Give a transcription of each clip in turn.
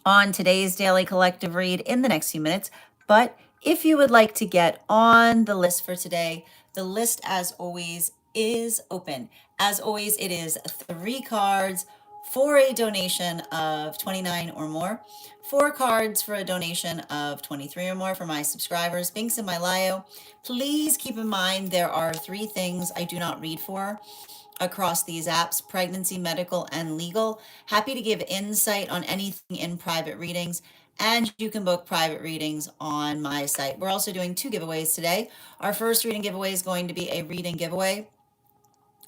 on today's daily collective read in the next few minutes. But if you would like to get on the list for today, the list, as always, is open. As always, it is 3 cards for a donation of 29 or more, 4 cards for a donation of 23 or more for my subscribers. Binks in my Lio. Please keep in mind there are 3 things I do not read for across these apps: pregnancy, medical, and legal. Happy to give insight on anything in private readings, and you can book private readings on my site. We're also doing 2 giveaways today. Our first reading giveaway is going to be a reading giveaway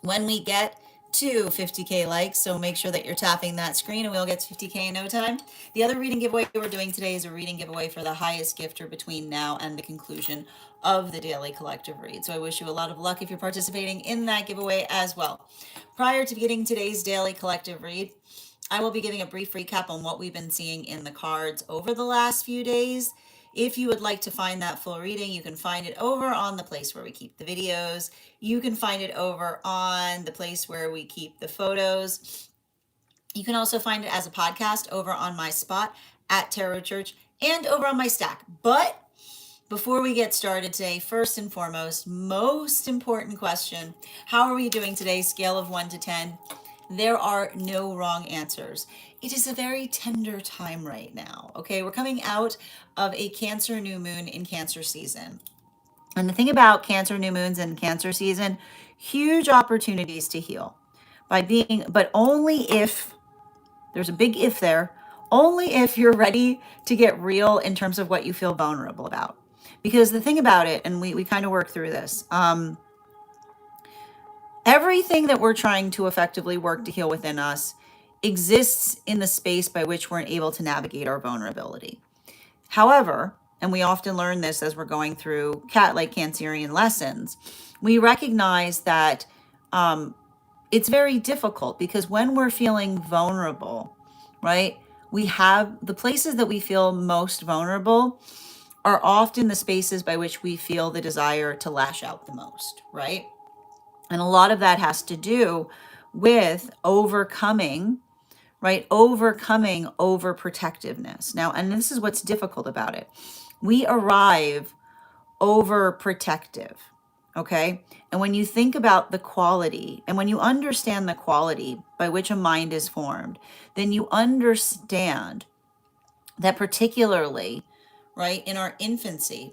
when we get to 50K likes, so make sure that you're tapping that screen and we'll get to 50K in no time. The other reading giveaway we're doing today is a reading giveaway for the highest gifter between now and the conclusion of the daily collective read. So I wish you a lot of luck if you're participating in that giveaway as well. Prior to beginning today's daily collective read, I will be giving a brief recap on what we've been seeing in the cards over the last few days. If you would like to find that full reading, you can find it over on the place where we keep the videos. You can find it over on the place where we keep the photos. You can also find it as a podcast over on my spot at Tarot Church and over on my stack. But before we get started today, first and foremost, most important question: how are we doing today? Scale of 1 to 10. There are no wrong answers. It is a very tender time right now. Okay, we're coming out of a Cancer new moon in Cancer season. And the thing about Cancer new moons and Cancer season, huge opportunities to heal but only if, there's a big if there, only if you're ready to get real in terms of what you feel vulnerable about. Because the thing about it, and we kind of work through this, everything that we're trying to effectively work to heal within us exists in the space by which we're able to navigate our vulnerability. However, and we often learn this as we're going through cat-like Cancerian lessons, we recognize that it's very difficult because when we're feeling vulnerable, right, we have the places that we feel most vulnerable are often the spaces by which we feel the desire to lash out the most, right? And a lot of that has to do with overcoming, right? Overcoming overprotectiveness. Now, and this is what's difficult about it. We arrive overprotective, okay? And when you think about the quality, and when you understand the quality by which a mind is formed, then you understand that particularly, right, in our infancy,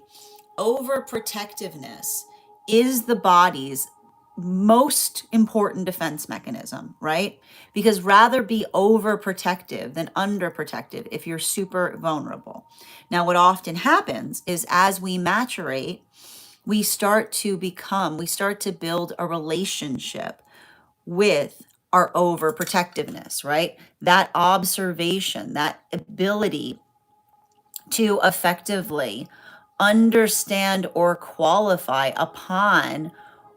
overprotectiveness is the body's most important defense mechanism, right? Because rather be overprotective than underprotective if you're super vulnerable. Now, what often happens is as we maturate, we start to build a relationship with our overprotectiveness, right? That observation, that ability to effectively understand or qualify upon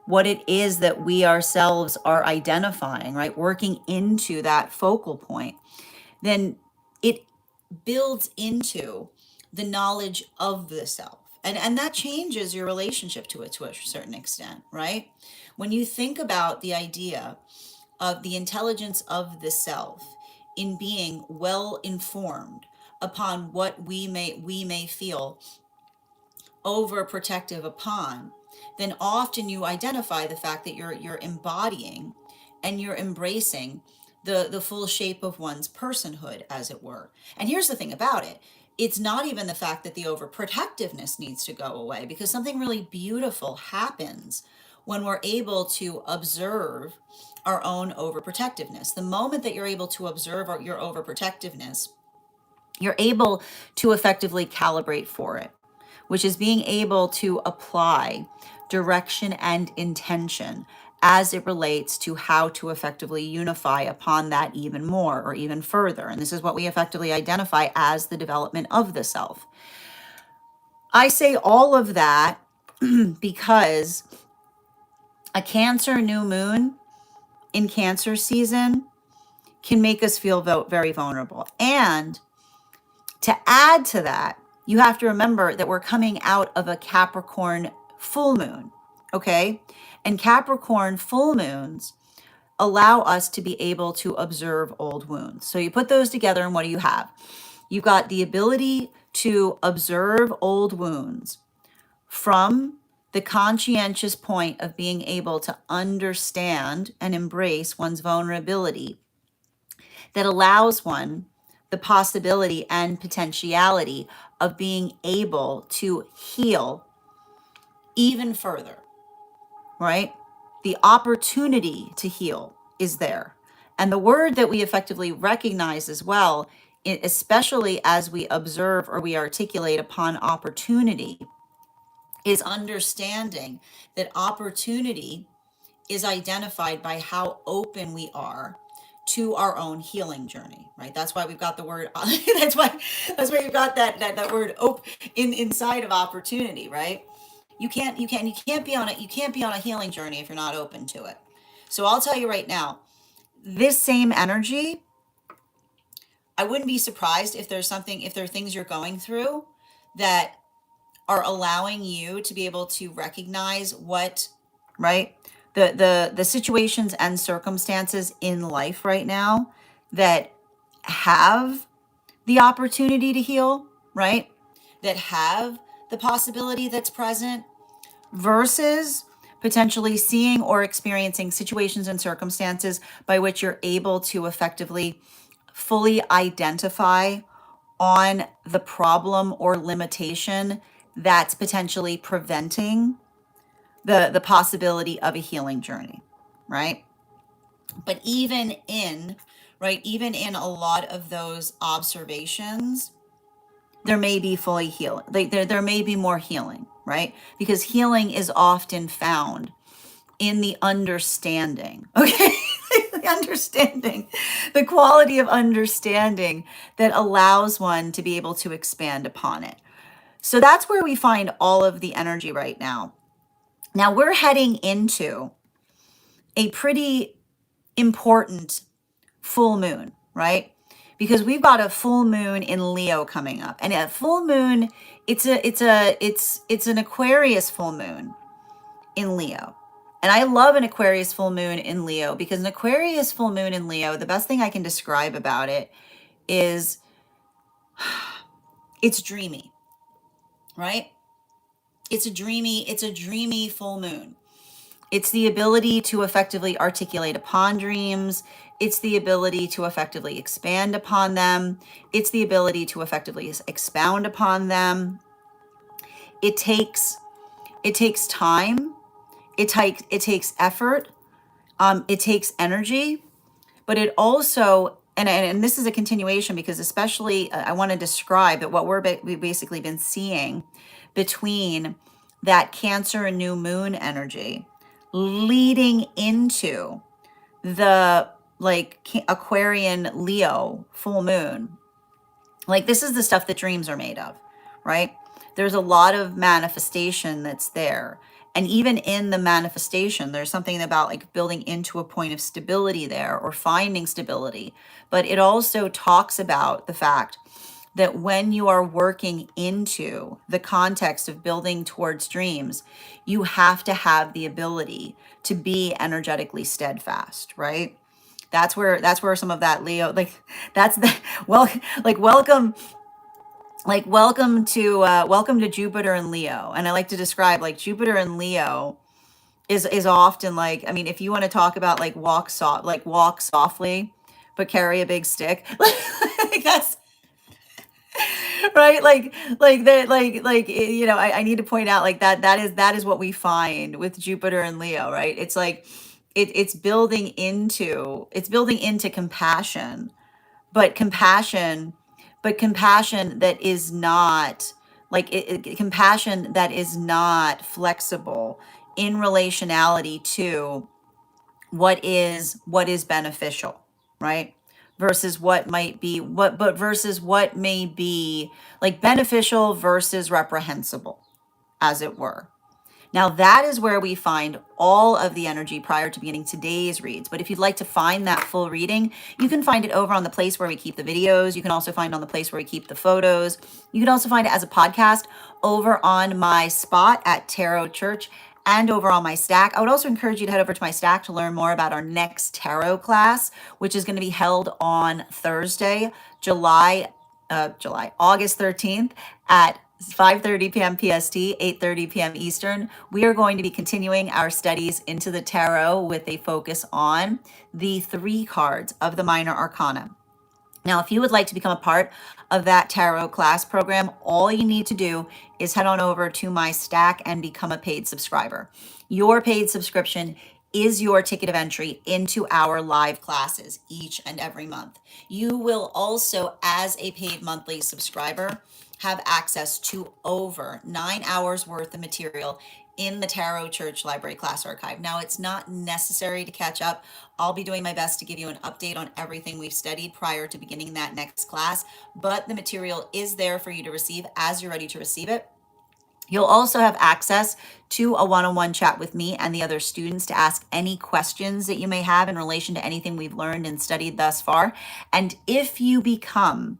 what it is that we ourselves are identifying, right? Working into that focal point, then it builds into the knowledge of the self. And that changes your relationship to it to a certain extent, right? When you think about the idea of the intelligence of the self in being well informed upon what we may feel overprotective upon, then often you identify the fact that you're embodying and you're embracing the full shape of one's personhood, as it were. And here's the thing about it. It's not even the fact that the overprotectiveness needs to go away, because something really beautiful happens when we're able to observe our own overprotectiveness. The moment that you're able to observe your overprotectiveness, you're able to effectively calibrate for it, which is being able to apply direction and intention as it relates to how to effectively unify upon that even more or even further. And this is what we effectively identify as the development of the self. I say all of that because a Cancer new moon in Cancer season can make us feel very vulnerable. And to add to that, you have to remember that we're coming out of a Capricorn full moon, okay? And Capricorn full moons allow us to be able to observe old wounds. So you put those together and what do you have? You've got the ability to observe old wounds from the conscientious point of being able to understand and embrace one's vulnerability, that allows one the possibility and potentiality of being able to heal even further, right? The opportunity to heal is there. And the word that we effectively recognize as well, especially as we observe or we articulate upon opportunity, is understanding that opportunity is identified by how open we are to our own healing journey, right? That's why we've got the word that's why you've got that word inside of opportunity, right? You can't be on a healing journey if you're not open to it. So I'll tell you right now, this same energy, I wouldn't be surprised if there are things you're going through that are allowing you to be able to recognize what, right? The situations and circumstances in life right now that have the opportunity to heal, right? That have the possibility that's present versus potentially seeing or experiencing situations and circumstances by which you're able to effectively fully identify on the problem or limitation that's potentially preventing the possibility of a healing journey, right? But even in a lot of those observations, there may be fully healing. Like there may be more healing, right? Because healing is often found in the understanding, okay? The understanding, the quality of understanding that allows one to be able to expand upon it. So that's where we find all of the energy right now. Now we're heading into a pretty important full moon, right? Because we've got a full moon in Leo coming up. And a full moon, it's an Aquarius full moon in Leo. And I love an Aquarius full moon in Leo because an Aquarius full moon in Leo, the best thing I can describe about it is it's dreamy, right? It's a dreamy full moon. It's the ability to effectively articulate upon dreams. It's the ability to effectively expand upon them. It's the ability to effectively expound upon them. It takes time. It takes effort. It takes energy, but it also, and this is a continuation because especially I want to describe that what we've basically been seeing between that Cancer and new moon energy leading into the Aquarian Leo full moon. Like this is the stuff that dreams are made of, right? There's a lot of manifestation that's there. And even in the manifestation, there's something about like building into a point of stability there or finding stability. But it also talks about the fact that when you are working into the context of building towards dreams, you have to have the ability to be energetically steadfast, right? That's where some of that Leo, that's the welcome welcome to Jupiter and Leo. And I like to describe like Jupiter and Leo is often like, I mean, if you want to talk about walk softly but carry a big stick, like that's right, I need to point out that is what we find with Jupiter and Leo, right? It's like it's building into compassion, but compassion that is not compassion that is not flexible in relationality to what is beneficial, right? Versus what might be versus what may be like beneficial versus reprehensible, as it were. Now that is where we find all of the energy prior to beginning today's reads. But if you'd like to find that full reading, you can find it over on the place where we keep the videos. You can also find it on the place where we keep the photos. You can also find it as a podcast over on my spot at Tarot Church and over on my Stack. I would also encourage you to head over to my Stack to learn more about our next tarot class, which is going to be held on Thursday, July August 13th at 5:30 p.m. PST, 8:30 p.m. Eastern. We are going to be continuing our studies into the tarot with a focus on the 3 cards of the Minor Arcana. Now, if you would like to become a part of that tarot class program, all you need to do is head on over to my stack and become a paid subscriber. Your paid subscription is your ticket of entry into our live classes each and every month. You will also, as a paid monthly subscriber, have access to over 9 hours worth of material in the Tarot Church Library Class Archive. Now, it's not necessary to catch up. I'll be doing my best to give you an update on everything we've studied prior to beginning that next class, but the material is there for you to receive as you're ready to receive it. You'll also have access to a one-on-one chat with me and the other students to ask any questions that you may have in relation to anything we've learned and studied thus far. And if you become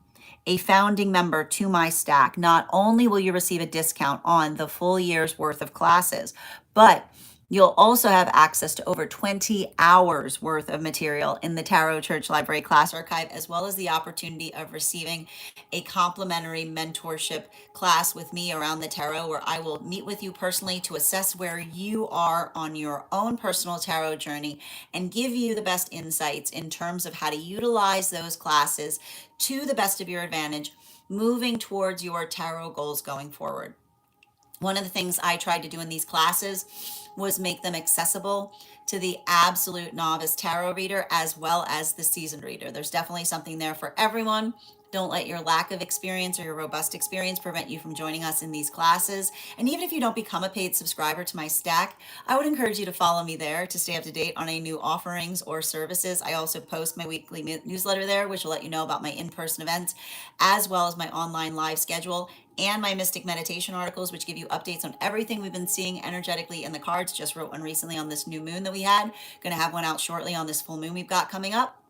a founding member to my stack, not only will you receive a discount on the full year's worth of classes, but you'll also have access to over 20 hours worth of material in the Tarot Church Library Class Archive, as well as the opportunity of receiving a complimentary mentorship class with me around the tarot, where I will meet with you personally to assess where you are on your own personal tarot journey and give you the best insights in terms of how to utilize those classes to the best of your advantage, moving towards your tarot goals going forward. One of the things I tried to do in these classes was make them accessible to the absolute novice tarot reader as well as the seasoned reader. There's definitely something there for everyone. Don't let your lack of experience or your robust experience prevent you from joining us in these classes. And even if you don't become a paid subscriber to my stack, I would encourage you to follow me there to stay up to date on any new offerings or services. I also post my weekly newsletter there, which will let you know about my in-person events, as well as my online live schedule and my mystic meditation articles, which give you updates on everything we've been seeing energetically in the cards. Just wrote one recently on this new moon that we had. Going to have one out shortly on this full moon we've got coming up.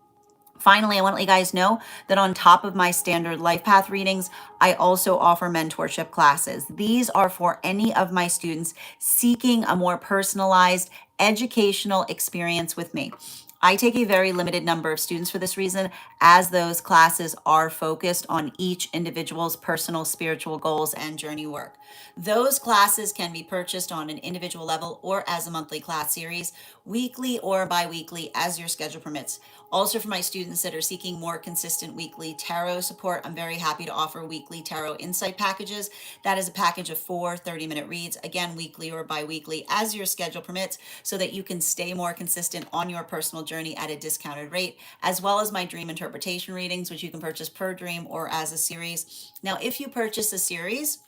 Finally, I want to let you guys know that on top of my standard life path readings, I also offer mentorship classes. These are for any of my students seeking a more personalized educational experience with me. I take a very limited number of students for this reason, as those classes are focused on each individual's personal spiritual goals and journey work. Those classes can be purchased on an individual level or as a monthly class series, weekly or bi-weekly as your schedule permits. Also, for my students that are seeking more consistent weekly tarot support, I'm very happy to offer weekly tarot insight packages. That is a package of 4 30-minute reads, again, weekly or bi-weekly as your schedule permits, so that you can stay more consistent on your personal journey at a discounted rate, as well as my dream interpretation readings, which you can purchase per dream or as a series. Now, if you purchase a series,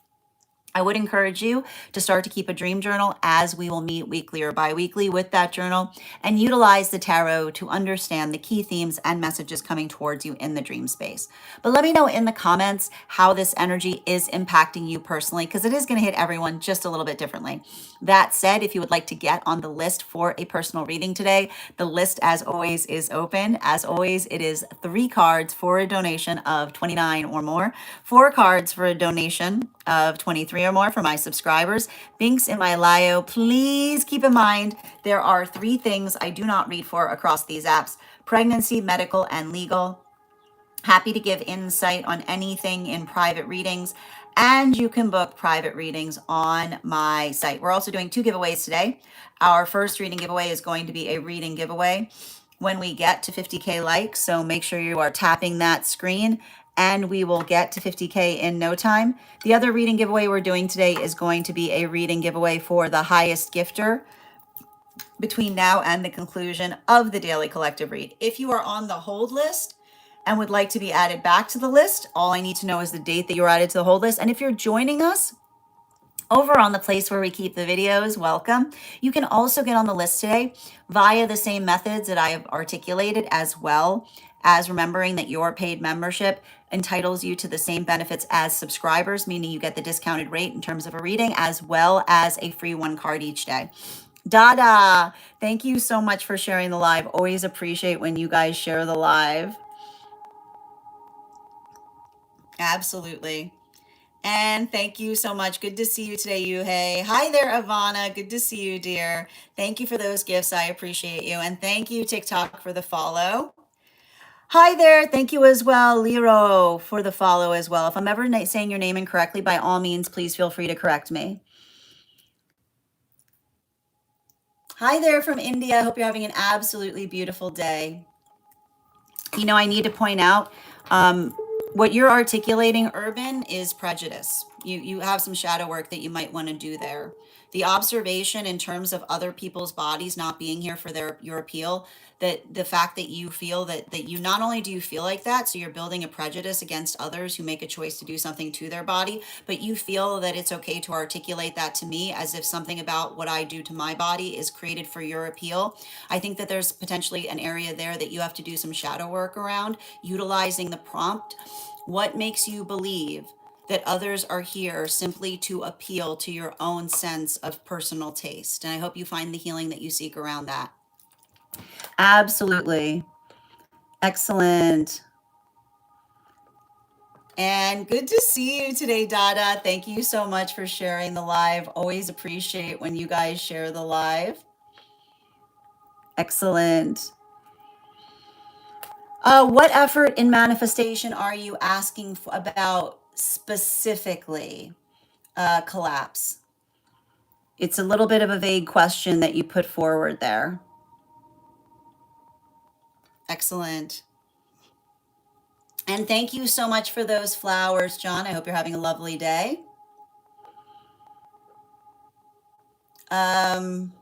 I would encourage you to start to keep a dream journal, as we will meet weekly or bi-weekly with that journal, and utilize the tarot to understand the key themes and messages coming towards you in the dream space. But let me know in the comments how this energy is impacting you personally, because it is going to hit everyone just a little bit differently. That said, if you would like to get on the list for a personal reading today, the list, as always, is open. As always, it is 3 cards for a donation of $29 or more, 4 cards for a donation of $23 or more for my subscribers. Links in my bio. Please keep in mind there are 3 things I do not read for across these apps: pregnancy, medical, and legal. Happy to give insight on anything in private readings, and you can book private readings on my site. We're also doing 2 giveaways today. Our first reading giveaway is going to be a reading giveaway when we get to 50K likes, so make sure you are tapping that screen, and we will get to 50K in no time. The other reading giveaway we're doing today is going to be a reading giveaway for the highest gifter between now and the conclusion of the daily collective read. If you are on the hold list and would like to be added back to the list, all I need to know is the date that you were added to the hold list. And if you're joining us over on the place where we keep the videos, welcome. You can also get on the list today via the same methods that I have articulated, as well as remembering that your paid membership entitles you to the same benefits as subscribers, meaning you get the discounted rate in terms of a reading, as well as a free 1 card each day. Dada, thank you so much for sharing the live. Always appreciate when you guys share the live. Absolutely. And thank you so much. Good to see you today, Yuhei. Hi there, Ivana. Good to see you, dear. Thank you for those gifts. I appreciate you. And thank you, TikTok, for the follow. Hi there. Thank you as well, Lero, for the follow as well. If I'm ever saying your name incorrectly, by all means, please feel free to correct me. Hi there from India. I hope you're having an absolutely beautiful day. You know, I need to point out what you're articulating, Urban, is prejudice. You have some shadow work that you might want to do there. The observation in terms of other people's bodies not being here for your appeal, that the fact that you feel that you not only do you feel like that, so you're building a prejudice against others who make a choice to do something to their body, but you feel that it's okay to articulate that to me as if something about what I do to my body is created for your appeal. I think that there's potentially an area there that you have to do some shadow work around, utilizing the prompt. What makes you believe that others are here simply to appeal to your own sense of personal taste? And I hope you find the healing that you seek around that. Absolutely. Excellent. And good to see you today, Dada. Thank you so much for sharing the live. Always appreciate when you guys share the live. Excellent. What effort in manifestation are you asking about specifically? Collapse. It's a little bit of a vague question that you put forward there. Excellent. And thank you so much for those flowers, John. I hope you're having a lovely day. Um,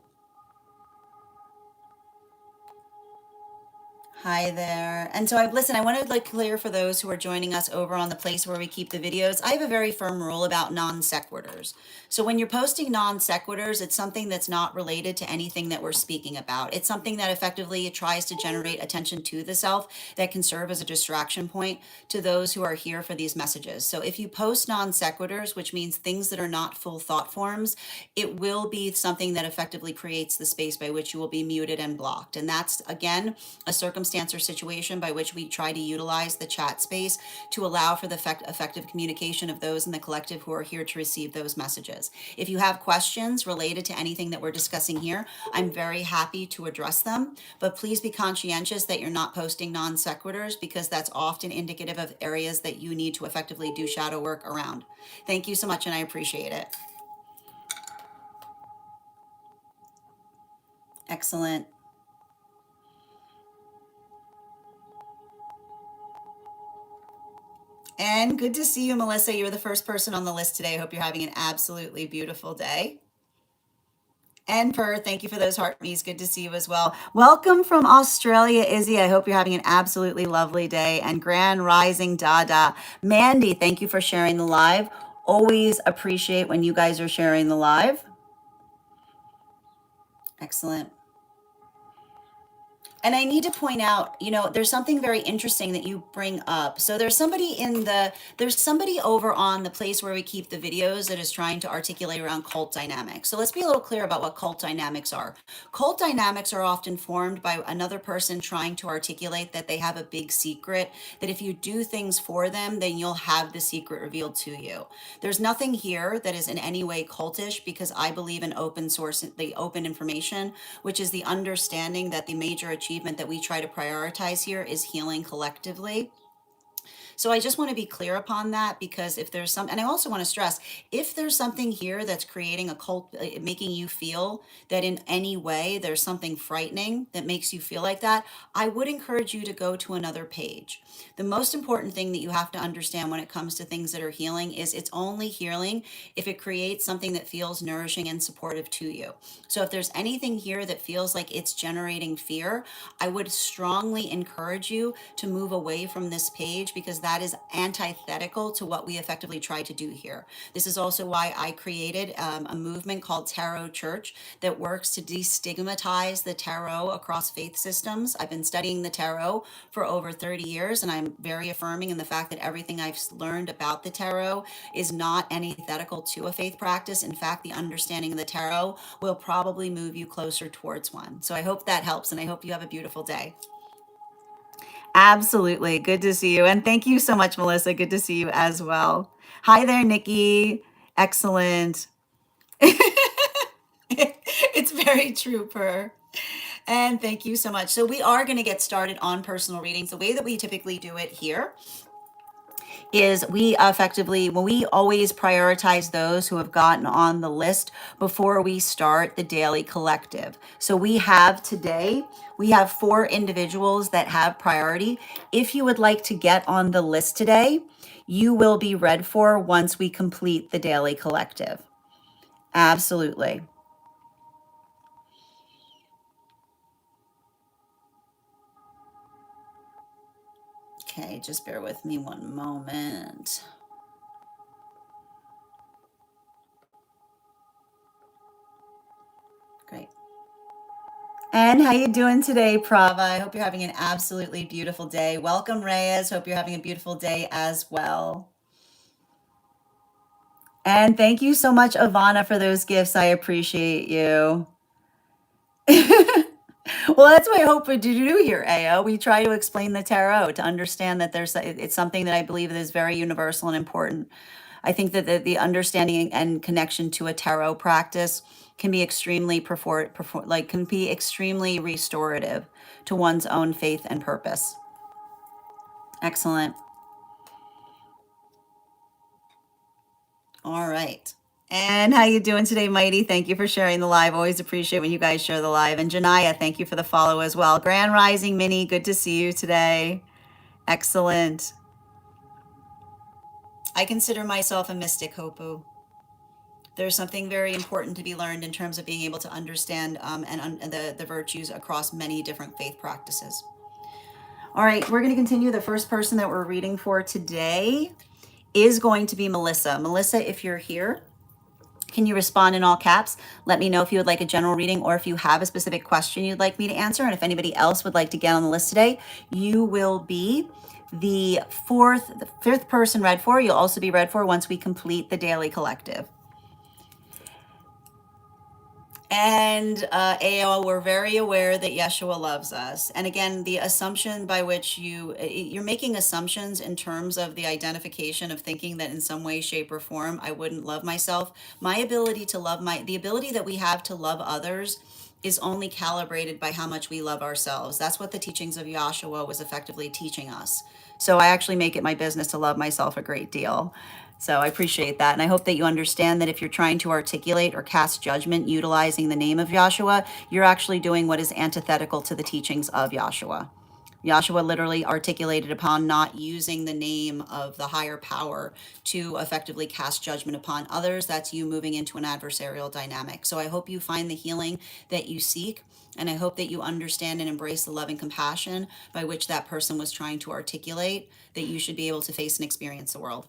Hi there. And so I want to clear for those who are joining us over on the place where we keep the videos. I have a very firm rule about non sequiturs. So when you're posting non sequiturs, it's something that's not related to anything that we're speaking about. It's something that effectively tries to generate attention to the self that can serve as a distraction point to those who are here for these messages. So if you post non sequiturs, which means things that are not full thought forms, it will be something that effectively creates the space by which you will be muted and blocked. And that's, again, a circumstance or situation by which we try to utilize the chat space to allow for the effective communication of those in the collective who are here to receive those messages. If you have questions related to anything that we're discussing here, I'm very happy to address them, but please be conscientious that you're not posting non sequiturs, because that's often indicative of areas that you need to effectively do shadow work around. Thank you so much, and I appreciate it. Excellent. And good to see you, Melissa. You're the first person on the list today. I hope you're having an absolutely beautiful day. And Per, thank you for those heart me's. Good to see you as well. Welcome from Australia, Izzy. I hope you're having an absolutely lovely day. And Grand Rising Dada. Mandy, thank you for sharing the live. Always appreciate when you guys are sharing the live. Excellent. And I need to point out, there's something very interesting that you bring up. So there's somebody over on the place where we keep the videos that is trying to articulate around cult dynamics. So let's be a little clear about what cult dynamics are. Cult dynamics are often formed by another person trying to articulate that they have a big secret, that if you do things for them, then you'll have the secret revealed to you. There's nothing here that is in any way cultish, because I believe in open source, the open information, which is the understanding that the major achievement that we try to prioritize here is healing collectively. So I just want to be clear upon that, because if there's and I also want to stress, if there's something here that's creating a cult, making you feel that in any way there's something frightening that makes you feel like that, I would encourage you to go to another page. The most important thing that you have to understand when it comes to things that are healing is it's only healing if it creates something that feels nourishing and supportive to you. So if there's anything here that feels like it's generating fear, I would strongly encourage you to move away from this page, because that is antithetical to what we effectively try to do here. This is also why I created a movement called Tarot Church that works to destigmatize the tarot across faith systems. I've been studying the tarot for over 30 years, and I'm very affirming in the fact that everything I've learned about the tarot is not antithetical to a faith practice. In fact, the understanding of the tarot will probably move you closer towards one. So I hope that helps, and I hope you have a beautiful day. Absolutely. Good to see you. And thank you so much, Melissa. Good to see you as well. Hi there, Nikki. Excellent. It's very true, Per. And thank you so much. So we are going to get started on personal readings. The way that we typically do it here is we effectively, when we always prioritize those who have gotten on the list before we start the daily collective. So we have today, we have 4 individuals that have priority. If you would like to get on the list today, you will be read for once we complete the daily collective. Absolutely. Okay, just bear with me one moment. Great. And how you doing today, Prava? I hope you're having an absolutely beautiful day. Welcome, Reyes. Hope you're having a beautiful day as well. And thank you so much, Ivana, for those gifts. I appreciate you. Well, that's what I hope we do here, Ao. We try to explain the tarot to understand that it's something that I believe is very universal and important. I think that the understanding and connection to a tarot practice can be extremely can be extremely restorative to one's own faith and purpose. Excellent. All right. And how you doing today, Mighty? Thank you for sharing the live. Always appreciate when you guys share the live. And Janaya, thank you for the follow as well. Grand Rising Minnie, good to see you today. Excellent. I consider myself a mystic, Hopu. There's something very important to be learned in terms of being able to understand the virtues across many different faith practices. All right, we're going to continue. The first person that we're reading for today is going to be Melissa. Melissa, if you're here, can you respond in all caps? Let me know if you would like a general reading or if you have a specific question you'd like me to answer. And if anybody else would like to get on the list today, you will be the fifth person read for. You'll also be read for once we complete the daily collective. And AO, we're very aware that Yeshua loves us. And again, the assumption by which you're making assumptions in terms of the identification of thinking that in some way, shape, or form I wouldn't love myself. My ability to love the ability that we have to love others is only calibrated by how much we love ourselves. That's what the teachings of Yahshua was effectively teaching us. So I actually make it my business to love myself a great deal. So I appreciate that. And I hope that you understand that if you're trying to articulate or cast judgment utilizing the name of Yahshua, you're actually doing what is antithetical to the teachings of Yahshua. Yahshua literally articulated upon not using the name of the higher power to effectively cast judgment upon others. That's you moving into an adversarial dynamic. So I hope you find the healing that you seek. And I hope that you understand and embrace the love and compassion by which that person was trying to articulate that you should be able to face and experience the world.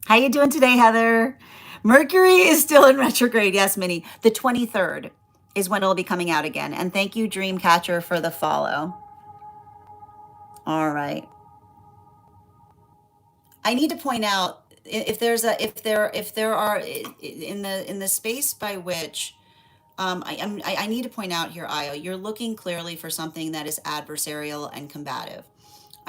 How you doing today, Heather? Mercury is still in retrograde. Yes, Minnie. The 23rd is when it'll be coming out again. And thank you, Dreamcatcher, for the follow. All right. I need to point out if there are in the space by which I need to point out here, Io, you're looking clearly for something that is adversarial and combative.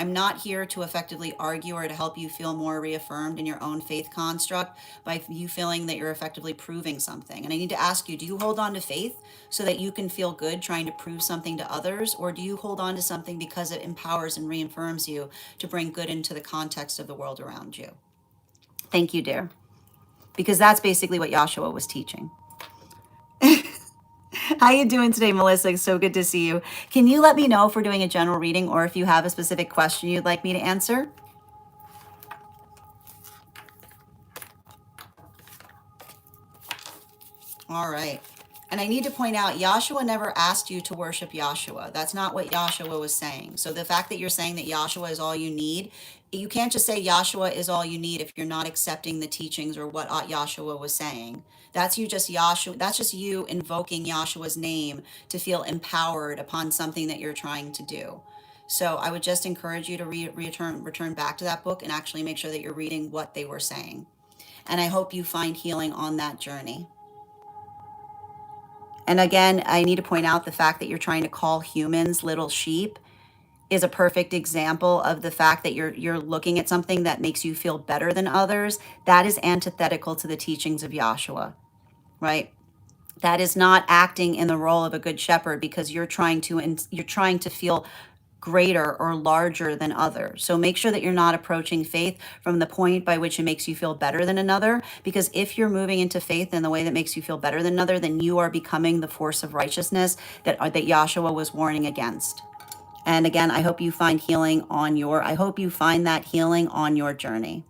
I'm not here to effectively argue or to help you feel more reaffirmed in your own faith construct by you feeling that you're effectively proving something. And I need to ask you, do you hold on to faith so that you can feel good trying to prove something to others? Or do you hold on to something because it empowers and reaffirms you to bring good into the context of the world around you? Thank you, dear. Because that's basically what Yahshua was teaching. How you doing today, Melissa? So good to see you. Can you let me know if we're doing a general reading or if you have a specific question you'd like me to answer? All right. And I need to point out, Yahshua never asked you to worship Yahshua. That's not what Yahshua was saying. So the fact that you're saying that Yahshua is all you need, you can't just say Yahshua is all you need if you're not accepting the teachings or what Yahshua was saying. That's you just Yahshua. That's just you invoking Yahshua's name to feel empowered upon something that you're trying to do. So I would just encourage you to return back to that book and actually make sure that you're reading what they were saying. And I hope you find healing on that journey. And again, I need to point out the fact that you're trying to call humans little sheep is a perfect example of the fact that you're looking at something that makes you feel better than others. That is antithetical to the teachings of Yahshua, right? That is not acting in the role of a good shepherd, because you're trying to feel greater or larger than others. So make sure that you're not approaching faith from the point by which it makes you feel better than another, because if you're moving into faith in the way that makes you feel better than another, then you are becoming the force of righteousness that Yahshua was warning against. And again, I hope you find I hope you find that healing on your journey.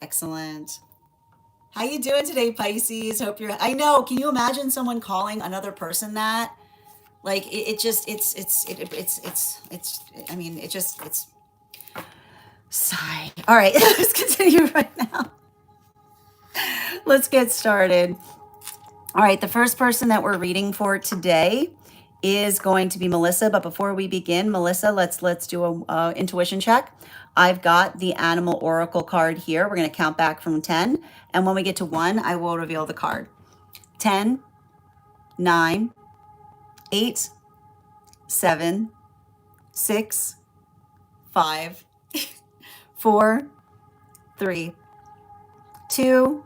Excellent. How you doing today, Pisces? Hope you're, I know, can you imagine someone calling another person that? Like it just, I mean, it just, it's sigh. All right, let's continue right now. Let's get started. All right, the first person that we're reading for today is going to be Melissa. But before we begin, Melissa, let's do a intuition check. I've got the Animal Oracle card here. We're going to count back from 10. And when we get to 1, I will reveal the card. 10, 9, 8, 7, 6, 5, 4, 3, 2,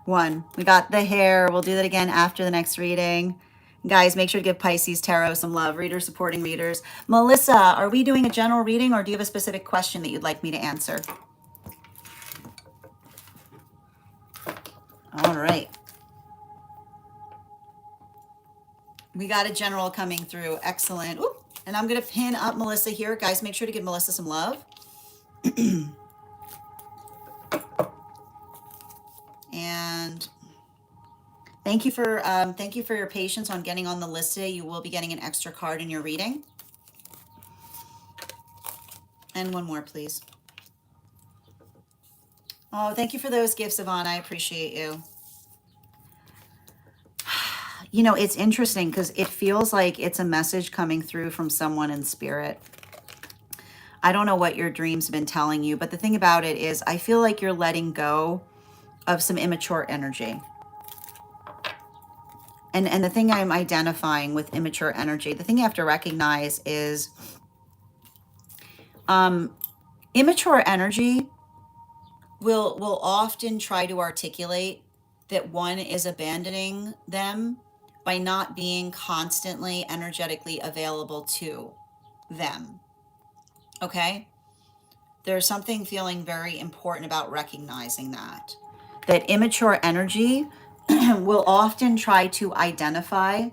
1. We got the hair. We'll do that again after the next reading. Guys, make sure to give Pisces Tarot some love. Readers supporting readers. Melissa, are we doing a general reading, or do you have a specific question that you'd like me to answer? All right. We got a general coming through. Excellent. Ooh. And I'm going to pin up Melissa here. Guys, make sure to give Melissa some love. And thank you for your patience on getting on the list today. You will be getting an extra card in your reading. And one more, please. Oh, thank you for those gifts, Yvonne. I appreciate you. You know, it's interesting because it feels like it's a message coming through from someone in spirit. I don't know what your dreams have been telling you, but the thing about it is I feel like you're letting go of some immature energy. And the thing I'm identifying with immature energy, the thing you have to recognize is immature energy will often try to articulate that one is abandoning them by not being constantly energetically available to them. Okay? There's something feeling very important about recognizing that immature energy will often try to identify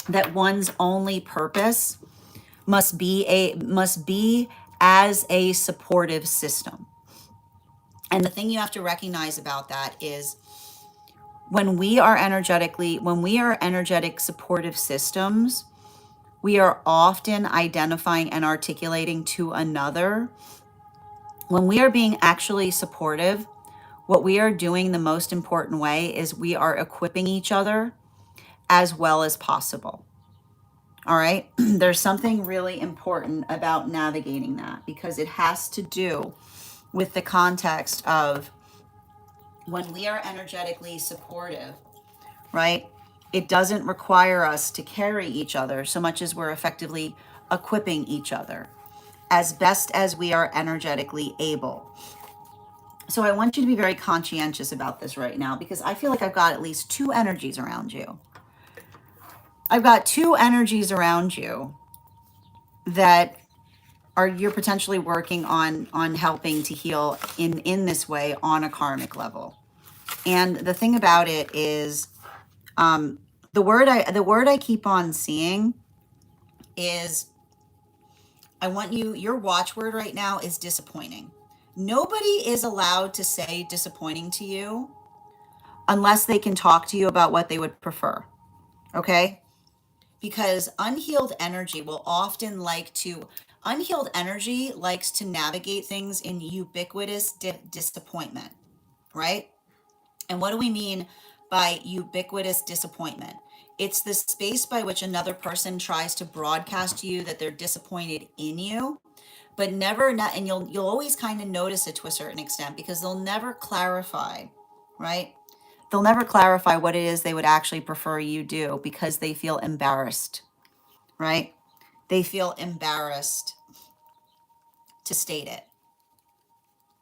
that one's only purpose must be as a supportive system. And the thing you have to recognize about that is when we are energetic supportive systems, we are often identifying and articulating to another. When we are being actually supportive, what we are doing the most important way is we are equipping each other as well as possible. All right. There's something really important about navigating that, because it has to do with the context of when we are energetically supportive, right? It doesn't require us to carry each other so much as we're effectively equipping each other as best as we are energetically able. So I want you to be very conscientious about this right now, because I feel like I've got at least 2 energies around you. I've got 2 energies around you that you're potentially working on helping to heal in this way on a karmic level. And the thing about it is, the word I keep on seeing is, your watchword right now is disappointing. Nobody is allowed to say disappointing to you unless they can talk to you about what they would prefer. Okay? Because unhealed energy likes to navigate things in ubiquitous disappointment, right? And what do we mean by ubiquitous disappointment? It's the space by which another person tries to broadcast to you that they're disappointed in you, but and you'll always kind of notice it to a certain extent, because they'll never clarify, right? They'll never clarify what it is they would actually prefer you do, because they feel embarrassed, right? They feel embarrassed to state it.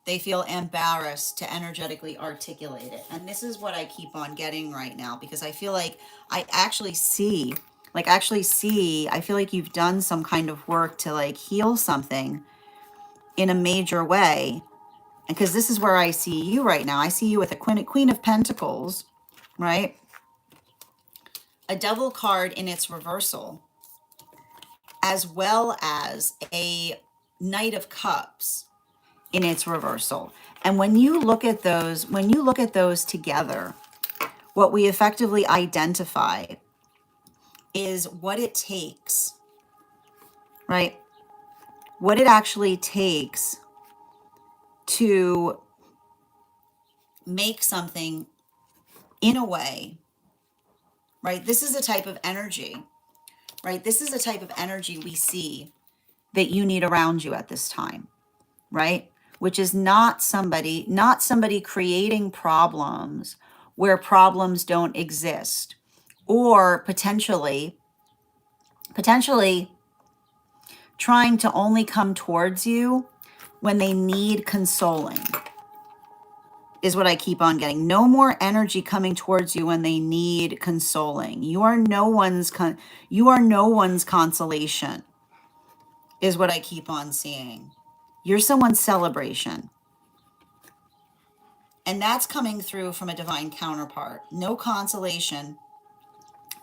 They feel embarrassed to energetically articulate it. And this is what I keep on getting right now, because I feel like I actually see, I feel like you've done some kind of work to like heal something in a major way. And because this is where I see you right now. I see you with a Queen of Pentacles, right? A Devil card in its reversal, as well as a Knight of Cups in its reversal. And when you look at those together, what we effectively identify is what it takes, right? What it actually takes to make something in a way, right? This is a type of energy, right? This is a type of energy we see that you need around you at this time, right? Which is not somebody creating problems where problems don't exist, or potentially trying to only come towards you when they need consoling, is what I keep on getting. No more energy coming towards you when they need consoling. You are no one's consolation, is what I keep on seeing. You're someone's celebration. And that's coming through from a divine counterpart. No consolation,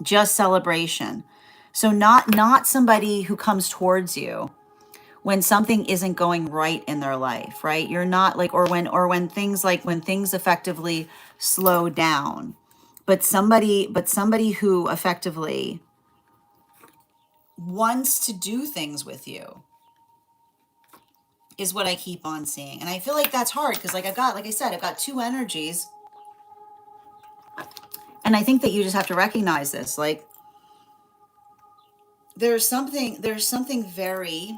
just celebration. So not somebody who comes towards you when something isn't going right in their life, right? You're not like, or when things effectively slow down. But somebody who effectively wants to do things with you is what I keep on seeing. And I feel like that's hard because like I've got two energies. And I think that you just have to recognize this. Like there's something very,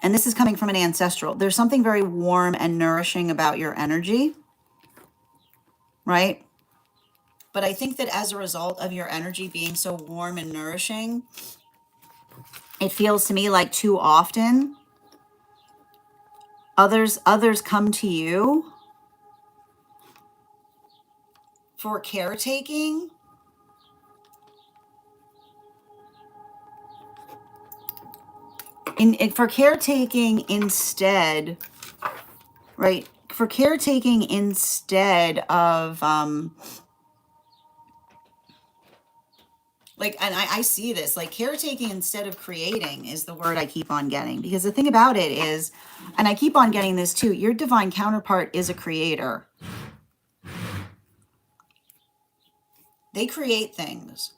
and this is coming from an ancestral, there's something very warm and nourishing about your energy, right? But I think that as a result of your energy being so warm and nourishing, it feels to me like too often others come to you for caretaking, for caretaking instead, right? For caretaking instead of like, and I see this, like caretaking instead of creating is the word I keep on getting. Because the thing about it is, and I keep on getting this too, your divine counterpart is a creator. They create things.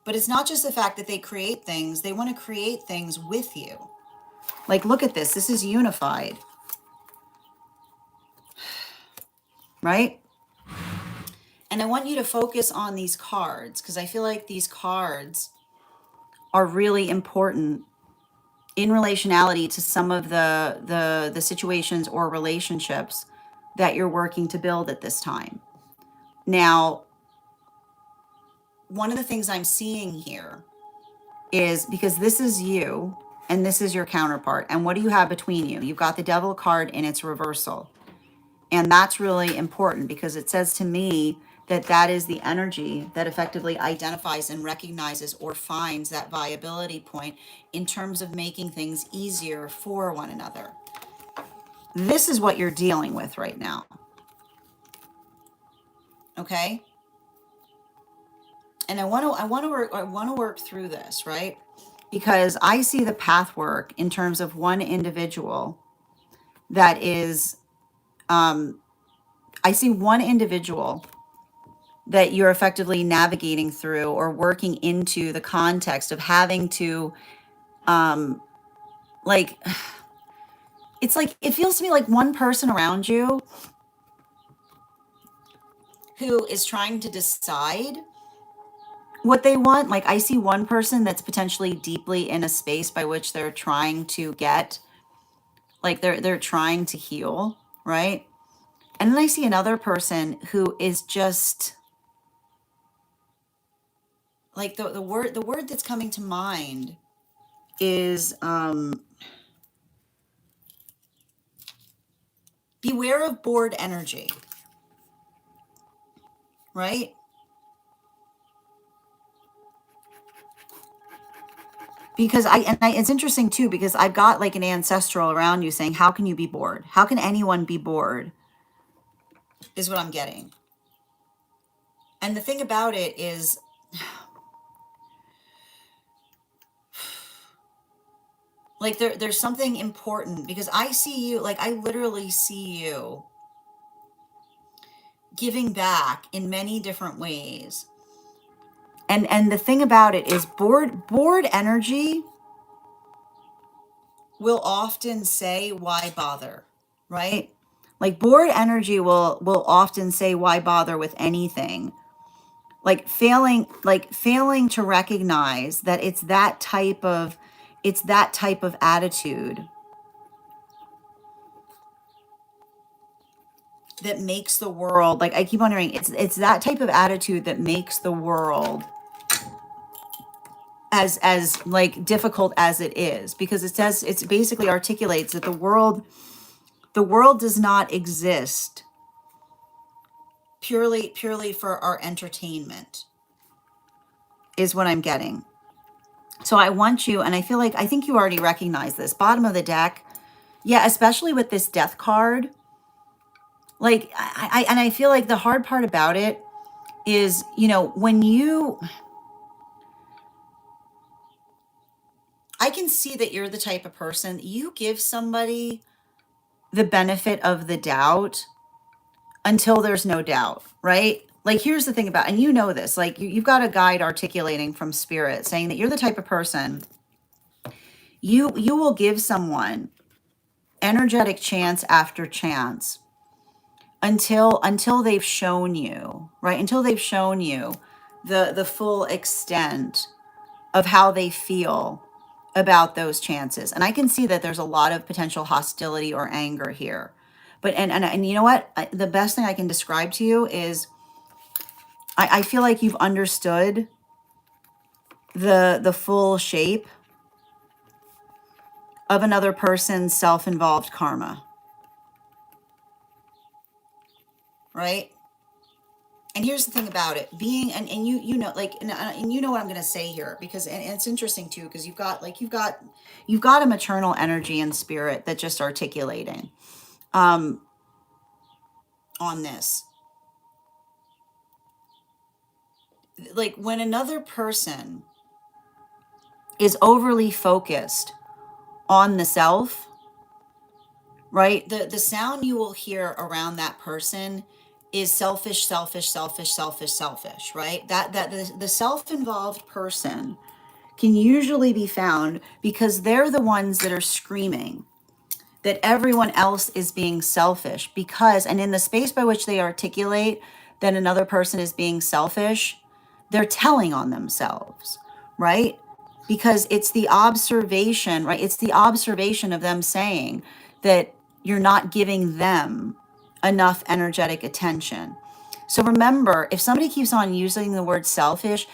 But it's not just the fact that they create things, they want to create things with you. Like, look at this. This is unified. Right? And I want you to focus on these cards because I feel like these cards are really important in relationality to some of the situations or relationships that you're working to build at this time. Now, one of the things I'm seeing here is because this is you and this is your counterpart. And what do you have between you? You've got the Devil card in its reversal. And that's really important because it says to me that that is the energy that effectively identifies and recognizes or finds that viability point in terms of making things easier for one another. This is what you're dealing with right now. Okay? And I want to work through this, right? Because I see the path work in terms of one individual that is I see one individual that you're effectively navigating through or working into the context of having to like it's like it feels to me like one person around you who is trying to decide what they want. Like I see one person that's potentially deeply in a space by which they're trying to get, like they're trying to heal, right? And then I see another person who is just like the word that's coming to mind is Beware of bored energy, right? Because it's interesting too, because I've got like an ancestral around you saying, how can you be bored? How can anyone be bored? Is what I'm getting. And the thing about it is, like there's something important, because I see you, like I literally see you giving back in many different ways. And the thing about it is bored energy will often say, why bother? Right? Like bored energy will often say, why bother with anything? Failing to recognize that it's that type of attitude that makes the world, like I keep wondering, it's that type of attitude that makes the world as like difficult as it is, because it says, it's basically articulates that the world does not exist purely for our entertainment, is what I'm getting. So I want you, and I think you already recognize this, bottom of the deck. Yeah, especially with this death card. Like I feel like the hard part about it is, I can see that you're the type of person, you give somebody the benefit of the doubt until there's no doubt, right? Like here's the thing about, and you know this, like you've got a guide articulating from spirit saying that you're the type of person, you will give someone energetic chance after chance until they've shown you, right? Until they've shown you the full extent of how they feel about those chances. And I can see that there's a lot of potential hostility or anger here. But and you know what? The best thing I can describe to you is I feel like you've understood the full shape of another person's self-involved karma, right? And here's the thing about it being, and you know, like, and you know what I'm going to say here, because, and it's interesting too, because you've got a maternal energy and spirit that just articulating, on this. Like when another person is overly focused on the self, right? The sound you will hear around that person is selfish, selfish, selfish, selfish, selfish, right? That the self-involved person can usually be found because they're the ones that are screaming that everyone else is being selfish, because, and in the space by which they articulate that another person is being selfish, they're telling on themselves, right? Because it's the observation, right? It's the observation of them saying that you're not giving them enough energetic attention. So remember, if somebody keeps on using the word selfish,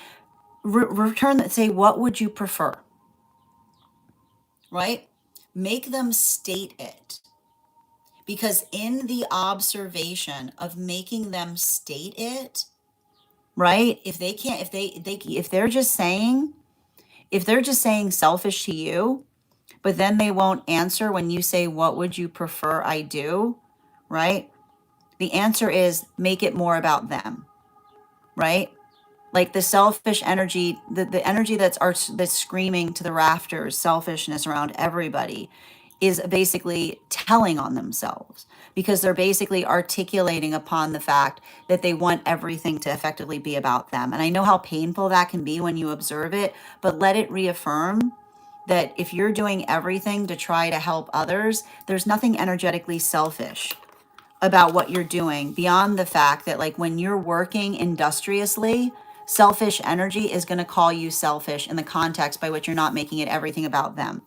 return that, say, what would you prefer? Right? Make them state it. Because in the observation of making them state it, right? If they can't, if they're just saying selfish to you, but then they won't answer when you say, what would you prefer I do? Right? The answer is make it more about them, right? Like the selfish energy, the energy that's screaming to the rafters, selfishness around everybody, is basically telling on themselves, because they're basically articulating upon the fact that they want everything to effectively be about them. And I know how painful that can be when you observe it, but let it reaffirm that if you're doing everything to try to help others, there's nothing energetically selfish about what you're doing, beyond the fact that, like, when you're working industriously, selfish energy is going to call you selfish in the context by which you're not making it everything about them.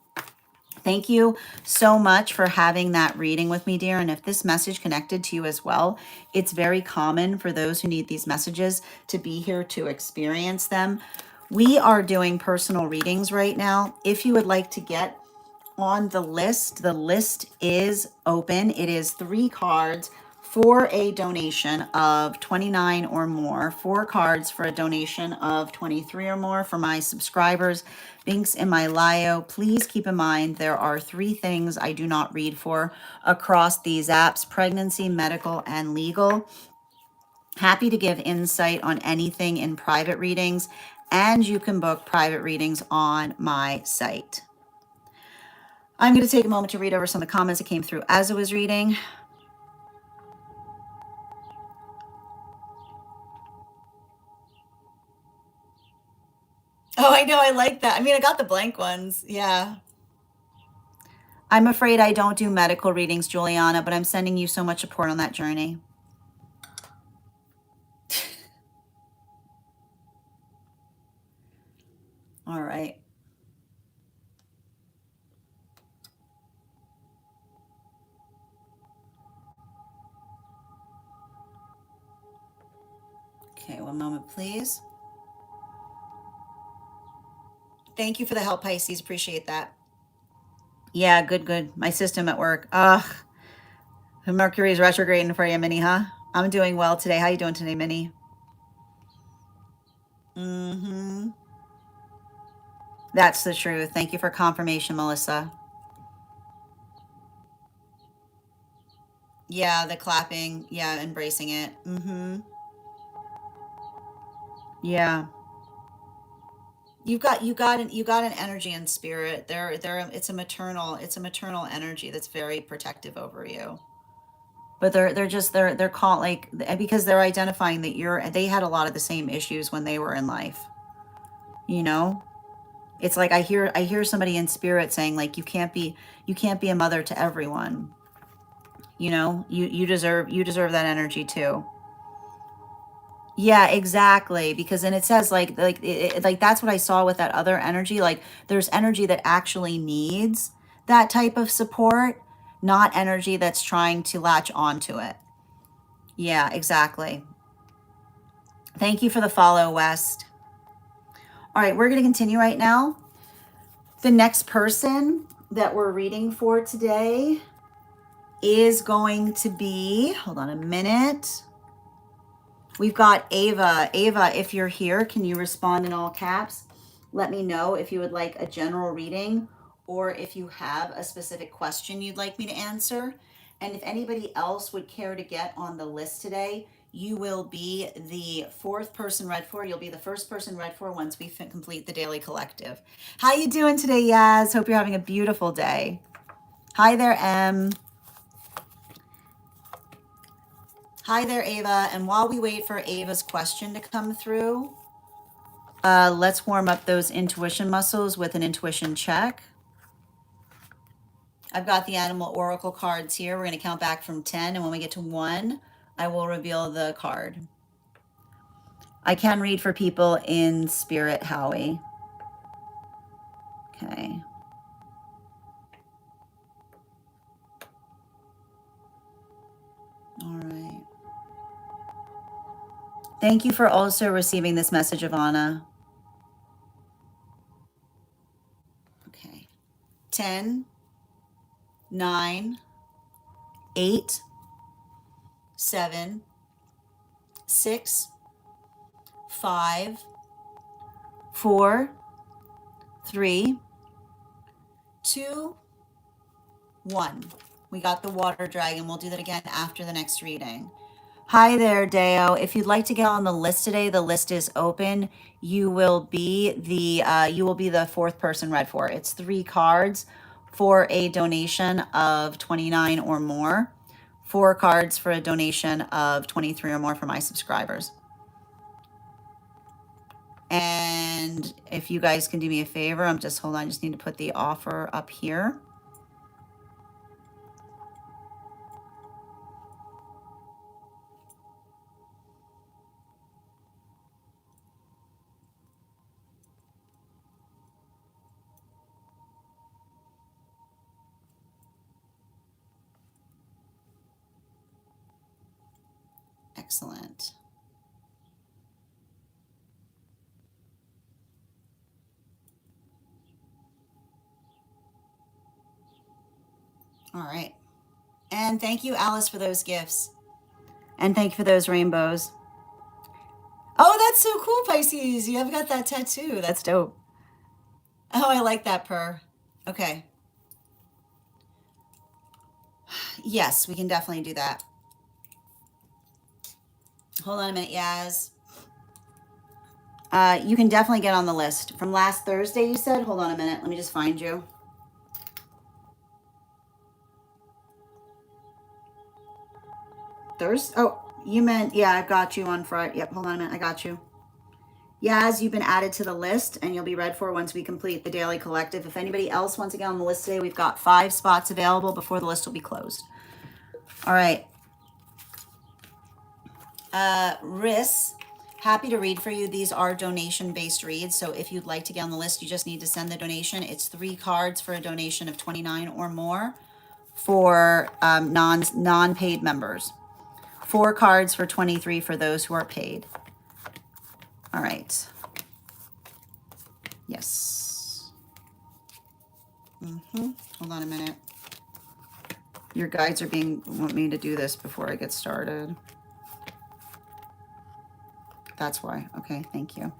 Thank you so much for having that reading with me, dear. And if this message connected to you as well, it's very common for those who need these messages to be here to experience them. We are doing personal readings right now. If you would like to get on the list. The list is open. It is 3 cards for a donation of 29 or more, 4 cards for a donation of 23 or more for my subscribers. Links in my bio. Please keep in mind there are 3 things I do not read for across these apps: pregnancy, medical, and legal. Happy to give insight on anything in private readings, and you can book private readings on my site. I'm going to take a moment to read over some of the comments that came through as I was reading. Oh, I know. I like that. I mean, I got the blank ones. Yeah. I'm afraid I don't do medical readings, Juliana, but I'm sending you so much support on that journey. All right. Okay, one moment, please. Thank you for the help, Pisces. Appreciate that. Yeah, good. My system at work. Ugh. Mercury is retrograding for you, Minnie, huh? I'm doing well today. How you doing today, Minnie? Mm-hmm. That's the truth. Thank you for confirmation, Melissa. Yeah, the clapping. Yeah, embracing it. Mm-hmm. Yeah. You got an energy and spirit. It's a maternal energy that's very protective over you. But they're called like, because they're identifying that they had a lot of the same issues when they were in life. You know? It's like I hear somebody in spirit saying like you can't be a mother to everyone. You deserve that energy too. Yeah, exactly. Because then it says like that's what I saw with that other energy. Like there's energy that actually needs that type of support, not energy that's trying to latch onto it. Yeah, exactly. Thank you for the follow, West. All right, we're going to continue right now. The next person that we're reading for today is going to be, hold on a minute. We've got Ava. Ava, if you're here, can you respond in all caps? Let me know if you would like a general reading or if you have a specific question you'd like me to answer. And if anybody else would care to get on the list today, you will be the 4th person read for. You'll be the 1st person read for once we complete the daily collective. How you doing today, Yaz? Hope you're having a beautiful day. Hi there, Em. Hi there, Ava. And while we wait for Ava's question to come through, let's warm up those intuition muscles with an intuition check. I've got the animal oracle cards here. We're going to count back from 10. And when we get to 1, I will reveal the card. I can read for people in spirit, Howie. Okay. All right. Thank you for also receiving this message, Ivana. Okay. 10, 9, 8, 7, 6, 5, 4, 3, 2, 1. We got the water dragon. We'll do that again after the next reading. Hi there, Deo. If you'd like to get on the list today, the list is open. You will be the 4th person read for. It's 3 cards for a donation of 29 or more. 4 cards for a donation of 23 or more for my subscribers. And if you guys can do me a favor, hold on, I just need to put the offer up here. Excellent. All right. And thank you, Alice, for those gifts. And thank you for those rainbows. Oh, that's so cool, Pisces. You have got that tattoo. That's dope. Oh, I like that, purr. Okay. Yes, we can definitely do that. Hold on a minute, Yaz. You can definitely get on the list. From last Thursday, you said? Hold on a minute. Let me just find you. Thursday? Oh, you meant, yeah, I've got you on Friday. Yep, hold on a minute. I got you. Yaz, you've been added to the list and you'll be read for once we complete the daily collective. If anybody else wants to get on the list today, we've got 5 spots available before the list will be closed. All right. Riss, happy to read for you. These are donation-based reads. So if you'd like to get on the list, you just need to send the donation. It's 3 cards for a donation of $29 or more for non-paid members. 4 cards for $23 for those who are paid. All right. Yes. Hold on a minute. Your guides want me to do this before I get started. That's why. Okay, thank you.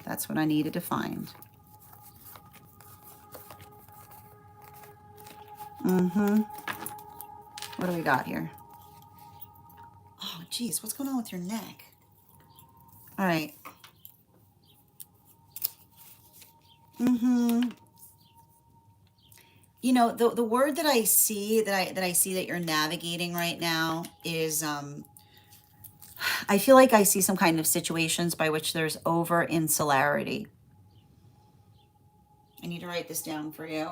That's what I needed to find. What do we got here? Oh, geez, what's going on with your neck? All right. You know, the word that I see that you're navigating right now is I feel like I see some kind of situations by which there's over insularity. I need to write this down for you.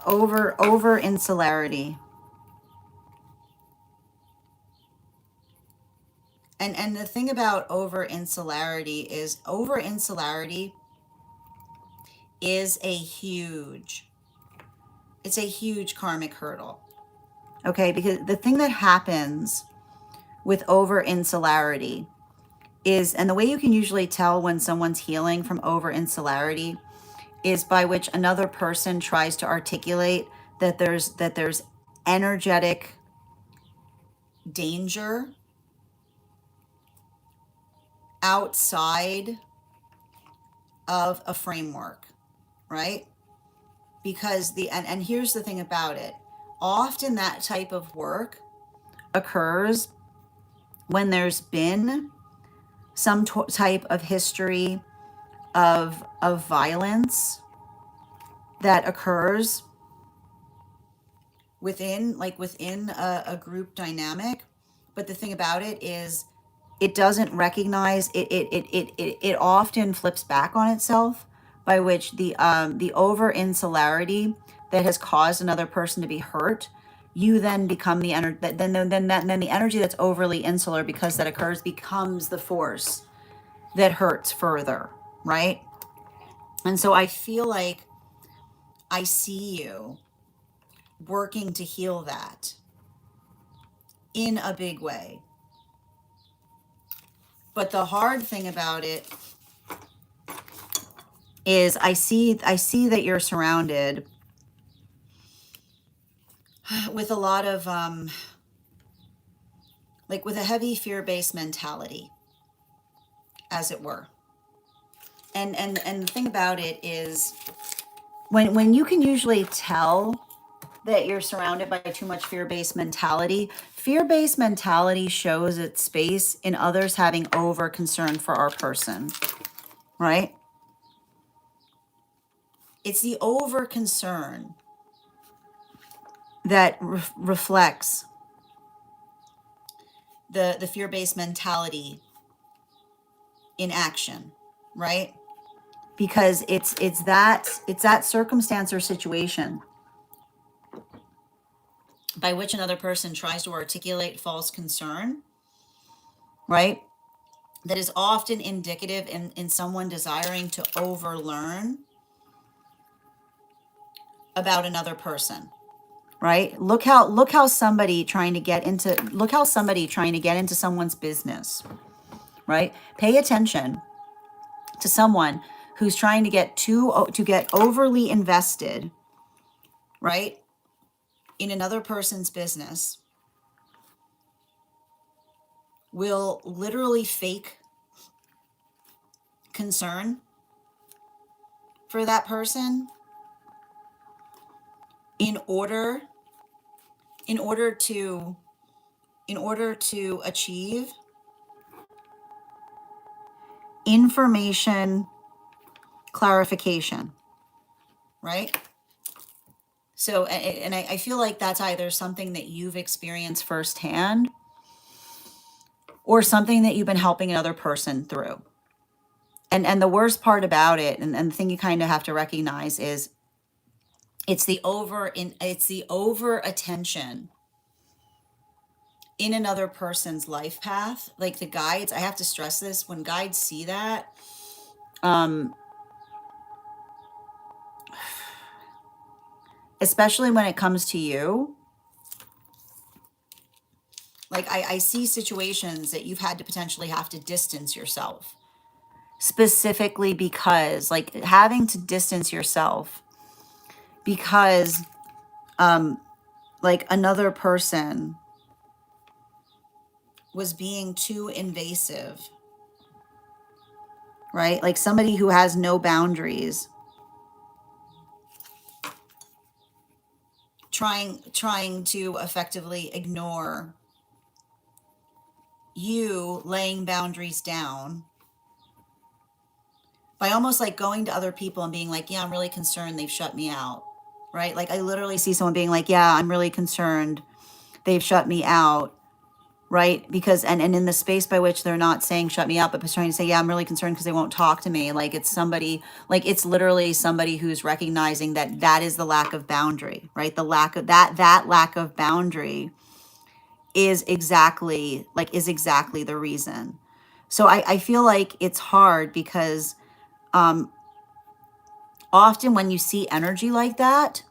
Over insularity. And the thing about over insularity is a huge karmic hurdle. Okay, because the thing that happens with over insularity is, and the way you can usually tell when someone's healing from over insularity is by which another person tries to articulate that there's energetic danger outside of a framework, right? Because and here's the thing about it. Often that type of work occurs when there's been some type of history of violence that occurs within a group dynamic. But the thing about it is it doesn't recognize it often flips back on itself, by which the over insularity that has caused another person to be hurt, you then become the energy then the energy that's overly insular, because that occurs, becomes the force that hurts further, right? And so I feel like I see you working to heal that in a big way. But the hard thing about it is I see that you're surrounded with a lot of with a heavy fear-based mentality, as it were. And the thing about it is when you can usually tell that you're surrounded by too much fear-based mentality shows its space in others having over concern for our person, right? It's the over concern that reflects the fear-based mentality in action, right? Because it's that circumstance or situation by which another person tries to articulate false concern, right? That is often indicative in someone desiring to overlearn about another person, right? Look how somebody trying to get into someone's business, right? Pay attention to someone who's trying to get overly invested, right, in another person's business will literally fake concern for that person in order to achieve information clarification, right? So, and I feel like that's either something that you've experienced firsthand or something that you've been helping another person through. And the worst part about it, and the thing you kind of have to recognize is it's the over attention in another person's life path. Like the guides, I have to stress this, when guides see that, especially when it comes to you, like I see situations that you've had to potentially have to distance yourself, specifically because, like, having to distance yourself because like another person was being too invasive, right? Like somebody who has no boundaries, trying to effectively ignore you laying boundaries down by almost like going to other people and being like, yeah, I'm really concerned they've shut me out, right? Like I literally see someone being like, yeah, I'm really concerned they've shut me out, right? Because, and in the space by which they're not saying shut me out, but trying to say, yeah, I'm really concerned because they won't talk to me. Like it's somebody, like it's literally somebody who's recognizing that that is the lack of boundary, right? The lack of that lack of boundary is exactly the reason. So I feel like it's hard because often when you see energy like that,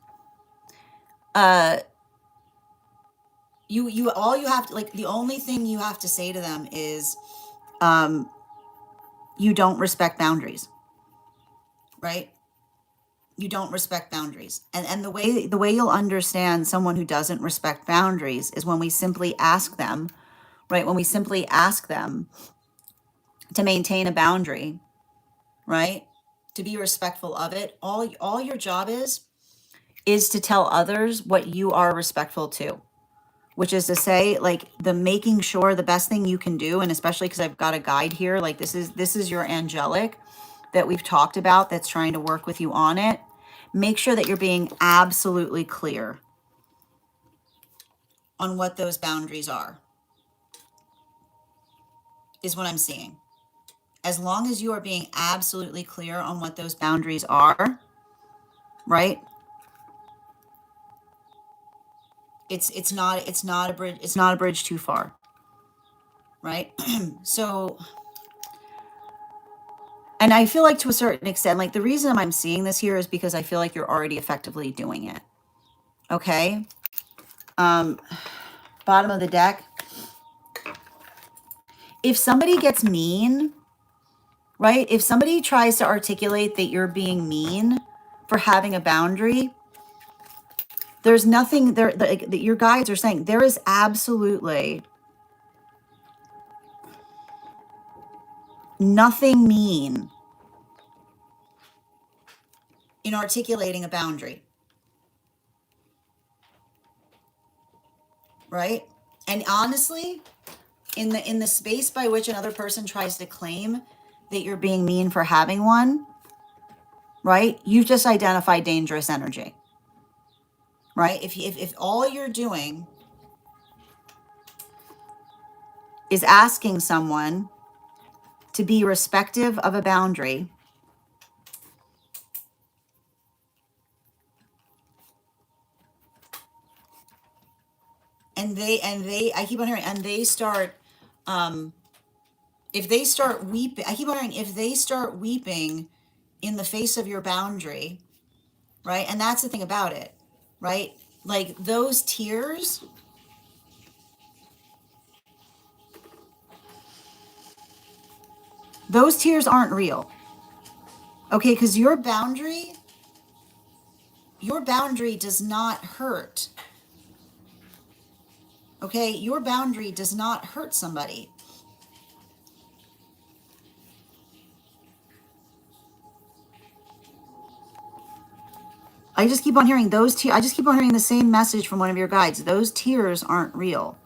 you all you have to, like, the only thing you have to say to them is you don't respect boundaries, right? You don't respect boundaries. And the way you'll understand someone who doesn't respect boundaries is when we simply ask them, right? When we simply ask them to maintain a boundary, right? To be respectful of it. All your job is to tell others what you are respectful to, which is to say, like, the making sure the best thing you can do, and especially because I've got a guide here, like this is your angelic that we've talked about that's trying to work with you on it. Make sure that you're being absolutely clear on what those boundaries are, is what I'm seeing. As long as you are being absolutely clear on what those boundaries are, right? It's not a bridge too far, right? So, and I feel like to a certain extent, like the reason I'm seeing this here is because I feel like you're already effectively doing it. Okay. Bottom of the deck. If somebody gets mean, right? If somebody tries to articulate that you're being mean for having a boundary, there's nothing there that your guides are saying. There is absolutely nothing mean in articulating a boundary, right? And honestly, in the space by which another person tries to claim that you're being mean for having one, right? You've just identified dangerous energy, right? If all you're doing is asking someone to be respective of a boundary, and they I keep on hearing, and they start if they start weeping, I keep wondering if they start weeping in the face of your boundary, right? And that's the thing about it, right? Like those tears aren't real, Okay, because your boundary does not hurt. Okay, your boundary does not hurt somebody. I just keep on hearing those tears. I just keep on hearing the same message from one of your guides. Those tears aren't real.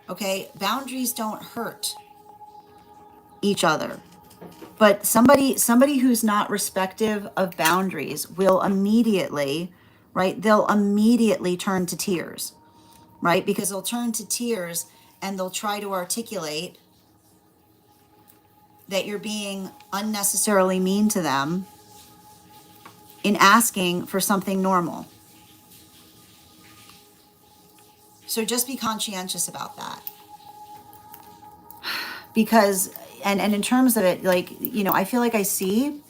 Okay, boundaries don't hurt each other. But somebody who's not respective of boundaries will immediately, right? They'll immediately turn to tears, right? Because they'll turn to tears and they'll try to articulate that you're being unnecessarily mean to them in asking for something normal. So just be conscientious about that. Because and in terms of it, like, you know, I feel like I see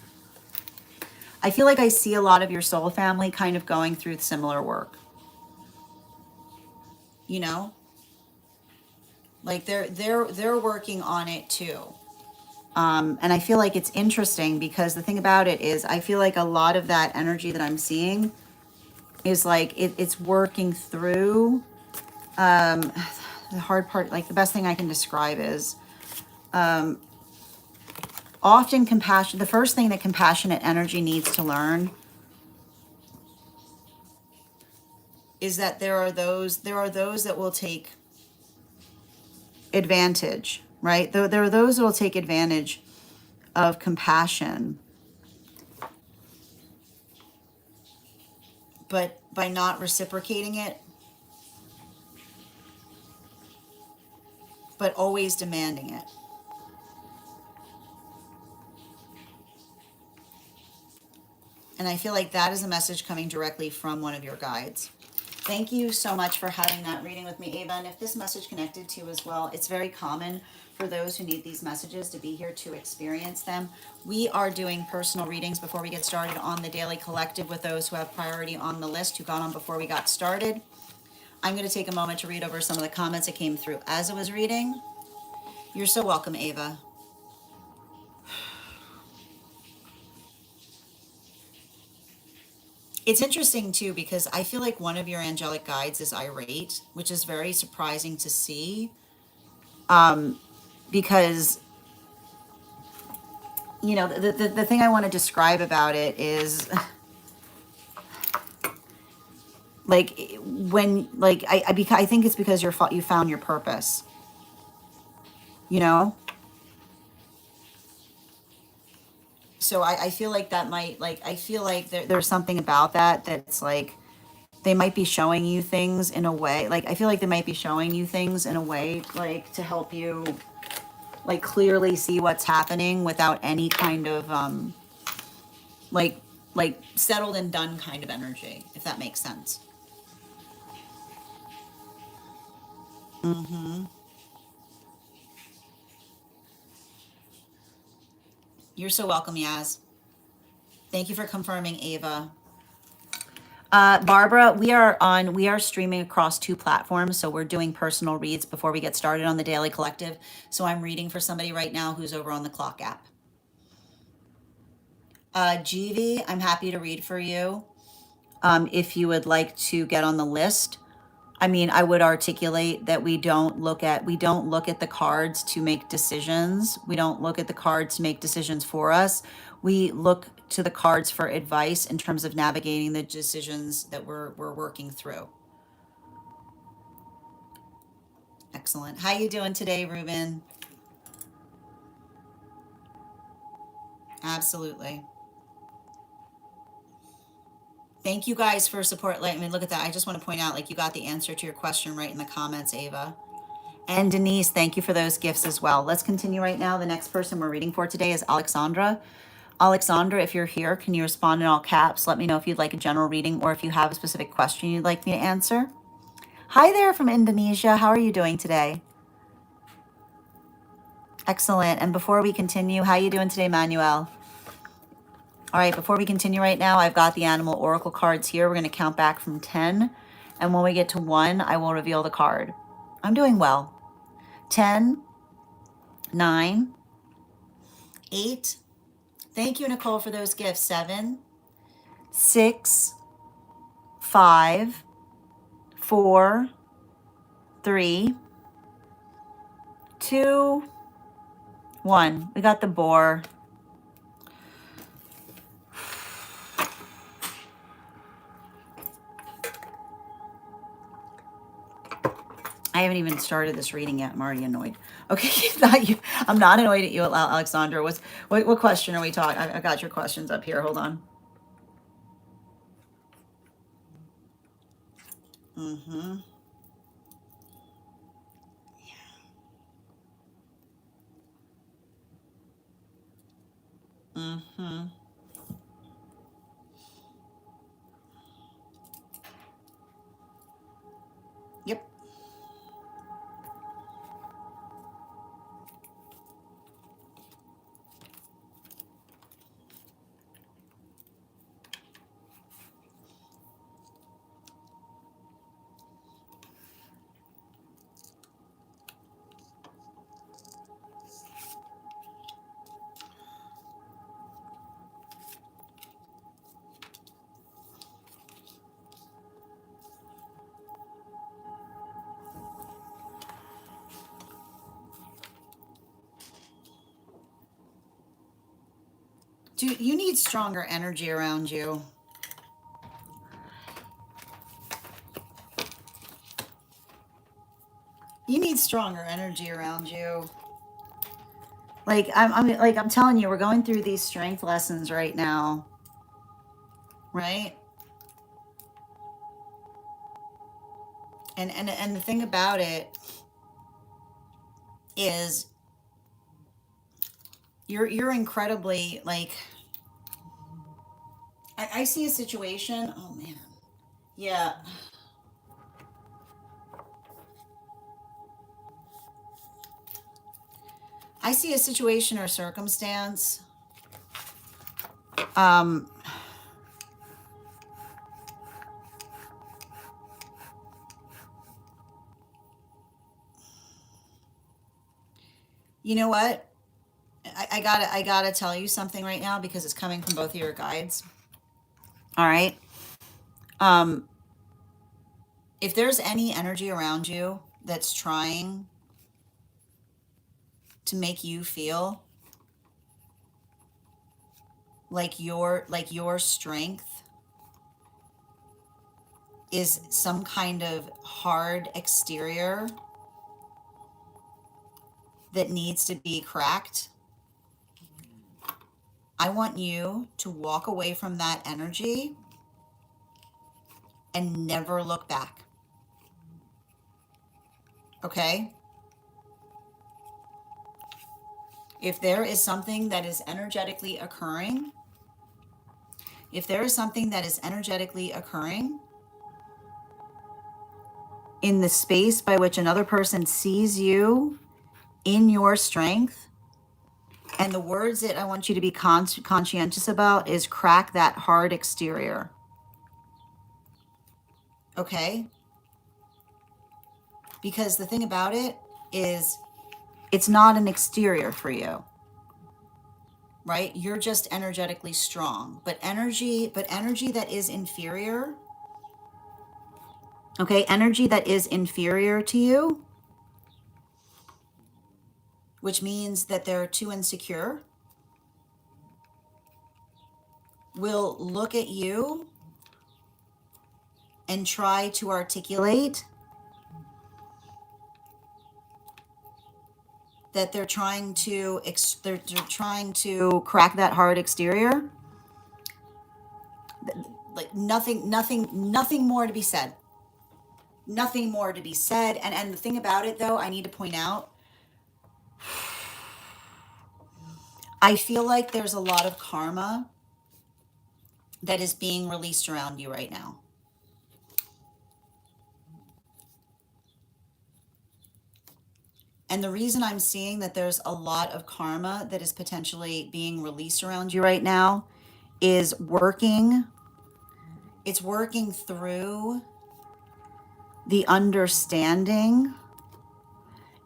a lot of your soul family kind of going through similar work. You know? Like they're working on it too. And I feel like it's interesting because the thing about it is I feel like a lot of that energy that I'm seeing is like it's working through the hard part. Like the best thing I can describe is often compassion. The first thing that compassionate energy needs to learn is that there are those that will take advantage, right? There are those that will take advantage of compassion, but by not reciprocating it, but always demanding it. And I feel like that is a message coming directly from one of your guides. Thank you so much for having that reading with me, Ava. And if this message connected to you as well, it's very common for those who need these messages to be here to experience them. We are doing personal readings before we get started on the Daily Collective with those who have priority on the list, who got on before we got started. I'm going to take a moment to read over some of the comments that came through as I was reading. You're so welcome, Ava. It's interesting too because I feel like one of your angelic guides is irate, which is very surprising to see. Because you know the thing I want to describe about it is like when like I think it's because you found your purpose. You know. So I feel like that might like I feel like there's something about that that's like they might be showing you things in a way like I feel like they might be showing you things in a way like to help you like clearly see what's happening without any kind of like settled and done kind of energy, if that makes sense. Mm-hmm. You're so welcome, Yaz. Thank you for confirming, Ava. Barbara, we are streaming across two platforms, so we're doing personal reads before we get started on the Daily Collective. So I'm reading for somebody right now who's over on the Clock app. GV, I'm happy to read for you. If you would like to get on the list, I mean, I would articulate that we don't look at the cards to make decisions. We don't look at the cards to make decisions for us. We look to the cards for advice in terms of navigating the decisions that we're working through. Excellent. How you doing today, Ruben? Absolutely. Thank you guys for support. I mean, look at that. I just want to point out, like, you got the answer to your question right in the comments, Ava. And Denise, thank you for those gifts as well. Let's continue right now. The next person we're reading for today is Alexandra. Alexandra, if you're here, can you respond in all caps? Let me know if you'd like a general reading or if you have a specific question you'd like me to answer. Hi there from Indonesia. How are you doing today? Excellent. And before we continue, how are you doing today, Manuel? All right, before we continue right now, I've got the animal oracle cards here. We're going to count back from 10. And when we get to 1, I will reveal the card. I'm doing well. 10, 9, 8, Thank you, Nicole, for those gifts. 7, 6, 5, 4, 3, 2, 1. We got the boar. I haven't even started this reading yet. I'm already annoyed. Okay, not you. I'm not annoyed at you, Alexandra. What question are we talking? I got your questions up here. Hold on. Mm-hmm. Mm-hmm. Yep. Dude, you need stronger energy around you. You need stronger energy around you. Like I'm telling you, we're going through these strength lessons right now, right? And the thing about it is you're incredibly like I see a situation. Oh man. Yeah. I see a situation or circumstance. Um you know what? I gotta tell you something right now because it's coming from both of your guides. All right. Um, if there's any energy around you that's trying to make you feel like your strength is some kind of hard exterior that needs to be cracked, I want you to walk away from that energy and never look back. Okay? If there is something that is energetically occurring, if there is something that is energetically occurring in the space by which another person sees you in your strength, and the words that I want you to be conscientious about is crack that hard exterior. Okay? Because the thing about it is it's not an exterior for you. Right? You're just energetically strong. But energy that is inferior, okay, energy that is inferior to you, which means that they're too insecure, will look at you and try to articulate that they're trying to crack that hard exterior. Like nothing more to be said. Nothing more to be said. And the thing about it though, I need to point out, I feel like there's a lot of karma that is being released around you right now. And the reason I'm seeing that there's a lot of karma that is potentially being released around you right now is it's working through the understanding.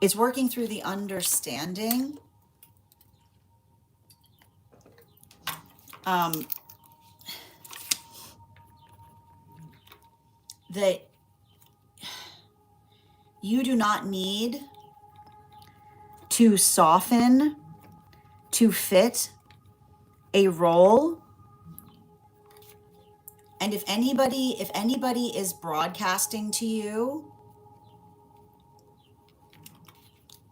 It's working through the understanding that you do not need to soften to fit a role. And if anybody is broadcasting to you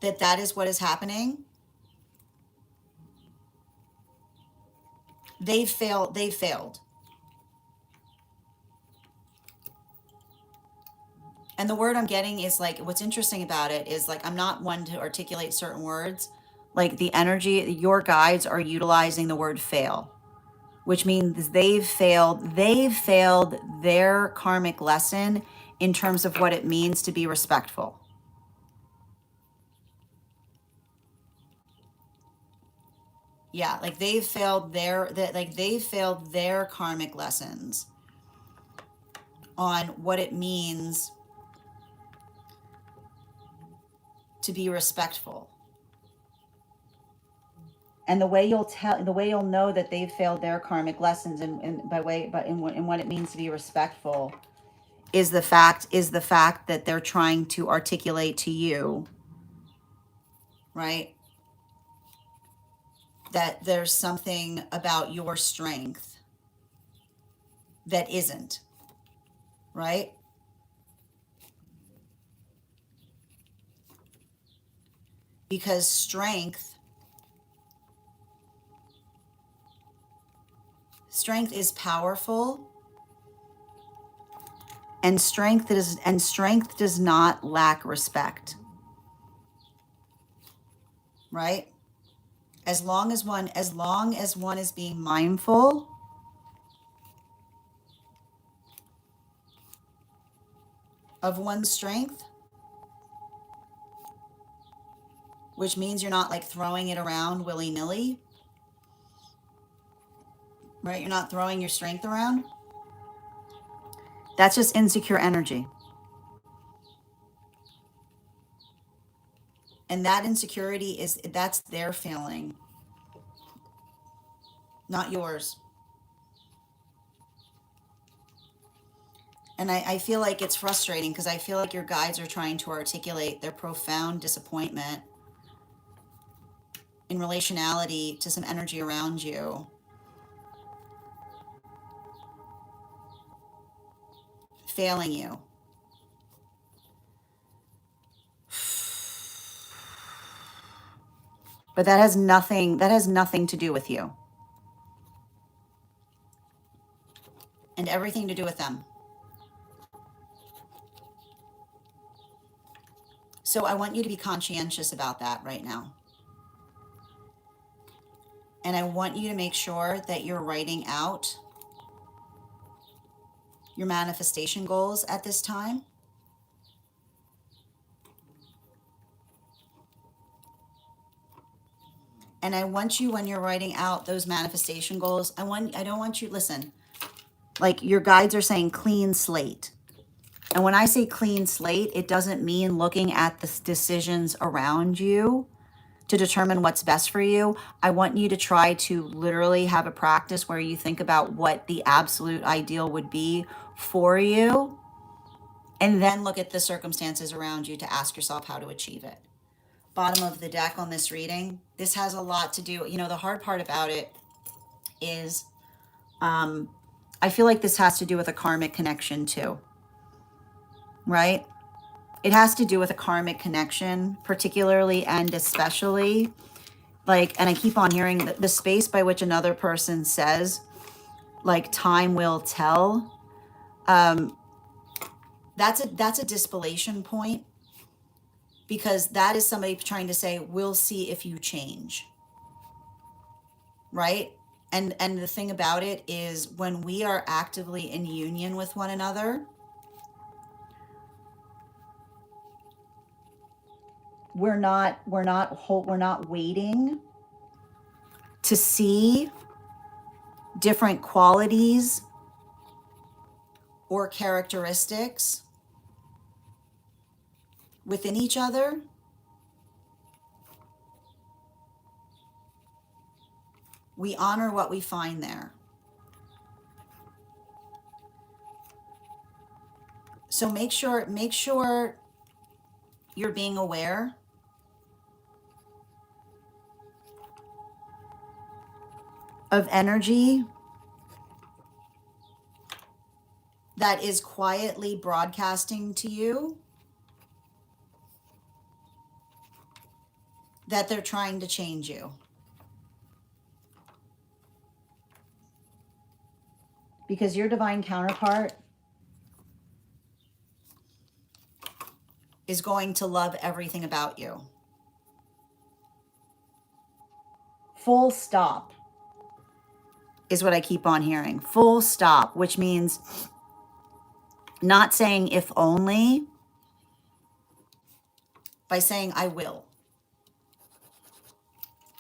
that that is what is happening, they've failed. And the word I'm getting is like, what's interesting about it is like, I'm not one to articulate certain words. Like the energy, your guides are utilizing the word fail, which means they've failed their karmic lesson in terms of what it means to be respectful. Yeah, like they've failed their karmic lessons on what it means to be respectful. And the way you'll know that they've failed their karmic lessons in what it means to be respectful is the fact that they're trying to articulate to you, right, that there's something about your strength that isn't, right? Because strength is powerful, and strength does not lack respect, right? As long as one is being mindful of one's strength, which means you're not like throwing it around willy-nilly, right? You're not throwing your strength around. That's just insecure energy. And that insecurity that's their failing, not yours. And I feel like it's frustrating because I feel like your guides are trying to articulate their profound disappointment in relationality to some energy around you. Failing you. But that has nothing to do with you. And everything to do with them. So I want you to be conscientious about that right now. And I want you to make sure that you're writing out your manifestation goals at this time. And I want you, when you're writing out those manifestation goals, I don't want you, listen, like your guides are saying clean slate. And when I say clean slate, it doesn't mean looking at the decisions around you to determine what's best for you. I want you to try to literally have a practice where you think about what the absolute ideal would be for you, and then look at the circumstances around you to ask yourself how to achieve it. Bottom of the deck on this reading, this has a lot to do, the hard part about it is I feel like this has to do with a karmic connection too, right? It has to do with a karmic connection, particularly and especially, like, and I keep on hearing that the space by which another person says, like, time will tell, that's a dispellation point, because that is somebody trying to say, we'll see if you change, right? And the thing about it is, when we are actively in union with one another, we're not waiting to see different qualities or characteristics within each other. We honor what we find there. So make sure you're being aware of energy that is quietly broadcasting to you that they're trying to change you. Because your divine counterpart is going to love everything about you. Full stop is what I keep on hearing. Full stop, which means not saying if only, by saying I will.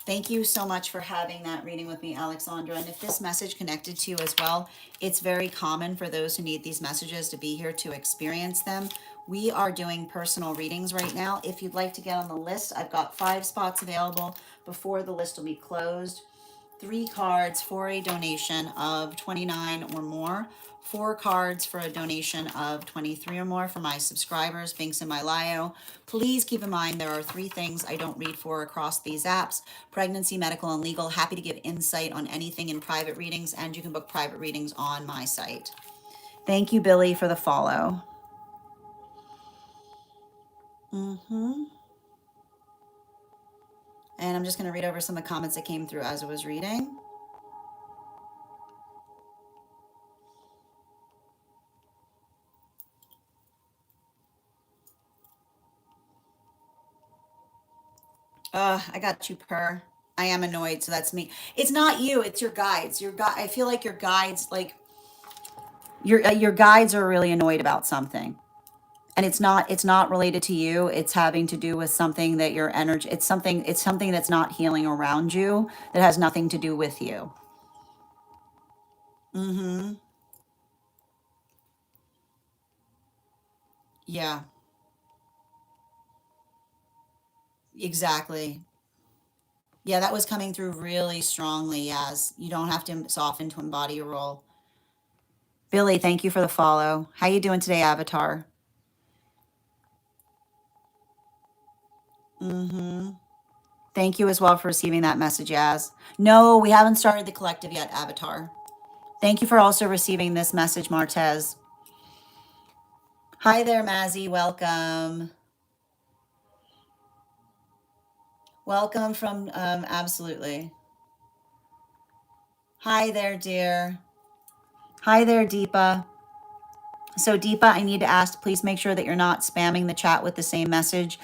Thank you so much for having that reading with me, Alexandra. And if this message connected to you as well, it's very common for those who need these messages to be here to experience them. We are doing personal readings right now. If you'd like to get on the list, I've got 5 spots available before the list will be closed. 3 cards for a donation of $29 or more. 4 cards for a donation of $23 or more for my subscribers. Links in my bio. Please keep in mind there are 3 things I don't read for across these apps: pregnancy, medical, and legal. Happy to give insight on anything in private readings, and you can book private readings on my site. Thank you, Billy, for the follow. And I'm just going to read over some of the comments that came through as I was reading. I got you, Per. I am annoyed, so that's me. It's not you, it's your guides. I feel like your guides, like your guides are really annoyed about something. And it's not related to you. It's having to do with something that your energy, it's something that's not healing around you, that has nothing to do with you. Yeah, exactly. Yeah, that was coming through really strongly, as you don't have to soften to embody your role. Billy, thank you for the follow. How you doing today, Avatar? Thank you as well for receiving that message, Yaz. No, we haven't started the collective yet, Avatar. Thank you for also receiving this message, Martez. Hi there, Mazzy. Welcome. Welcome from, absolutely. Hi there, dear. Hi there, Deepa. So Deepa, I need to ask, please make sure that you're not spamming the chat with the same message.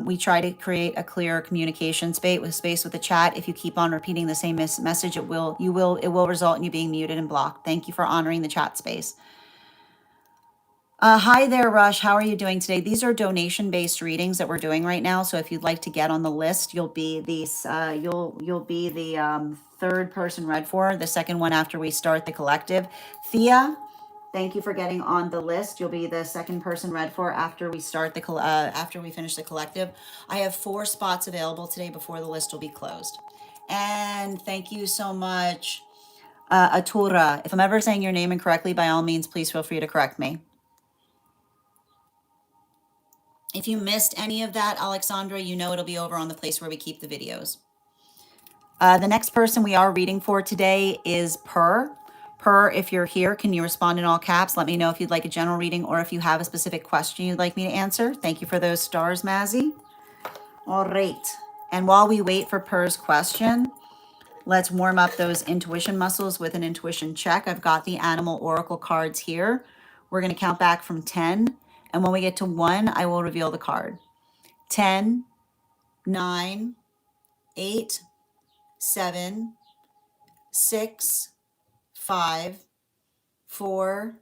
We try to create a clear communication space with the chat. If you keep on repeating the same message, it will result in you being muted and blocked. Thank you for honoring the chat space. Hi there, Rush. How are you doing today? These are donation-based readings that we're doing right now. So if you'd like to get on the list, you'll be the third person read for, the second one after we start the collective. Thea, thank you for getting on the list. You'll be the second person read for after we start after we finish the collective. I have 4 spots available today before the list will be closed. And thank you so much, Atura. If I'm ever saying your name incorrectly, by all means, please feel free to correct me. If you missed any of that, Alexandra, you know it'll be over on the place where we keep the videos. The next person we are reading for today is Per. Per, if you're here, can you respond in all caps? Let me know if you'd like a general reading or if you have a specific question you'd like me to answer. Thank you for those stars, Mazzy. All right. And while we wait for Per's question, let's warm up those intuition muscles with an intuition check. I've got the animal oracle cards here. We're going to count back from 10. And when we get to 1, I will reveal the card. 10, 9, 8, 7, 6, 5, 4,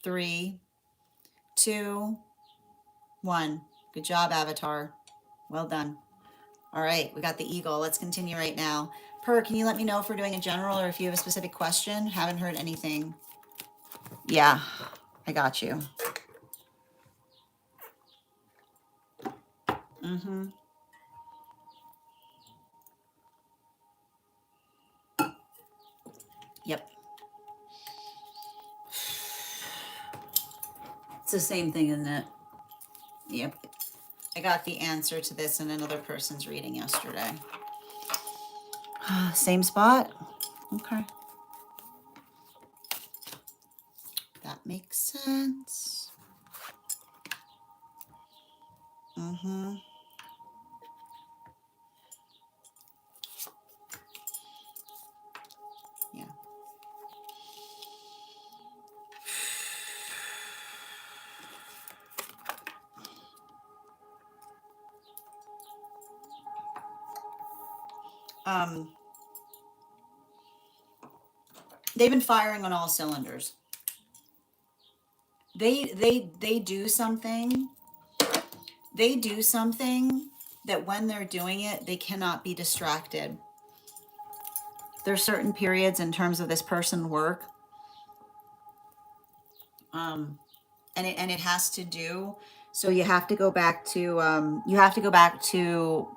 3, 2, 1. Good job, Avatar. Well done. All right, we got the eagle. Let's continue right now. Per, can you let me know if we're doing a general or if you have a specific question? Haven't heard anything. Yeah, I got you. Yep. It's the same thing, isn't it? Yep. I got the answer to this in another person's reading yesterday. Same spot? Okay. That makes sense. Mm-hmm. Yeah. They've been firing on all cylinders. They do something. They do something that when they're doing it, they cannot be distracted. There's certain periods in terms of this person work, and it has to do. So you have to go back to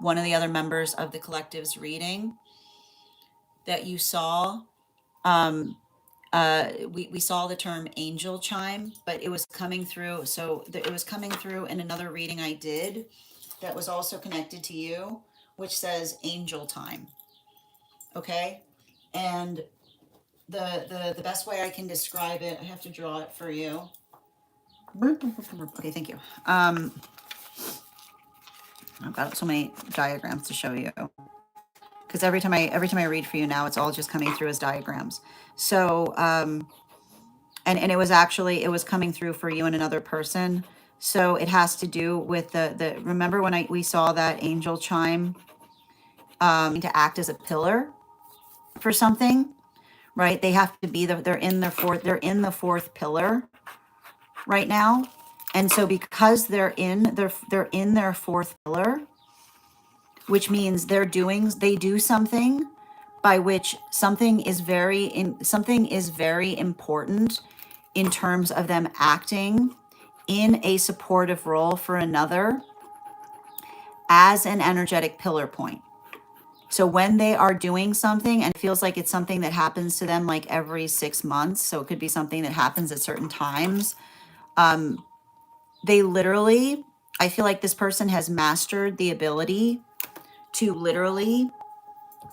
one of the other members of the collective's reading that you saw. We saw the term angel chime, but it was coming through. So it was coming through in another reading I did that was also connected to you, which says angel time. Okay. And the best way I can describe it, I have to draw it for you. Okay, thank you. I've got so many diagrams to show you because every time I read for you now, it's all just coming through as diagrams. So and it was coming through for you and another person. So it has to do with the remember when we saw that angel chime to act as a pillar for something, right? They have to be they're in the fourth pillar right now. And so because they're in their fourth pillar, which means they do something by which something is very important in terms of them acting in a supportive role for another as an energetic pillar point. So when they are doing something and it feels like it's something that happens to them like every 6 months, so it could be something that happens at certain times, they literally, I feel like this person has mastered the ability to literally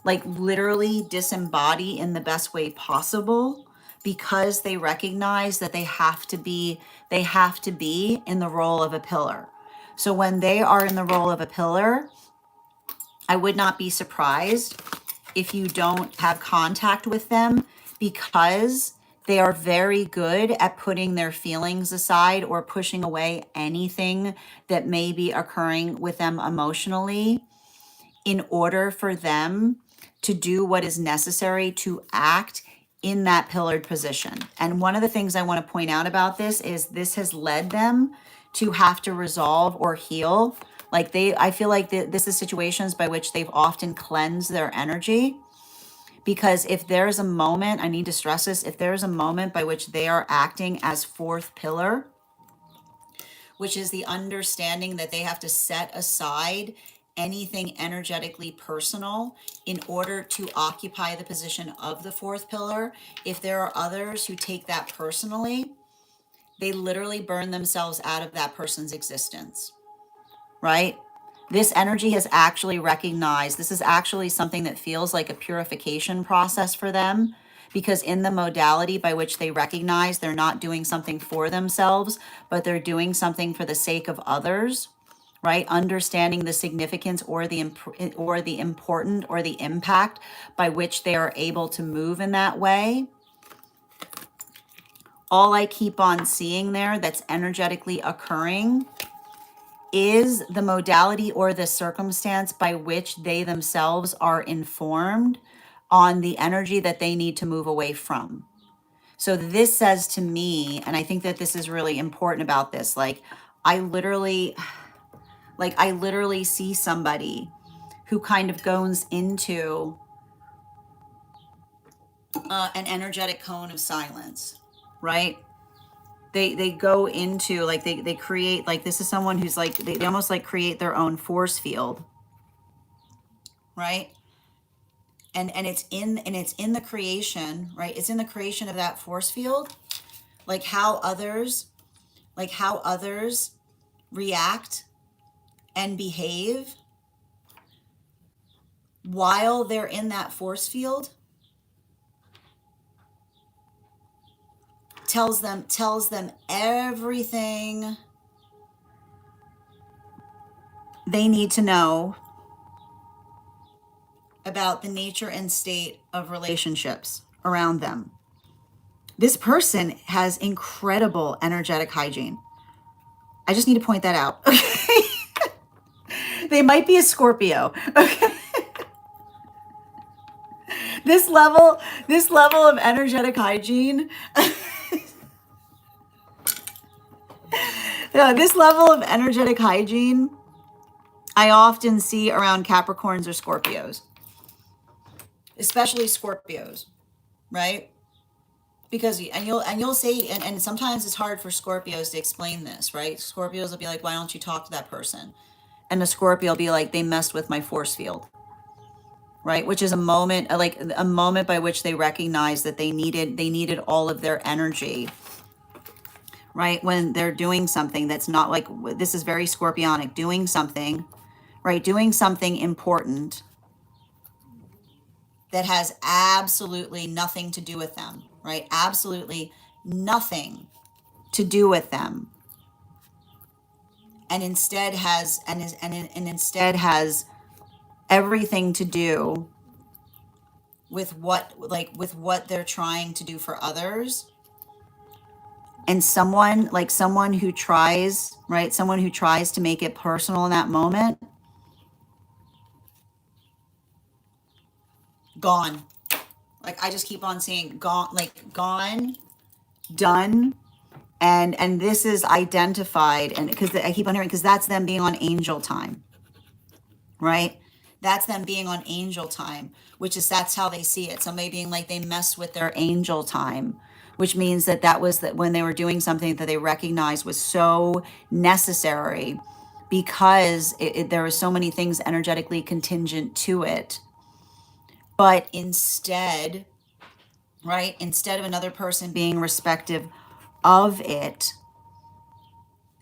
disembody in the best way possible because they recognize that they have to be in the role of a pillar. So when they are in the role of a pillar, I would not be surprised if you don't have contact with them because they are very good at putting their feelings aside or pushing away anything that may be occurring with them emotionally in order for them to do what is necessary to act in that pillared position. And one of the things I want to point out about this is this has led them to have to resolve or heal. I feel like this is situations by which they've often cleansed their energy. Because if there's a moment, I need to stress this, if there's a moment by which they are acting as fourth pillar, which is the understanding that they have to set aside anything energetically personal in order to occupy the position of the fourth pillar. If there are others who take that personally, they literally burn themselves out of that person's existence, right? This energy has actually recognized, this is actually something that feels like a purification process for them, because in the modality by which they recognize they're not doing something for themselves, but they're doing something for the sake of others, right? Understanding the significance or the important or the impact by which they are able to move in that way. All I keep on seeing there that's energetically occurring is the modality or the circumstance by which they themselves are informed on the energy that they need to move away from. So this says to me, and I think that this is really important about this, I literally see somebody who kind of goes into an energetic cone of silence, right? They go into they create, this is someone who's they almost create their own force field, right? and it's in the creation, right? It's in the creation of that force field, like how others react and behave while they're in that force field tells them everything they need to know about the nature and state of relationships around them. This person has incredible energetic hygiene. I just need to point that out. Okay. They might be a Scorpio. Okay. This level of energetic hygiene. Yeah, this level of energetic hygiene I often see around Capricorns or Scorpios. Especially Scorpios, right? Because you'll say, and sometimes it's hard for Scorpios to explain this, right? Scorpios will be like, why don't you talk to that person? And the Scorpio will be like, they messed with my force field, right? Which is a moment, like a moment by which they recognize that they needed all of their energy, right? When they're doing something that's not like, this is very Scorpionic, doing something, right? Doing something important that has absolutely nothing to do with them, right? Absolutely nothing to do with them. And instead has instead has everything to do with what they're trying to do for others. And someone who tries, right? Someone who tries to make it personal in that moment, gone. Like I just keep on saying gone, like gone, done. And this is identified, and because I keep on hearing, because that's them being on angel time, right? That's them being on angel time, that's how they see it. Somebody being like they messed with their angel time, which means that was that when they were doing something that they recognized was so necessary, because there were so many things energetically contingent to it. But instead, right, instead of another person being respective of it,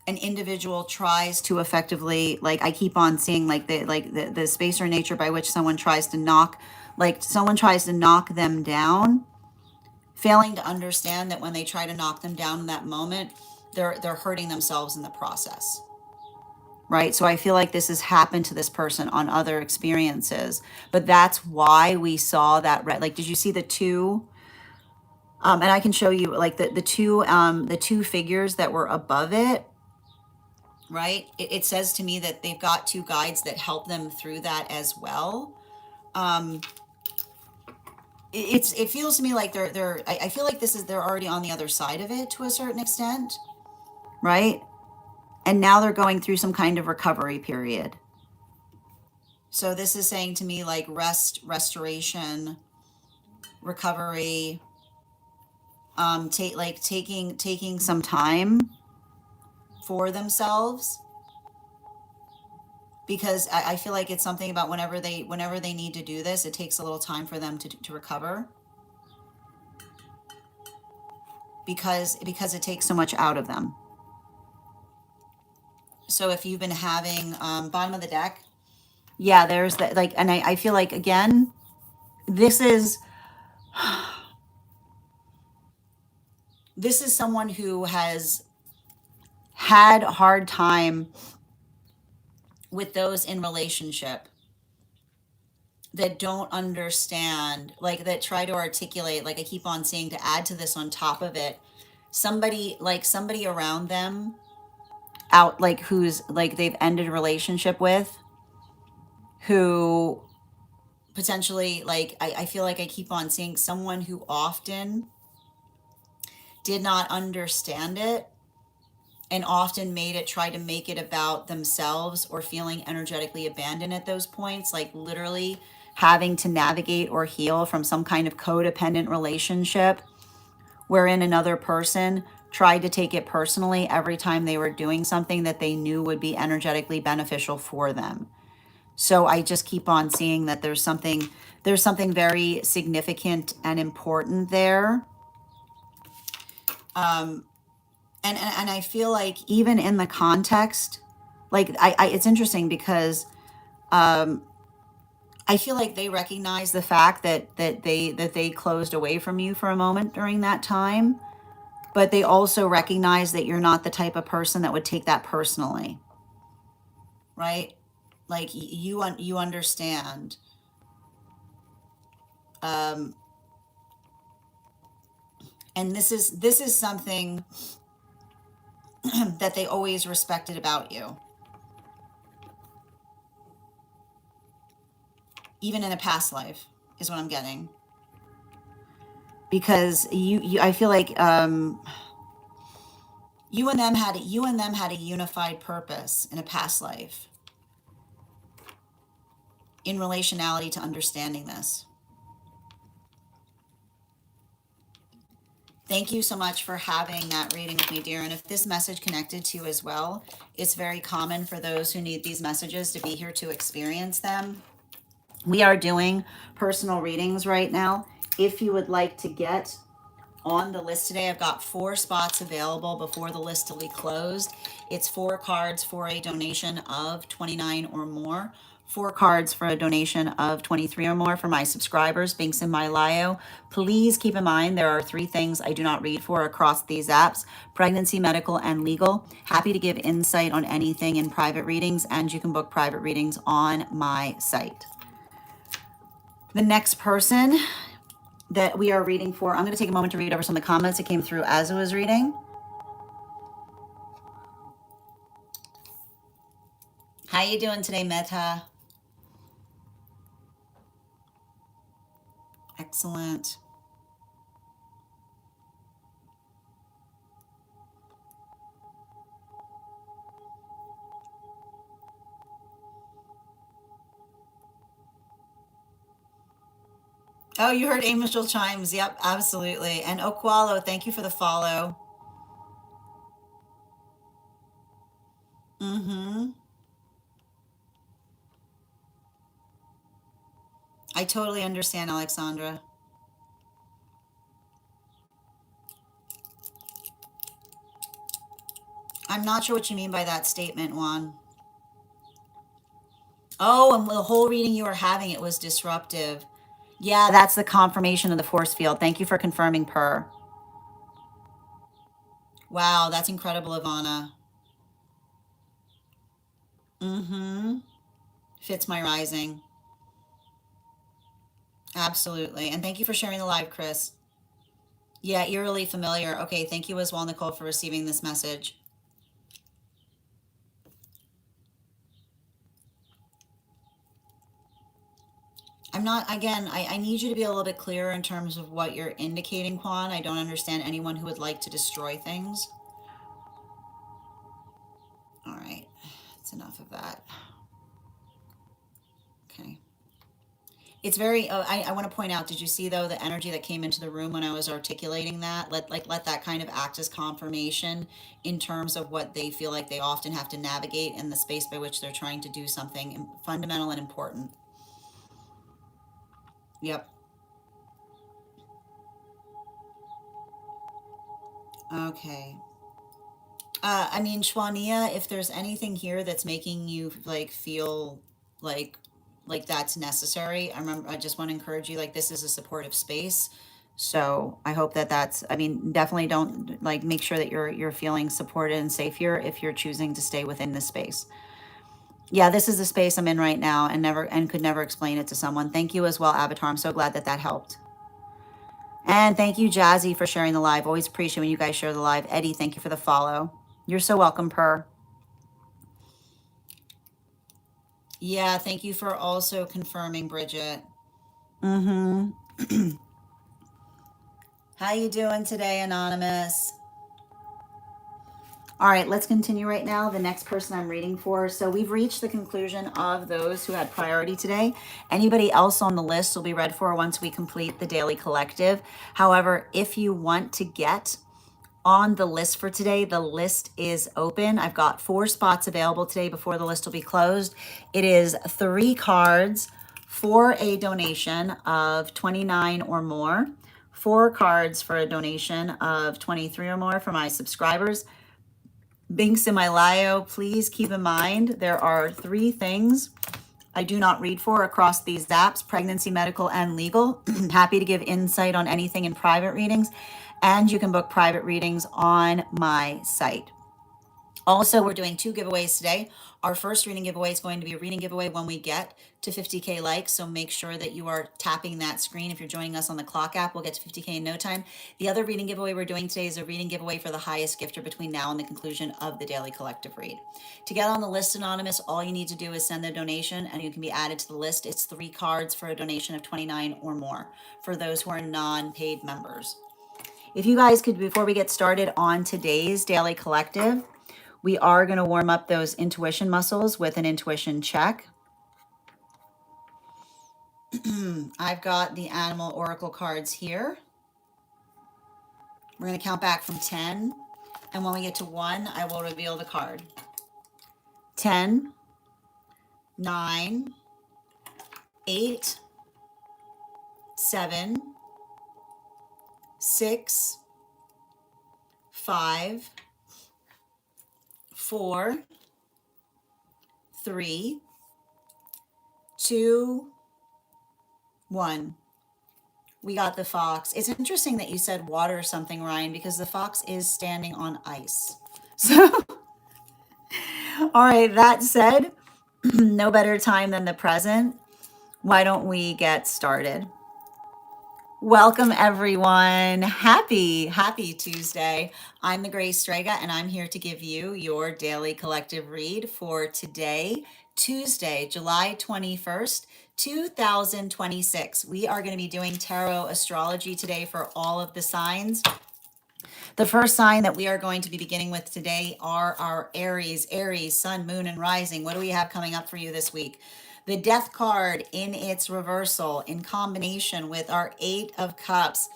an individual tries to effectively, like I keep on seeing the space or nature by which someone tries to knock them down, failing to understand that when they try to knock them down in that moment, they're hurting themselves in the process. Right? So I feel like this has happened to this person on other experiences, but that's why we saw that red. Like, did you see the two? And I can show you like the two figures that were above it. Right? It says to me that they've got two guides that help them through that as well. It feels to me like I feel like they're already on the other side of it to a certain extent, right? And now they're going through some kind of recovery period. So this is saying to me like restoration, recovery, taking some time for themselves, because I feel like it's something about whenever they need to do this, it takes a little time for them to recover, because it takes so much out of them. So if you've been having bottom of the deck, yeah, there's that, like, and I feel like, again, this is someone who has had a hard time with those in relationship that don't understand, like that try to articulate, like I keep on saying, to add to this on top of it, somebody around them out, like who's like they've ended a relationship with, who potentially, like I feel like I keep on seeing someone who often did not understand it, and often try to make it about themselves, or feeling energetically abandoned at those points, like literally having to navigate or heal from some kind of codependent relationship wherein another person tried to take it personally every time they were doing something that they knew would be energetically beneficial for them. So I just keep on seeing that there's something very significant and important there. And I feel like even in the context, like it's interesting because I feel like they recognize the fact that they closed away from you for a moment during that time, but they also recognize that you're not the type of person that would take that personally, right? Like you understand. Um, and this is something that they always respected about you, even in a past life, is what I'm getting. Because I feel like you and them had a unified purpose in a past life in relationality to understanding this. Thank you so much for having that reading with me, dear. And if this message connected to you as well, it's very common for those who need these messages to be here to experience them. We are doing personal readings right now. If you would like to get on the list today, I've got 4 spots available before the list will be closed. It's 4 cards for a donation of 29 or more. 4 cards for a donation of 23 or more for my subscribers. Links in my bio. Please keep in mind there are 3 things I do not read for across these apps: pregnancy, medical, and legal. Happy to give insight on anything in private readings, and you can book private readings on my site. The next person that we are reading for, I'm going to take a moment to read over some of the comments that came through as I was reading. How you doing today, Meta? Excellent. Oh, you heard Angel Chimes. Yep, absolutely. And Okwalo, thank you for the follow. Mm-hmm. I totally understand, Alexandra. I'm not sure what you mean by that statement, Juan. Oh, and the whole reading you were having, it was disruptive. Yeah, that's the confirmation of the force field. Thank you for confirming, Per. Wow, that's incredible, Ivana. Mm-hmm. Fits my rising. Absolutely. And thank you for sharing the live, Chris. Yeah, eerily familiar. Okay, thank you as well, Nicole, for receiving this message. I'm not, again, I need you to be a little bit clearer in terms of what you're indicating, Quan. I don't understand anyone who would like to destroy things. All right, that's enough of that. Okay. It's very, I want to point out, did you see though the energy that came into the room when I was articulating that? Let that kind of act as confirmation in terms of what they feel like they often have to navigate in the space by which they're trying to do something fundamental and important. Yep. Okay. I mean, Shwania, if there's anything here that's making you like feel like that's necessary, I just want to encourage you, like, this is a supportive space. So I hope that that's, I mean, definitely don't, like, make sure that you're feeling supported and safe here if you're choosing to stay within this space. Yeah, this is the space I'm in right now, and could never explain it to someone. Thank you as well, Avatar. I'm so glad that helped. And thank you, Jazzy, for sharing the live. Always appreciate when you guys share the live. Eddie, thank you for the follow. You're so welcome, Per. Yeah, thank you for also confirming, Bridget. Mm-hmm. How you doing today, Anonymous? All right, let's continue right now. The next person I'm reading for. So we've reached the conclusion of those who had priority today. Anybody else on the list will be read for once we complete the daily collective. However, if you want to get on the list for today. The list is open. I've got 4 spots available today before the list will be closed. It is 3 cards for a donation of 29 or more, 4 cards for a donation of 23 or more for my subscribers. Binks in my bio, please keep in mind there are 3 things I do not read for across these apps: pregnancy, medical, and legal. Happy to give insight on anything in private readings, and you can book private readings on my site. Also, we're doing 2 giveaways today. Our first reading giveaway is going to be a reading giveaway when we get to 50K likes. So make sure that you are tapping that screen. If you're joining us on the clock app, we'll get to 50K in no time. The other reading giveaway we're doing today is a reading giveaway for the highest gifter between now and the conclusion of the daily collective read. To get on the list, Anonymous, all you need to do is send a donation and you can be added to the list. It's 3 cards for a donation of 29 or more for those who are non-paid members. If you guys could, before we get started on today's daily collective, we are going to warm up those intuition muscles with an intuition check. I've got the animal oracle cards here. We're going to count back from 10. And when we get to 1, I will reveal the card. 10, 9, 8, 7, 6, 5, 4, 3, 2, 1. We got the fox. It's interesting that you said water or something, Ryan, because the fox is standing on ice. So, all right, that said, no better time than the present. Why don't we get started? Welcome, everyone. Happy Tuesday. I'm the Grace Strega, and I'm here to give you your daily collective read for today, Tuesday, July 21st, 2026. We are going to be doing tarot astrology today for all of the signs. The first sign that we are going to be beginning with today are our Aries, sun, moon, and rising. What do we have coming up for you this week? The Death card in its reversal in combination with our 8 of Cups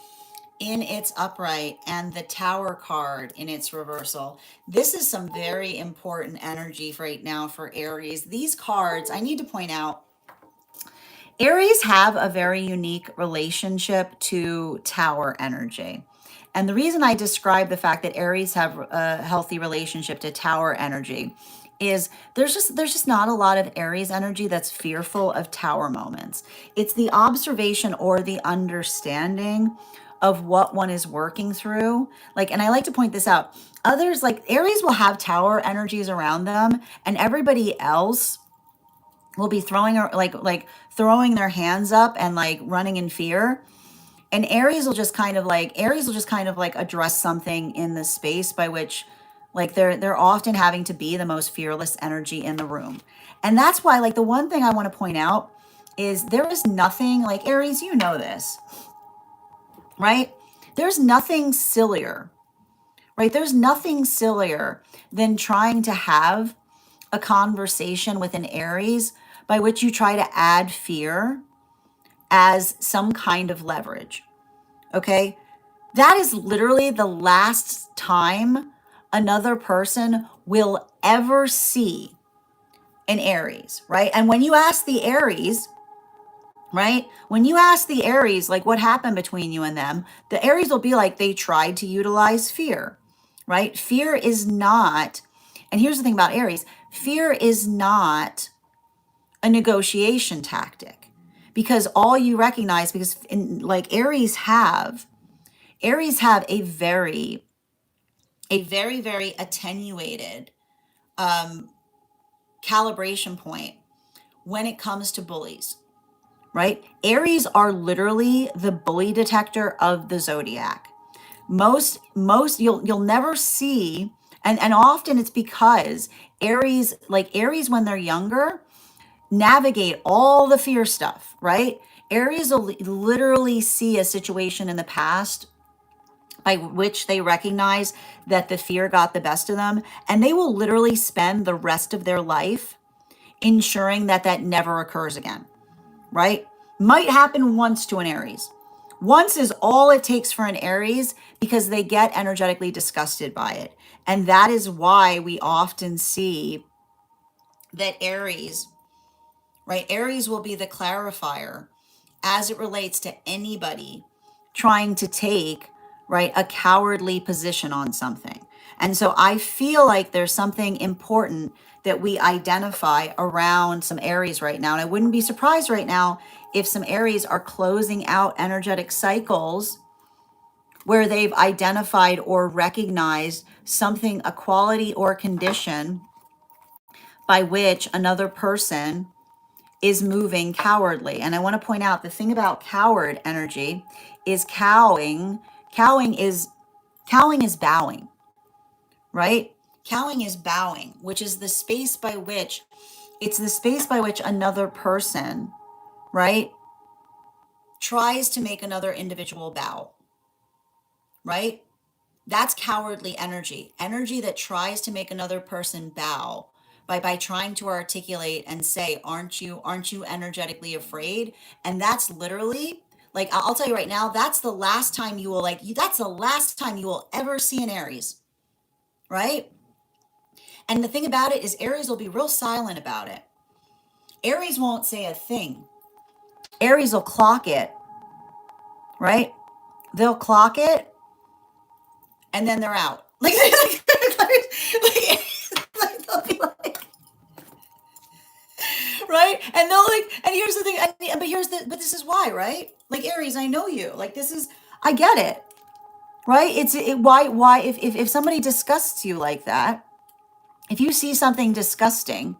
in its upright and the Tower card in its reversal. This is some very important energy right now for Aries. These cards, I need to point out, Aries have a very unique relationship to Tower energy. And the reason I describe the fact that Aries have a healthy relationship to Tower energy is there's just not a lot of Aries energy that's fearful of Tower moments. It's the observation or the understanding of what one is working through. Like, and I like to point this out. Others, like Aries, will have Tower energies around them, and everybody else will be throwing throwing their hands up and like running in fear. And Aries will just kind of like address something in the space by which like they're often having to be the most fearless energy in the room. And that's why, like, the one thing I want to point out is there is nothing like Aries, you know this, right? There's nothing sillier, right? There's nothing sillier than trying to have a conversation with an Aries by which you try to add fear as some kind of leverage. Okay? That is literally the last time another person will ever see an Aries, right? And when you ask the Aries, right? When you ask the Aries, like, what happened between you and them, the Aries will be like, they tried to utilize fear, right? Fear is not, and here's the thing about Aries, fear is not a negotiation tactic, because all you recognize, because like Aries have a very attenuated calibration point when it comes to bullies, right? Aries are literally the bully detector of the zodiac. Most you'll never see, and often it's because Aries when they're younger, navigate all the fear stuff, right? Aries will literally see a situation in the past by which they recognize that the fear got the best of them, and they will literally spend the rest of their life ensuring that that never occurs again, right? Might happen once to an Aries, Once is all it takes for an Aries because they get energetically disgusted by it. And that is why we often see that Aries, right? Aries will be the clarifier as it relates to anybody trying to take, right, a cowardly position on something. And so I feel like there's something important that we identify around some Aries right now. And I wouldn't be surprised right now if some Aries are closing out energetic cycles where they've identified or recognized something, a quality or condition by which another person is moving cowardly. And I want to point out the thing about coward energy is cowing. Cowing is bowing, right? Cowing is bowing, which is the space by which it's the space by which another person, right, tries to make another individual bow, right? That's cowardly energy. Energy that tries to make another person bow by trying to articulate and say, aren't you energetically afraid? And that's literally like I'll tell you right now, that's the last time you will that's the last time you will ever see an Aries, right? And the thing about it is Aries will be real silent about it. Aries won't say a thing. Aries will clock it, right? They'll clock it and then they're out. They'll be like, right? And they'll and here's the thing, but this is why, right? Like Aries, I know you. Like this is, I get it, right? Why, if somebody disgusts you like that, if you see something disgusting,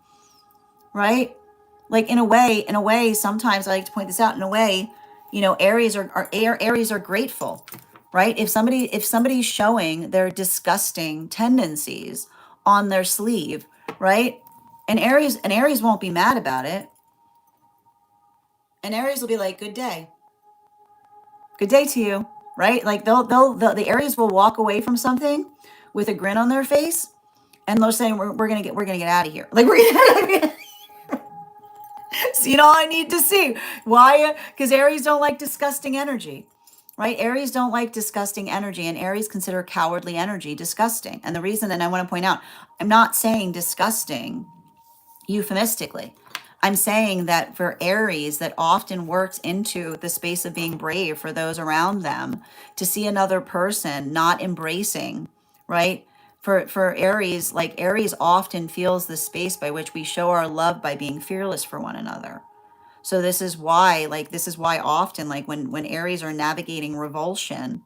right? Like in a way, sometimes I like to point this out. In a way, Aries are grateful, right? If somebody's showing their disgusting tendencies on their sleeve, right? And Aries won't be mad about it. And Aries will be like, "Good day, good day to you," right? Like the Aries will walk away from something with a grin on their face, and they're saying, "We're gonna get out of here." Like we're gonna. Seen all I need to see. Why? Because Aries don't like disgusting energy, right? Aries don't like disgusting energy, and Aries consider cowardly energy disgusting. And the reason that I want to point out, I'm not saying disgusting euphemistically. I'm saying that for Aries, that often works into the space of being brave for those around them to see another person not embracing, right? For Aries, like Aries often feels the space by which we show our love by being fearless for one another. So this is why often, like when Aries are navigating revulsion,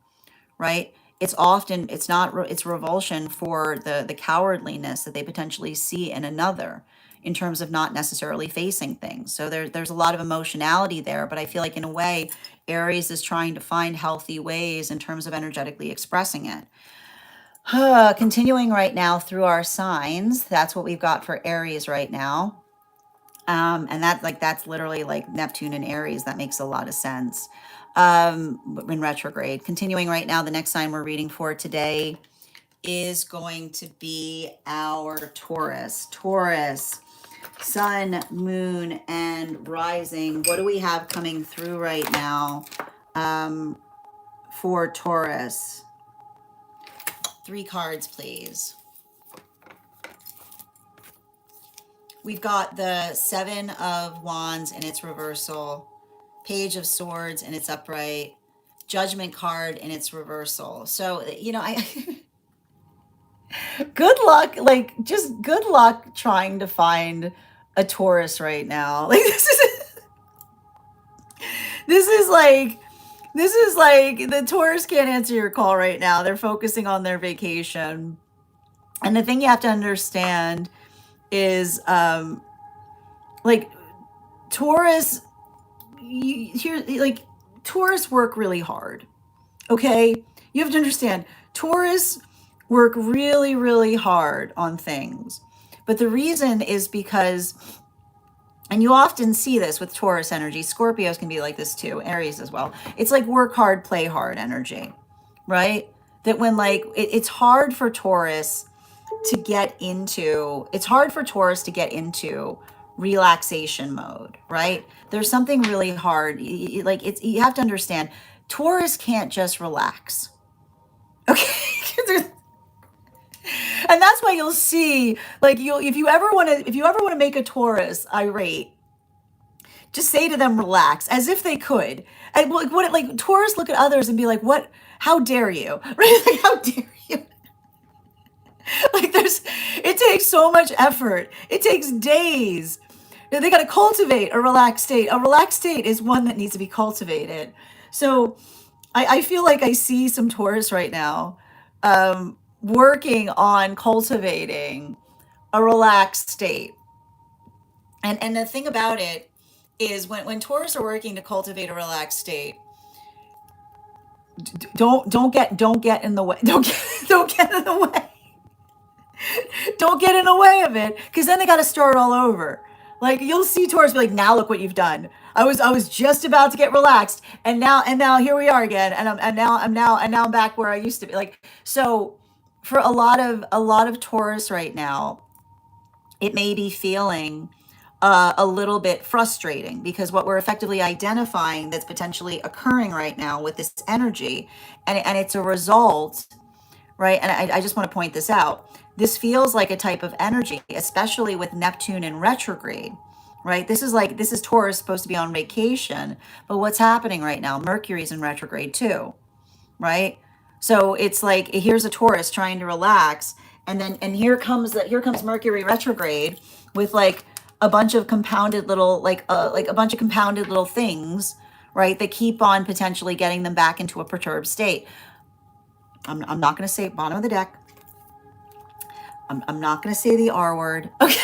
right? It's revulsion for the cowardliness that they potentially see in another in terms of not necessarily facing things. So there's a lot of emotionality there, but I feel like in a way, Aries is trying to find healthy ways in terms of energetically expressing it. Continuing right now through our signs, that's what we've got for Aries right now. And that's literally like Neptune and Aries. That makes a lot of sense. In retrograde. Continuing right now, the next sign we're reading for today is going to be our Taurus. Taurus, sun, moon, and rising. What do we have coming through right now for Taurus? 3 cards, please. We've got the 7 of Wands in its reversal, Page of Swords in its upright, Judgment card in its reversal. So, I good luck, like just good luck trying to find a Taurus right now. Like this is like the Taurus can't answer your call right now. They're focusing on their vacation. And the thing you have to understand is like Taurus Taurus work really hard. Okay? You have to understand Taurus work really, really hard on things. But the reason is because, and you often see this with Taurus energy, Scorpios can be like this too, Aries as well. It's like work hard, play hard energy, right? That when it's hard for Taurus to get into, relaxation mode, right? There's something really hard. You have to understand Taurus can't just relax. Okay. And that's why you'll see, like, if you ever want to make a Taurus irate, just say to them, relax, as if they could. And like Taurus look at others and be like, what, how dare you? Right? Like, how dare you? Like, it takes so much effort. It takes days. They got to cultivate a relaxed state. A relaxed state is one that needs to be cultivated. So I feel like I see some Taurus right now working on cultivating a relaxed state. And the thing about it is when Taurus are working to cultivate a relaxed state, don't get in the way. Don't get in the way. Don't get in the way of it, because then they got to start all over. Like, you'll see Taurus be like, now look what you've done. I was just about to get relaxed, and now here we are again, and now I'm back where I used to be. Like, so for a lot of Taurus right now, it may be feeling a little bit frustrating, because what we're effectively identifying that's potentially occurring right now with this energy, and it's a result, right? And I just want to point this out. This feels like a type of energy, especially with Neptune in retrograde, right? This is Taurus supposed to be on vacation, but what's happening right now? Mercury's in retrograde too, right? So it's like, here's a Taurus trying to relax, and here comes Mercury retrograde with like a bunch of compounded little things, right? That keep on potentially getting them back into a perturbed state. I'm not going to say bottom of the deck. I'm not going to say the R word. Okay.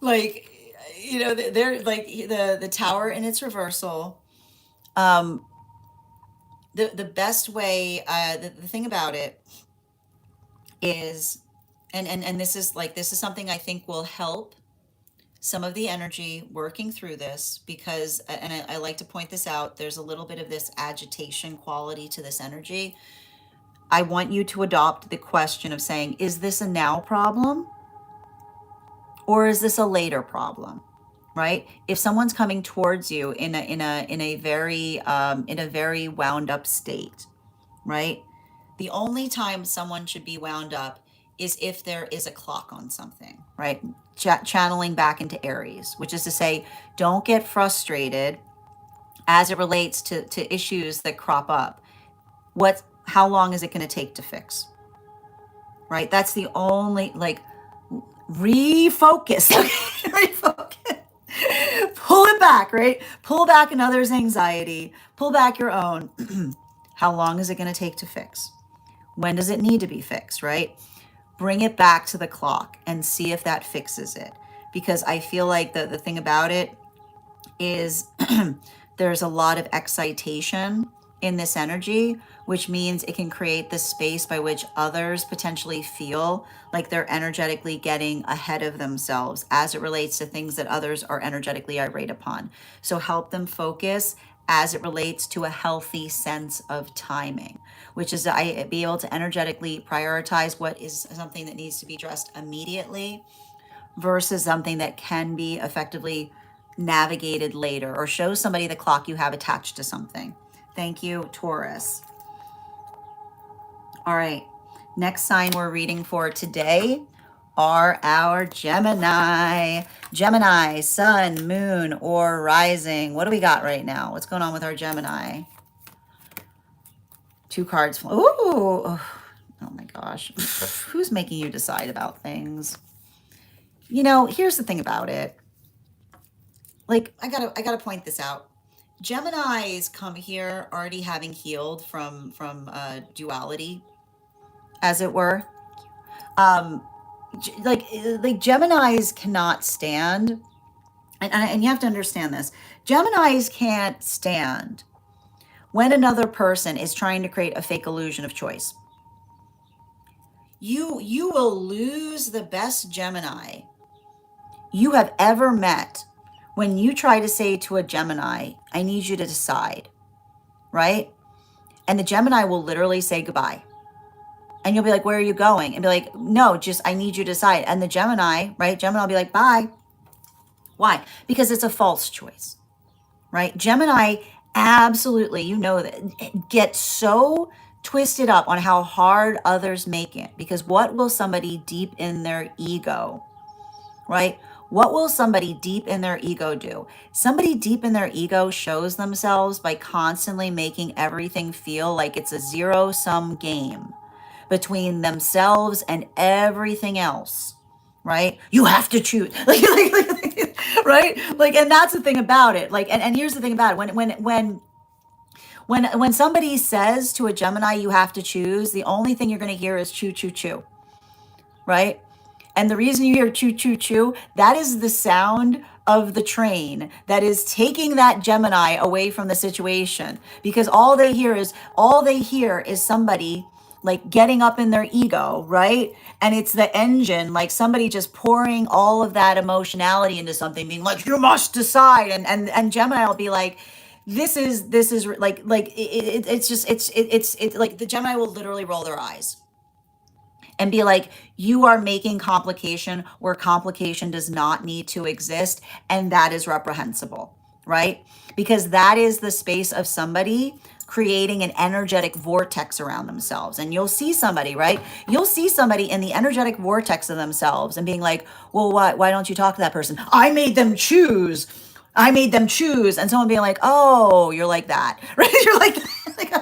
Like, they're like the Tower in its reversal. The best way, the thing about it is, and this is something I think will help some of the energy working through this, because, and I like to point this out, there's a little bit of this agitation quality to this energy. I want you to adopt the question of saying, is this a now problem or is this a later problem? Right? If someone's coming towards you in a very wound up state, right? The only time someone should be wound up is if there is a clock on something, right? Channeling back into Aries, which is to say, don't get frustrated as it relates to issues that crop up. How long is it going to take to fix? Right? That's the only, like, refocus. Refocus. Pull it back, right? Pull back another's anxiety. Pull back your own. How long is it going to take to fix? When does it need to be fixed, right? Bring it back to the clock and see if that fixes it. Because I feel like the thing about it is there's a lot of excitation in this energy, which means it can create the space by which others potentially feel like they're energetically getting ahead of themselves as it relates to things that others are energetically irate upon. So help them focus as it relates to a healthy sense of timing, which is be able to energetically prioritize what is something that needs to be addressed immediately versus something that can be effectively navigated later, or show somebody the clock you have attached to something. Thank you, Taurus. All right, next sign we're reading for today are our Gemini. Gemini, sun, moon, or rising. What do we got right now? What's going on with our Gemini? Two cards. Ooh, oh my gosh. Who's making you decide about things? Here's the thing about it. Like, I gotta point this out. Geminis come here already having healed from duality, as it were. Like Geminis cannot stand, and you have to understand this. Geminis can't stand when another person is trying to create a fake illusion of choice. You will lose the best Gemini you have ever met when you try to say to a Gemini, I need you to decide, right? And the Gemini will literally say goodbye. And you'll be like, where are you going? And be like, no, just, I need you to decide. And the Gemini, right? Gemini will be like, bye. Why? Because it's a false choice, right? Gemini absolutely, you know, that gets so twisted up on how hard others make it, because what will somebody deep in their ego, right? What will somebody deep in their ego do? Somebody deep in their ego shows themselves by constantly making everything feel like it's a zero-sum game between themselves and everything else, right? You have to choose. Right? Like, and that's the thing about it. Like, and here's the thing about it. When somebody says to a Gemini, you have to choose, the only thing you're going to hear is choo, choo, choo, right? And the reason you hear choo, choo, choo, that is the sound of the train that is taking that Gemini away from the situation, because all they hear is somebody like getting up in their ego, right? And it's the engine, like somebody just pouring all of that emotionality into something, being like, you must decide. And Gemini will be like, this is it's like the Gemini will literally roll their eyes and be like, you are making complication where complication does not need to exist. And that is reprehensible, right? Because that is the space of somebody creating an energetic vortex around themselves. And you'll see somebody, right? You'll see somebody in the energetic vortex of themselves and being like, well, why don't you talk to that person? I made them choose. I made them choose. And someone being like, oh, you're like that, right? You're like, like,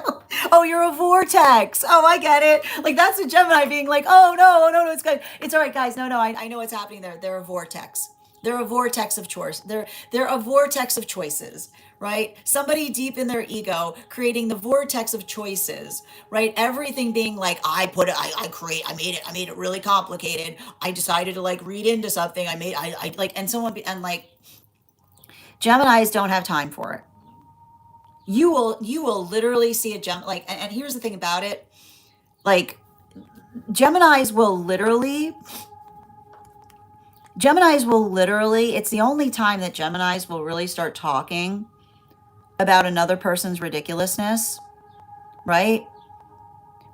oh, you're a vortex. Oh, I get it. Like, that's a Gemini being like, oh, no, it's good. It's all right, guys. No, I know what's happening there. They're a vortex. They're a vortex of choice. They're a vortex of choices, right? Somebody deep in their ego creating the vortex of choices, right? Everything being like, I made it really complicated. I decided to like read into something. I like, and someone, and like, Geminis don't have time for it. You will literally see a Gem, like, and here's the thing about it, like, Geminis will literally, it's the only time that Geminis will really start talking about another person's ridiculousness, right?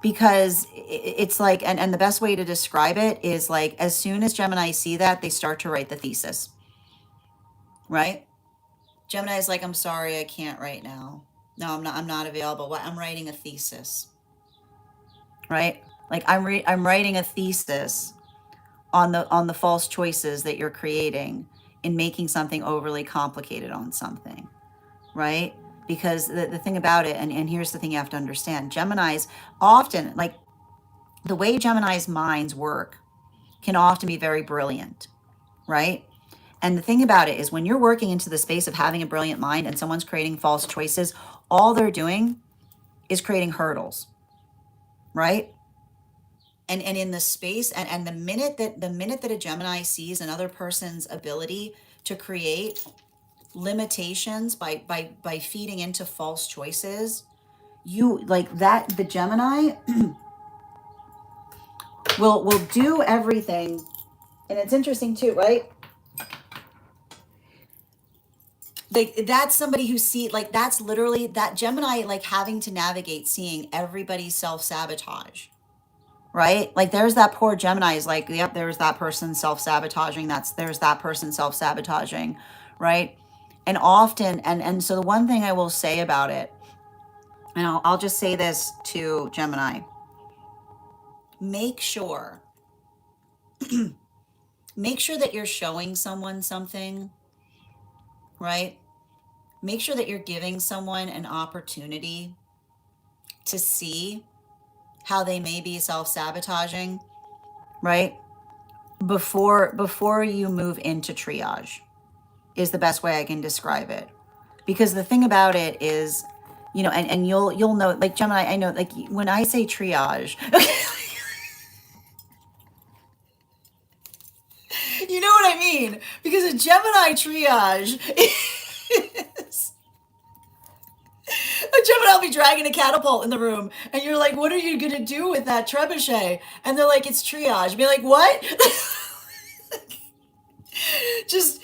Because it's like, and the best way to describe it is like, as soon as Gemini see that, they start to write the thesis, right? Gemini is like, I'm sorry, I can't right now. No, I'm not available. What? I'm writing a thesis, right? Like, I'm writing a thesis on the false choices that you're creating in making something overly complicated on something, right? Because the thing about it, and here's the thing you have to understand, Geminis often, like, the way Gemini's minds work can often be very brilliant, right? And the thing about it is, when you're working into the space of having a brilliant mind and someone's creating false choices, all they're doing is creating hurdles, right? And in the space, and the minute that a Gemini sees another person's ability to create limitations by feeding into false choices, you like that, the Gemini will do everything. And it's interesting too, right? Like, that's somebody who like, that's literally that Gemini, like, having to navigate seeing everybody's self-sabotage, right? Like, there's that poor Gemini is like, yep, there's that person self-sabotaging. There's that person self-sabotaging, right? And often, and so the one thing I will say about it, and I'll just say this to Gemini, make sure, make sure that you're showing someone something, right? Make sure that you're giving someone an opportunity to see how they may be self-sabotaging, right? Before you move into triage is the best way I can describe it. Because the thing about it is, and you'll know, like, Gemini, I know, like, when I say triage, you know what I mean? Because a Gemini triage is a Gemini will be dragging a catapult in the room, and you're like, what are you gonna do with that trebuchet? And they're like, it's triage. Be like, what? just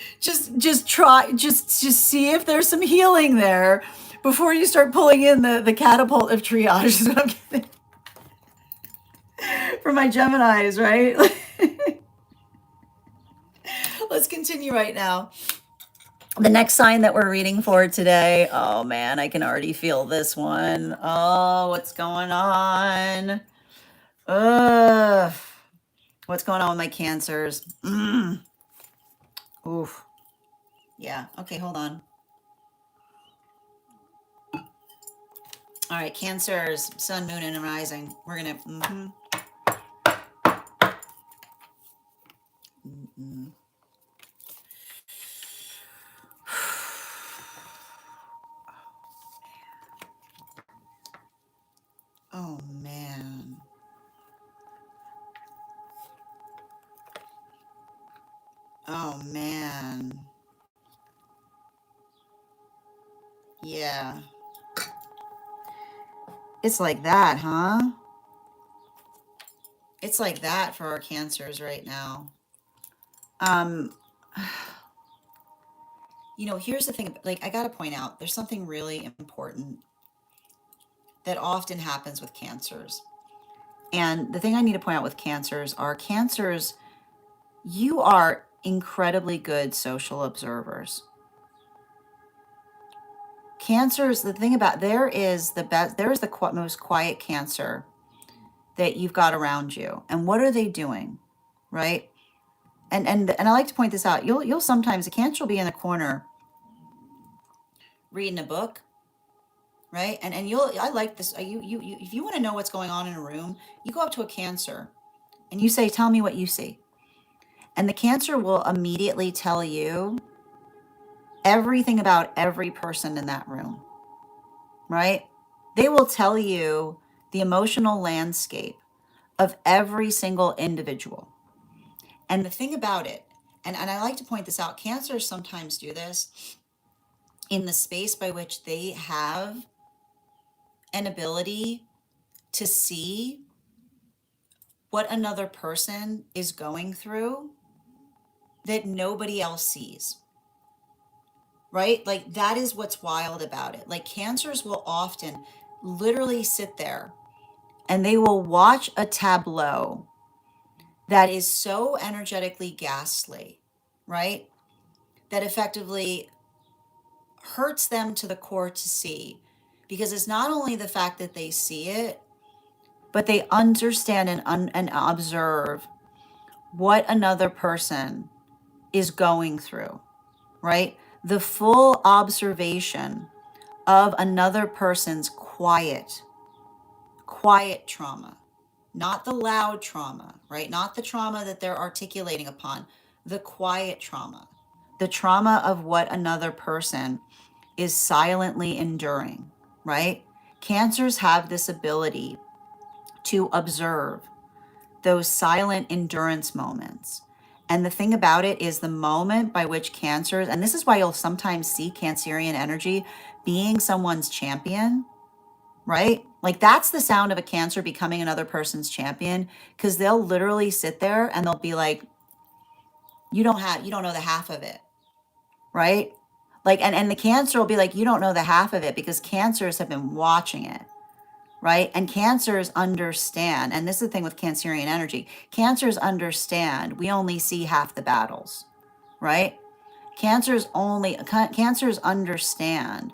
see if there's some healing there before you start pulling in the catapult of triage. Is what I'm getting for my Geminis, right? Let's continue right now. The next sign that we're reading for today, oh man, I can already feel this one. Oh, what's going on? Ugh. What's going on with my cancers? Oof. Yeah. Okay, hold on. All right, cancers, sun, moon, and rising. We're going to... Oh, man. Oh, man. Yeah. It's like that, huh? It's like that for our cancers right now. You know, here's the thing, like, I got to point out, there's something really important that often happens with cancers. And the thing I need to point out with cancers are cancers, you are incredibly good social observers. Cancers, the thing about, there is the best, there is the most quiet cancer that you've got around you. And what are they doing? Right? And I like to point this out. You'll sometimes, a cancer will be in the corner reading a book, right? And I like this. You if you want to know what's going on in a room, you go up to a cancer and you say, "Tell me what you see." And the cancer will immediately tell you everything about every person in that room, right? They will tell you the emotional landscape of every single individual. And the thing about it, and I like to point this out, cancers sometimes do this in the space by which they have an ability to see what another person is going through that nobody else sees. Right? Like, that is what's wild about it. Like, cancers will often literally sit there and they will watch a tableau that is so energetically ghastly, right? That effectively hurts them to the core to see. Because it's not only the fact that they see it, but they understand and observe what another person is going through, right? The full observation of another person's quiet trauma, not the loud trauma, right? Not the trauma that they're articulating upon, the quiet trauma, the trauma of what another person is silently enduring, right? Cancers have this ability to observe those silent endurance moments. And the thing about it is the moment by which cancers, and this is why you'll sometimes see Cancerian energy being someone's champion, right? Like, that's the sound of a cancer becoming another person's champion, because they'll literally sit there and they'll be like, you don't know the half of it, right? Like, and the cancer will be like, you don't know the half of it, because cancers have been watching it, right? And cancers understand, and this is the thing with Cancerian energy, cancers understand we only see half the battles, right? Cancers understand,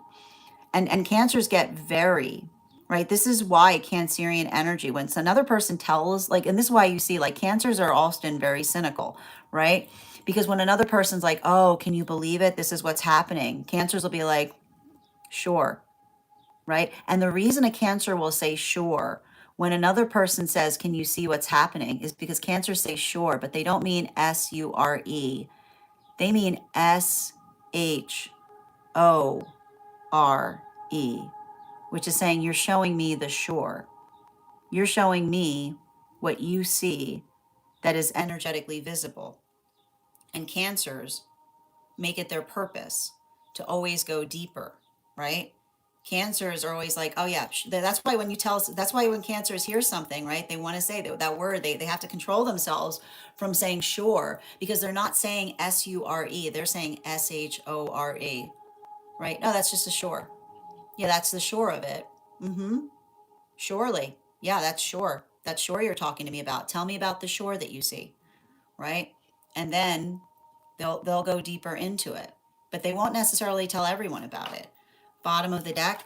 and cancers get very, right? This is why Cancerian energy, when another person tells, like, and this is why you see, like, cancers are often very cynical, right? Because when another person's like, oh, can you believe it? This is what's happening. Cancers will be like, sure, right? And the reason a cancer will say sure when another person says, can you see what's happening, is because cancers say sure, but they don't mean S-U-R-E. They mean S-H-O-R-E, which is saying, you're showing me the shore. You're showing me what you see that is energetically visible. And cancers make it their purpose to always go deeper, right? Cancers are always like, oh yeah, that's why when you tell us, that's why when cancers hear something, right, they want to say that word, they have to control themselves from saying sure, because they're not saying S-U-R-E, they're saying S-H-O-R-E, right? No, that's just a shore. Yeah, that's the shore of it. Mm-hmm. Surely. Yeah, that's shore. That's shore you're talking to me about. Tell me about the shore that you see, right? And then they'll go deeper into it. but they won't necessarily tell everyone about it. Bottom of the deck.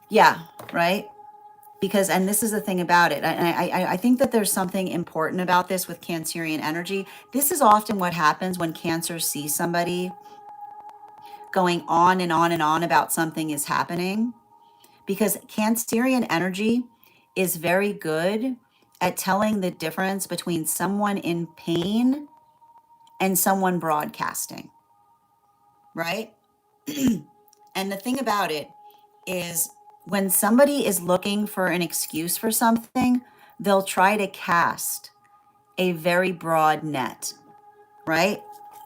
Yeah, right? Because, and this is the thing about it, and I think that there's something important about this with Cancerian energy. This is often what happens when Cancer sees somebody going on and on and on about something is happening, because Cancerian energy is very good at telling the difference between someone in pain and someone broadcasting, right? And the thing about it is, when somebody is looking for an excuse for something, they'll try to cast a very broad net, right?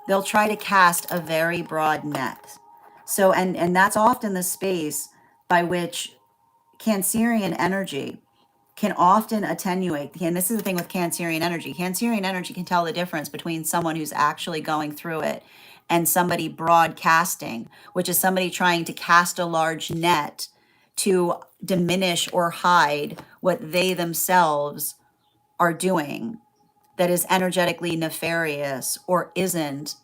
They'll try to cast a very broad net. So, and that's often the space by which Cancerian energy can often attenuate. And this is the thing with Cancerian energy. Cancerian energy can tell the difference between someone who's actually going through it and somebody broadcasting, which is somebody trying to cast a large net to diminish or hide what they themselves are doing that is energetically nefarious or isn't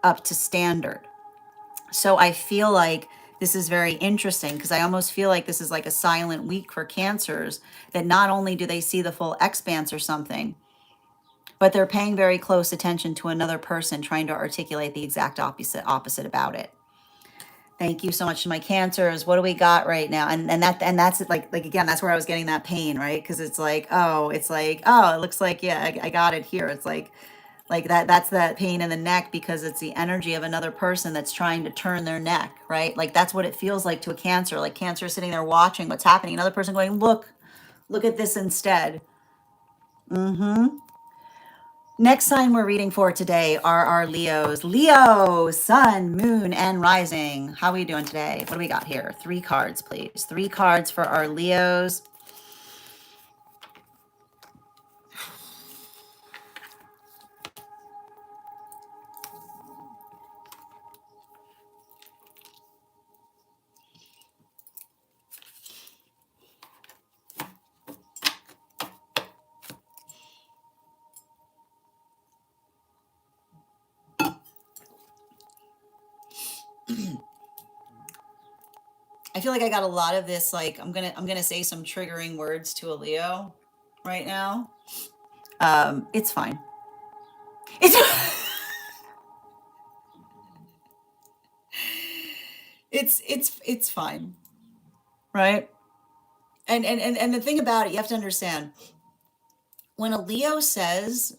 up to standard. So I feel like this is very interesting, because I almost feel like this is like a silent week for Cancers, that not only do they see the full expanse or something, but they're paying very close attention to another person trying to articulate the exact opposite about it. Thank you so much to my Cancers. What do we got right now? And that's like again, that's where I was getting that pain, right? Because it's like, oh, it looks like, yeah, I got it here. It's like that's that pain in the neck, because it's the energy of another person that's trying to turn their neck, right? Like that's what it feels like to a Cancer. Like Cancer is sitting there watching what's happening, another person going, look at this instead. Next sign we're reading for today are our Leos. Leo, sun, moon, and rising. How are we doing today? What do we got here? 3 cards, please. 3 cards for our Leos. I feel like I got a lot of this, like I'm gonna say some triggering words to a Leo right now. It's fine. It's it's fine, right? And the thing about it, you have to understand, when a Leo says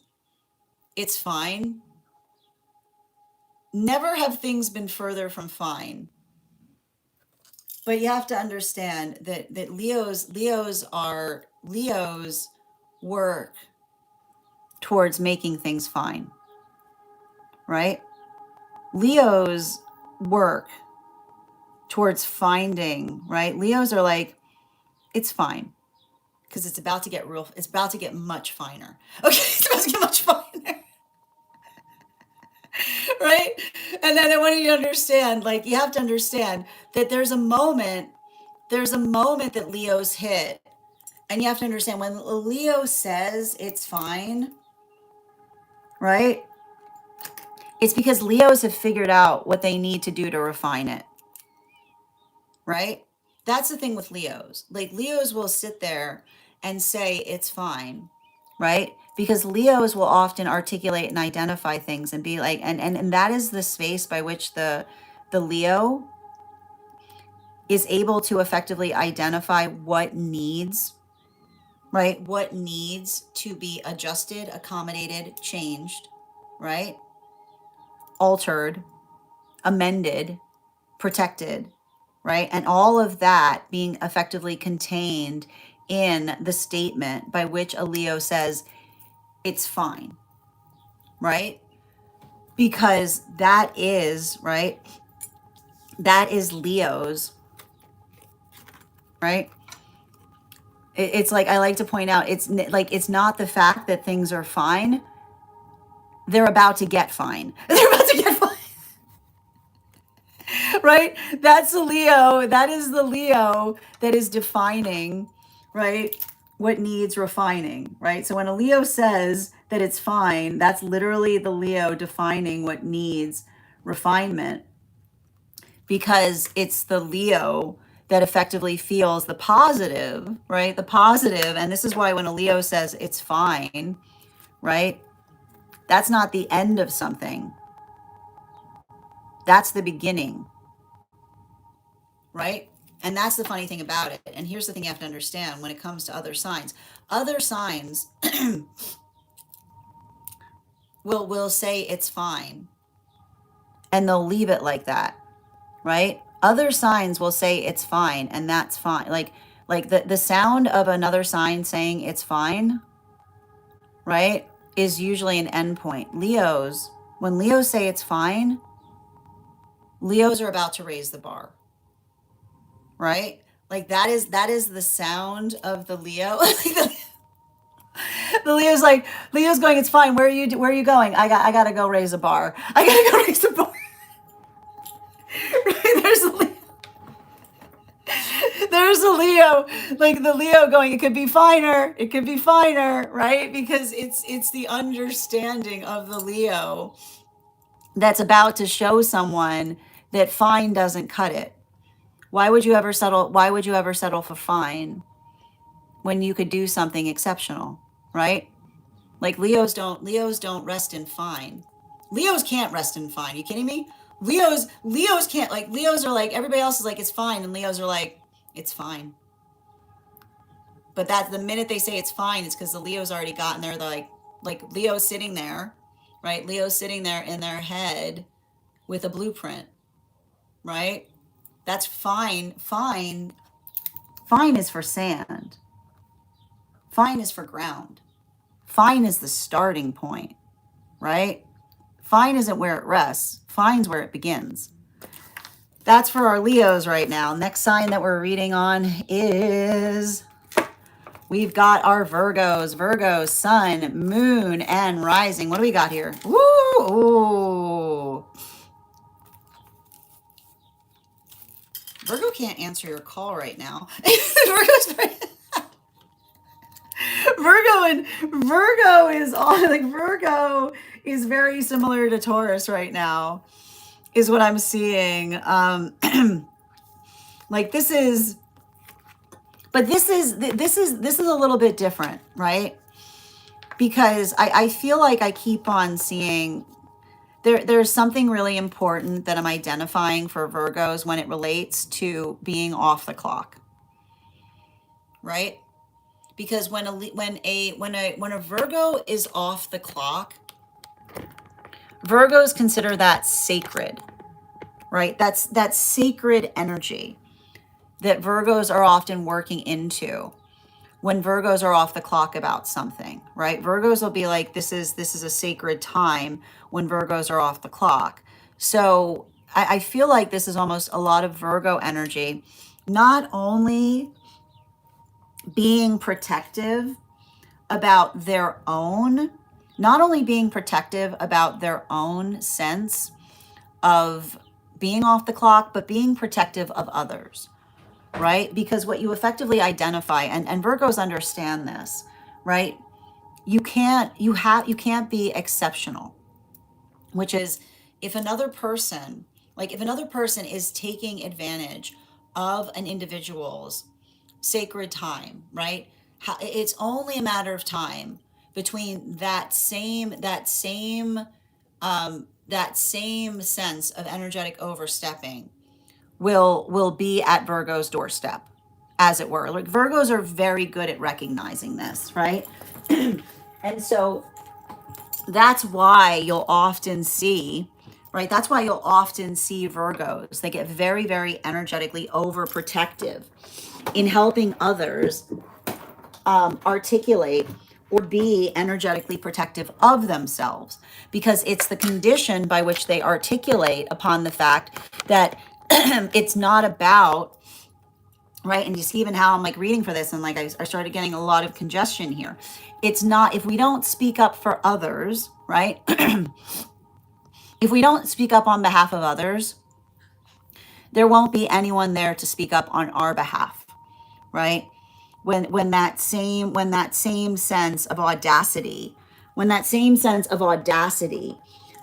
it's fine, never have things been further from fine. But you have to understand that Leos work towards making things fine, right? Leos work towards finding, right? Leos are like, it's fine, because it's about to get much finer. Okay, it's about to get much finer. Right? And then I want you to understand, like, you have to understand that there's a moment that Leos hit. And you have to understand, when Leo says it's fine, right? It's because Leos have figured out what they need to do to refine it, right? That's the thing with Leos. Like, Leos will sit there and say it's fine, right? Because Leos will often articulate and identify things and be like, and that is the space by which the Leo is able to effectively identify what needs, right? What needs to be adjusted, accommodated, changed, right? Altered, amended, protected, right? And all of that being effectively contained in the statement by which a Leo says it's fine, right? Because that is, right? That is Leo's, right? It's like, I like to point out, it's like, it's not the fact that things are fine. They're about to get fine. They're about to get fine. Right? That's the Leo. That is the Leo that is defining, right? what needs refining, right? So when a Leo says that it's fine, that's literally the Leo defining what needs refinement, because it's the Leo that effectively feels the positive, right? The positive, and this is why when a Leo says it's fine, right? That's not the end of something. That's the beginning, right? And that's the funny thing about it. And here's the thing you have to understand when it comes to other signs. Other signs will say it's fine and they'll leave it like that, right? Other signs will say it's fine and that's fine. Like the sound of another sign saying it's fine, right, is usually an end point. Leos, when Leos say it's fine, Leos are about to raise the bar, right? Like that is the sound of the Leo. The Leo's going, it's fine. Where are you going? I gotta go raise a bar. I gotta go raise a bar. Right? There's a Leo, like the Leo going, it could be finer. It could be finer, right? Because it's the understanding of the Leo that's about to show someone that fine doesn't cut it. Why would you ever settle for fine when you could do something exceptional, right? Like Leos don't rest in fine. Leos can't rest in fine. You kidding me? Leos can't, like Leos are like, everybody else is like it's fine and Leos are like it's fine. But that's the minute they say it's fine, it's because the Leo's already gotten there. They're like Leo's sitting there, right? Leo's sitting there in their head with a blueprint, right? That's fine. Fine is for sand. Fine is for ground. Fine is the starting point, right? Fine isn't where it rests. Fine's where it begins. That's for our Leos right now. Next sign that we're reading on is, we've got our Virgos. Virgos, sun, moon, and rising. What do we got here? Woo! Virgo can't answer your call right now. Virgo is on, like Virgo is very similar to Taurus right now, is what I'm seeing. Like this is a little bit different, right? Because I feel like I keep on seeing there's something really important that I'm identifying for Virgos when it relates to being off the clock, right? Because when a Virgo is off the clock, Virgos consider that sacred, right? That's sacred energy that Virgos are often working into when Virgos are off the clock about something, right? Virgos will be like, this is a sacred time when Virgos are off the clock. So I feel like this is almost a lot of Virgo energy, not only being protective about their own, sense of being off the clock, but being protective of others, right? Because what you effectively identify, and Virgos understand this, right? You can't be exceptional, which is if another person is taking advantage of an individual's sacred time, right? It's only a matter of time between that same sense of energetic overstepping will be at Virgo's doorstep, as it were. Like Virgos are very good at recognizing this, right? And so that's why you'll often see, right? That's why you'll often see Virgos. They get very, very energetically overprotective in helping others articulate or be energetically protective of themselves, because it's the condition by which they articulate upon the fact that it's not about, right? And you see even how I'm like reading for this and like I started getting a lot of congestion here. It's not, if we don't speak up for others, right? If we don't speak up on behalf of others, there won't be anyone there to speak up on our behalf, right? when that same sense of audacity,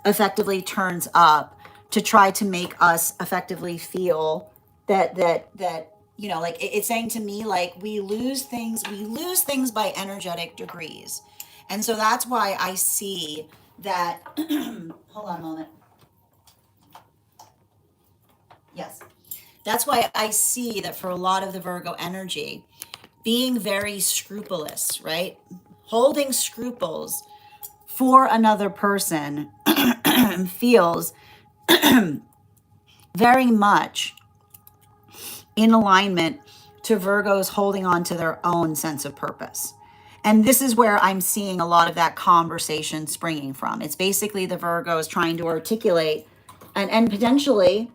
effectively turns up to try to make us effectively feel that like it's saying to me, like, we lose things by energetic degrees. And so that's why I see that. Hold on a moment. Yes. That's why I see that for a lot of the Virgo energy, being very scrupulous, right? Holding scruples for another person feels very much in alignment to Virgos holding on to their own sense of purpose. And this is where I'm seeing a lot of that conversation springing from. It's basically the Virgos trying to articulate and potentially,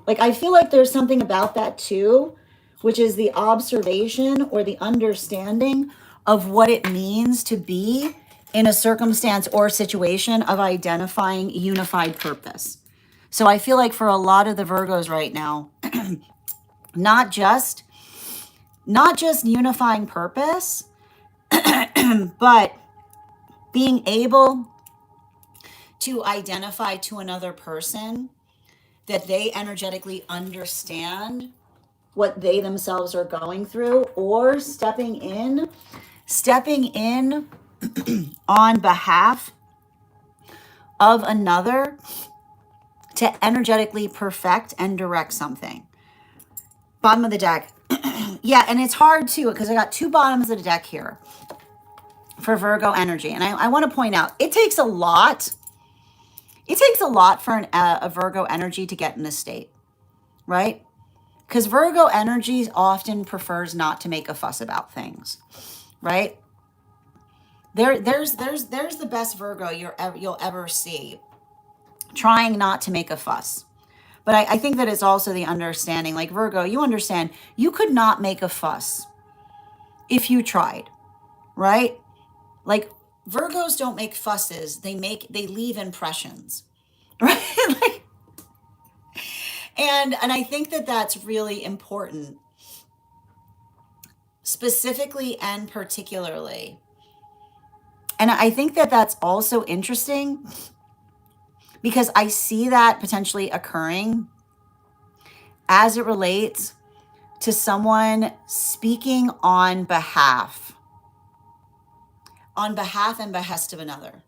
like, I feel like there's something about that too, which is the observation or the understanding of what it means to be in a circumstance or situation of identifying unified purpose. So I feel like for a lot of the Virgos right now, not just unifying purpose, but being able to identify to another person that they energetically understand what they themselves are going through, or stepping in on behalf of another to energetically perfect and direct something. Bottom of the deck. Yeah, and it's hard too, because I got two bottoms of the deck here for Virgo energy. And I want to point out, it takes a lot for a Virgo energy to get in this state, right? Because Virgo energy often prefers not to make a fuss about things, right? There's the best Virgo you'll ever see, trying not to make a fuss. But I think that it's also the understanding, like, Virgo, you understand you could not make a fuss if you tried, right? Like, Virgos don't make fusses, they leave impressions, right? Like, and I think that that's really important, specifically and particularly. And I think that that's also interesting because I see that potentially occurring as it relates to someone speaking on behalf and behest of another,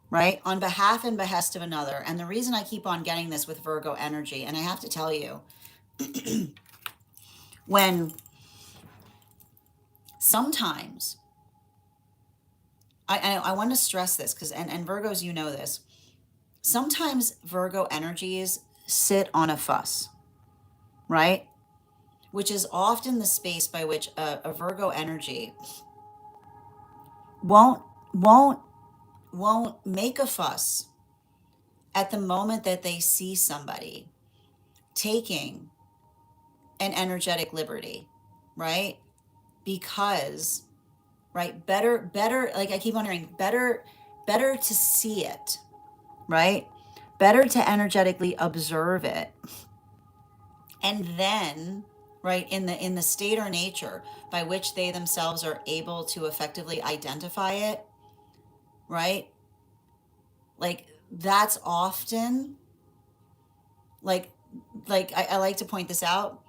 right? On behalf and behest of another. And the reason I keep on getting this with Virgo energy, and I have to tell you, when sometimes, I want to stress this because, and Virgos, you know this, sometimes Virgo energies sit on a fuss, right? Which is often the space by which a Virgo energy won't make a fuss at the moment that they see somebody taking an energetic liberty, right? Because, right, better, like I keep on hearing, better to see it, right? Better to energetically observe it. And then, right, in the state or nature by which they themselves are able to effectively identify it, right? Like, that's often, like I like to point this out,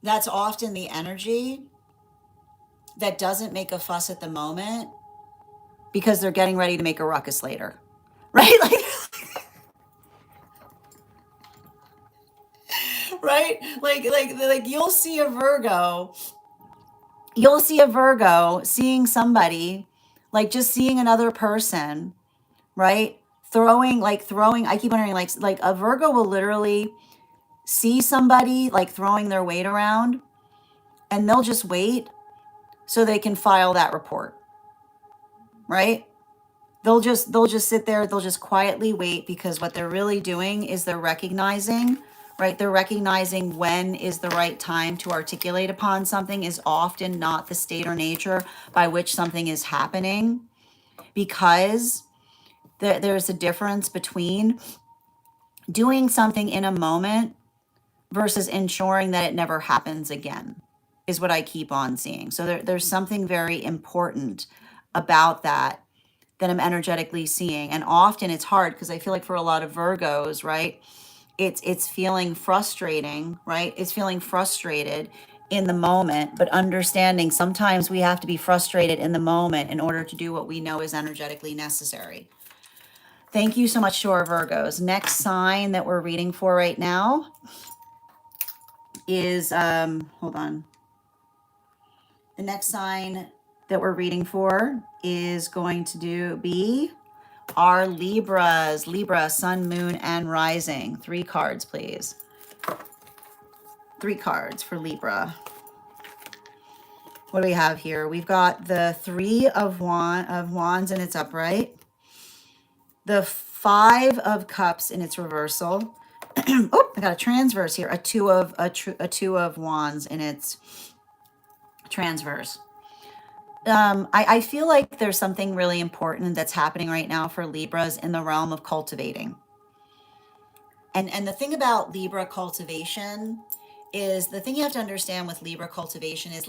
that's often the energy that doesn't make a fuss at the moment because they're getting ready to make a ruckus later, right? Like, right? Like you'll see a Virgo seeing somebody, like, just seeing another person, right? Throwing, I keep wondering, like a Virgo will literally see somebody like throwing their weight around, and they'll just wait so they can file that report, right? They'll just sit there, they'll just quietly wait, because what they're really doing is they're recognizing, right? They're recognizing when is the right time to articulate upon something is often not the state or nature by which something is happening, because there's a difference between doing something in a moment versus ensuring that it never happens again, is what I keep on seeing. So there's something very important about that I'm energetically seeing. And often it's hard because I feel like for a lot of Virgos, right? It's feeling frustrating, right? It's feeling frustrated in the moment, but understanding sometimes we have to be frustrated in the moment in order to do what we know is energetically necessary. Thank you so much to our Virgos. Next sign that we're reading for right now is, hold on. The next sign that we're reading for is going to be our Libras. Libra, sun, moon, and rising. 3 cards, please. 3 cards for Libra. What do we have here? We've got the 3 of Wands in its upright. The 5 of Cups in its reversal. Oh, I got a transverse here. A two of Wands in its transverse. I feel like there's something really important that's happening right now for Libras in the realm of cultivating. And the thing about Libra cultivation is, the thing you have to understand with Libra cultivation is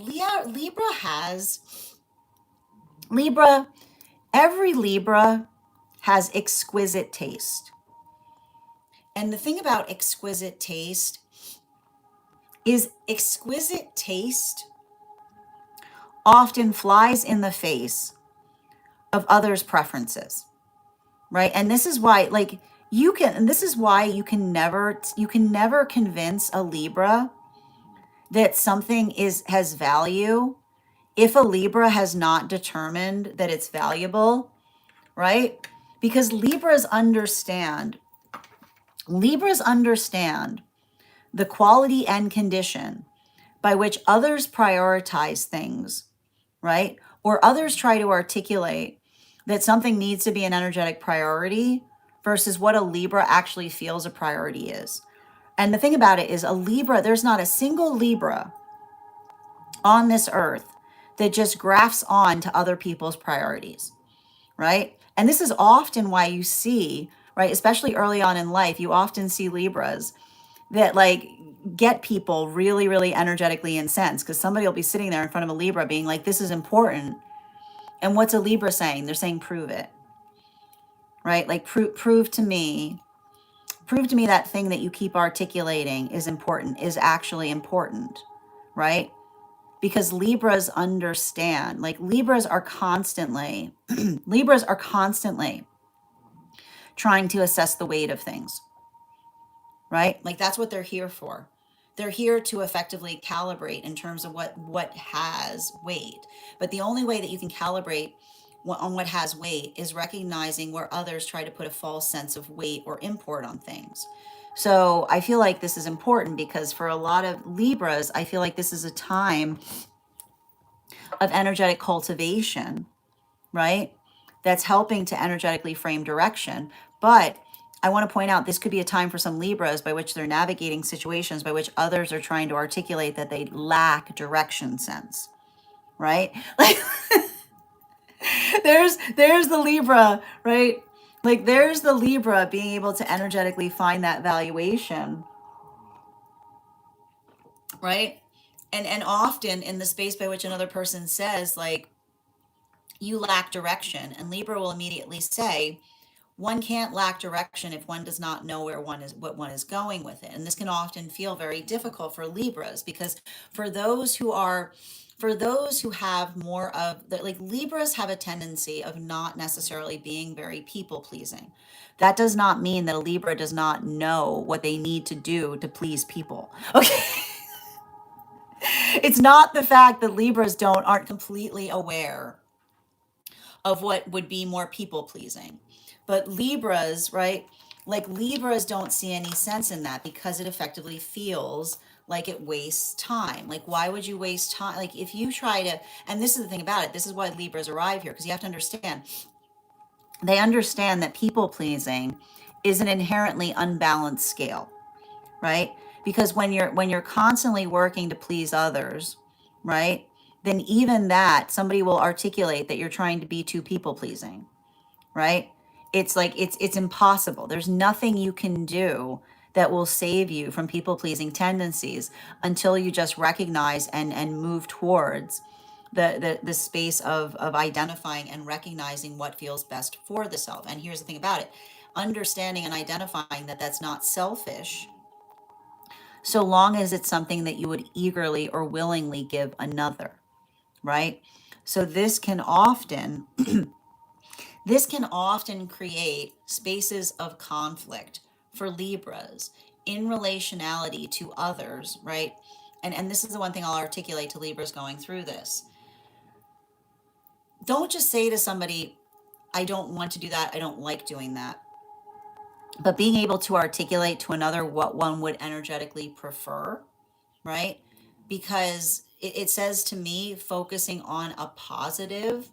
every Libra has exquisite taste. And the thing about exquisite taste is exquisite taste often flies in the face of others' preferences, right? And this is why, like, you can never convince a Libra that something has value if a Libra has not determined that it's valuable, right? Because Libras understand the quality and condition by which others prioritize things, right? Or others try to articulate that something needs to be an energetic priority versus what a Libra actually feels a priority is. And the thing about it is, a Libra, there's not a single Libra on this earth that just grafts on to other people's priorities, right? And this is often why you see, right, especially early on in life, you often see Libras that like get people really, really energetically incensed because somebody will be sitting there in front of a Libra being like, this is important. And what's a Libra saying? They're saying, prove it, right? Like prove to me that thing that you keep articulating is important, is actually important, right? Because Libras understand, like Libras are constantly trying to assess the weight of things, right? Like that's what they're here for. They're here to effectively calibrate in terms of what has weight. But the only way that you can calibrate on what has weight is recognizing where others try to put a false sense of weight or import on things. So I feel like this is important because for a lot of Libras, I feel like this is a time of energetic cultivation, right? That's helping to energetically frame direction. But I want to point out this could be a time for some Libras by which they're navigating situations by which others are trying to articulate that they lack direction sense, right? Like there's the Libra, right? Like there's the Libra being able to energetically find that valuation, right? And often in the space by which another person says like, you lack direction, and Libra will immediately say, one can't lack direction if one does not know what one is going with it. And this can often feel very difficult for Libras because for those who have more of the, like Libras have a tendency of not necessarily being very people pleasing. That does not mean that a Libra does not know what they need to do to please people. Okay. It's not the fact that Libras aren't completely aware of what would be more people pleasing. But Libras, right? Like Libras don't see any sense in that because it effectively feels like it wastes time. Like, why would you waste time? Like, if you try to, and this is the thing about it, this is why Libras arrive here, because you have to understand, they understand that people pleasing is an inherently unbalanced scale, right? Because when you're constantly working to please others, right? Then even that somebody will articulate that you're trying to be too people pleasing, right? It's like it's impossible. There's nothing you can do that will save you from people-pleasing tendencies until you just recognize and move towards the space of identifying and recognizing what feels best for the self. And here's the thing about it: understanding and identifying that that's not selfish, so long as it's something that you would eagerly or willingly give another, right? So this can often create spaces of conflict for Libras in relationality to others, right? And this is the one thing I'll articulate to Libras going through this. Don't just say to somebody, I don't want to do that, I don't like doing that. But being able to articulate to another what one would energetically prefer, right? Because it says to me, focusing on a positive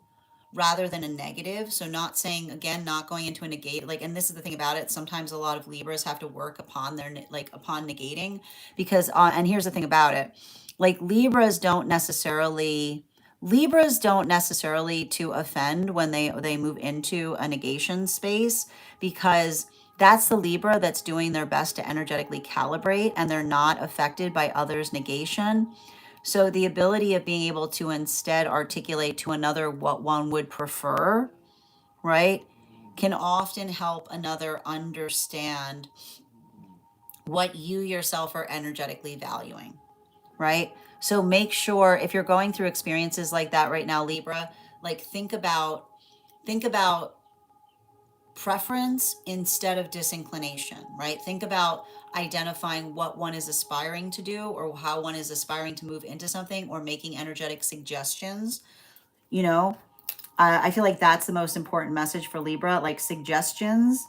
rather than a negative. So not saying, again, not going into a negate, like, and this is the thing about it, sometimes a lot of Libras have to work upon their like upon negating, because and here's the thing about it, like Libras don't necessarily to offend when they move into a negation space, because that's the Libra that's doing their best to energetically calibrate, and they're not affected by others' negation. So the ability of being able to instead articulate to another what one would prefer, right, can often help another understand what you yourself are energetically valuing, right? So make sure, if you're going through experiences like that right now, Libra, like think about preference instead of disinclination, right? Think about identifying what one is aspiring to do, or how one is aspiring to move into something, or making energetic suggestions. You know, I feel like that's the most important message for Libra, like suggestions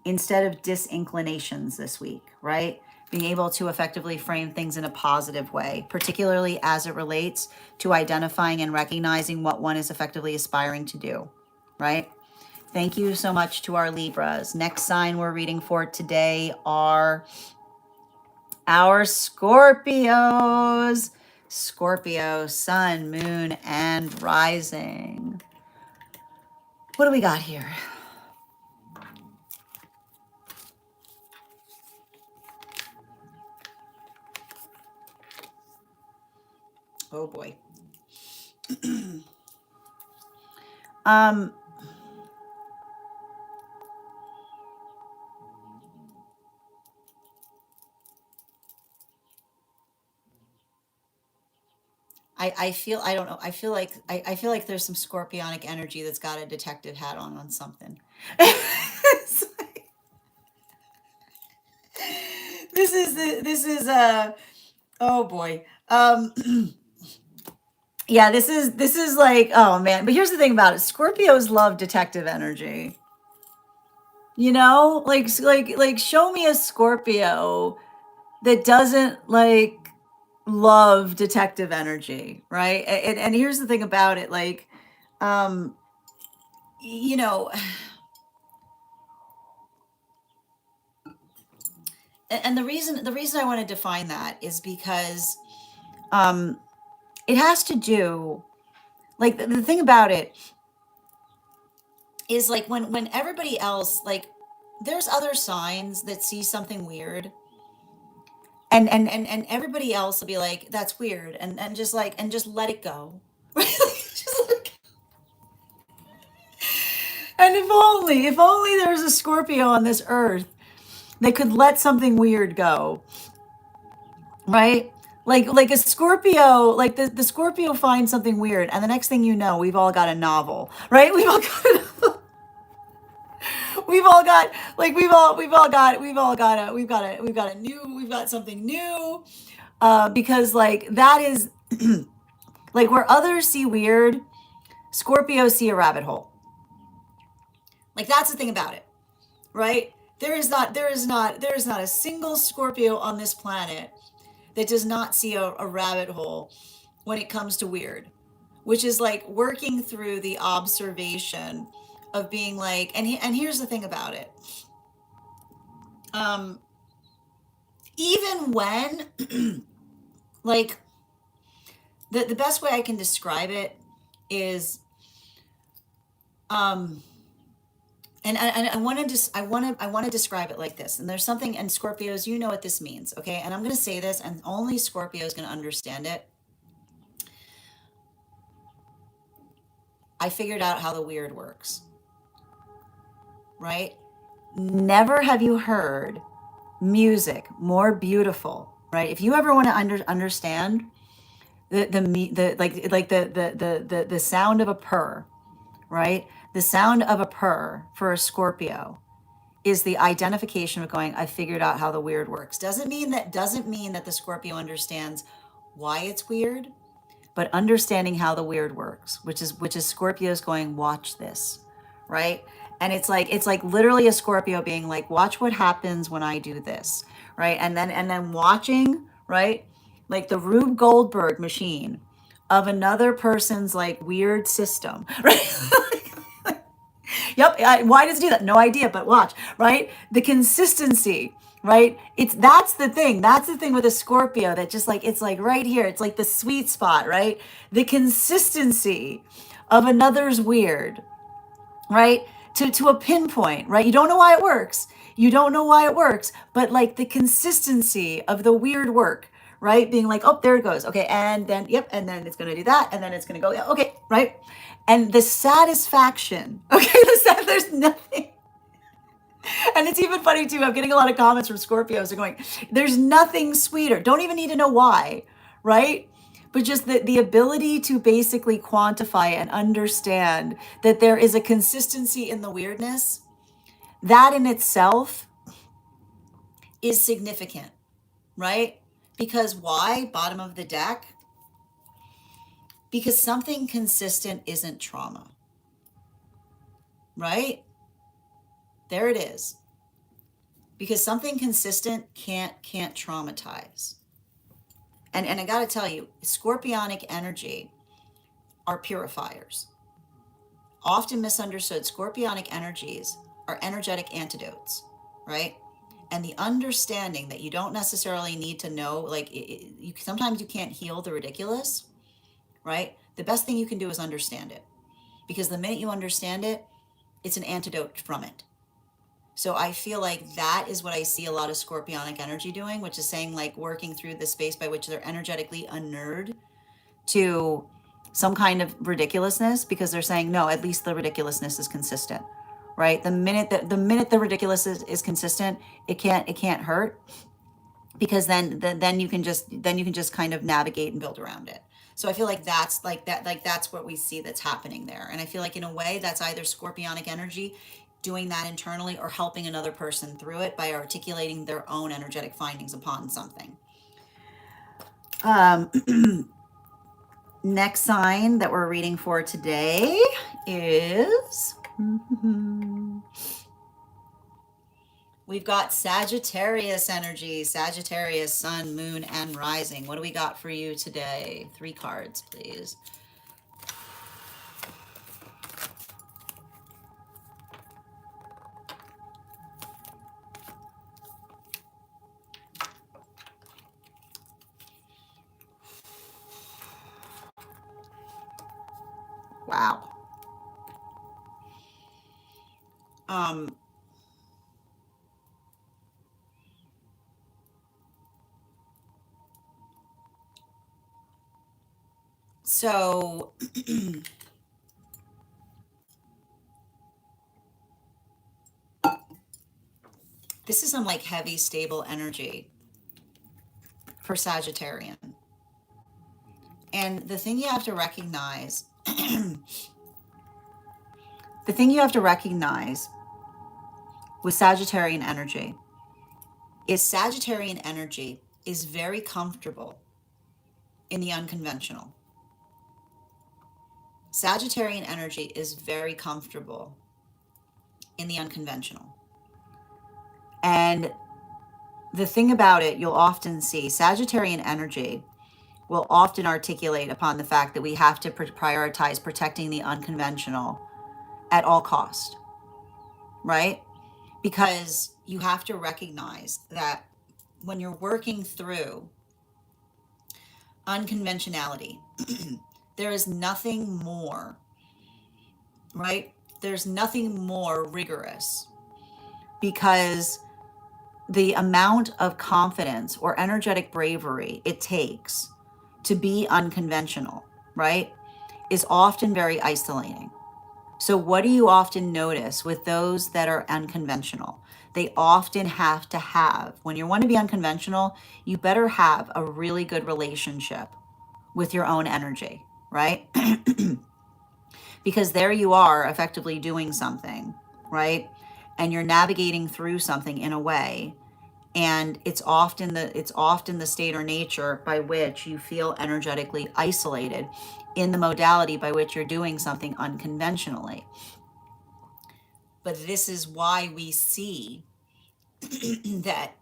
instead of disinclinations this week, right? Being able to effectively frame things in a positive way, particularly as it relates to identifying and recognizing what one is effectively aspiring to do, right? Thank you so much to our Libras. Next sign we're reading for today are our Scorpios. Scorpio, sun, moon, and rising. What do we got here? Oh boy. um, I feel, I don't know. I feel like there's some scorpionic energy that's got a detective hat on something. This is oh boy. Yeah, this is like, oh man. But here's the thing about it. Scorpios love detective energy. You know? Like show me a Scorpio that doesn't like love detective energy, right? And here's the thing about it, like, um, you know, and the reason I want to define that is because um it has to do, like, the thing about it is, like, when everybody else, like, there's other signs that see something weird, and everybody else will be like, that's weird, and just like, and just let it go. Right? Just let it go. And if only there was a Scorpio on this earth that could let something weird go, right? Like a Scorpio, like the Scorpio finds something weird, and the next thing you know, we've all got a novel, right? We've all got, like, we've got something new, because, like, that is like, where others see weird, Scorpios see a rabbit hole. Like, that's the thing about it, right? There is not a single Scorpio on this planet that does not see a rabbit hole when it comes to weird, which is like working through the observation of being like, and here's the thing about it. Um, even when, like, the best way I can describe it is, um, And I want to just I want to describe it like this. And there's something, and Scorpios, you know what this means, okay? And I'm going to say this, and only Scorpio is going to understand it. I figured out how the weird works, right? Never have you heard music more beautiful, right? If you ever want to understand the like the sound of a purr, right? The sound of a purr for a Scorpio is the identification of going, I figured out how the weird works. Doesn't mean that the Scorpio understands why it's weird, but understanding how the weird works, which is Scorpios going, watch this, right? And it's like literally a Scorpio being like, watch what happens when I do this, right? And then watching, right? Like the Rube Goldberg machine of another person's like weird system, right? Yep. Why does it do that? No idea, but watch, right? The consistency, right? That's the thing. That's the thing with a Scorpio that just like, it's like right here. It's like the sweet spot, right? The consistency of another's weird, right? To a pinpoint, right? You don't know why it works. You don't know why it works, but like the consistency of the weird work, right? Being like, oh, there it goes. Okay. And then, yep. And then it's going to do that. And then it's going to go, yeah, okay. Right. And the satisfaction, okay. There's nothing. And it's even funny too. I'm getting a lot of comments from Scorpios. They're going, there's nothing sweeter. Don't even need to know why, right? But just the ability to basically quantify and understand that there is a consistency in the weirdness, that in itself is significant, right? Because why? Bottom of the deck. Because something consistent isn't trauma, right? There it is. Because something consistent can't traumatize. And I got to tell you, scorpionic energy are purifiers. Often misunderstood, scorpionic energies are energetic antidotes, right? And the understanding that you don't necessarily need to know, like sometimes you can't heal the ridiculous, right? The best thing you can do is understand it. Because the minute you understand it, it's an antidote from it. So I feel like that is what I see a lot of scorpionic energy doing, which is saying like working through the space by which they're energetically unnerved to some kind of ridiculousness, because they're saying, no, at least the ridiculousness is consistent, right? The minute the ridiculous is consistent, it can't hurt, because then you can just kind of navigate and build around it. So I feel like that's what we see that's happening there. And I feel like in a way that's either scorpionic energy doing that internally or helping another person through it by articulating their own energetic findings upon something. Next sign that we're reading for today is we've got Sagittarius energy. Sagittarius, sun, moon, and rising. What do we got for you today? 3 cards, please. Wow. So this is some like heavy, stable energy for Sagittarian. And the thing you have to recognize, with Sagittarian energy is Sagittarian energy is very comfortable in the unconventional. Sagittarian energy is very comfortable in the unconventional. And the thing about it, you'll often see Sagittarian energy will often articulate upon the fact that we have to prioritize protecting the unconventional at all cost, right? Because you have to recognize that when you're working through unconventionality, there is nothing more, right? there's nothing more rigorous, because the amount of confidence or energetic bravery it takes to be unconventional, right, is often very isolating. So, what do you often notice with those that are unconventional? They often have to have, when you want to be unconventional, you better have a really good relationship with your own energy, right? Because there you are effectively doing something, right? And you're navigating through something in a way, and it's often the state or nature by which you feel energetically isolated in the modality by which you're doing something unconventionally. But this is why we see that,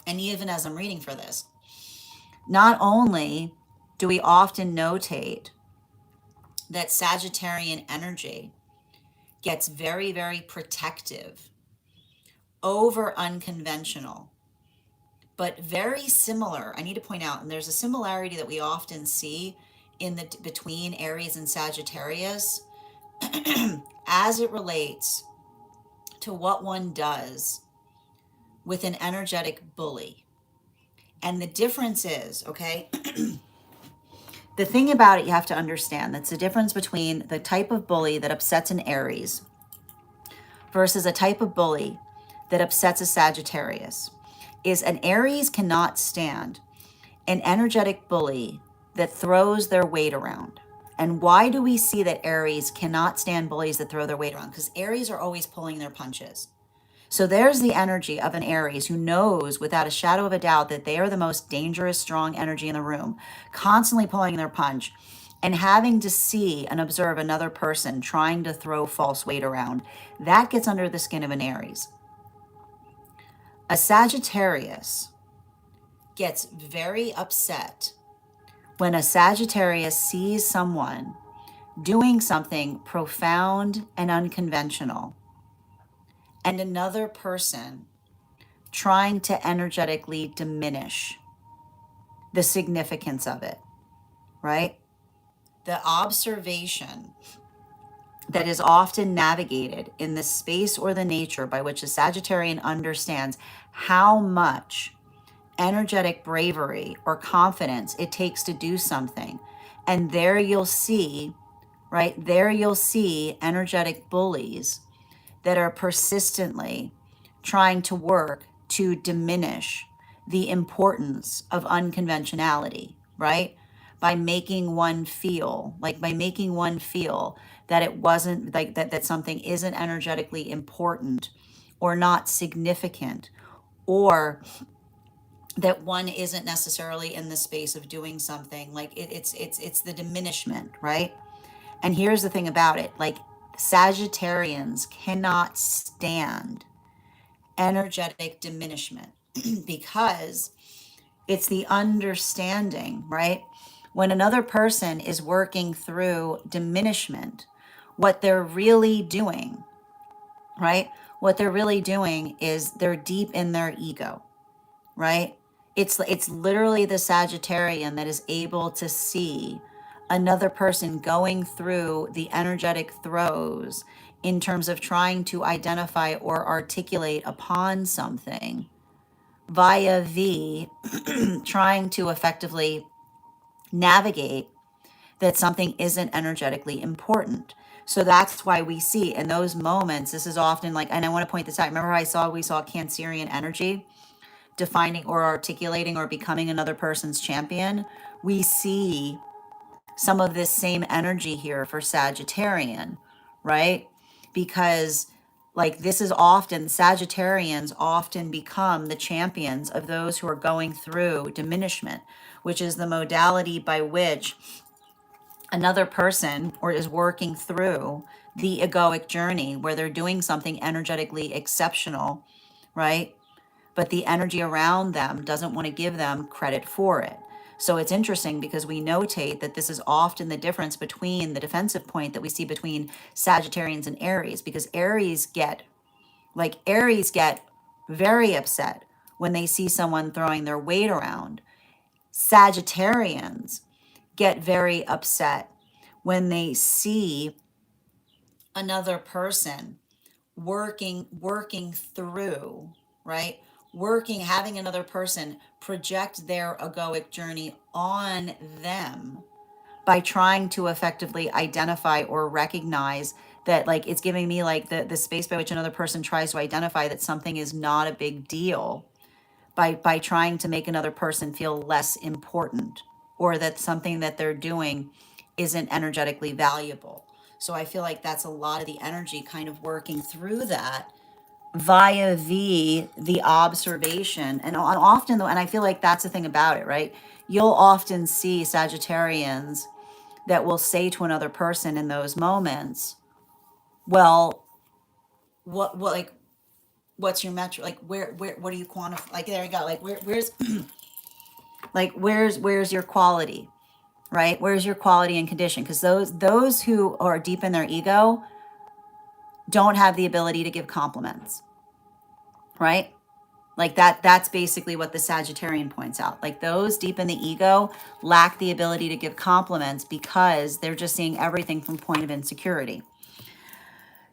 and even as I'm reading for this, not only do we often notate that Sagittarian energy gets very, very protective over unconventional, but very similar. I need to point out, and there's a similarity that we often see in the between Aries and Sagittarius as it relates to what one does with an energetic bully. And the difference is, okay, the thing about it you have to understand, that's the difference between the type of bully that upsets an Aries versus a type of bully that upsets a Sagittarius, is an Aries cannot stand an energetic bully that throws their weight around. And why do we see that Aries cannot stand bullies that throw their weight around? Because Aries are always pulling their punches. So there's the energy of an Aries who knows without a shadow of a doubt that they are the most dangerous, strong energy in the room, constantly pulling their punch and having to see and observe another person trying to throw false weight around. That gets under the skin of an Aries. A Sagittarius gets very upset when a Sagittarius sees someone doing something profound and unconventional and another person trying to energetically diminish the significance of it, right? The observation that is often navigated in the space or the nature by which a Sagittarian understands how much energetic bravery or confidence it takes to do something. And there you'll see, right? There you'll see energetic bullies that are persistently trying to work to diminish the importance of unconventionality, right? By making one feel that it wasn't like that something isn't energetically important or not significant, or that one isn't necessarily in the space of doing something. Like it's the diminishment, right? And here's the thing about it, like Sagittarians cannot stand energetic diminishment because it's the understanding, right? When another person is working through diminishment, what they're really doing, right? What they're really doing is they're deep in their ego, right? It's literally the Sagittarian that is able to see another person going through the energetic throes in terms of trying to identify or articulate upon something via trying to effectively navigate that something isn't energetically important. So that's why we see in those moments, this is often like, and I want to point this out. Remember how we saw Cancerian energy defining or articulating or becoming another person's champion? We see some of this same energy here for Sagittarian, right? Because like this is often, Sagittarians often become the champions of those who are going through diminishment, which is the modality by which another person or is working through the egoic journey where they're doing something energetically exceptional, right? But the energy around them doesn't want to give them credit for it. So it's interesting because we notate that this is often the difference between the defensive point that we see between Sagittarians and Aries, because Aries get very upset when they see someone throwing their weight around. Sagittarians get very upset when they see another person, working through, right? Having another person project their egoic journey on them by trying to effectively identify or recognize that, like, it's giving me like the space by which another person tries to identify that something is not a big deal, by trying to make another person feel less important, or that something that they're doing isn't energetically valuable. So I feel like that's a lot of the energy kind of working through that via the observation. And often though, and I feel like that's the thing about it, right? You'll often see Sagittarians that will say to another person in those moments, well, what like what's your metric? Like, where what do you quantify? Like, there you go. Like, where's like where's your quality, right? Where's your quality and condition? Because those who are deep in their ego don't have the ability to give compliments, right? Like that's basically what the Sagittarian points out. Like, those deep in the ego lack the ability to give compliments because they're just seeing everything from point of insecurity.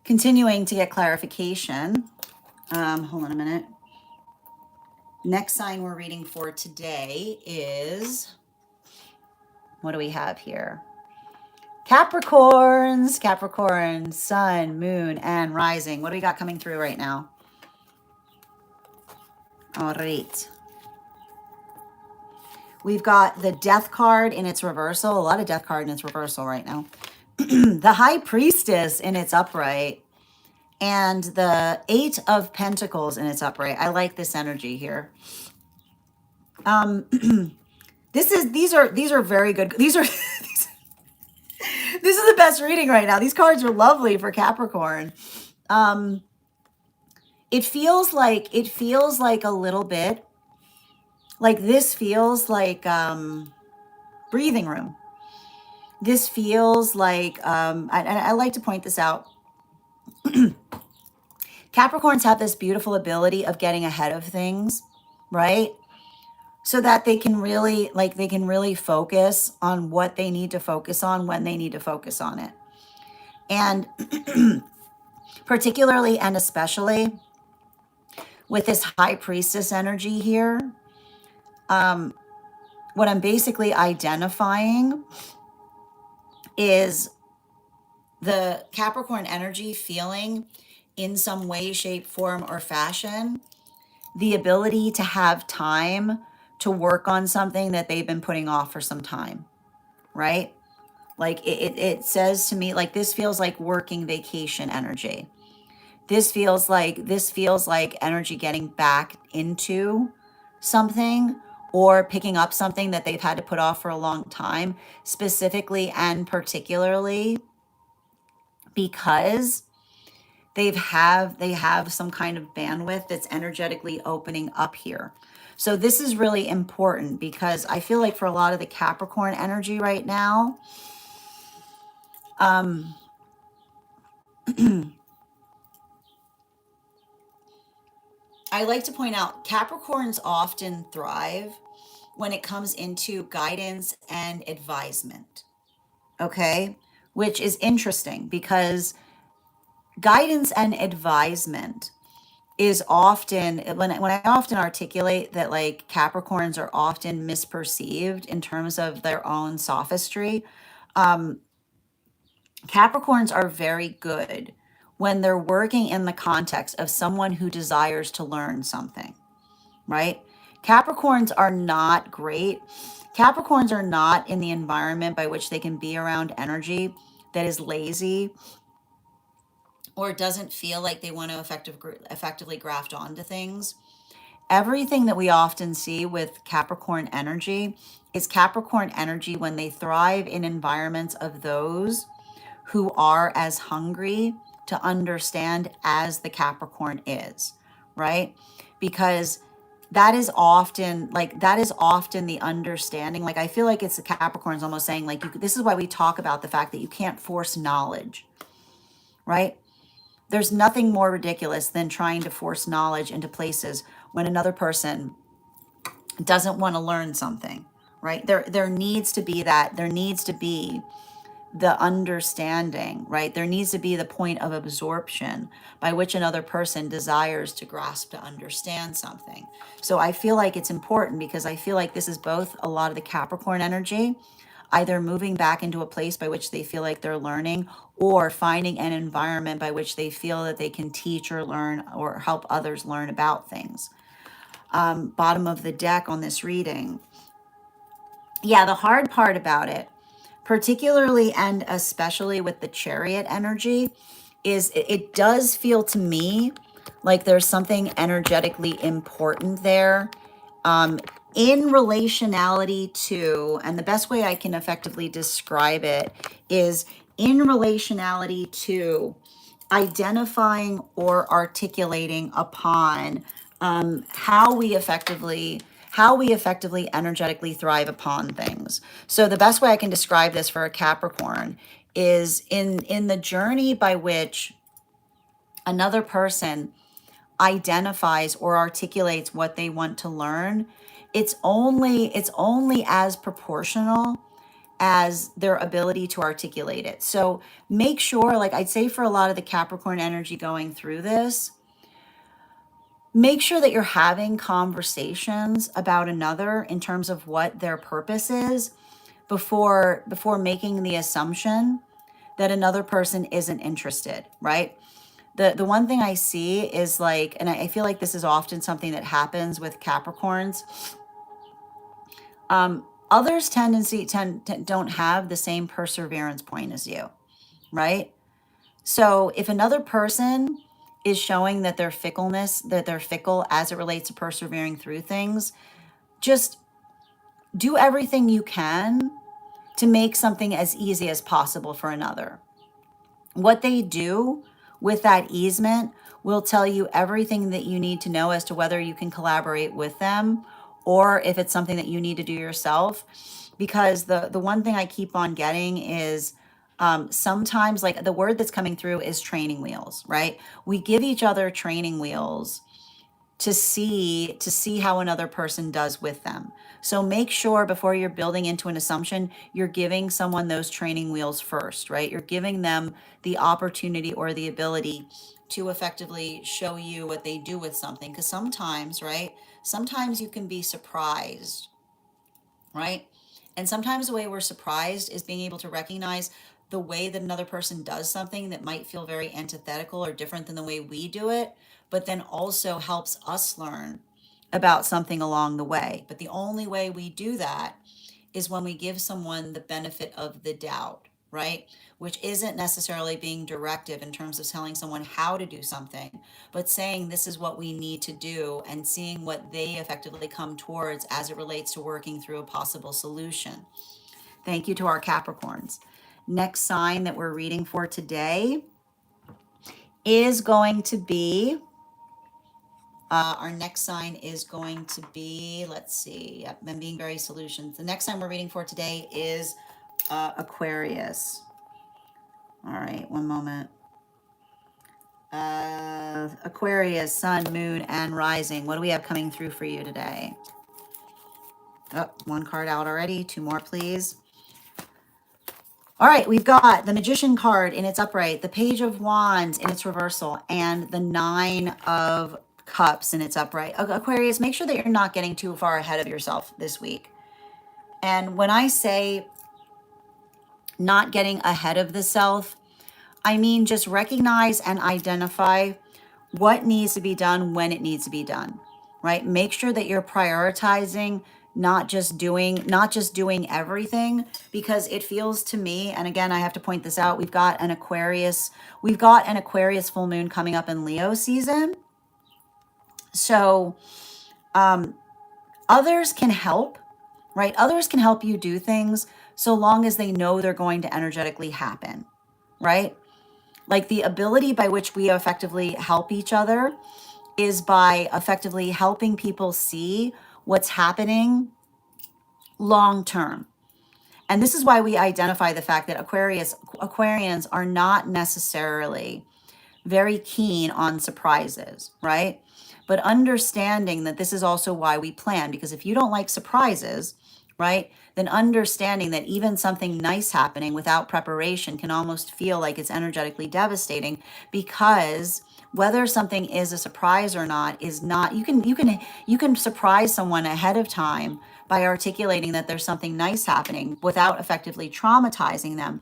Continuing to get clarification. Hold on a minute. Next sign we're reading for today is, what do we have here? Capricorn, sun, moon, and rising. What do we got coming through right now? All right. We've got the Death card in its reversal. A lot of Death card in its reversal right now. The High Priestess in its upright. And the Eight of Pentacles in its upright. I like this energy here. These are very good. This is the best reading right now. These cards are lovely for Capricorn. It feels like a little bit like, this feels like breathing room. This feels like I like to point this out. Capricorns have this beautiful ability of getting ahead of things, right? So that they can really focus on what they need to focus on when they need to focus on it. And particularly and especially with this High Priestess energy here, what I'm basically identifying is the Capricorn energy feeling, in some way, shape, form, or fashion, the ability to have time to work on something that they've been putting off for some time, right? Like, it says to me, like, this feels like working vacation energy. This feels like energy getting back into something, or picking up something that they've had to put off for a long time, specifically and particularly because they have some kind of bandwidth that's energetically opening up here. So this is really important, because I feel like for a lot of the Capricorn energy right now, I like to point out Capricorns often thrive when it comes into guidance and advisement. Okay? Which is interesting, because guidance and advisement is often, when I often articulate that, like, Capricorns are often misperceived in terms of their own sophistry. Capricorns are very good when they're working in the context of someone who desires to learn something, right? Capricorns are not great. Capricorns are not in the environment by which they can be around energy that is lazy, or doesn't feel like they want to effectively graft onto things. Everything that we often see with Capricorn energy is Capricorn energy when they thrive in environments of those who are as hungry to understand as the Capricorn is, right? Because that is often the understanding. Like, I feel like it's the Capricorns almost saying, like, this is why we talk about the fact that you can't force knowledge, right? There's nothing more ridiculous than trying to force knowledge into places when another person doesn't want to learn something, right? There needs to be the understanding, right? There needs to be the point of absorption by which another person desires to grasp to understand something. So I feel like it's important because I feel like this is both a lot of the Capricorn energy, either moving back into a place by which they feel like they're learning, or finding an environment by which they feel that they can teach or learn or help others learn about things. Bottom of the deck on this reading. Yeah, the hard part about it, particularly and especially with the Chariot energy, is it does feel to me like there's something energetically important there, in relationality to, and the best way I can effectively describe it is in relationality to identifying or articulating upon how we effectively energetically thrive upon things. So the best way I can describe this for a Capricorn is in the journey by which another person identifies or articulates what they want to learn, it's only as proportional as their ability to articulate it. So make sure, like I'd say for a lot of the Capricorn energy going through this, make sure that you're having conversations about another in terms of what their purpose is before making the assumption that another person isn't interested, right? The one thing I see is like, and I feel like this is often something that happens with Capricorns. Others don't have the same perseverance point as you, right? So if another person is showing that their fickleness, that they're fickle as it relates to persevering through things, just do everything you can to make something as easy as possible for another. What they do with that easement will tell you everything that you need to know as to whether you can collaborate with them or if it's something that you need to do yourself. Because the one thing I keep on getting is sometimes, like, the word that's coming through is training wheels, right? We give each other training wheels to see how another person does with them. So make sure before you're building into an assumption, you're giving someone those training wheels first, right? You're giving them the opportunity or the ability to effectively show you what they do with something. Because sometimes, right? Sometimes you can be surprised, right? And sometimes the way we're surprised is being able to recognize the way that another person does something that might feel very antithetical or different than the way we do it, but then also helps us learn about something along the way. But the only way we do that is when we give someone the benefit of the doubt, right? Which isn't necessarily being directive in terms of telling someone how to do something, but saying this is what we need to do and seeing what they effectively come towards as it relates to working through a possible solution. Thank you to our Capricorns. Next sign that we're reading for today is going to be our next sign is going to be, let's see, I'm being very solutions. The next sign we're reading for today is Aquarius. All right, one moment. Aquarius, sun, moon, and rising. What do we have coming through for you today? Oh, one card out already. Two more, please. All right, we've got the Magician card in its upright, the Page of Wands in its reversal, and the Nine of Cups in its upright. Aquarius, make sure that you're not getting too far ahead of yourself this week. And when I say not getting ahead of the self, I mean just recognize and identify what needs to be done when it needs to be done, right? Make sure that you're prioritizing, not just doing everything, because it feels to me, and again, I have to point this out, we've got an Aquarius full moon coming up in Leo season. So others can help, right? Others can help you do things so long as they know they're going to energetically happen, right? Like the ability by which we effectively help each other is by effectively helping people see what's happening long term. And this is why we identify the fact that Aquarians are not necessarily very keen on surprises, right? But understanding that this is also why we plan, because if you don't like surprises, right? Then understanding that even something nice happening without preparation can almost feel like it's energetically devastating, because whether something is a surprise or not is not, you can surprise someone ahead of time by articulating that there's something nice happening without effectively traumatizing them,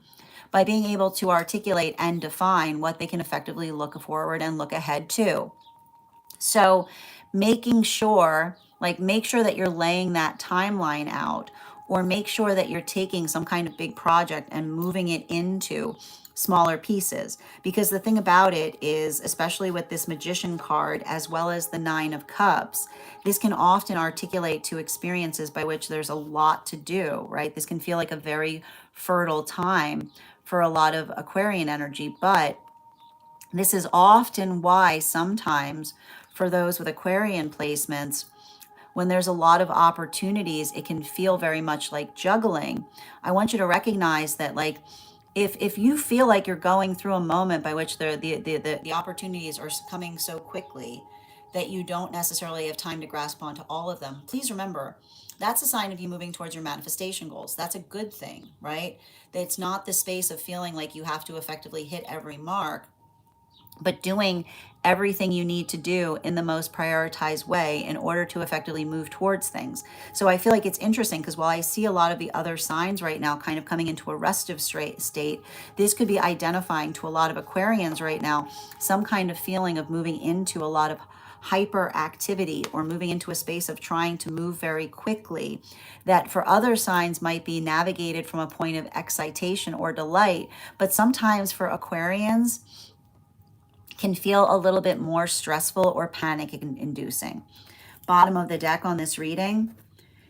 by being able to articulate and define what they can effectively look forward and look ahead to. So making sure, like, make sure that you're laying that timeline out, or make sure that you're taking some kind of big project and moving it into smaller pieces. Because the thing about it is, especially with this Magician card, as well as the Nine of Cups, this can often articulate to experiences by which there's a lot to do, right? This can feel like a very fertile time for a lot of Aquarian energy, but this is often why sometimes for those with Aquarian placements, when there's a lot of opportunities, it can feel very much like juggling. I want you to recognize that, like, if you feel like you're going through a moment by which the opportunities are coming so quickly that you don't necessarily have time to grasp onto all of them, please remember that's a sign of you moving towards your manifestation goals. That's a good thing, right? That it's not the space of feeling like you have to effectively hit every mark, but doing everything you need to do in the most prioritized way in order to effectively move towards things. So I feel like it's interesting, because while I see a lot of the other signs right now kind of coming into a restive state, this could be identifying to a lot of Aquarians right now some kind of feeling of moving into a lot of hyperactivity, or moving into a space of trying to move very quickly, that for other signs might be navigated from a point of excitation or delight, but sometimes for Aquarians can feel a little bit more stressful or panic inducing. Bottom of the deck on this reading.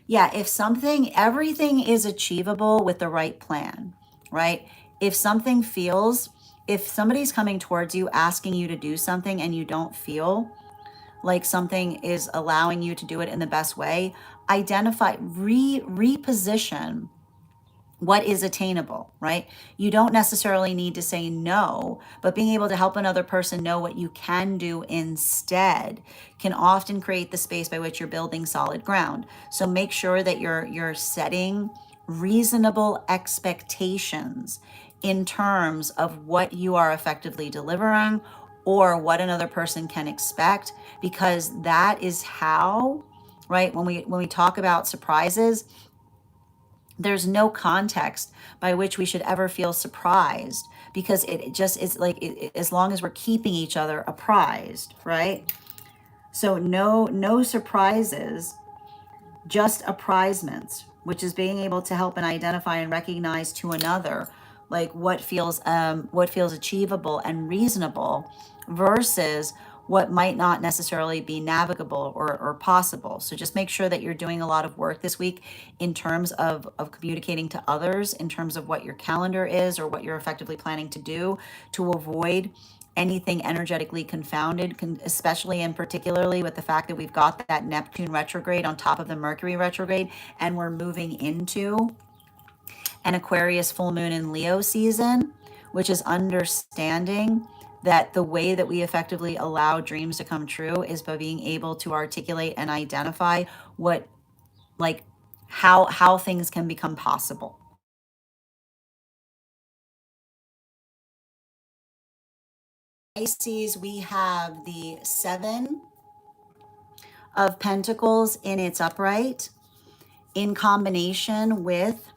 Yeah, if something, everything is achievable with the right plan, right? If something feels, if somebody's coming towards you asking you to do something and you don't feel like something is allowing you to do it in the best way, identify, reposition what is attainable, right? You don't necessarily need to say no, but being able to help another person know what you can do instead can often create the space by which you're building solid ground. So make sure that you're setting reasonable expectations in terms of what you are effectively delivering, or what another person can expect, because that is how, right, when we talk about surprises, there's no context by which we should ever feel surprised, because it just is like, as long as we're keeping each other apprised, right? So no surprises, just apprisements, which is being able to help and identify and recognize to another, like, what feels achievable and reasonable versus what might not necessarily be navigable or possible. So just make sure that you're doing a lot of work this week in terms of communicating to others, in terms of what your calendar is or what you're effectively planning to do, to avoid anything energetically confounded, especially and particularly with the fact that we've got that Neptune retrograde on top of the Mercury retrograde, and we're moving into an Aquarius full moon in Leo season, which is understanding that the way that we effectively allow dreams to come true is by being able to articulate and identify what, like, how things can become possible. Pisces, we have the Seven of Pentacles in its upright, in combination with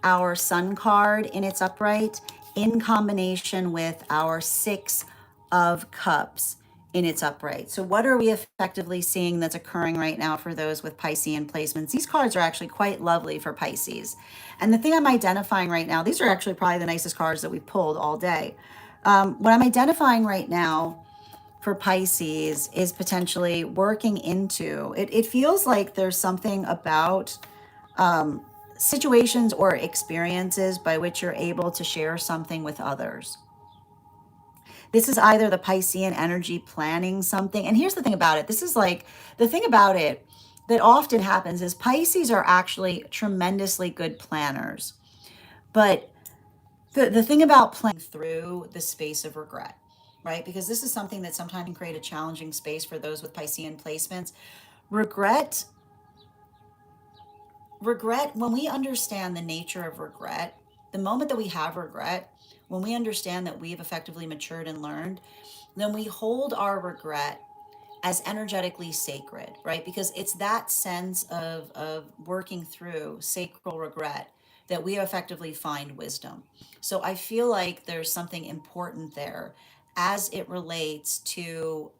our Sun card in its upright, in combination with our Six of Cups in its upright. So what are we effectively seeing that's occurring right now for those with Piscean placements? These cards are actually quite lovely for Pisces. And the thing I'm identifying right now, these are actually probably the nicest cards that we've pulled all day. What I'm identifying right now for Pisces is potentially working into it. It feels like there's something about situations or experiences by which you're able to share something with others. This is either the Piscean energy planning something. And here's the thing about it. This is like, the thing about it that often happens is Pisces are actually tremendously good planners. But the thing about playing through the space of regret, right? Because this is something that sometimes can create a challenging space for those with Piscean placements. Regret regret, when we understand the nature of regret, the moment that we have regret, when we understand that we've effectively matured and learned, then we hold our regret as energetically sacred, right? Because it's that sense of working through sacral regret that we effectively find wisdom. So I feel like there's something important there as it relates to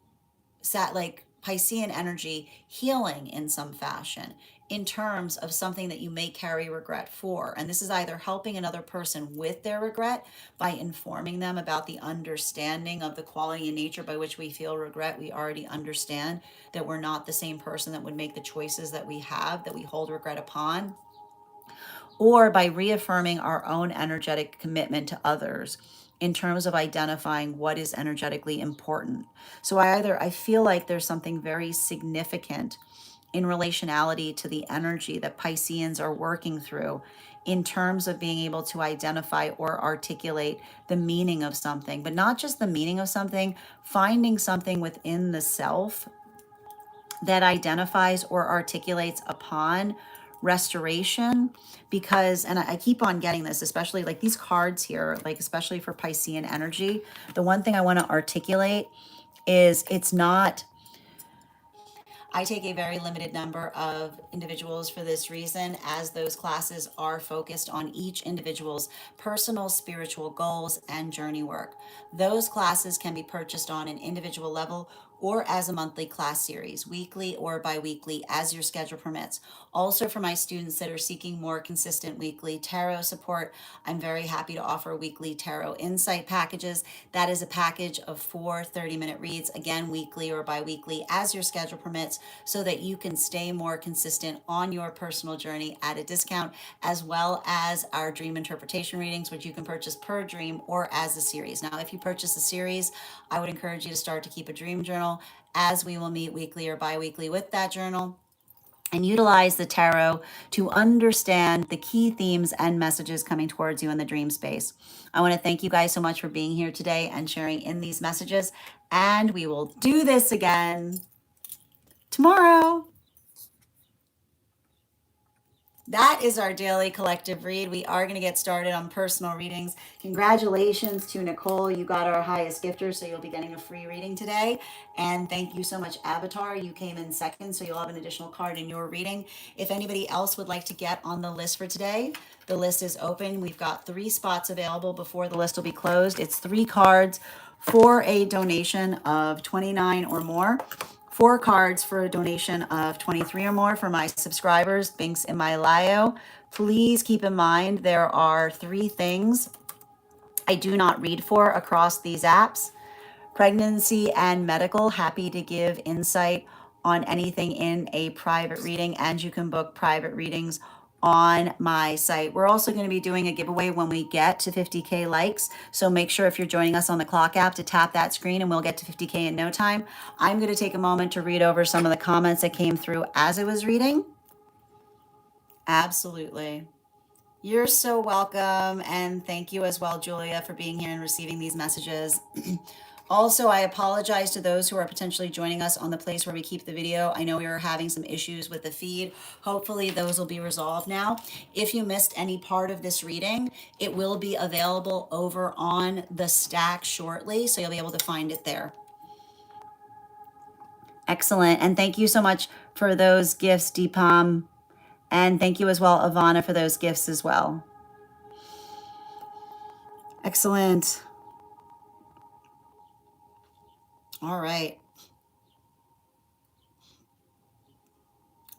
like Piscean energy healing in some fashion in terms of something that you may carry regret for. And this is either helping another person with their regret by informing them about the understanding of the quality and nature by which we feel regret. We already understand that we're not the same person that would make the choices that we have, that we hold regret upon, or by reaffirming our own energetic commitment to others in terms of identifying what is energetically important. So I feel like there's something very significant in relationality to the energy that Pisceans are working through in terms of being able to identify or articulate the meaning of something, but not just the meaning of something, finding something within the self that identifies or articulates upon restoration. Because, and I keep on getting this, especially like these cards here, like especially for Piscean energy, the one thing I want to articulate is it's not, I take a very limited number of individuals for this reason, as those classes are focused on each individual's personal spiritual goals and journey work. Those classes can be purchased on an individual level or as a monthly class series, weekly or bi-weekly, as your schedule permits. Also, for my students that are seeking more consistent weekly tarot support, I'm very happy to offer weekly tarot insight packages. That is a package of 4 30-minute reads, again, weekly or bi-weekly, as your schedule permits, so that you can stay more consistent on your personal journey at a discount, as well as our dream interpretation readings, which you can purchase per dream or as a series. Now, if you purchase a series, I would encourage you to start to keep a dream journal, as we will meet weekly or bi-weekly with that journal and utilize the tarot to understand the key themes and messages coming towards you in the dream space. I want to thank you guys so much for being here today and sharing in these messages. And we will do this again tomorrow. That is our daily collective read. We are going to get started on personal readings. Congratulations to Nicole. You got our highest gifter, so you'll be getting a free reading today. And thank you so much, Avatar. You came in second, so you'll have an additional card in your reading. If anybody else would like to get on the list for today, the list is open. We've got 3 spots available before the list will be closed. It's 3 cards for a donation of 29 or more. 4 cards for a donation of 23 or more for my subscribers. Links in my bio. Please keep in mind there are 3 things I do not read for across these apps: pregnancy and medical. Happy to give insight on anything in a private reading, and you can book private readings on my site. We're also going to be doing a giveaway when we get to 50K likes. So make sure if you're joining us on the clock app to tap that screen, and we'll get to 50K in no time. I'm going to take a moment to read over some of the comments that came through as I was reading. Absolutely. You're so welcome. And thank you as well, Julia, for being here and receiving these messages. Also, I apologize to those who are potentially joining us on the place where we keep the video. I know we were having some issues with the feed. Hopefully those will be resolved now. If you missed any part of this reading, it will be available over on the stack shortly, so you'll be able to find it there. Excellent. And thank you so much for those gifts, Deepam. And thank you as well, Ivana, for those gifts as well. Excellent. All right.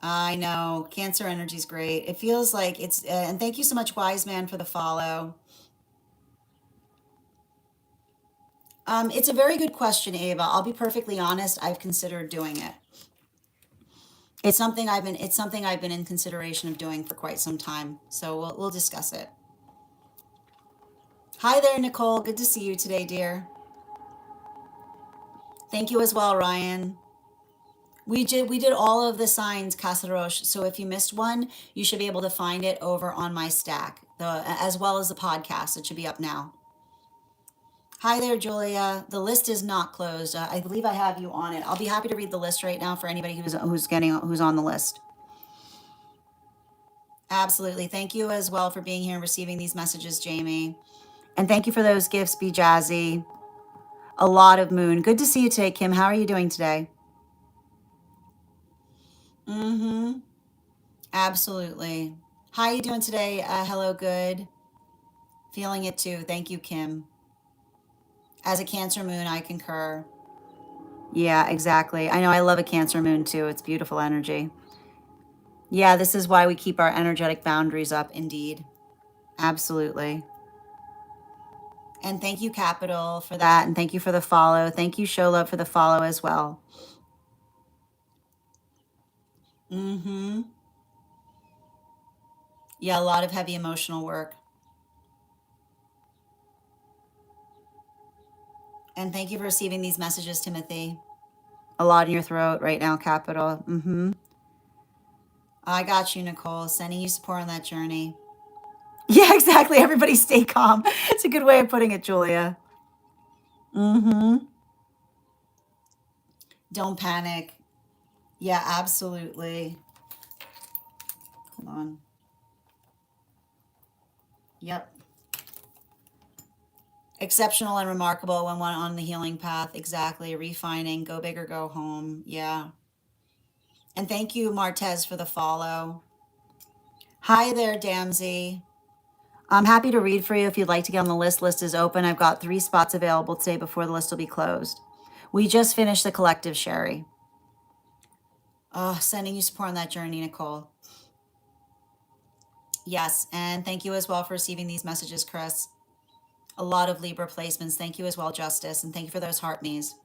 I know. Cancer energy is great. It feels like it's, and thank you so much, Wise Man, for the follow. It's a very good question, Ava. I'll be perfectly honest. I've considered doing it. It's something I've been in consideration of doing for quite some time. So we'll discuss it. Hi there, Nicole. Good to see you today, dear. Thank you as well, Ryan. We did all of the signs, Casaroche. So if you missed one, you should be able to find it over on my stack, as well as the podcast. It should be up now. Hi there, Julia. The list is not closed. I believe I have you on it. I'll be happy to read the list right now for anybody who's on the list. Absolutely. Thank you as well for being here and receiving these messages, Jamie. And thank you for those gifts, Be Jazzy. A lot of moon. Good to see you today, Kim. How are you doing today? Mm-hmm. Absolutely. How are you doing today? Hello, good. Feeling it too. Thank you, Kim. As a Cancer moon, I concur. Yeah, exactly. I know I love a Cancer moon too. It's beautiful energy. Yeah, this is why we keep our energetic boundaries up, indeed. Absolutely. And thank you, Capital, for that. And thank you for the follow. Thank you, Shola, for the follow as well. Mm-hmm. Yeah, a lot of heavy emotional work. And thank you for receiving these messages, Timothy. A lot in your throat right now, Capital. Mm-hmm. I got you, Nicole. Sending you support on that journey. Yeah, exactly. Everybody stay calm. It's a good way of putting it, Julia. Mm-hmm. Don't panic. Yeah, absolutely. Hold on. Yep. Exceptional and remarkable when one on the healing path. Exactly. Refining. Go big or go home. Yeah. And thank you, Martez, for the follow. Hi there, Damsey. I'm happy to read for you if you'd like to get on the list. List is open. I've got 3 spots available today before the list will be closed. We just finished the collective, Sherry. Oh, sending you support on that journey, Nicole. Yes, and thank you as well for receiving these messages, Chris. A lot of Libra placements. Thank you as well, Justice, and thank you for those heart me's.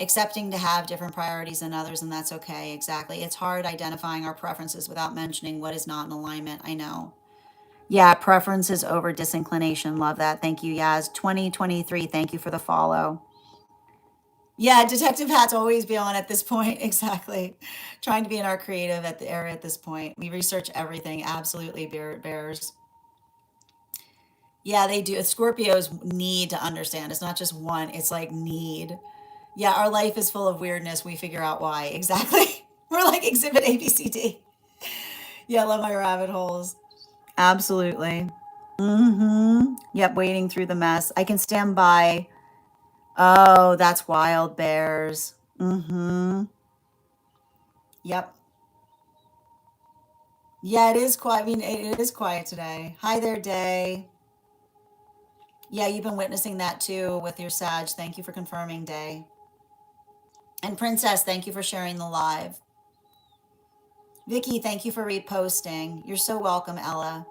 Accepting to have different priorities than others, and that's okay. Exactly. It's hard identifying our preferences without mentioning what is not in alignment. I know. Yeah, preferences over disinclination. Love that. Thank you, Yaz. 2023. Thank you for the follow. Yeah, detective hats always be on at this point. Exactly. Trying to be in our creative at the area at this point. We research everything. Absolutely, bears. Yeah, they do. Scorpios need to understand. It's not just one, it's like need. Yeah, our life is full of weirdness. We figure out why. Exactly. We're like exhibit ABCD. Yeah, I love my rabbit holes. Absolutely. Mm-hmm. Yep, wading through the mess. I can stand by. Oh, that's wild bears. Mm-hmm. Yep. Yeah, it is quiet. I mean, it is quiet today. Hi there, Day. Yeah, you've been witnessing that too with your Sag. Thank you for confirming, Day. And Princess, thank you for sharing the live. Vicky, thank you for reposting. You're so welcome, Ella.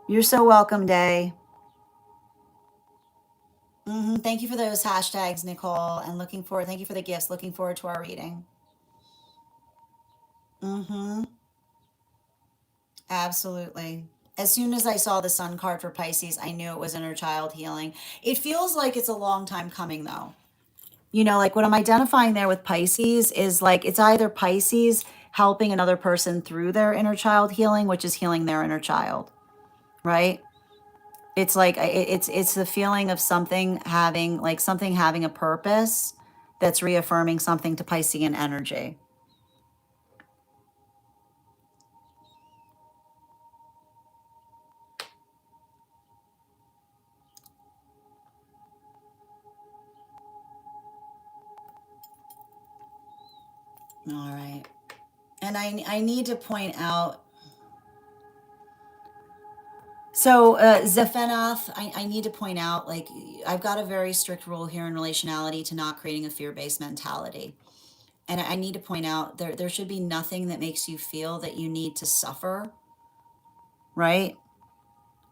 You're so welcome, Day. Thank you for those hashtags, Nicole. And looking forward, thank you for the gifts. Looking forward to our reading. Mm-hmm. Absolutely. As soon as I saw the sun card for Pisces, I knew it was inner child healing. It feels like it's a long time coming, though. Like what I'm identifying there with Pisces is like it's either Pisces helping another person through their inner child healing, which is healing their inner child, right? It's like it's the feeling of something having a purpose that's reaffirming something to Piscean energy. All right. And I need to point out, so Zefenoth, I need to point out, like, I've got a very strict rule here in relationality to not creating a fear-based mentality. And I need to point out there should be nothing that makes you feel that you need to suffer, right?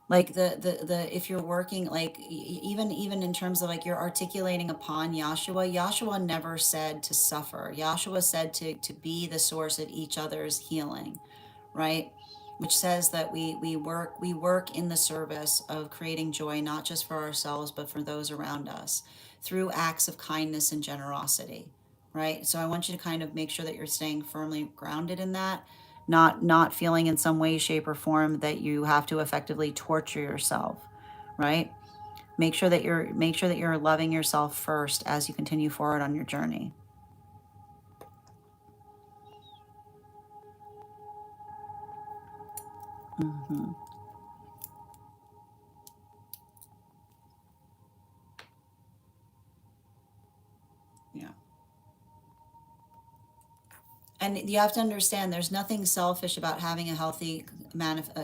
Like the if you're working like even in terms of like you're articulating upon Yahshua never said to suffer. Yahshua said to be the source of each other's healing, right? Which says that we work in the service of creating joy, not just for ourselves but for those around us through acts of kindness and generosity, right? So I want you to kind of make sure that you're staying firmly grounded in that, not feeling in some way, shape, or form that you have to effectively torture yourself, right? Make sure that you're loving yourself first as you continue forward on your journey. Mm-hmm. Yeah. And you have to understand there's nothing selfish about having a healthy,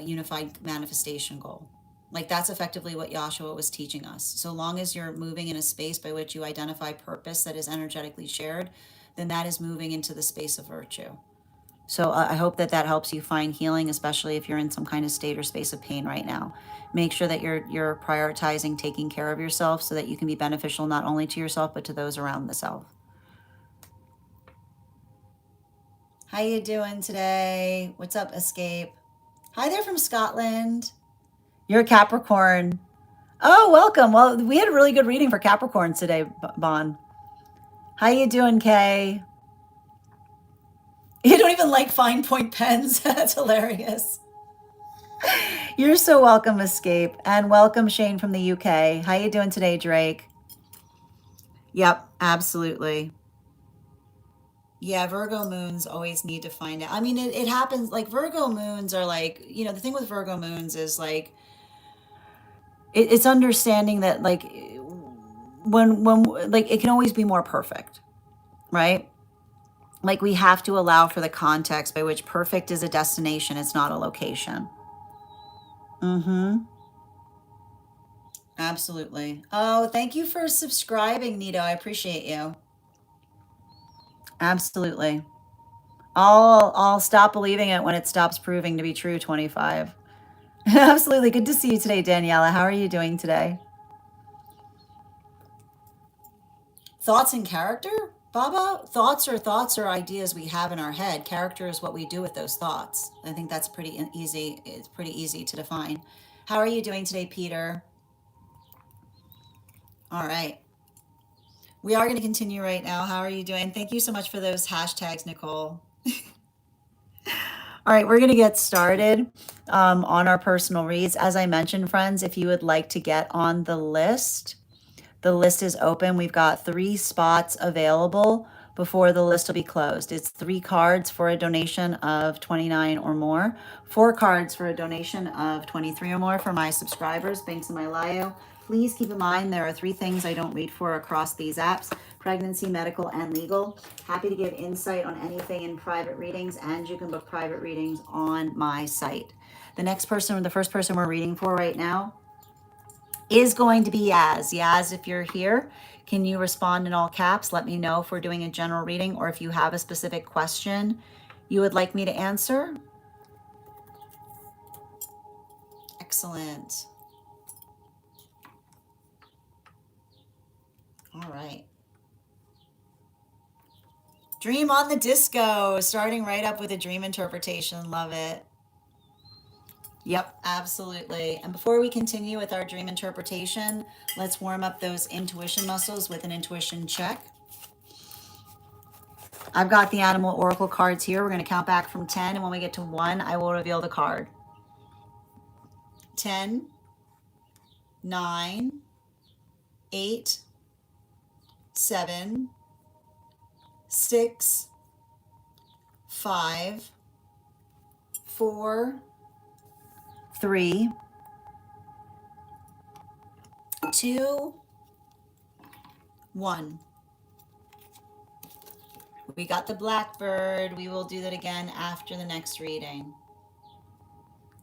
unified manifestation goal. Like that's effectively what Joshua was teaching us. So long as you're moving in a space by which you identify purpose that is energetically shared, then that is moving into the space of virtue. So I hope that that helps you find healing, especially if you're in some kind of state or space of pain right now. Make sure that you're prioritizing taking care of yourself so that you can be beneficial not only to yourself but to those around the self. How you doing today? What's up, Escape? Hi there from Scotland. You're a Capricorn. Oh, welcome. Well, we had a really good reading for Capricorns today, Bon. How you doing, Kay? You don't even like fine point pens. That's hilarious. You're so welcome, Escape. And welcome, Shane from the UK. How you doing today, Drake? Yep, absolutely. Yeah, Virgo moons always need to find out. I mean, it happens like Virgo moons are like, the thing with Virgo moons is like, it's understanding that like when like it can always be more perfect, right? Like we have to allow for the context by which perfect is a destination, it's not a location. Mm-hmm. Absolutely. Oh, thank you for subscribing, Nito. I appreciate you. Absolutely. I'll stop believing it when it stops proving to be true, 25. Absolutely. Good to see you today, Daniela. How are you doing today? Thoughts and character, Baba? Thoughts are ideas we have in our head. Character is what we do with those thoughts. I think that's pretty easy. It's pretty easy to define. How are you doing today, Peter? All right. We are going to continue right now. How are you doing? Thank you so much for those hashtags, Nicole. All right, we're going to get started on our personal reads. As I mentioned, friends, if you would like to get on the list is open. We've got 3 spots available before the list will be closed. It's 3 cards for a donation of 29 or more, 4 cards for a donation of 23 or more for my subscribers, Banks in my Lio. Please keep in mind there are 3 things I don't read for across these apps: pregnancy, medical, and legal. Happy to give insight on anything in private readings, and you can book private readings on my site. The first person we're reading for right now is going to be Yaz. Yaz, if you're here, can you respond in all caps? Let me know if we're doing a general reading or if you have a specific question you would like me to answer. Excellent. All right. Dream on the disco, starting right up with a dream interpretation. Love it. Yep, absolutely. And before we continue with our dream interpretation, let's warm up those intuition muscles with an intuition check. I've got the animal oracle cards here. We're going to count back from 10, and when we get to 1, I will reveal the card. 10, 9, 8, 7, 6, 5, 4, 3, 2, 1. We got the blackbird. We will do that again after the next reading.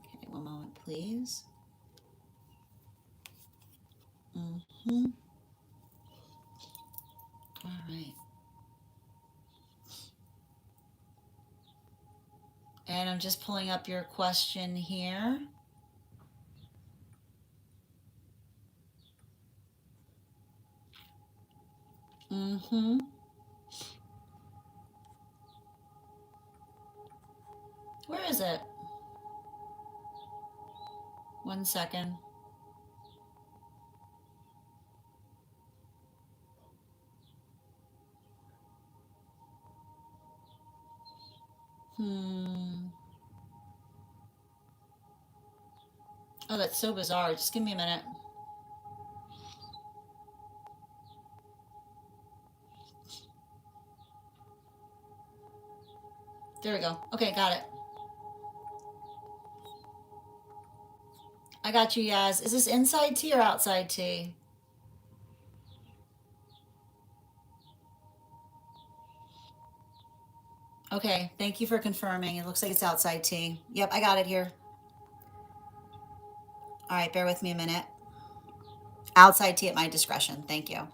Okay, one moment, please. All right. And I'm just pulling up your question here. Where is it? 1 second. Oh, that's so bizarre. Just give me a minute. There we go. Okay, got it. I got you, Yaz. Is this inside tea or outside tea? Okay, thank you for confirming. It looks like it's outside tea. Yep, I got it here. All right, bear with me a minute. Outside tea at my discretion. Thank you.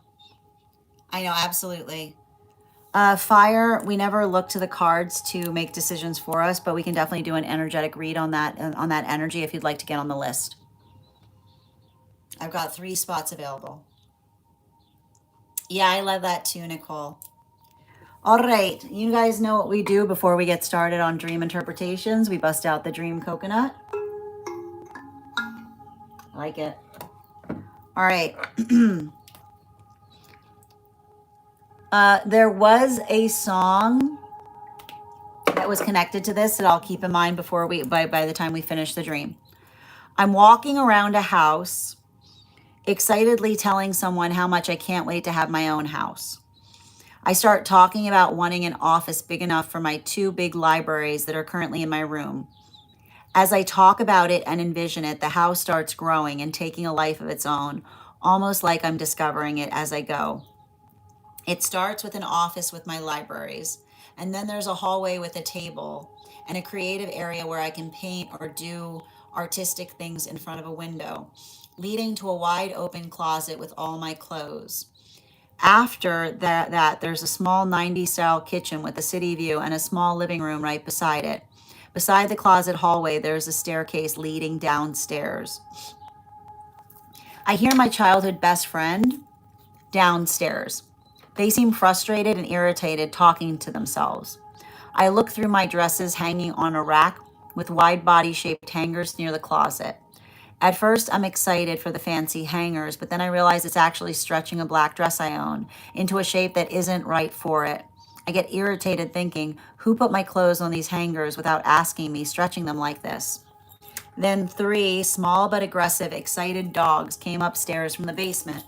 I know, absolutely. Fire, we never look to the cards to make decisions for us, but we can definitely do an energetic read on that energy if you'd like to get on the list. I've got 3 spots available. Yeah, I love that too, Nicole. All right, you guys know what we do before we get started on dream interpretations. We bust out the dream coconut. I like it. All right. There was a song that was connected to this that I'll keep in mind before by the time we finish the dream. I'm walking around a house, excitedly telling someone how much I can't wait to have my own house. I start talking about wanting an office big enough for my 2 big libraries that are currently in my room. As I talk about it and envision it, the house starts growing and taking a life of its own, almost like I'm discovering it as I go. It starts with an office with my libraries, and then there's a hallway with a table and a creative area where I can paint or do artistic things in front of a window, leading to a wide open closet with all my clothes. After that, there's a small 90s style kitchen with a city view and a small living room right beside it. Beside the closet hallway, there's a staircase leading downstairs. I hear my childhood best friend downstairs. They seem frustrated and irritated, talking to themselves. I look through my dresses hanging on a rack with wide body shaped hangers near the closet. At first, I'm excited for the fancy hangers, but then I realize it's actually stretching a black dress I own into a shape that isn't right for it. I get irritated thinking, who put my clothes on these hangers without asking me, stretching them like this? Then 3 small but aggressive, excited dogs came upstairs from the basement.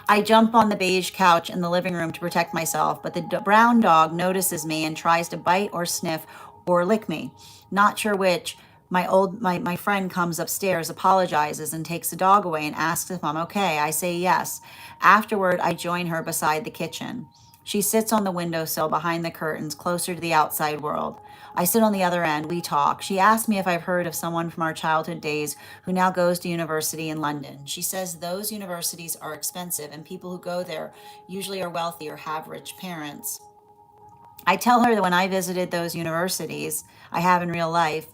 I jump on the beige couch in the living room to protect myself, but the brown dog notices me and tries to bite or sniff or lick me. Not sure which. My friend comes upstairs, apologizes, and takes the dog away and asks if I'm okay. I say yes. Afterward, I join her beside the kitchen. She sits on the windowsill behind the curtains, closer to the outside world. I sit on the other end. We talk. She asks me if I've heard of someone from our childhood days who now goes to university in London. She says those universities are expensive and people who go there usually are wealthy or have rich parents. I tell her that when I visited those universities I have in real life,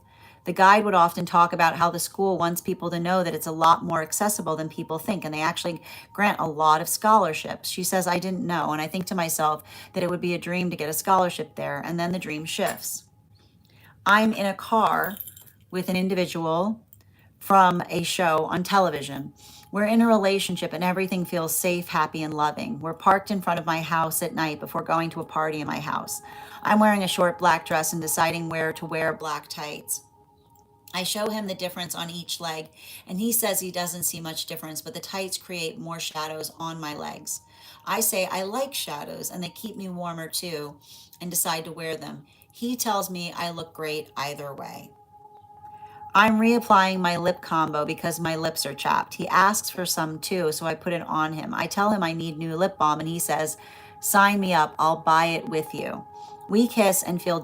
the guide would often talk about how the school wants people to know that it's a lot more accessible than people think, and they actually grant a lot of scholarships. She says I didn't know, and I think to myself that it would be a dream to get a scholarship there, and then the dream shifts. I'm in a car with an individual from a show on television. We're in a relationship and everything feels safe, happy, and loving. We're parked in front of my house at night before going to a party in my house. I'm wearing a short black dress and deciding where to wear black tights. I show him the difference on each leg, and he says he doesn't see much difference, but the tights create more shadows on my legs. I say I like shadows and they keep me warmer too, and decide to wear them. He tells me I look great either way. I'm reapplying my lip combo because my lips are chapped. He asks for some too, so I put it on him. I tell him I need new lip balm, and he says, sign me up, I'll buy it with you. We kiss and feel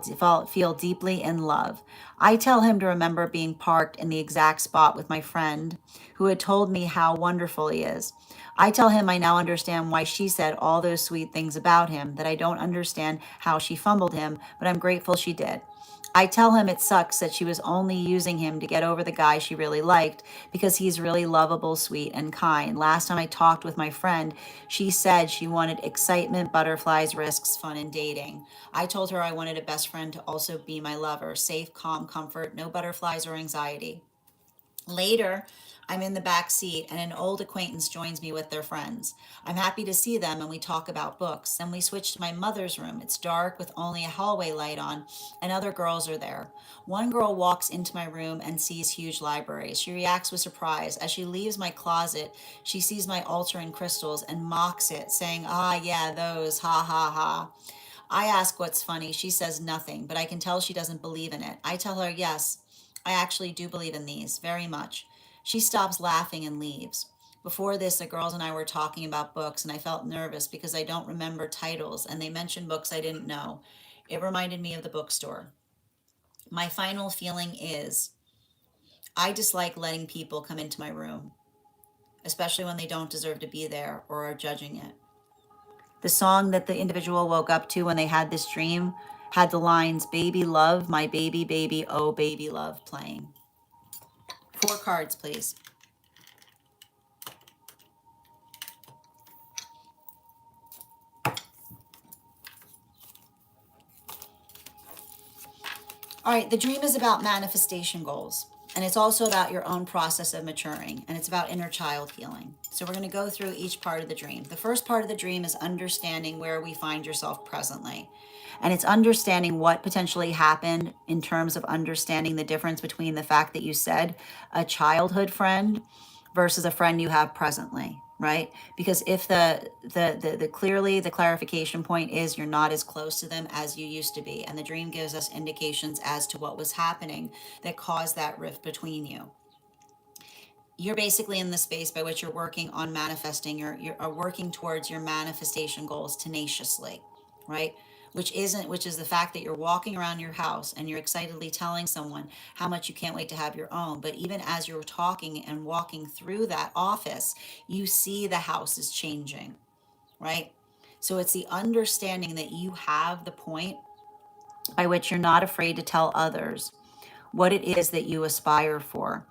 deeply in love. I tell him to remember being parked in the exact spot with my friend who had told me how wonderful he is. I tell him I now understand why she said all those sweet things about him, that I don't understand how she fumbled him, but I'm grateful she did. I tell him it sucks that she was only using him to get over the guy she really liked because he's really lovable, sweet, and kind. Last time I talked with my friend, she said she wanted excitement, butterflies, risks, fun, and dating. I told her I wanted a best friend to also be my lover, safe, calm, comfort, no butterflies or anxiety. Later, I'm in the back seat and an old acquaintance joins me with their friends. I'm happy to see them and we talk about books. Then we switch to my mother's room. It's dark with only a hallway light on, and other girls are there. One girl walks into my room and sees huge libraries. She reacts with surprise. As she leaves my closet, she sees my altar and crystals and mocks it, saying, ah, yeah, those, ha ha ha. I ask what's funny. She says nothing, but I can tell she doesn't believe in it. I tell her, yes, I actually do believe in these very much. She stops laughing and leaves. Before this, the girls and I were talking about books, and I felt nervous because I don't remember titles, and they mentioned books I didn't know. It reminded me of the bookstore. My final feeling is I dislike letting people come into my room, especially when they don't deserve to be there or are judging it. The song that the individual woke up to when they had this dream had the lines, "Baby love, my baby, baby, oh, baby love," playing. 4 cards, please. All right, the dream is about manifestation goals. And it's also about your own process of maturing. And it's about inner child healing. So we're going to go through each part of the dream. The first part of the dream is understanding where we find yourself presently. And it's understanding what potentially happened in terms of understanding the difference between the fact that you said a childhood friend versus a friend you have presently, right? Because if the clearly the clarification point is you're not as close to them as you used to be, and the dream gives us indications as to what was happening that caused that rift between you. You're basically in the space by which you're working on manifesting, you're working towards your manifestation goals tenaciously, right? Which is the fact that you're walking around your house and you're excitedly telling someone how much you can't wait to have your own. But even as you're talking and walking through that office, you see the house is changing, right? So it's the understanding that you have the point by which you're not afraid to tell others what it is that you aspire for.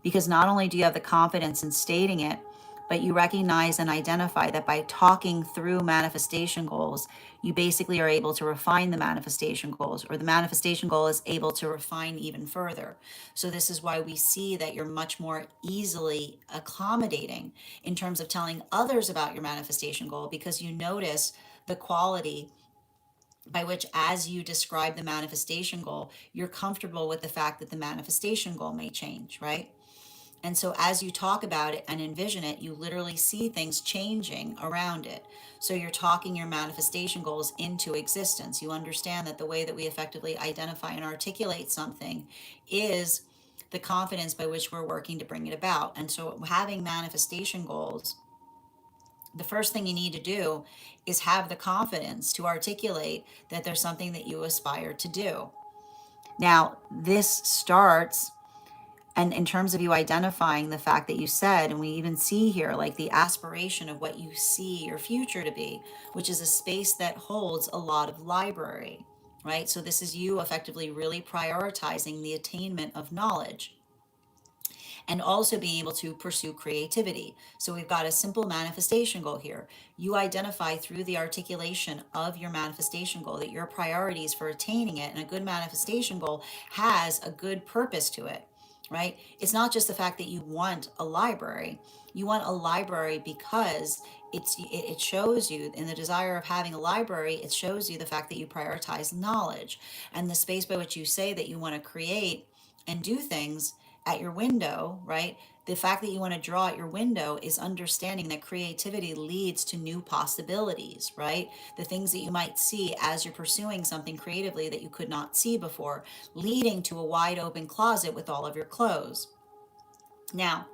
Because not only do you have the confidence in stating it, but you recognize and identify that by talking through manifestation goals, you basically are able to refine the manifestation goals, or the manifestation goal is able to refine even further. So, this is why we see that you're much more easily accommodating in terms of telling others about your manifestation goal, because you notice the quality by which, as you describe the manifestation goal, you're comfortable with the fact that the manifestation goal may change, right? And so as you talk about it and envision it, you literally see things changing around it. So you're talking your manifestation goals into existence. You understand that the way that we effectively identify and articulate something is the confidence by which we're working to bring it about. And so having manifestation goals, the first thing you need to do is have the confidence to articulate that there's something that you aspire to do. Now, this starts, and in terms of you identifying the fact that you said, and we even see here like the aspiration of what you see your future to be, which is a space that holds a lot of library, right? So this is you effectively really prioritizing the attainment of knowledge and also being able to pursue creativity. So we've got a simple manifestation goal here. You identify through the articulation of your manifestation goal that your priorities for attaining it, and a good manifestation goal has a good purpose to it, right? It's not just the fact that you want a library. You want a library because it shows you in the desire of having a library, it shows you the fact that you prioritize knowledge, and the space by which you say that you want to create and do things at your window, right? The fact that you want to draw at your window is understanding that creativity leads to new possibilities, right? The things that you might see as you're pursuing something creatively that you could not see before, leading to a wide open closet with all of your clothes. Now,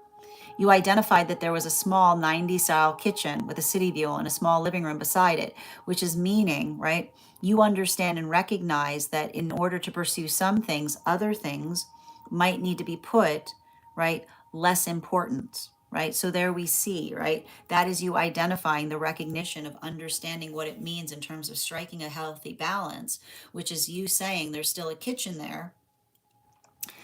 you identified that there was a small 90s style kitchen with a city view and a small living room beside it, which is meaning, right? You understand and recognize that in order to pursue some things, other things might need to be put, right, less important, right? So there we see, right? That is you identifying the recognition of understanding what it means in terms of striking a healthy balance, which is you saying there's still a kitchen there,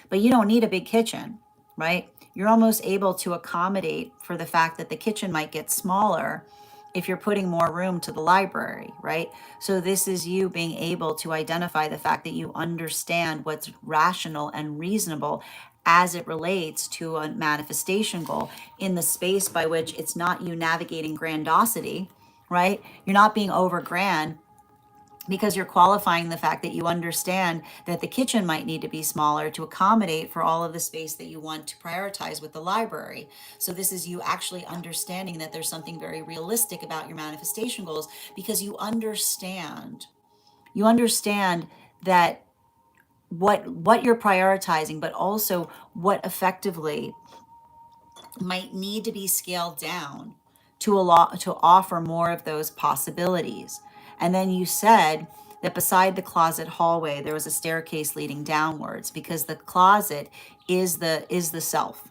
but you don't need a big kitchen, right? You're almost able to accommodate for the fact that the kitchen might get smaller if you're putting more room to the library, right? So this is you being able to identify the fact that you understand what's rational and reasonable as it relates to a manifestation goal in the space by which it's not you navigating grandiosity, right? You're not being over grand, because you're qualifying the fact that you understand that the kitchen might need to be smaller to accommodate for all of the space that you want to prioritize with the library. So this is you actually understanding that there's something very realistic about your manifestation goals, because you understand that what you're prioritizing, but also what effectively might need to be scaled down to offer more of those possibilities. And then you said that beside the closet hallway there was a staircase leading downwards, because the closet is the self.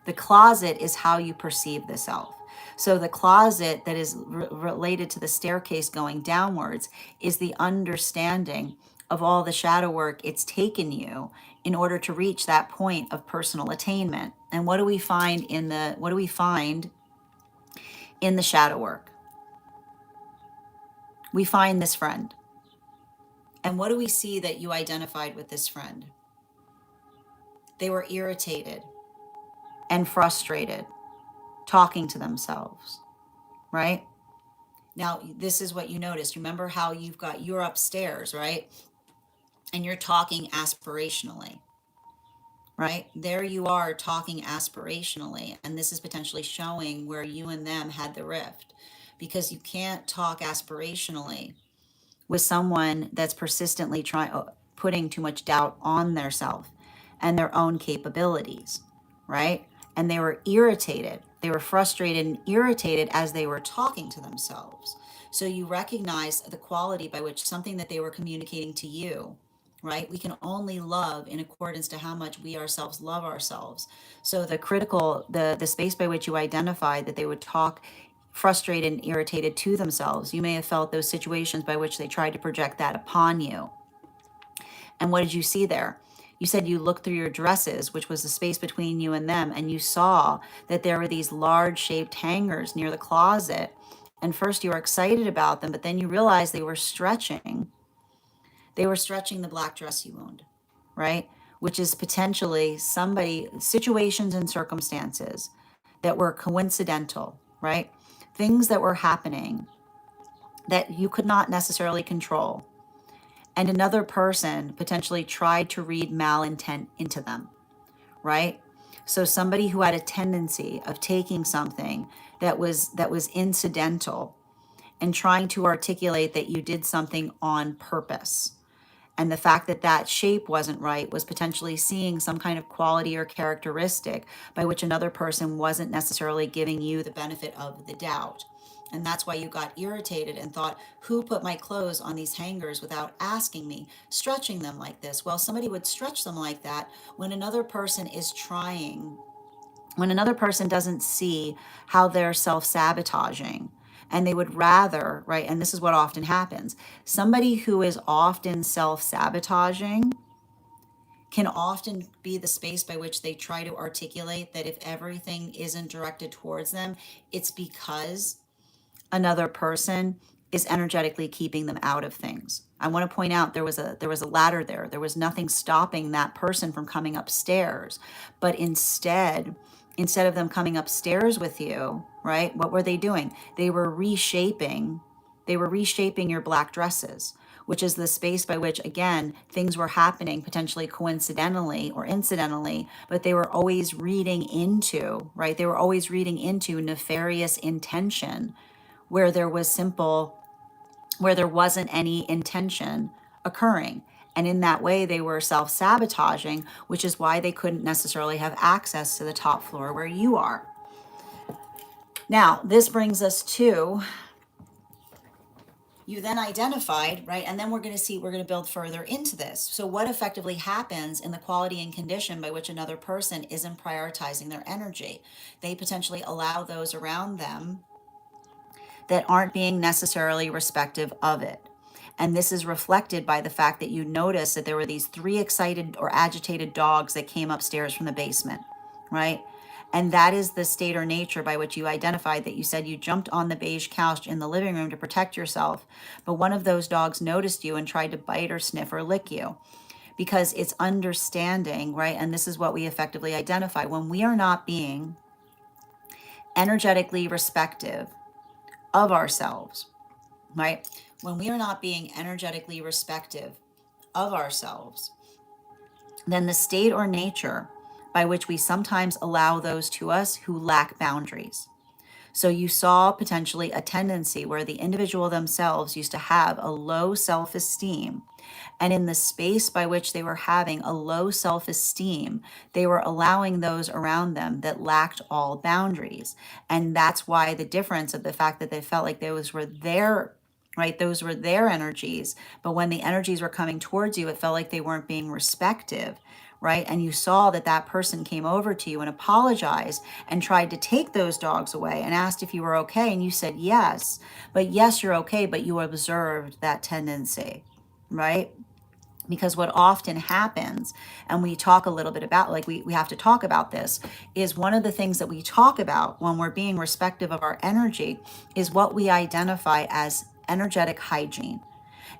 The closet is how you perceive the self. So the closet that is related to the staircase going downwards is the understanding of all the shadow work it's taken you in order to reach that point of personal attainment. And what do we find in the shadow work? We find this friend. And what do we see that you identified with this friend? They were irritated and frustrated, talking to themselves, right? Now, this is what you noticed. Remember how you're upstairs, right? And you're talking aspirationally, right? There you are talking aspirationally. And this is potentially showing where you and them had the rift, because you can't talk aspirationally with someone that's persistently putting too much doubt on their self and their own capabilities, right? And they were irritated. They were frustrated and irritated as they were talking to themselves. So you recognize the quality by which something that they were communicating to you, right? We can only love in accordance to how much we ourselves love ourselves. So the space by which you identified that they would talk frustrated and irritated to themselves, you may have felt those situations by which they tried to project that upon you. And what did you see there? You said you looked through your dresses, which was the space between you and them, and you saw that there were these large shaped hangers near the closet. And first you were excited about them, but then you realized they were stretching. They were stretching the black dress you owned, right? Which is potentially situations and circumstances that were coincidental, right? Things that were happening that you could not necessarily control. And another person potentially tried to read malintent into them, right? So somebody who had a tendency of taking something that was incidental and trying to articulate that you did something on purpose. And the fact that that shape wasn't right was potentially seeing some kind of quality or characteristic by which another person wasn't necessarily giving you the benefit of the doubt. And that's why you got irritated and thought, who put my clothes on these hangers without asking me, stretching them like this? Well, somebody would stretch them like that when another person is trying, when another person doesn't see how they're self-sabotaging, and they would rather, right? And this is what often happens. Somebody who is often self-sabotaging can often be the space by which they try to articulate that if everything isn't directed towards them, it's because another person is energetically keeping them out of things. I want to point out there was a ladder there. There was nothing stopping that person from coming upstairs. But instead of them coming upstairs with you, right? What were they doing? They were reshaping your black dresses, which is the space by which, again, things were happening potentially coincidentally or incidentally, but they were always reading into, right? They were always reading into nefarious intention where there wasn't any intention occurring. And in that way, they were self-sabotaging, which is why they couldn't necessarily have access to the top floor where you are. Now, this brings us to, you then identified, right? And then we're going to build further into this. So what effectively happens in the quality and condition by which another person isn't prioritizing their energy? They potentially allow those around them that aren't being necessarily respective of it. And this is reflected by the fact that you notice that there were these 3 excited or agitated dogs that came upstairs from the basement, right? And that is the state or nature by which you identified that you said you jumped on the beige couch in the living room to protect yourself. But one of those dogs noticed you and tried to bite or sniff or lick you, because it's understanding, right? And this is what we effectively identify when we are not being energetically respective of ourselves, right? When we are not being energetically respective of ourselves, then the state or nature by which we sometimes allow those to us who lack boundaries. So you saw potentially a tendency where the individual themselves used to have a low self-esteem And in the space by which they were having a low self-esteem, they were allowing those around them that lacked all boundaries. And that's why the difference of the fact that they felt like those were their, right? Those were their energies. But when the energies were coming towards you, it felt like they weren't being respective, right? And you saw that that person came over to you and apologized and tried to take those dogs away and asked if you were okay. And you said yes, but yes, you're okay. But you observed that tendency, right? Because what often happens, and we talk a little bit about, like we have to talk about this, is one of the things that we talk about when we're being respective of our energy is what we identify as energetic hygiene.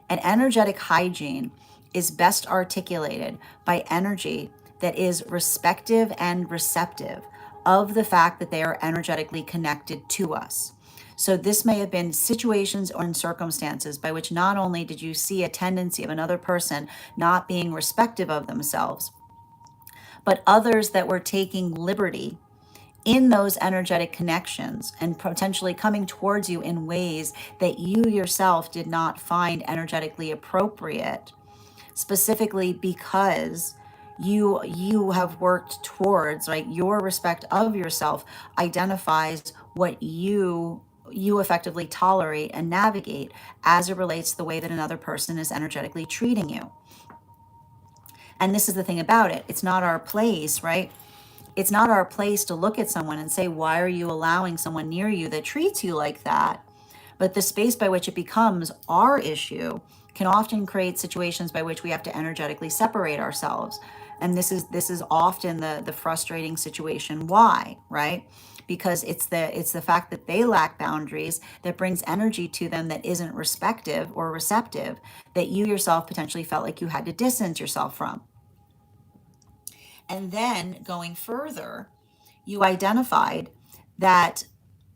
And energetic hygiene is best articulated by energy that is respective and receptive of the fact that they are energetically connected to us. So this may have been situations or circumstances by which not only did you see a tendency of another person not being respective of themselves, but others that were taking liberty in those energetic connections and potentially coming towards you in ways that you yourself did not find energetically appropriate, specifically because you have worked towards, right, your respect of yourself identifies what you effectively tolerate and navigate as it relates to the way that another person is energetically treating you. And this is the thing about it. It's not our place, right? It's not our place to look at someone and say, why are you allowing someone near you that treats you like that? But the space by which it becomes our issue can often create situations by which we have to energetically separate ourselves. And this is often the frustrating situation. Why, right? Because it's the fact that they lack boundaries that brings energy to them that isn't respective or receptive, that you yourself potentially felt like you had to distance yourself from. And then going further, you identified that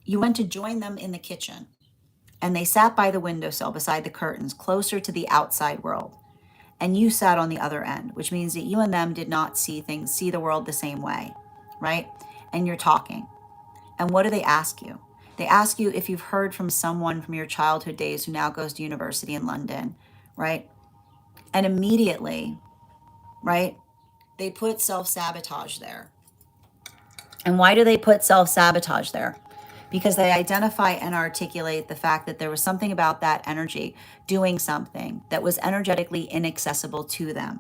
you went to join them in the kitchen and they sat by the windowsill beside the curtains closer to the outside world. And you sat on the other end, which means that you and them did not see the world the same way, right? And you're talking. And what do they ask you? They ask you if you've heard from someone from your childhood days who now goes to university in London, right? And immediately, right, they put self-sabotage there. And why do they put self-sabotage there? Because they identify and articulate the fact that there was something about that energy doing something that was energetically inaccessible to them.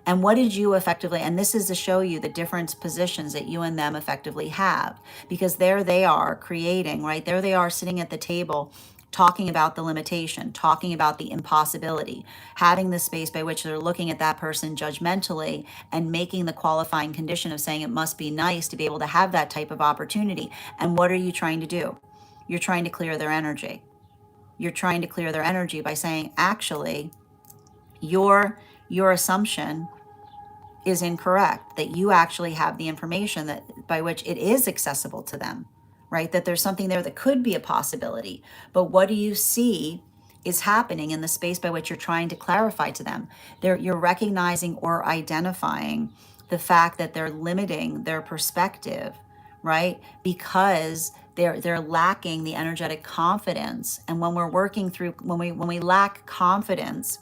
And what did you effectively, and this is to show you the different positions that you and them effectively have, because there they are creating, right? There they are sitting at the table talking about the limitation, talking about the impossibility, having the space by which they're looking at that person judgmentally and making the qualifying condition of saying it must be nice to be able to have that type of opportunity. And what are you trying to do? You're trying to clear their energy. You're trying to clear their energy by saying, actually, your assumption is incorrect, that you actually have the information that by which it is accessible to them, right? That there's something there that could be a possibility. But what do you see is happening in the space by which you're trying to clarify to them? You're recognizing or identifying the fact that they're limiting their perspective, right? Because they're lacking the energetic confidence. And when we're working through, when we lack confidence,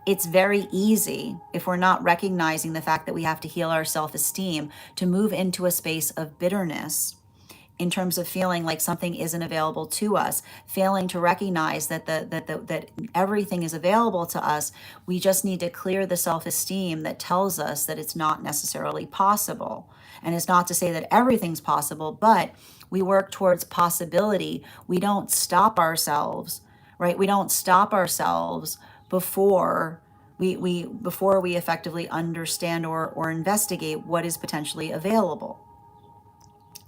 it's very easy, if we're not recognizing the fact that we have to heal our self-esteem, to move into a space of bitterness in terms of feeling like something isn't available to us, failing to recognize that that everything is available to us. We just need to clear the self-esteem that tells us that it's not necessarily possible. And it's not to say that everything's possible, but we work towards possibility. We don't stop ourselves, right? We don't stop ourselves before we effectively understand or investigate what is potentially available.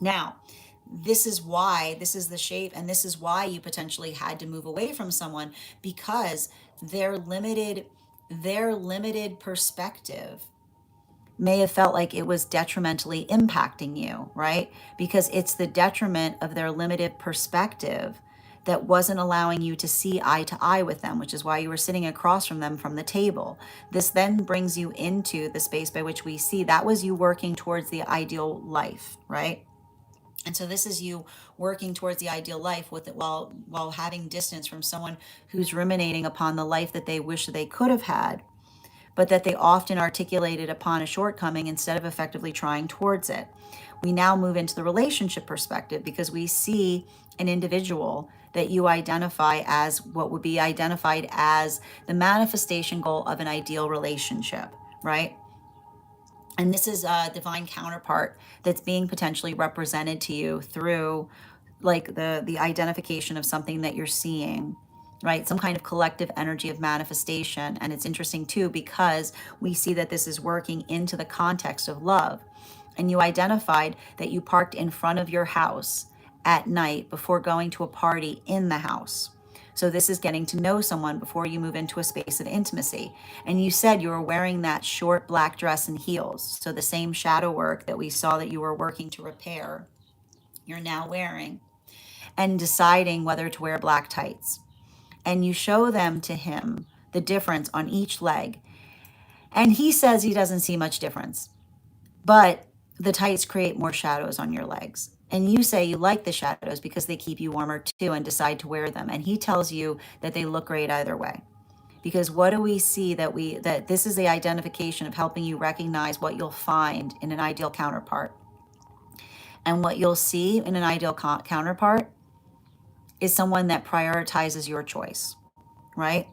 Now, this is the shape, and this is why you potentially had to move away from someone, because their limited perspective may have felt like it was detrimentally impacting you, right? Because it's the detriment of their limited perspective that wasn't allowing you to see eye to eye with them, which is why you were sitting across from them from the table. This then brings you into the space by which we see that was you working towards the ideal life, right? And so this is you working towards the ideal life with it while having distance from someone who's ruminating upon the life that they wish they could have had, but that they often articulated upon a shortcoming instead of effectively trying towards it. We now move into the relationship perspective because we see an individual that you identify as what would be identified as the manifestation goal of an ideal relationship, right? And this is a divine counterpart that's being potentially represented to you through like the identification of something that you're seeing, right? Some kind of collective energy of manifestation. And it's interesting too because we see that this is working into the context of love. And you identified that you parked in front of your house at night before going to a party in the house. So this is getting to know someone before you move into a space of intimacy. And you said you were wearing that short black dress and heels. So the same shadow work that we saw that you were working to repair, you're now wearing, and deciding whether to wear black tights. And you show them to him, the difference on each leg. And he says he doesn't see much difference, but the tights create more shadows on your legs. And you say you like the shadows because they keep you warmer too, and decide to wear them. And he tells you that they look great either way. Because what do we see that this is the identification of helping you recognize what you'll find in an ideal counterpart. And what you'll see in an ideal counterpart is someone that prioritizes your choice, right?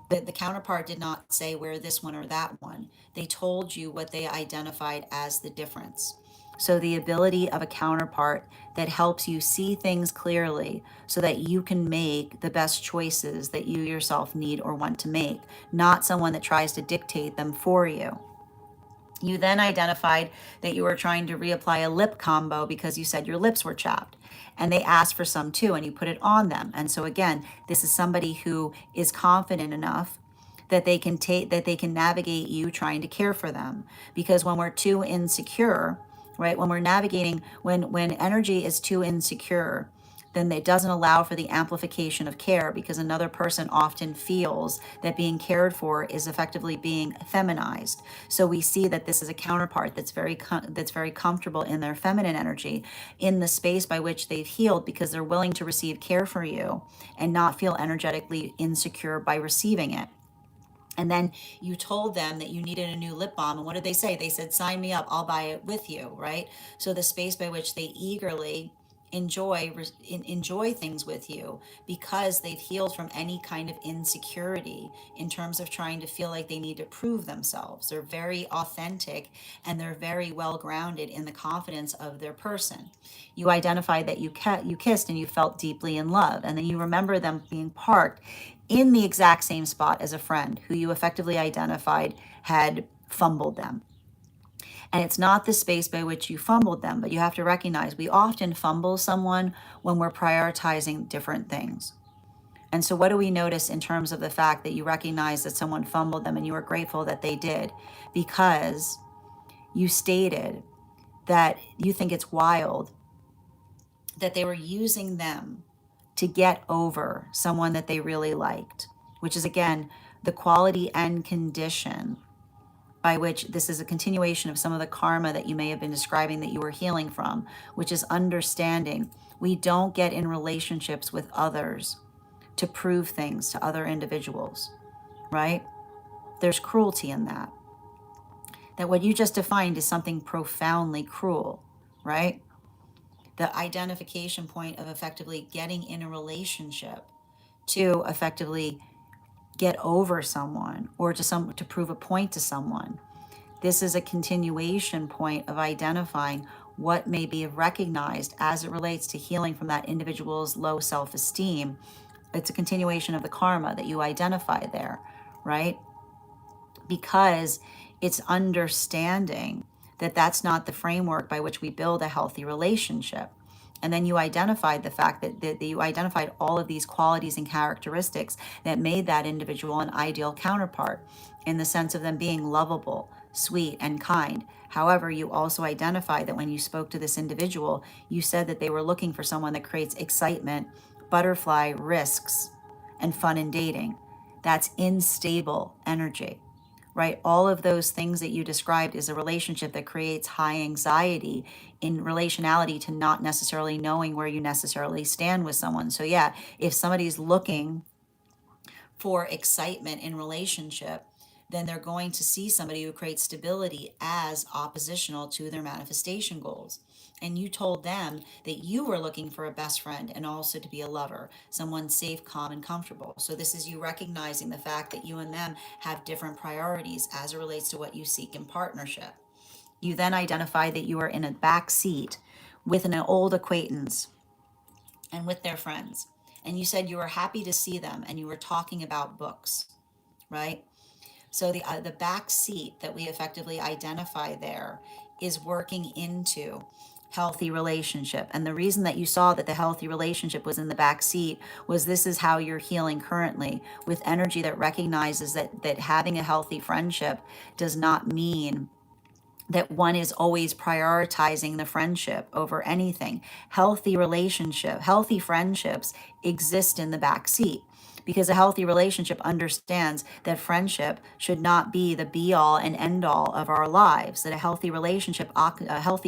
The counterpart did not say wear this one or that one. They told you what they identified as the difference. So the ability of a counterpart that helps you see things clearly so that you can make the best choices that you yourself need or want to make, not someone that tries to dictate them for you. You then identified that you were trying to reapply a lip combo because you said your lips were chapped. And they asked for some too, and you put it on them. And so again, this is somebody who is confident enough that they can navigate you trying to care for them. Because when we're too insecure, right? When we're navigating, when energy is too insecure, then it doesn't allow for the amplification of care, because another person often feels that being cared for is effectively being feminized. So we see that this is a counterpart that's very comfortable in their feminine energy, in the space by which they've healed, because they're willing to receive care for you and not feel energetically insecure by receiving it. And then you told them that you needed a new lip balm. And what did they say? They said, sign me up, I'll buy it with you, right? So the space by which they eagerly enjoy things with you, because they've healed from any kind of insecurity in terms of trying to feel like they need to prove themselves. They're very authentic, and they're very well grounded in the confidence of their person. You identified that you kissed and you felt deeply in love, and then you remember them being parked in the exact same spot as a friend who you effectively identified had fumbled them. And it's not the space by which you fumbled them, but you have to recognize we often fumble someone when we're prioritizing different things. And so what do we notice in terms of the fact that you recognize that someone fumbled them and you are grateful that they did? Because you stated that you think it's wild that they were using them to get over someone that they really liked, which is again the quality and condition by which this is a continuation of some of the karma that you may have been describing that you were healing from, which is understanding we don't get in relationships with others to prove things to other individuals, right? There's cruelty in that. That what you just defined is something profoundly cruel, right? The identification point of effectively getting in a relationship to effectively get over someone, or to prove a point to someone. This is a continuation point of identifying what may be recognized as it relates to healing from that individual's low self-esteem. It's a continuation of the karma that you identify there, right? Because it's understanding that that's not the framework by which we build a healthy relationship. And then you identified the fact that you identified all of these qualities and characteristics that made that individual an ideal counterpart, in the sense of them being lovable, sweet, and kind. However, you also identified that when you spoke to this individual, you said that they were looking for someone that creates excitement, butterfly, risks, and fun in dating. That's unstable energy, right? All of those things that you described is a relationship that creates high anxiety in relationality to not necessarily knowing where you necessarily stand with someone. So yeah, if somebody's looking for excitement in relationship, then they're going to see somebody who creates stability as oppositional to their manifestation goals. And you told them that you were looking for a best friend and also to be a lover, someone safe, calm, and comfortable. So this is you recognizing the fact that you and them have different priorities as it relates to what you seek in partnership. You then identify that you are in a back seat with an old acquaintance and with their friends. And you said you were happy to see them and you were talking about books, right? So the back seat that we effectively identify there is working into healthy relationship. And the reason that you saw that the healthy relationship was in the back seat was this is how you're healing currently with energy that recognizes that having a healthy friendship does not mean that one is always prioritizing the friendship over anything. Healthy friendships exist in the back seat because a healthy relationship understands that friendship should not be the be all and end all of our lives, that a healthy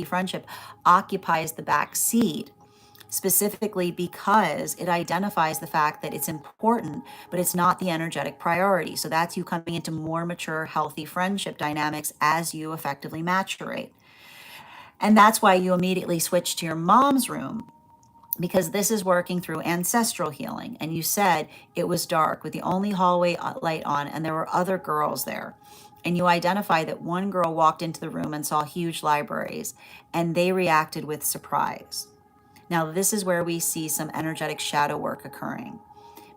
friendship occupies the back seat specifically because it identifies the fact that it's important, but it's not the energetic priority. So that's you coming into more mature, healthy friendship dynamics as you effectively maturate. And that's why you immediately switch to your mom's room, because this is working through ancestral healing. And you said it was dark with the only hallway light on, and there were other girls there. And you identify that one girl walked into the room and saw huge libraries, and they reacted with surprise. Now, this is where we see some energetic shadow work occurring.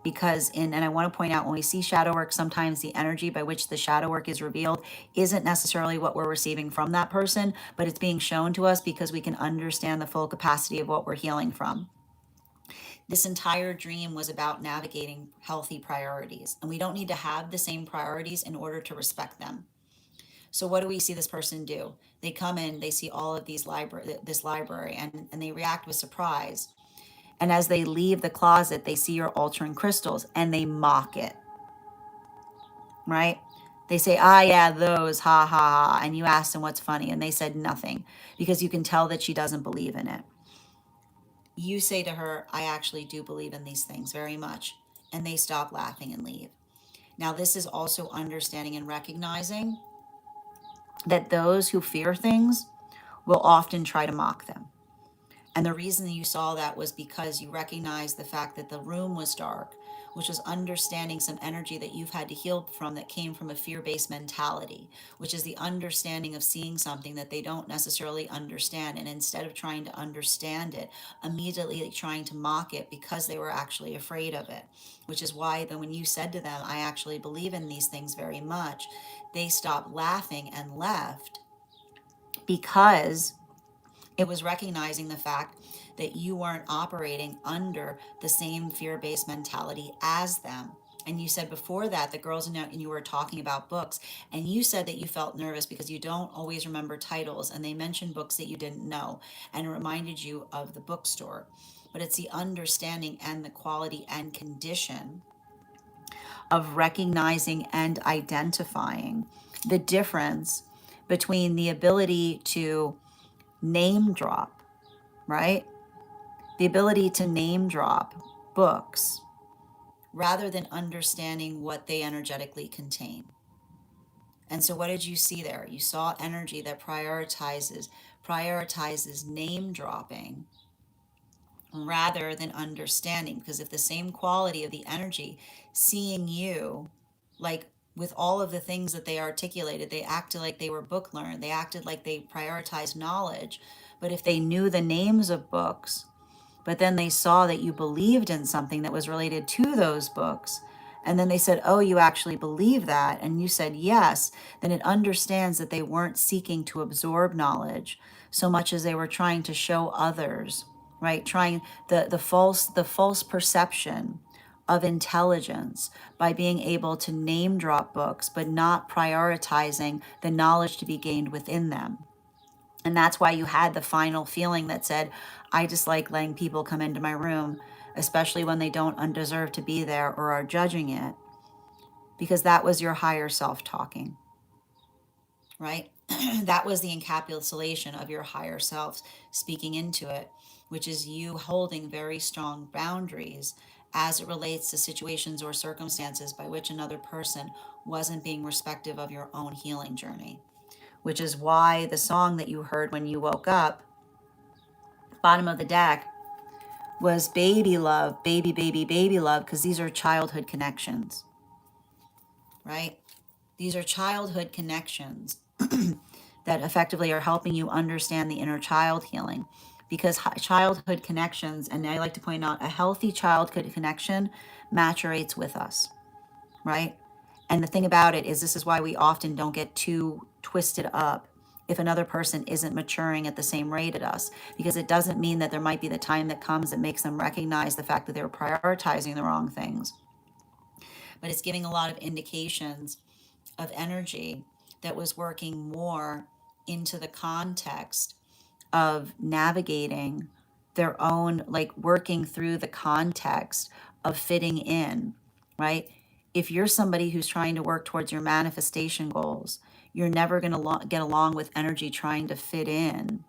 Because and I want to point out, when we see shadow work, sometimes the energy by which the shadow work is revealed isn't necessarily what we're receiving from that person, but it's being shown to us because we can understand the full capacity of what we're healing from. This entire dream was about navigating healthy priorities, and we don't need to have the same priorities in order to respect them. So what do we see this person do? They come in, they see all of this library, and they react with surprise. And as they leave the closet, they see your altering crystals and they mock it, right? They say, ah, yeah, those, ha, ha, ha. And you ask them what's funny, and they said nothing because you can tell that she doesn't believe in it. You say to her, I actually do believe in these things very much. And they stop laughing and leave. Now, this is also understanding and recognizing that those who fear things will often try to mock them. And the reason you saw that was because you recognized the fact that the room was dark, which was understanding some energy that you've had to heal from that came from a fear-based mentality, which is the understanding of seeing something that they don't necessarily understand. And instead of trying to understand it, immediately trying to mock it because they were actually afraid of it, which is why then when you said to them, I actually believe in these things very much, they stopped laughing and left because it was recognizing the fact that you weren't operating under the same fear-based mentality as them. And you said before that the girls and you were talking about books, and you said that you felt nervous because you don't always remember titles, and they mentioned books that you didn't know, and it reminded you of the bookstore. But it's the understanding and the quality and condition of recognizing and identifying the difference between the ability to name drop, right? The ability to name drop books rather than understanding what they energetically contain. And so what did you see there? You saw energy that prioritizes name dropping rather than understanding, because if the same quality of the energy seeing you, like with all of the things that they articulated, they acted like they were book learned, they acted like they prioritized knowledge. But if they knew the names of books, but then they saw that you believed in something that was related to those books, and then they said, oh, you actually believe that, and you said yes, then it understands that they weren't seeking to absorb knowledge so much as they were trying to show others, right? Trying the false perception of intelligence by being able to name drop books but not prioritizing the knowledge to be gained within them. And that's why you had the final feeling that said, I just like letting people come into my room, especially when they don't undeserve to be there or are judging it, because that was your higher self talking. right? That was the encapsulation of your higher self speaking into it, which is you holding very strong boundaries as it relates to situations or circumstances by which another person wasn't being respective of your own healing journey. Which is why the song that you heard when you woke up, bottom of the deck, was baby love, baby, baby, baby love, because these are childhood connections, right? These are childhood connections that effectively are helping you understand the inner child healing. Because childhood connections, and I like to point out, a healthy childhood connection maturates with us, right? And the thing about it is, this is why we often don't get too twisted up if another person isn't maturing at the same rate as us, because it doesn't mean that there might be the time that comes that makes them recognize the fact that they're prioritizing the wrong things. But it's giving a lot of indications of energy that was working more into the context of navigating their own, like working through the context of fitting in, right? If you're somebody who's trying to work towards your manifestation goals, you're never going to get along with energy trying to fit in,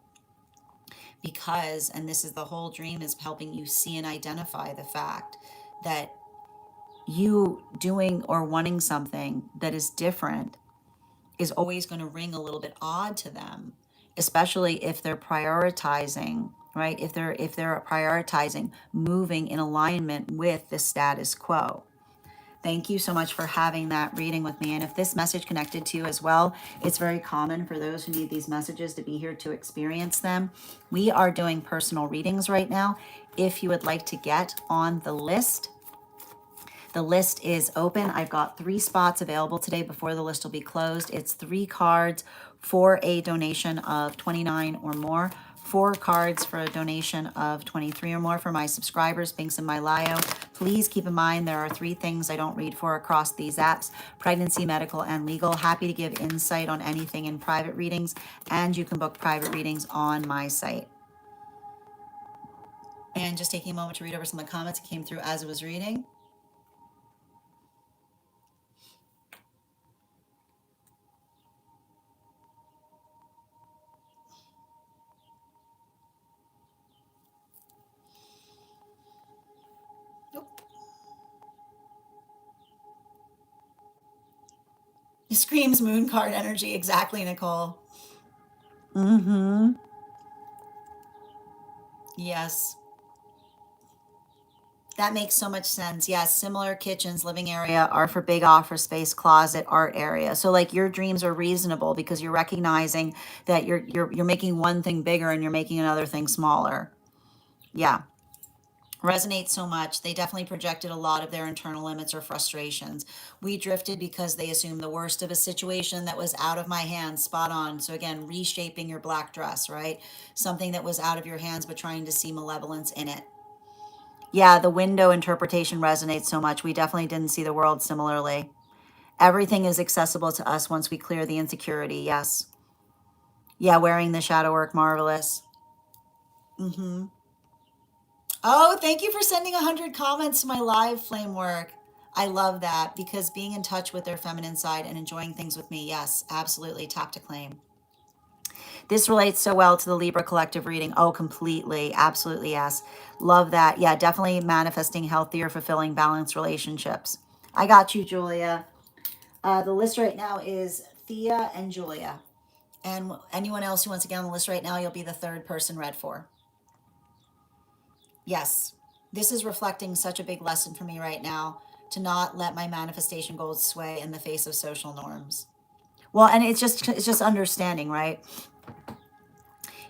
because, and this is the whole dream, is helping you see and identify the fact that you doing or wanting something that is different is always going to ring a little bit odd to them, especially if they're prioritizing, right? If they're prioritizing moving in alignment with the status quo. Thank you so much for having that reading with me. And if this message connected to you as well, it's very common for those who need these messages to be here to experience them. We are doing personal readings right now. If you would like to get on the list is open. I've got 3 spots available today before the list will be closed. It's 3 cards for a donation of $29 or more. 4 cards for a donation of $23 or more for my subscribers, Binks and Mylio. Please keep in mind there are 3 things I don't read for across these apps: pregnancy, medical, and legal. Happy to give insight on anything in private readings, and you can book private readings on my site. And just taking a moment to read over some of the comments that came through as I was reading. It screams moon card energy. Exactly, Nicole. Mm-hmm. Yes. That makes so much sense. Yes, similar kitchens, living area are for big office space, closet, art area. So like your dreams are reasonable because you're recognizing that you're making one thing bigger and you're making another thing smaller. Yeah. Resonates so much. They definitely projected a lot of their internal limits or frustrations. We drifted because they assumed the worst of a situation that was out of my hands. Spot on. So again, reshaping your black dress, right? Something that was out of your hands, but trying to see malevolence in it. Yeah, the window interpretation resonates so much. We definitely didn't see the world similarly. Everything is accessible to us once we clear the insecurity. Yes. Yeah, wearing the shadow work, marvelous. Mm-hmm. Oh, thank you for sending 100 comments to my live flame work. I love that, because being in touch with their feminine side and enjoying things with me. Yes, absolutely. Tap to claim. This relates so well to the Libra collective reading. Oh, completely. Absolutely. Yes. Love that. Yeah, definitely manifesting healthier, fulfilling, balanced relationships. I got you, Julia. The list right now is Thea and Julia. And anyone else who wants to get on the list right now, you'll be the 3rd person read for. Yes, this is reflecting such a big lesson for me right now, to not let my manifestation goals sway in the face of social norms. Well, and it's just understanding, right?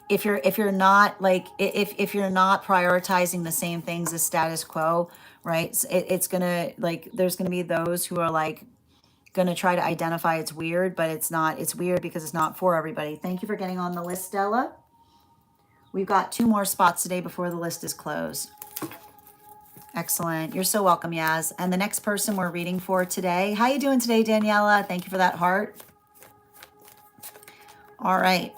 If you're not like, if you're not prioritizing the same things as status quo, right? It's gonna, like, there's gonna be those who are like gonna try to identify it's weird, but it's not. It's weird because it's not for everybody. Thank you for getting on the list, Stella. We've got 2 more spots today before the list is closed. Excellent. You're so welcome, Yaz. And the next person we're reading for today. How you doing today, Daniela? Thank you for that heart. All right.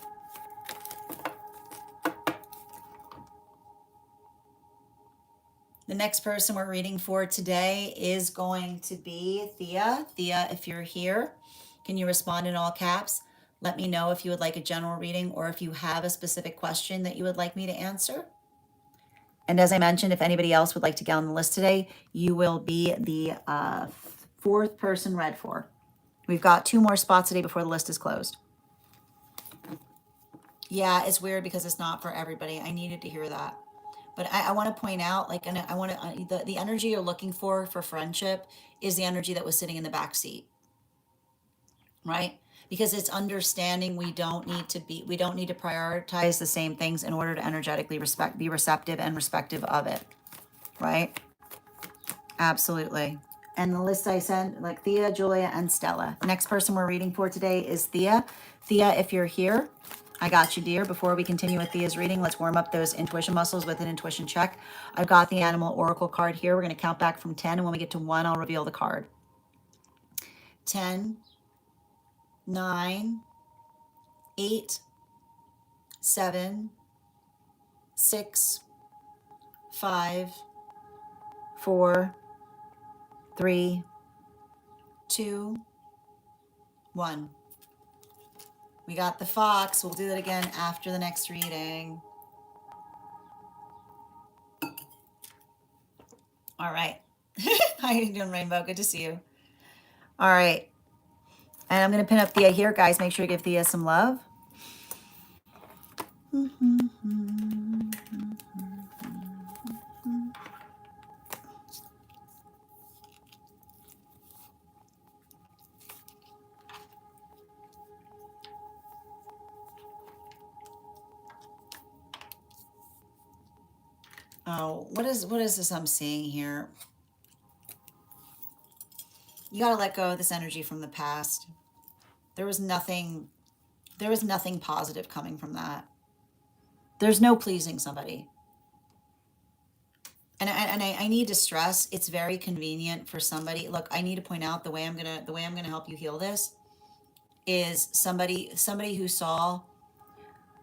The next person we're reading for today is going to be Thea. Thea, if you're here, can you respond in all caps? Let me know if you would like a general reading or if you have a specific question that you would like me to answer. And as I mentioned, if anybody else would like to get on the list today, you will be the fourth person read for. We've got 2 more spots today before the list is closed. Yeah, it's weird because it's not for everybody. I needed to hear that. But I want to point out, like, and I want to, the energy you're looking for friendship is the energy that was sitting in the back seat, right? Because it's understanding we don't need to prioritize the same things in order to energetically be receptive and respective of it, right? Absolutely. And the list I sent, like Thea, Julia, and Stella. Next person we're reading for today is Thea. Thea, if you're here, I got you, dear. Before we continue with Thea's reading, let's warm up those intuition muscles with an intuition check. I've got the Animal Oracle card here. We're going to count back from 10, and when we get to 1, I'll reveal the card. 10, 9, 8, 7, 6, 5, 4, 3, 2, 1. We got the fox. We'll do that again after the next reading. All right. How you doing, Rainbow? Good to see you. All right. And I'm going to pin up Thea here. Guys, make sure you give Thea some love. Oh, what is this I'm seeing here? You got to let go of this energy from the past. There was nothing positive coming from that. There's no pleasing somebody. And I need to stress, it's very convenient for somebody. Look, I need to point out the way I'm gonna help you heal this is somebody who saw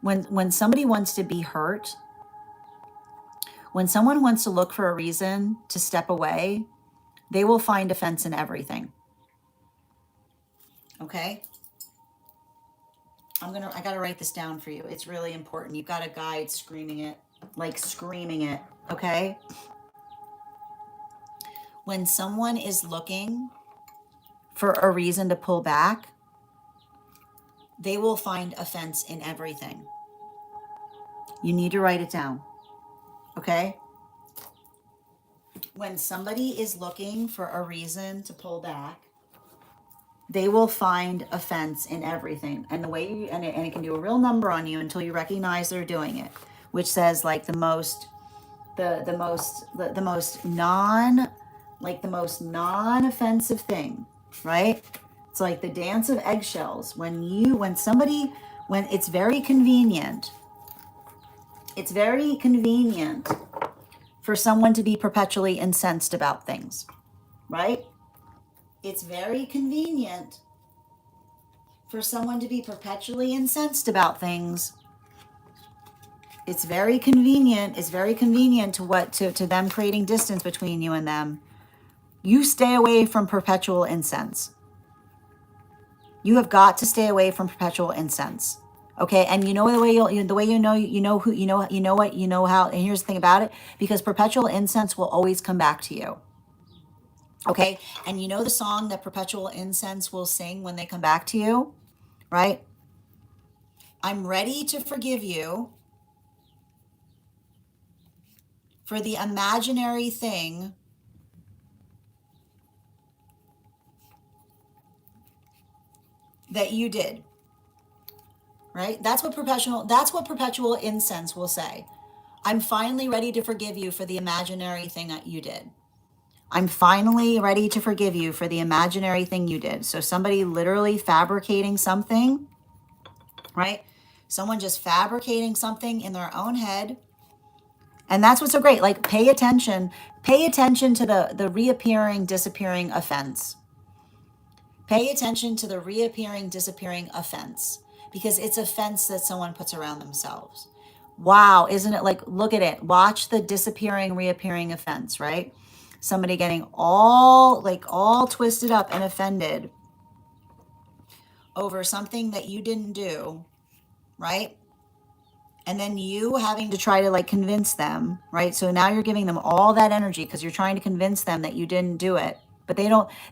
when somebody wants to be hurt, when someone wants to look for a reason to step away, they will find offense in everything. Okay? I gotta write this down for you. It's really important. You've got a guide screaming it, okay? When someone is looking for a reason to pull back, they will find offense in everything. You need to write it down, okay? When somebody is looking for a reason to pull back, they will find offense in everything. And the way and it can do a real number on you until you recognize they're doing it, which says like the most non-offensive thing, right? It's like the dance of eggshells. When it's very convenient. It's very convenient for someone to be perpetually incensed about things, right? It's very convenient for someone to be perpetually incensed about things. It's very convenient. It's very convenient to them creating distance between you and them. You stay away from perpetual incense. You have got to stay away from perpetual incense. Okay, and you know how, and here's the thing about it, because perpetual incense will always come back to you. Okay, and you know the song that perpetual incense will sing when they come back to you, right? I'm ready to forgive you for the imaginary thing that you did, right? That's what perpetual incense will say. I'm finally ready to forgive you for the imaginary thing that you did. I'm finally ready to forgive you for the imaginary thing you did. So somebody literally fabricating something, right? Someone just fabricating something in their own head. And that's what's so great. Like pay attention to the reappearing, disappearing offense. Pay attention to the reappearing, disappearing offense, because it's offense that someone puts around themselves. Wow, isn't it like, look at it. Watch the disappearing, reappearing offense, right? Somebody getting all twisted up and offended over something that you didn't do, right? And then you having to try to like convince them, right? So now you're giving them all that energy because you're trying to convince them that you didn't do it. But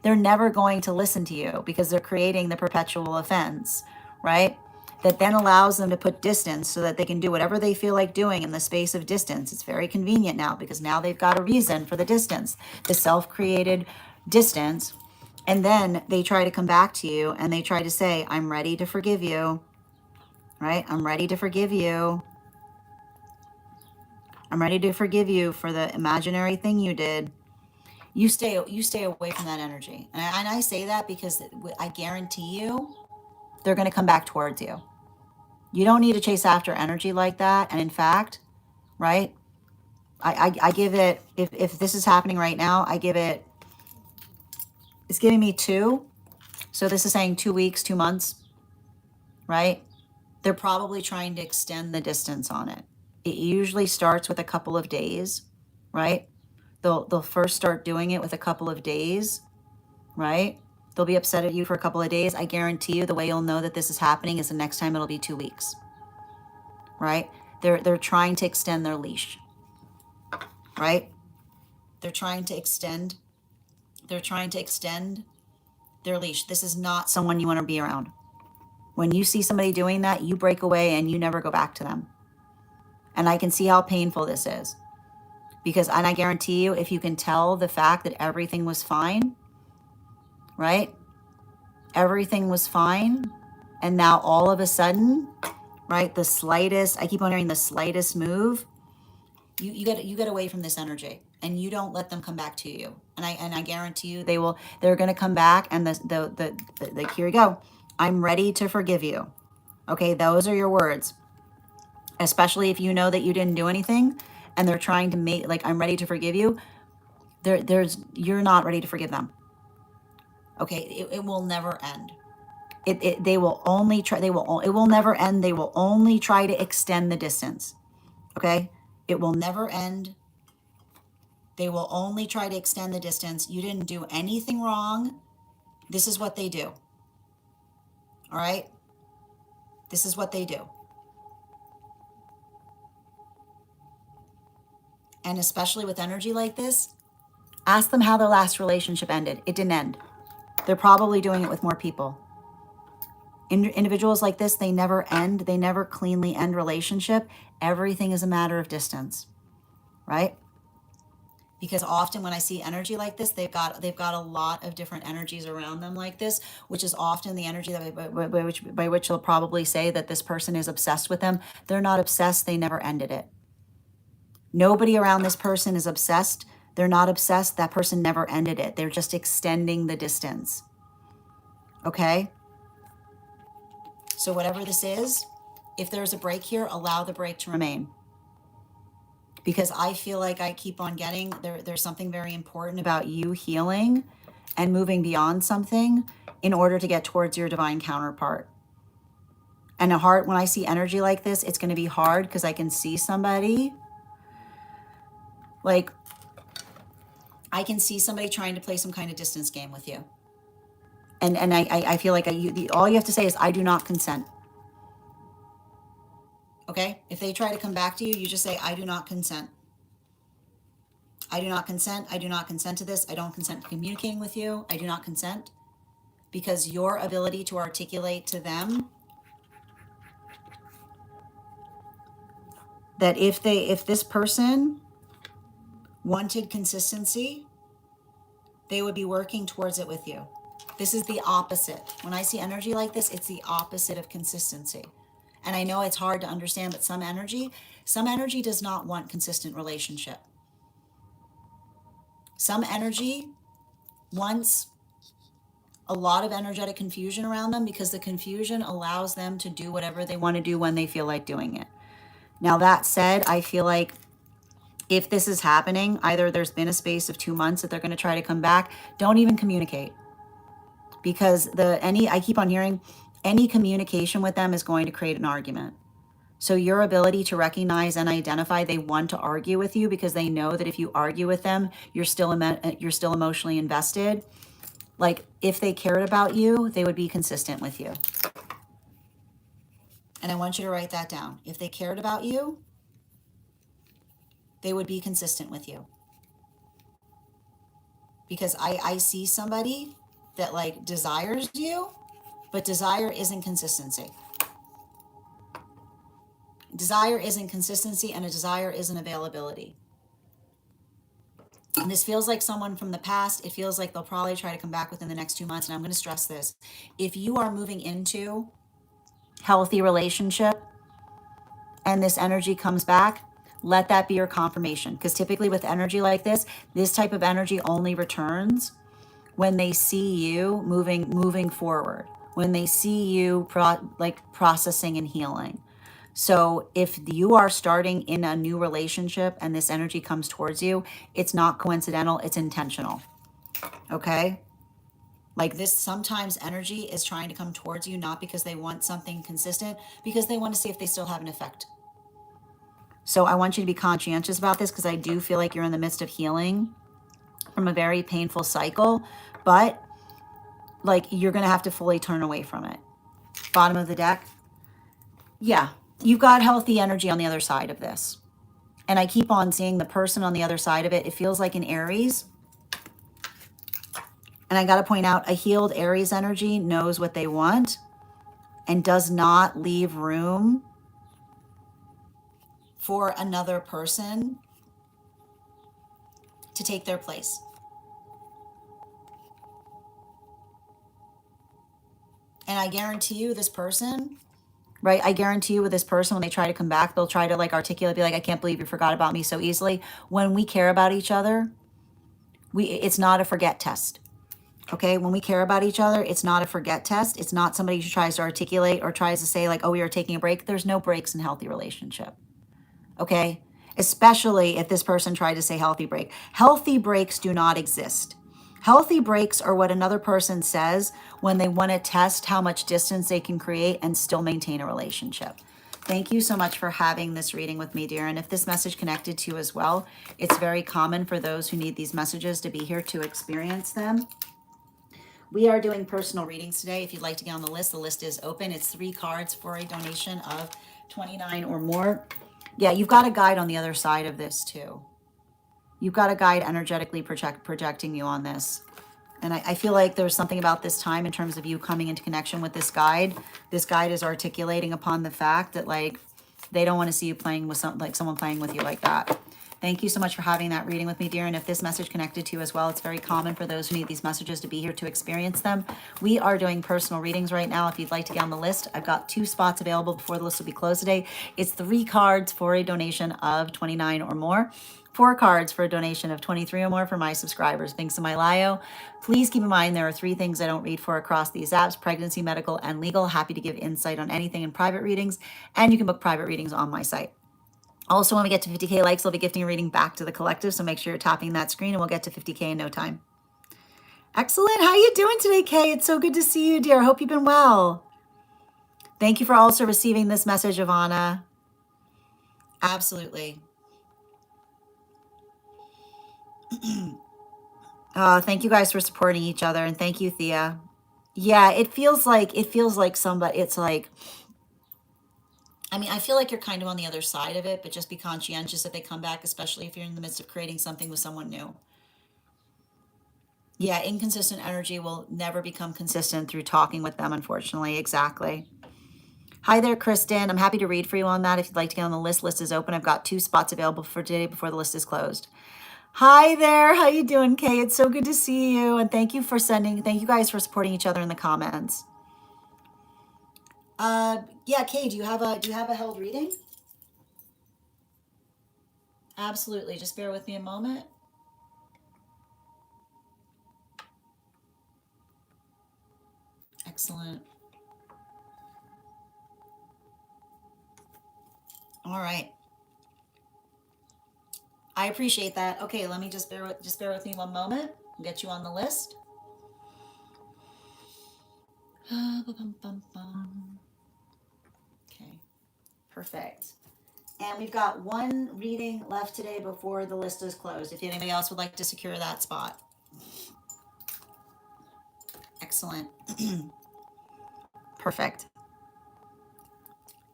they're never going to listen to you because they're creating the perpetual offense, right? That then allows them to put distance so that they can do whatever they feel like doing in the space of distance. It's very convenient now because now they've got a reason for the distance, the self-created distance. And then they try to come back to you and they try to say, I'm ready to forgive you, right? I'm ready to forgive you. I'm ready to forgive you for the imaginary thing you did. You stay away from that energy. And I say that because I guarantee you they're going to come back towards you. You don't need to chase after energy like that. And in fact, right, I give it, if this is happening right now, it's giving me 2. So this is saying 2 weeks, 2 months, right? They're probably trying to extend the distance on it. It usually starts with a couple of days, right? They'll first start doing it with a couple of days, right? They'll be upset at you for a couple of days. I guarantee you the way you'll know that this is happening is the next time it'll be 2 weeks, right? They're trying to extend their leash, right? They're trying to extend their leash. This is not someone you want to be around. When you see somebody doing that, you break away and you never go back to them. And I can see how painful this is. And I guarantee you, if you can tell the fact that everything was fine, right? Everything was fine. And now all of a sudden, right, I keep on hearing the slightest move, you get away from this energy and you don't let them come back to you. And I guarantee you they're going to come back and here we go. I'm ready to forgive you. Okay. Those are your words, especially if you know that you didn't do anything and they're trying to make like, I'm ready to forgive you. You're not ready to forgive them. Okay. It will never end. They will only try, it will never end. They will only try to extend the distance. Okay. It will never end. They will only try to extend the distance. You didn't do anything wrong. This is what they do. All right. This is what they do. And especially with energy like this, ask them how their last relationship ended. It didn't end. They're probably doing it with more people. Individuals like this, they never end. They never cleanly end relationship. Everything is a matter of distance, right? Because often when I see energy like this, they've got a lot of different energies around them like this, which is often the energy that by which they'll probably say that this person is obsessed with them. They're not obsessed. They never ended it. Nobody around this person is obsessed. They're not obsessed. That person never ended it. They're just extending the distance. Okay? So whatever this is, if there's a break here, allow the break to remain. Because I feel like I keep on getting, there's something very important about you healing and moving beyond something in order to get towards your divine counterpart. And when I see energy like this, it's going to be hard because I can see somebody, like, I can see somebody trying to play some kind of distance game with you. And I feel like all you have to say is, I do not consent. Okay? If they try to come back to you, you just say, I do not consent. I do not consent. I do not consent to this. I don't consent to communicating with you. I do not consent. Because your ability to articulate to them that if this person wanted consistency, they would be working towards it with you. This is the opposite. When I see energy like this, it's the opposite of consistency. And I know it's hard to understand, but some energy does not want consistent relationship. Some energy wants a lot of energetic confusion around them because the confusion allows them to do whatever they want to do when they feel like doing it. Now, that said, I feel like if this is happening, either there's been a space of 2 months that they're going to try to come back, don't even communicate. Because I keep on hearing any communication with them is going to create an argument. So your ability to recognize and identify they want to argue with you because they know that if you argue with them, you're still emotionally invested. Like if they cared about you, they would be consistent with you. And I want you to write that down. If they cared about you, they would be consistent with you. Because I see somebody that like desires you, but desire isn't consistency. Desire isn't consistency, and a desire isn't availability. And this feels like someone from the past. It feels like they'll probably try to come back within the next 2 months. And I'm going to stress this. If you are moving into healthy relationship and this energy comes back, let that be your confirmation. Because typically with energy like this type of energy only returns when they see you moving forward, when they see you processing and healing. So if you are starting in a new relationship and this energy comes towards you, it's not coincidental, it's intentional. Okay? Like this, sometimes energy is trying to come towards you, not because they want something consistent, because they want to see if they still have an effect. So I want you to be conscientious about this, because I do feel like you're in the midst of healing from a very painful cycle, but like you're going to have to fully turn away from it. Bottom of the deck. Yeah, you've got healthy energy on the other side of this. And I keep on seeing the person on the other side of it. It feels like an Aries. And I got to point out, a healed Aries energy knows what they want and does not leave room for another person to take their place. And I guarantee you this person, right? I guarantee you with this person, when they try to come back, they'll try to like articulate, be like, I can't believe you forgot about me so easily. When we care about each other, it's not a forget test. Okay, when we care about each other, it's not a forget test. It's not somebody who tries to articulate or tries to say like, oh, we are taking a break. There's no breaks in healthy relationship. Okay, especially if this person tried to say healthy break. Healthy breaks do not exist. Healthy breaks are what another person says when they want to test how much distance they can create and still maintain a relationship. Thank you so much for having this reading with me, dear. And if this message connected to you as well, it's very common for those who need these messages to be here to experience them. We are doing personal readings today. If you'd like to get on the list is open. It's 3 cards for a donation of $29 or more. Yeah, you've got a guide on the other side of this too. You've got a guide energetically projecting you on this. And I feel like there's something about this time in terms of you coming into connection with this guide. This guide is articulating upon the fact that like they don't want to see you playing with someone playing with you like that. Thank you so much for having that reading with me, dear. And if this message connected to you as well, it's very common for those who need these messages to be here to experience them. We are doing personal readings right now. If you'd like to get on the list, I've got 2 spots available before the list will be closed today. It's 3 cards for a donation of $29 or more. 4 cards for a donation of $23 or more for my subscribers. Thanks to my Lio. Please keep in mind there are 3 things I don't read for across these apps: pregnancy, medical, and legal. Happy to give insight on anything in private readings, and you can book private readings on my site. Also, when we get to 50K likes, I'll be gifting a reading back to the collective, so make sure you're tapping that screen, and we'll get to 50K in no time. Excellent. How are you doing today, Kay? It's so good to see you, dear. I hope you've been well. Thank you for also receiving this message, Ivana. Absolutely. Thank you guys for supporting each other, and thank you, Thea. Yeah, it feels like somebody, it's like, I mean, I feel like you're kind of on the other side of it, but just be conscientious if they come back, especially if you're in the midst of creating something with someone new. Yeah, inconsistent energy will never become consistent through talking with them, unfortunately. Exactly. Hi there, Kristen. I'm happy to read for you on that. If you'd like to get on the list is open. I've got 2 spots available for today before the list is closed. Hi there. How you doing, Kay? It's so good to see you. And thank you guys for supporting each other in the comments. Yeah, Kay, do you have a held reading? Absolutely. Just bear with me a moment. Excellent. All right. I appreciate that. Okay, let me just bear with me one moment. I'll get you on the list. Okay, perfect. And we've got 1 reading left today before the list is closed. If anybody else would like to secure that spot. Excellent. Perfect.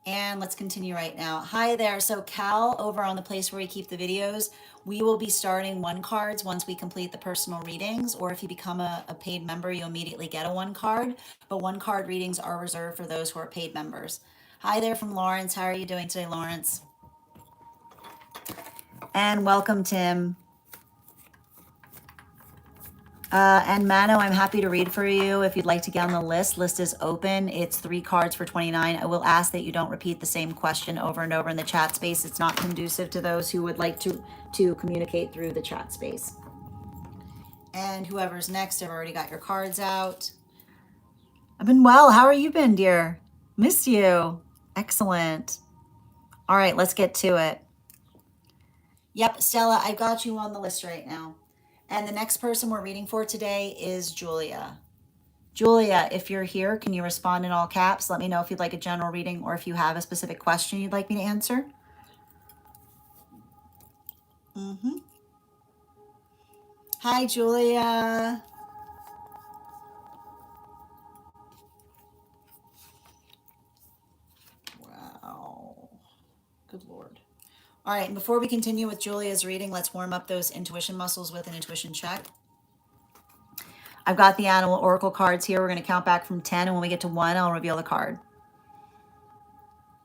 And let's continue right now. Hi there. So Cal, over on the place where we keep the videos, we will be starting one cards once we complete the personal readings, or if you become a paid member, you immediately get a one card, but one card readings are reserved for those who are paid members. Hi there from Lawrence. How are you doing today, Lawrence? And welcome, Tim. And Mano, I'm happy to read for you if you'd like to get on the list. List is open. It's 3 cards for 29. I will ask that you don't repeat the same question over and over in the chat space. It's not conducive to those who would like to communicate through the chat space. And whoever's next, I've already got your cards out. I've been well. How are you been, dear? Missed you. Excellent. All right, let's get to it. Yep, Stella, I've got you on the list right now. And the next person we're reading for today is Julia. Julia, if you're here, can you respond in all caps? Let me know if you'd like a general reading or if you have a specific question you'd like me to answer. Hi, Julia. Wow. Good Lord. All right, and before we continue with Julia's reading, let's warm up those intuition muscles with an intuition check. I've got the Animal Oracle cards here. We're going to count back from 10, and when we get to 1, I'll reveal the card.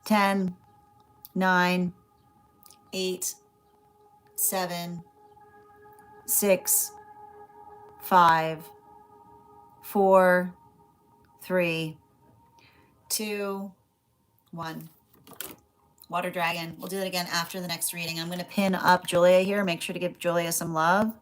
10, 9, 8, 7, 6, 5, 4, 3, 2, 1. Water Dragon. We'll do that again after the next reading. I'm going to pin up Julia here. Make sure to give Julia some love.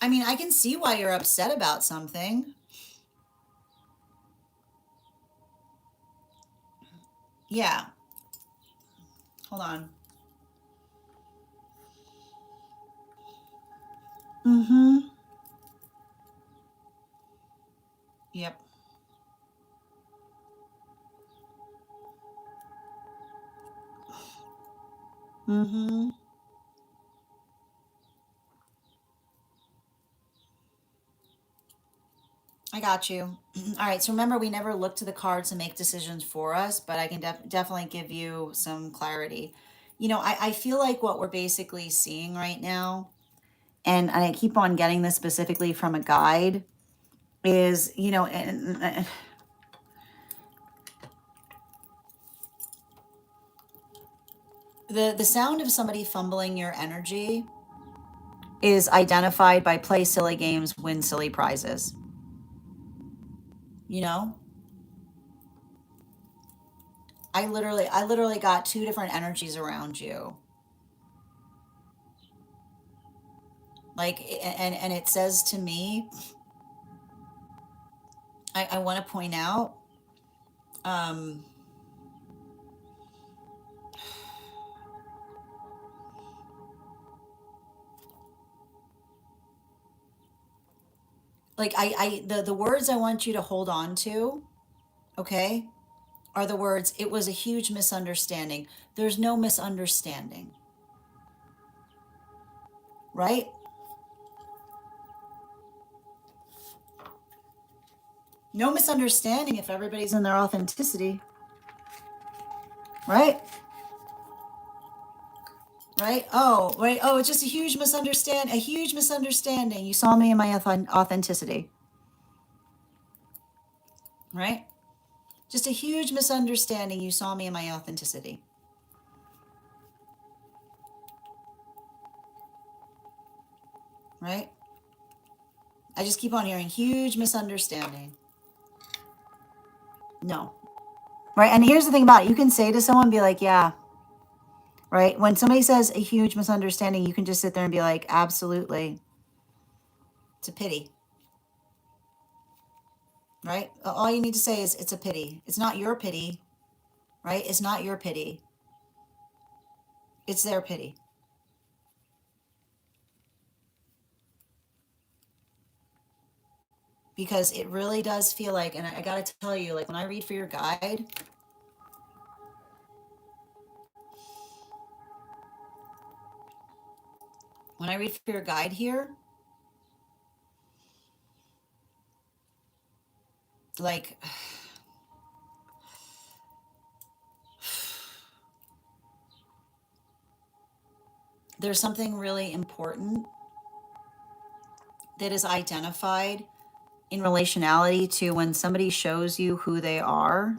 I mean, I can see why you're upset about something. Yeah. Hold on. Yep. I got you. All right. So remember, we never look to the cards to make decisions for us, but I can definitely give you some clarity. You know, I feel like what we're basically seeing right now, and I keep on getting this specifically from a guide, is, you know, the sound of somebody fumbling your energy is identified by play silly games, win silly prizes. You know, I literally got 2 different energies around you. Like, and it says to me, I want to point out, like the words I want you to hold on to, okay, are the words, it was a huge misunderstanding. There's no misunderstanding, right? No misunderstanding if everybody's in their authenticity, right? Right? Oh, right. Oh, it's just a huge misunderstanding. You saw me in my authenticity, right? Just a huge misunderstanding. You saw me in my authenticity. Right? I just keep on hearing huge misunderstanding. No. Right? And here's the thing about it. You can say to someone, be like, yeah. Right? When somebody says a huge misunderstanding, you can just sit there and be like, absolutely. It's a pity. Right? All you need to say is, it's a pity. It's not your pity. Right? It's not your pity. It's their pity. because it really does feel like, and I got to tell you, like when I read for your guide, when I read for your guide here, like there's something really important that is identified in relationality to when somebody shows you who they are,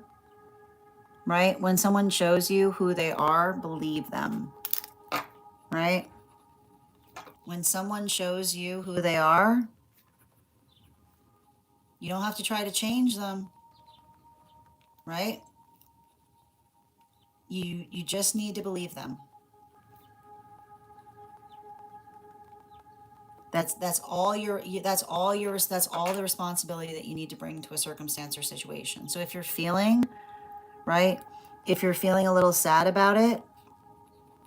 right? When someone shows you who they are, believe them, right? When someone shows you who they are, you don't have to try to change them, right? You just need to believe them. That's all that's all the responsibility that you need to bring to a circumstance or situation. So if you're feeling, right? If you're feeling a little sad about it,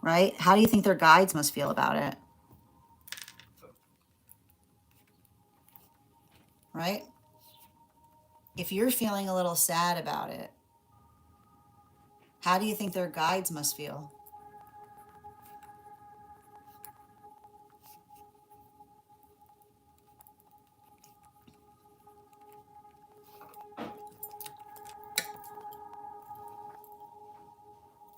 right? How do you think their guides must feel about it? Right? If you're feeling a little sad about it, how do you think their guides must feel?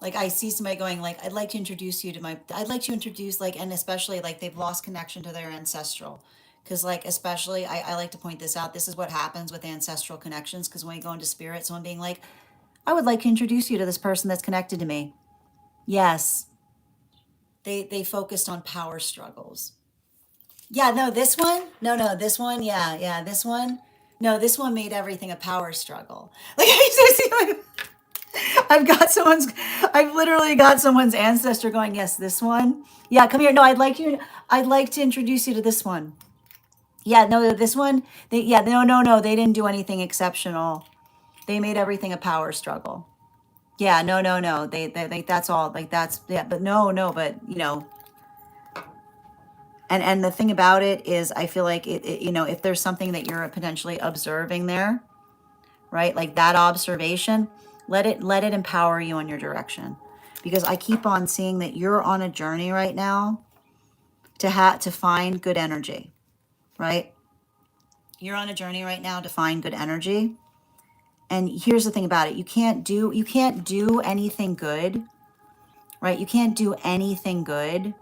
Like I see somebody going like, I'd like to introduce you to my, I'd like to introduce like, and especially like they've lost connection to their ancestral. Because like, especially, I like to point this out. This is what happens with ancestral connections. Because when you go into spirit, someone being like, I would like to introduce you to this person that's connected to me. Yes, they focused on power struggles. Yeah, no, this one, no, this one, yeah, this one, no, this one made everything a power struggle. Like I see, I've got someone's, I've literally got someone's ancestor going, yes, this one. Yeah, come here. No, I'd like to introduce you to this one. Yeah, no, this one, yeah, no, they didn't do anything exceptional. They made everything a power struggle. Yeah, no, they that's all, like that's, yeah, but no, but and the thing about it is, I feel like if there's something that you're potentially observing there, right? Like that observation, let it empower you on your direction. Because I keep on seeing that you're on a journey right now to find good energy, right? You're on a journey right now to find good energy. And here's the thing about it. You can't do anything good, right? You can't do anything good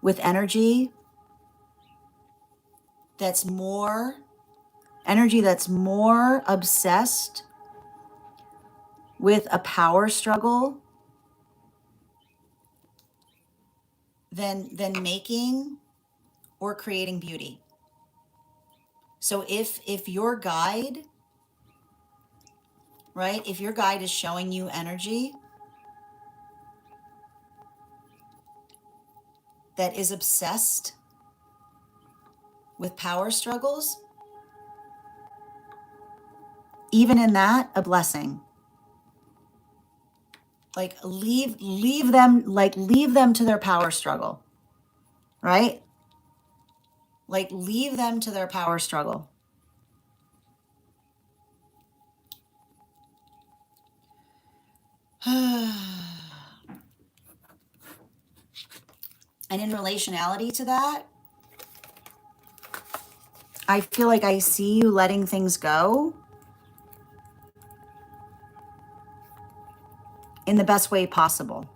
with that's more that's more obsessed with a power struggle than making or creating beauty. So if your guide, right, if your guide is showing you energy that is obsessed with power struggles, even in that, a blessing. Like leave them to their power struggle, right? Like leave them to their power struggle. And in relationality to that, I feel like I see you letting things go in the best way possible.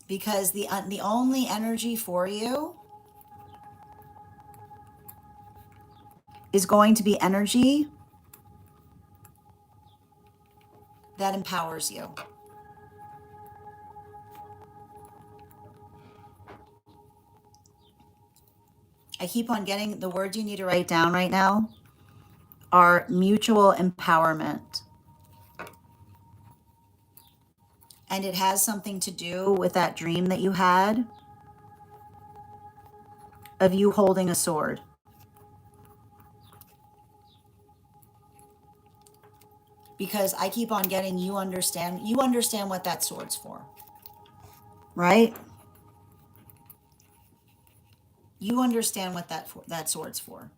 Because the only energy for you is going to be energy that empowers you. I keep on getting the words you need to write down right now are mutual empowerment. And it has something to do with that dream that you had of you holding a sword. because I keep on getting, you understand what that sword's for, right? You understand what that sword's for.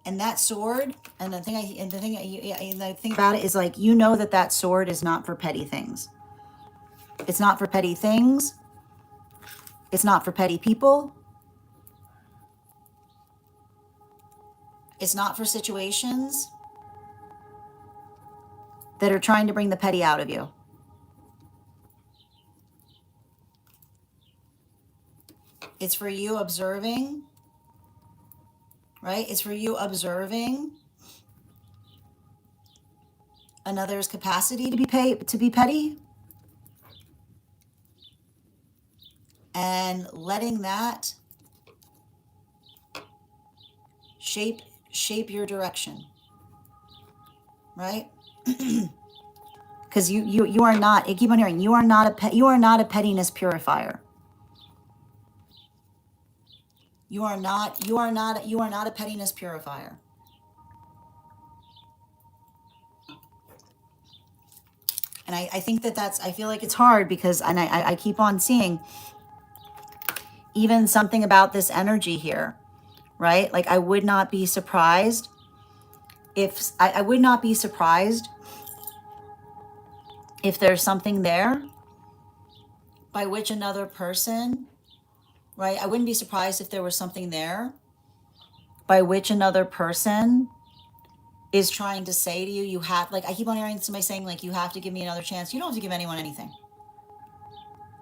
And that sword, and the thing about it is, like, you know that sword is not for petty things. It's not for petty things. It's not for petty people. It's not for situations that are trying to bring the petty out of you. It's for you observing, right? It's for you observing another's capacity to be petty, and letting that shape your direction, right? Because you are not, I keep on hearing, you are not a pettiness purifier. You are not a pettiness purifier. And I think I feel like it's hard because, and I keep on seeing even something about this energy here, right? Like, I would not be surprised if, I would not be surprised if there's something there by which another person, right? I wouldn't be surprised if there was something there by which another person is trying to say to you, you have, like, I keep on hearing somebody saying, like, you have to give me another chance. You don't have to give anyone anything.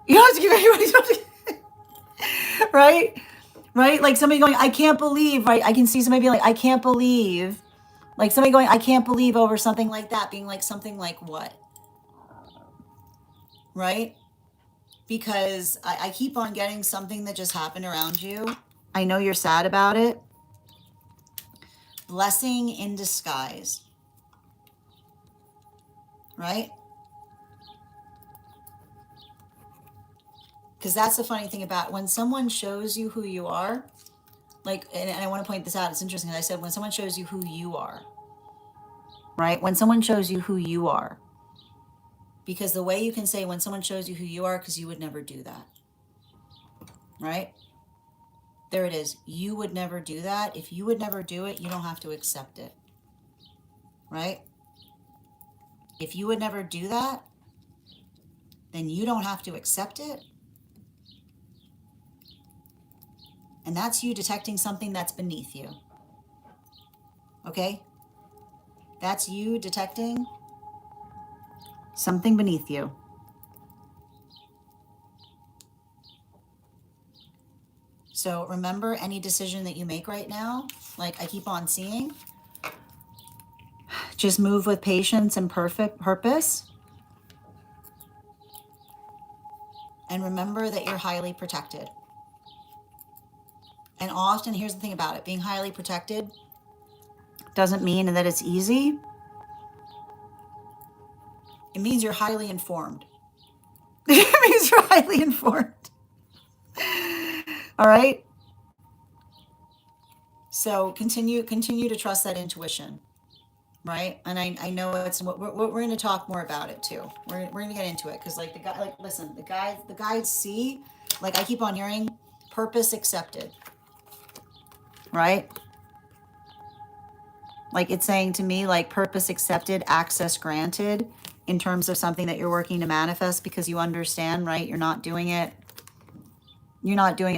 You don't have to give anyone something. Right? Right? Like, somebody going, I can't believe, right? I can see somebody being like, I can't believe. Like, somebody going, I can't believe, over something like that, being like, something like what? Right? Because I keep on getting something that just happened around you. I know you're sad about it. Blessing in disguise. Right? Because that's the funny thing about when someone shows you who you are, like, and I want to point this out, it's interesting. I said, when someone shows you who you are, right? When someone shows you who you are, because the way you can say when someone shows you who you are, because you would never do that, right? There it is. You would never do that. If you would never do it, you don't have to accept it, right? If you would never do that, then you don't have to accept it. And that's you detecting something that's beneath you. Okay? That's you detecting something beneath you. So remember, any decision that you make right now, like I keep on seeing, just move with patience and perfect purpose. And remember that you're highly protected. And often, here's the thing about it, being highly protected doesn't mean that it's easy. It means you're highly informed. It means you're highly informed. All right? So continue to trust that intuition, right? And I know we're going to talk more about it too. We're going to get into it because, like, listen, the guides see, like, I keep on hearing purpose accepted, right? Like, it's saying to me, like, purpose accepted, access granted, in terms of something that you're working to manifest, because you understand, right? You're not doing it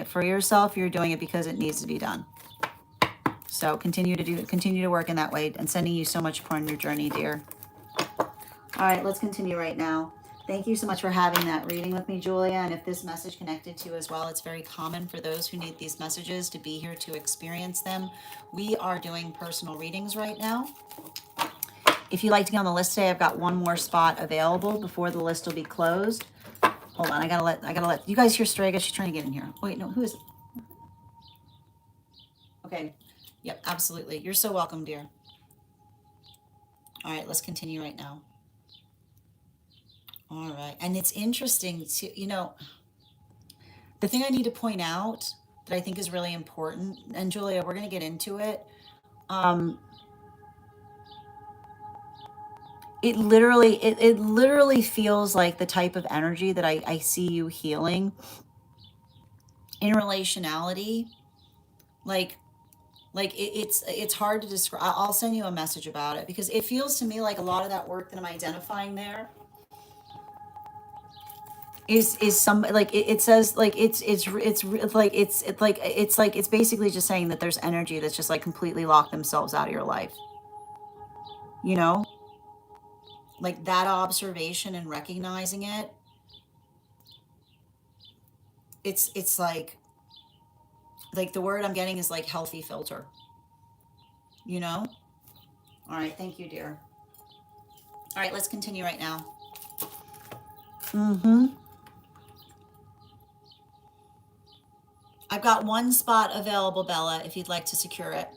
for yourself. You're doing it because it needs to be done. So continue to work in that way, and sending you so much more on your journey, dear. All right, let's continue right now. Thank you so much for having that reading with me, Julia. And if this message connected to you as well, it's very common for those who need these messages to be here to experience them. We are doing personal readings right now. If you'd like to get on the list today, I've got one more spot available before the list will be closed. Hold on, I gotta let you guys hear Strega. She's trying to get in here. Wait, no, who is it? Okay. Yep, absolutely. You're so welcome, dear. All right, let's continue right now. All right. And it's interesting to, the thing I need to point out that I think is really important, and Julia, we're going to get into it. it literally feels like the type of energy that I see you healing in relationality. Like, it's hard to describe. I'll send you a message about it, because it feels to me like a lot of that work that I'm identifying there is some, like, it says, like, it's basically just saying that there's energy that's just like completely locked themselves out of your life, you know, like that observation and recognizing it. It's like the word I'm getting is like healthy filter, you know. All right, thank you, dear. All right, let's continue right now. Mm-hmm. I've got one spot available, Bella, if you'd like to secure it.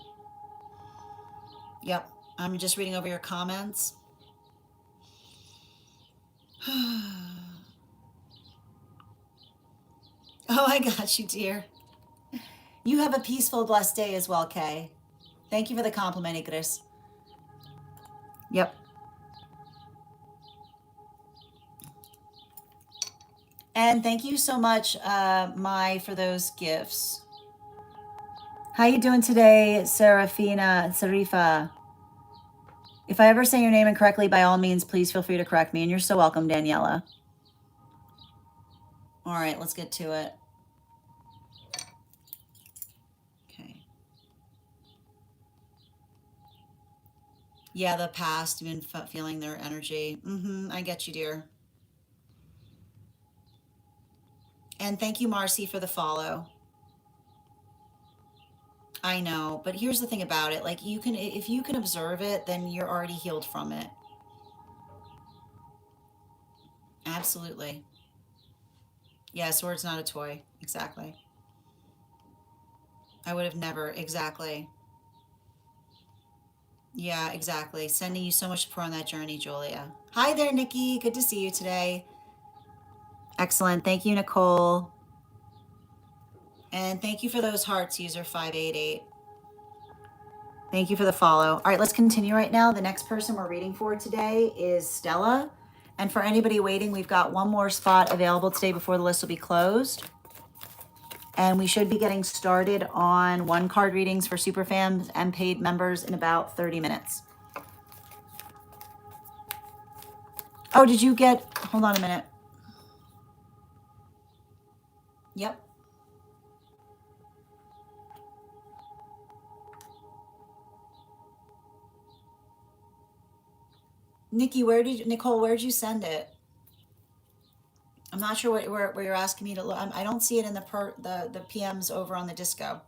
Yep, I'm just reading over your comments. Oh, I got you, dear. You have a peaceful, blessed day as well, Kay. Thank you for the compliment, Igris. Yep. And thank you so much, Mai, for those gifts. How you doing today, Serafina, Sarifa? If I ever say your name incorrectly, by all means, please feel free to correct me. And you're so welcome, Daniela. All right, let's get to it. Okay. Yeah, the past, you've been feeling their energy. I get you, dear. And thank you, Marcy, for the follow. I know, but here's the thing about it. Like, you can, if you can observe it, then you're already healed from it. Absolutely. Yeah, sword's not a toy. Exactly. I would have never. Exactly. Yeah, exactly. Sending you so much support on that journey, Julia. Hi there, Nikki. Good to see you today. Excellent. Thank you, Nicole. And thank you for those hearts, user 588. Thank you for the follow. All right, let's continue right now. The next person we're reading for today is Stella. And for anybody waiting, we've got one more spot available today before the list will be closed. And we should be getting started on one card readings for superfans and paid members in about 30 minutes. Oh, did you get, hold on a minute. Yep. Nikki, Nicole, where did you send it? I'm not sure where you're asking me to look. I don't see it in the PMs over on the disco. All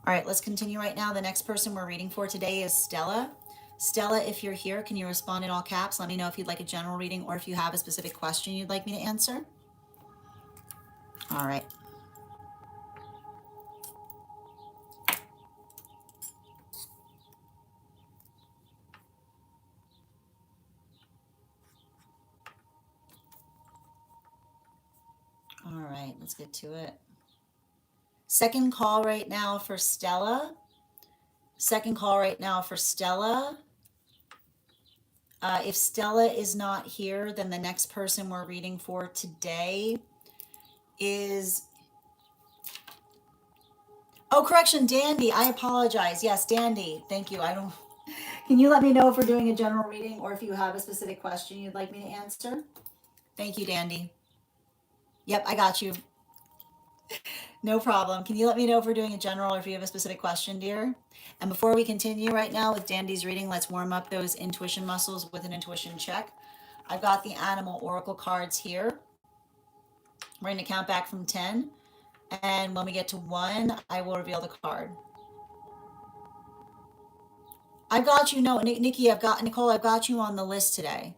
right, let's continue right now. The next person we're reading for today is Stella. Stella, if you're here, can you respond in all caps? Let me know if you'd like a general reading or if you have a specific question you'd like me to answer. All right. All right, let's get to it. Second call right now for Stella. Second call right now for Stella. If Stella is not here, then the next person we're reading for today is... Oh, correction, Dandy. I apologize. Yes, Dandy. Thank you. Can you let me know if we're doing a general reading or if you have a specific question you'd like me to answer? Thank you, Dandy. Yep, I got you. No problem. Can you let me know if we're doing a general or if you have a specific question, dear? And before we continue right now with Dandy's reading, let's warm up those intuition muscles with an intuition check. I've got the animal oracle cards here. We're going to count back from 10. And when we get to 1, I will reveal the card. I've got you. No, Nikki, Nicole, I've got you on the list today.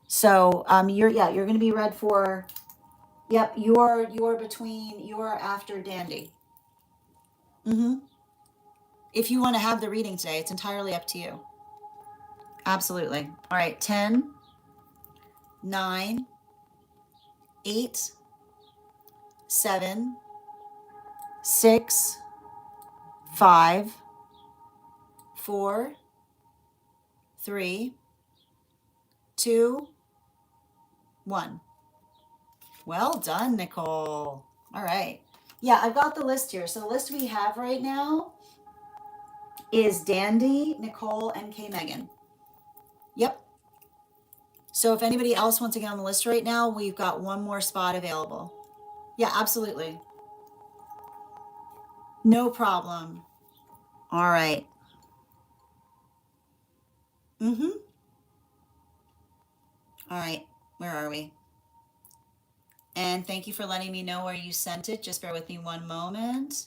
So you're going to be read for. Yep, you're after Dandy. If you want to have the reading today, it's entirely up to you. Absolutely. All right, 10, 9, 8, 7, 6, 5, 4, 3, 2, 1. Well done, Nicole. All right. Yeah, I've got the list here. So the list we have right now is Dandy, Nicole, and K Megan. Yep. So if anybody else wants to get on the list right now, we've got one more spot available. Yeah, absolutely. No problem. All right. Mm-hmm. All right. Where are we? And thank you for letting me know where you sent it. Just bear with me one moment.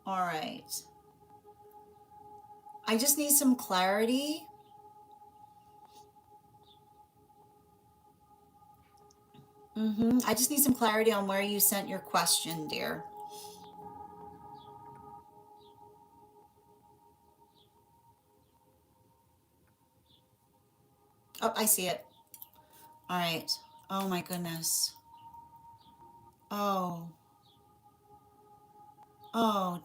All right. I just need some clarity. I just need some clarity on where you sent your question, dear. Oh, I see it. All right. Oh my goodness. Oh. Oh.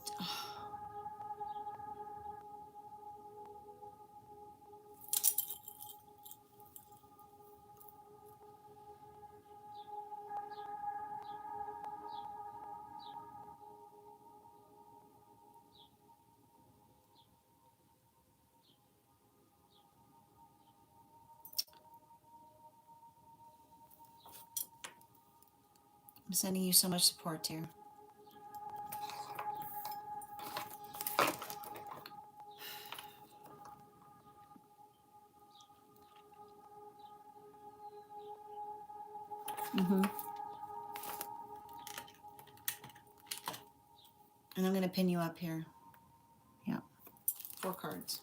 I'm sending you so much support, dear. And I'm going to pin you up here. Yeah. 4 cards.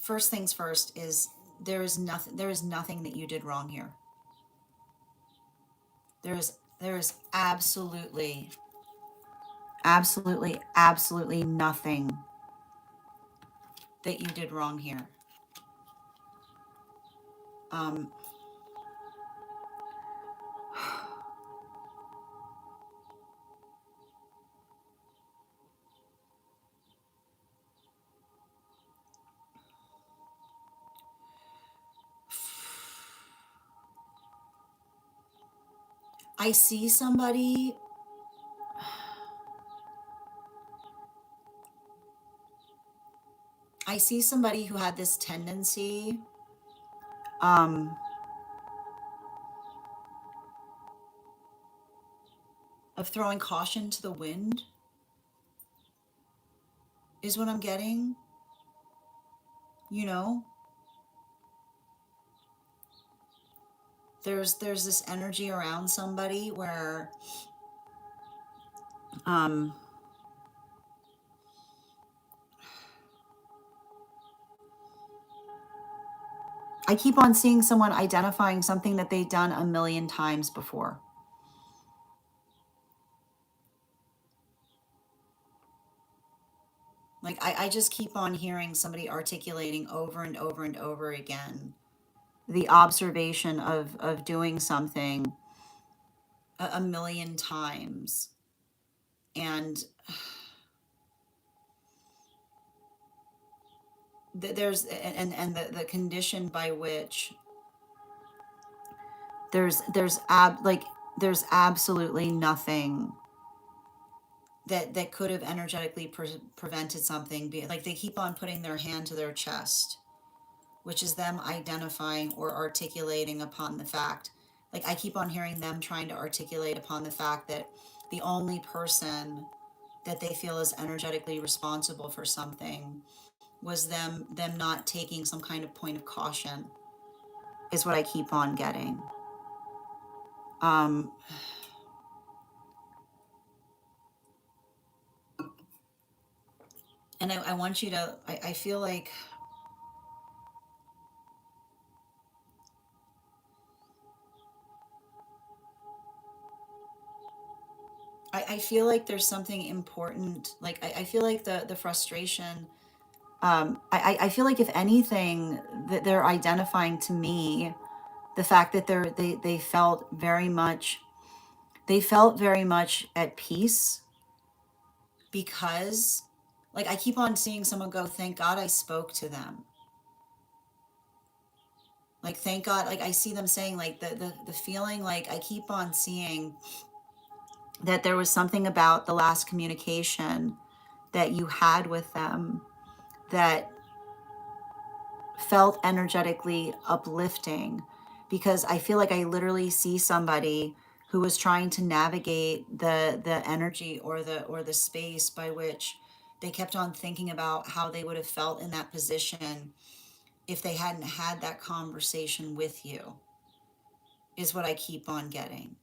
First things first is there is nothing that you did wrong here. There is absolutely nothing that you did wrong here. I see somebody who had this tendency of throwing caution to the wind, is what I'm getting. You know, there's this energy around somebody where I keep on seeing someone identifying something that they've done a million times before. Like I just keep on hearing somebody articulating over and over and over again the observation of doing something a million times. And there's and the condition by which there's absolutely nothing that could have energetically prevented something. Like they keep on putting their hand to their chest, which is them identifying or articulating upon the fact. Like I keep on hearing them trying to articulate upon the fact that the only person that they feel is energetically responsible for something was them not taking some kind of point of caution, is what I keep on getting. Um, and I want you to, I feel like, I feel like there's something important. Like I feel like the frustration. I feel like if anything, that they're identifying to me the fact that they felt very much, they felt very much at peace because, like, I keep on seeing someone go, thank God I spoke to them. Like, thank God, like I see them saying, like, the feeling, like I keep on seeing that there was something about the last communication that you had with them that felt energetically uplifting, because I feel like I literally see somebody who was trying to navigate the energy or the space by which they kept on thinking about how they would have felt in that position if they hadn't had that conversation with you, is what I keep on getting.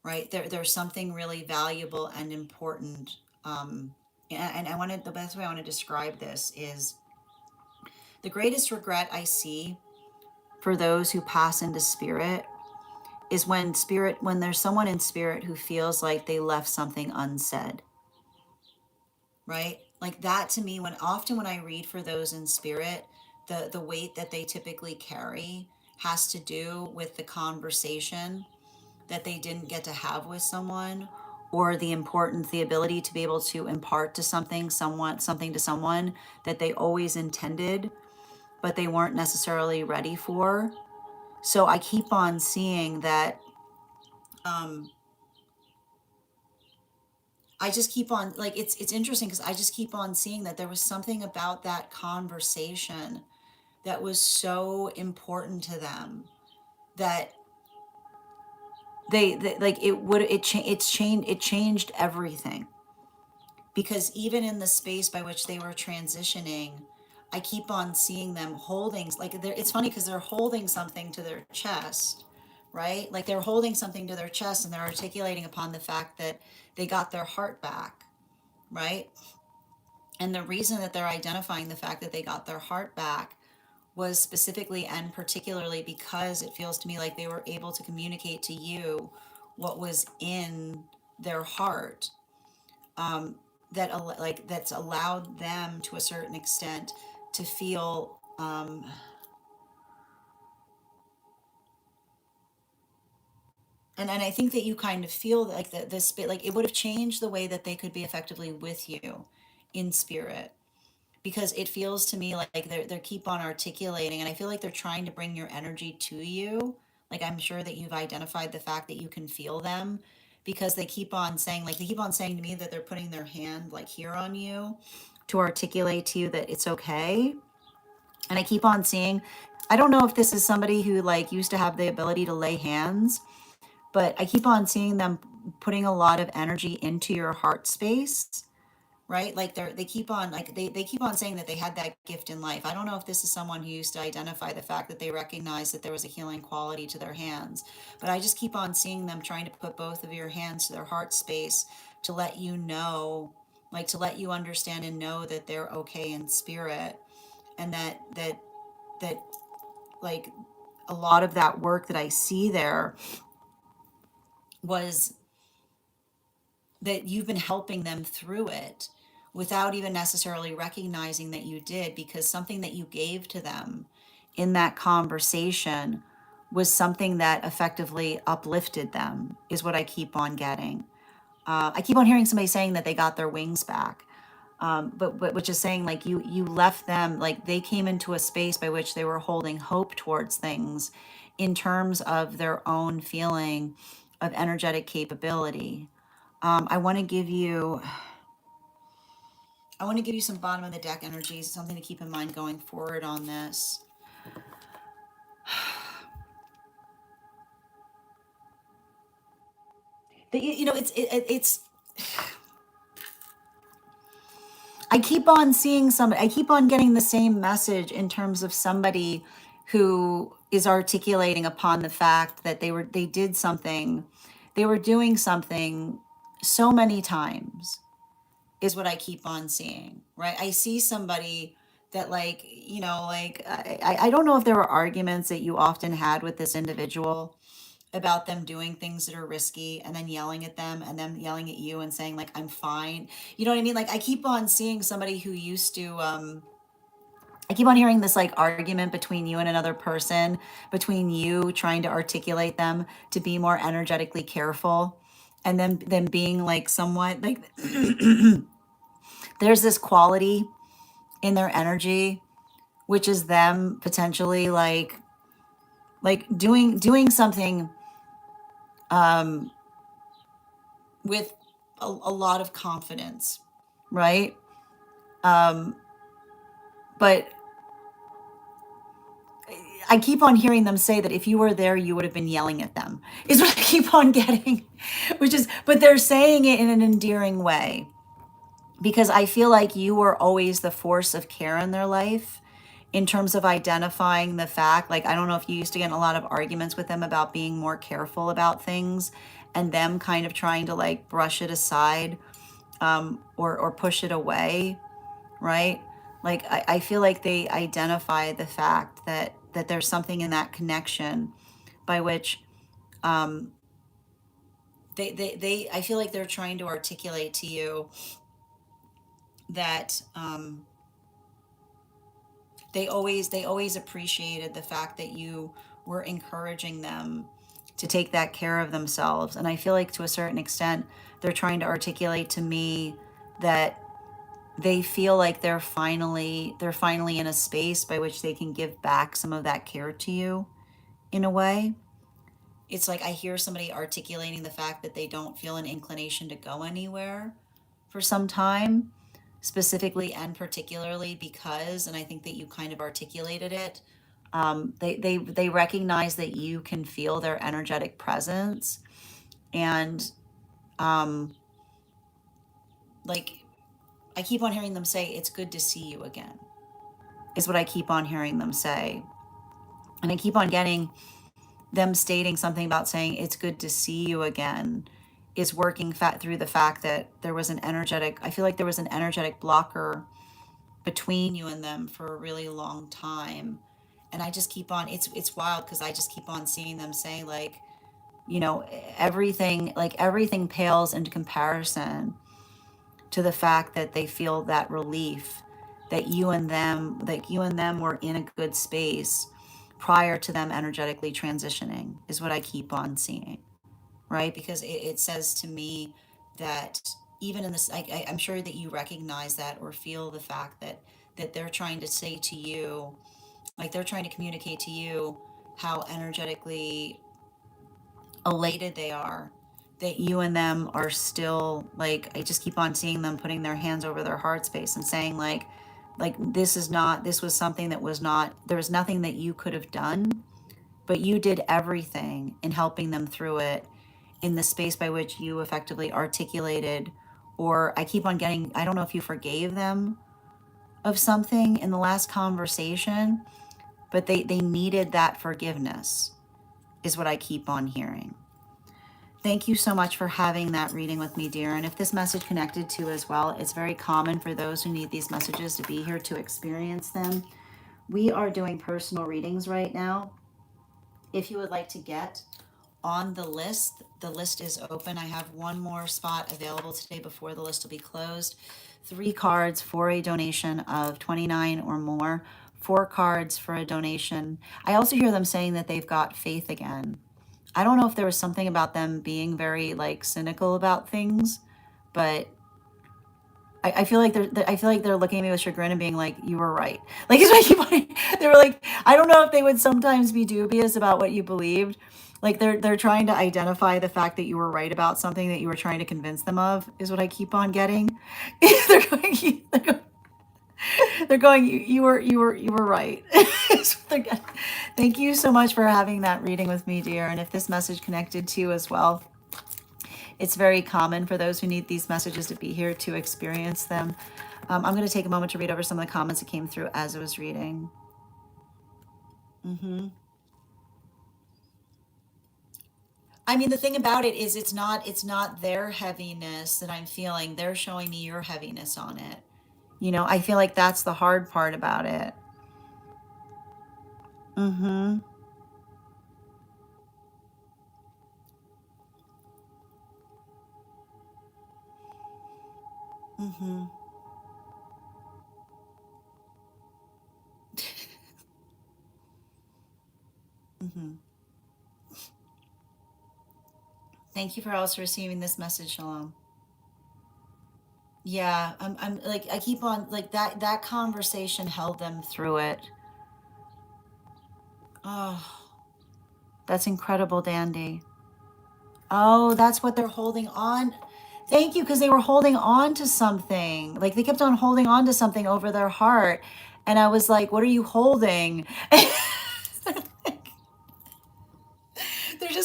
Right there's something really valuable and important. And I wanted, the best way I want to describe this is the greatest regret I see for those who pass into spirit is when there's someone in spirit who feels like they left something unsaid. Right, like that to me, when often when I read for those in spirit, the weight that they typically carry has to do with the conversation that they didn't get to have with someone, or the importance, the ability to be able to impart to something to someone that they always intended but they weren't necessarily ready for. So I keep on seeing that. um I just keep on, like, it's interesting because I just keep on seeing that there was something about that conversation that was so important to them that they like it would it changed everything. Because even in the space by which they were transitioning, I keep on seeing them holding, like, it's funny because they're holding something to their chest, right? Like they're holding something to their chest and they're articulating upon the fact that they got their heart back, right? And the reason that they're identifying the fact that they got their heart back was specifically and particularly because it feels to me like they were able to communicate to you what was in their heart, um, like that's allowed them to a certain extent to feel, and I think that you kind of feel like this bit, like it would have changed the way that they could be effectively with you in spirit, because it feels to me like they're keep on articulating, and I feel like they're trying to bring your energy to you. Like I'm sure that you've identified the fact that you can feel them, because they keep on saying, like they keep on saying to me that they're putting their hand like here on you to articulate to you that it's okay. And I keep on seeing, I don't know if this is somebody who like used to have the ability to lay hands, but I keep on seeing them putting a lot of energy into your heart space, right? Like they keep on, like they keep on saying that they had that gift in life. I don't know if this is someone who used to identify the fact that they recognized that there was a healing quality to their hands, but I just keep on seeing them trying to put both of your hands to their heart space to let you know, like to let you understand and know that they're okay in spirit, and that like a lot of that work that I see there was that you've been helping them through it without even necessarily recognizing that you did, because something that you gave to them in that conversation was something that effectively uplifted them, is what I keep on getting. I keep on hearing somebody saying that they got their wings back. But which is saying like you left them, like they came into a space by which they were holding hope towards things in terms of their own feeling of energetic capability. I want to give you, some bottom of the deck energies, something to keep in mind going forward on this. It's I keep on seeing somebody, I keep on getting the same message in terms of somebody who is articulating upon the fact that they did something, they were doing something so many times, is what I keep on seeing, right? I see somebody that, like, I don't know if there were arguments that you often had with this individual about them doing things that are risky, and then yelling at them, and then yelling at you and saying like, I'm fine. You know what I mean? Like, I keep on seeing somebody who used to, I keep on hearing this like argument between you and another person, between you trying to articulate them to be more energetically careful, and then them being like somewhat like there's this quality in their energy, which is them potentially doing something with a lot of confidence, right? But I keep on hearing them say that if you were there, you would have been yelling at them, is what I keep on getting, but they're saying it in an endearing way, because I feel like you were always the force of care in their life, in terms of identifying the fact, like, I don't know if you used to get in a lot of arguments with them about being more careful about things, and them kind of trying to like brush it aside, or push it away, right? Like, I feel like they identify the fact that there's something in that connection by which they I feel like they're trying to articulate to you that they always appreciated the fact that you were encouraging them to take that care of themselves. And I feel like to a certain extent they're trying to articulate to me that they feel like they're finally in a space by which they can give back some of that care to you, in a way. It's like I hear somebody articulating the fact that they don't feel an inclination to go anywhere for some time, specifically and particularly because, and I think that you kind of articulated it, they recognize that you can feel their energetic presence, and like, I keep on hearing them say, it's good to see you again, is what I keep on hearing them say. And I keep on getting them stating something about saying it's good to see you again, is working through the fact that there was an energetic, I feel like there was an energetic blocker between you and them for a really long time. And I just keep on, it's wild because I just keep on seeing them say like, everything pales into comparison to the fact that they feel that relief, that you and them were in a good space prior to them energetically transitioning, is what I keep on seeing, right? Because it says to me that even in this, I'm sure that you recognize that or feel the fact that they're trying to say to you, like, they're trying to communicate to you how energetically elated they are that you and them are still, like, I just keep on seeing them putting their hands over their heart space and saying like this was something that was not, there was nothing that you could have done, but you did everything in helping them through it, in the space by which you effectively articulated, or I keep on getting, I don't know if you forgave them of something in the last conversation, but they needed that forgiveness, is what I keep on hearing. Thank you so much for having that reading with me, dear. And if this message connected to as well, it's very common for those who need these messages to be here to experience them. We are doing personal readings right now. If you would like to get on the list is open. I have one more spot available today before the list will be closed. 3 cards for a donation of $29 or more. 4 cards for a donation. I also hear them saying that they've got faith again. I don't know if there was something about them being very like cynical about things, but I feel like they're looking at me with chagrin and being like, "You were right." Like, it's like they were like, I don't know if they would sometimes be dubious about what you believed. Like they're trying to identify the fact that you were right about something that you were trying to convince them of, is what I keep on getting. they're going, they're going, they're going, you were right. Is what they're getting. Thank you so much for having that reading with me, dear. And if this message connected to you as well, it's very common for those who need these messages to be here to experience them. I'm going to take a moment to read over some of the comments that came through as I was reading. I mean, the thing about it is it's not their heaviness that I'm feeling. They're showing me your heaviness on it. I feel like that's the hard part about it. Mm-hmm. Mm-hmm. Mm-hmm. Thank you for also receiving this message, Shalom. Yeah, I'm like, I keep on, like, that conversation held them through it. Oh, that's incredible, Dandy. Oh, that's what they're holding on. Thank you, because they were holding on to something. Like they kept on holding on to something over their heart. And I was like, what are you holding?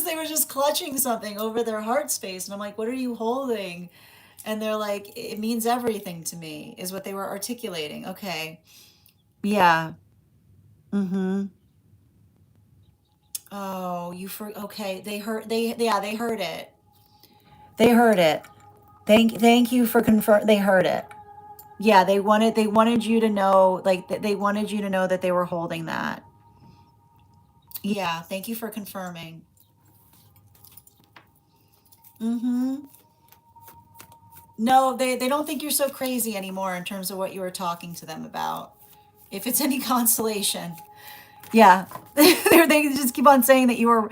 They were just clutching something over their heart space. And I'm like, what are you holding? And they're like, it means everything to me, is what they were articulating. Okay. Yeah. Mm-hmm. Oh, okay. They heard it. They heard it. Thank you for they heard it. Yeah, they wanted you to know, like they wanted you to know that they were holding that. Yeah, thank you for confirming. Mm-hmm. No, they don't think you're so crazy anymore in terms of what you were talking to them about. If it's any consolation. Yeah. They just keep on saying that you were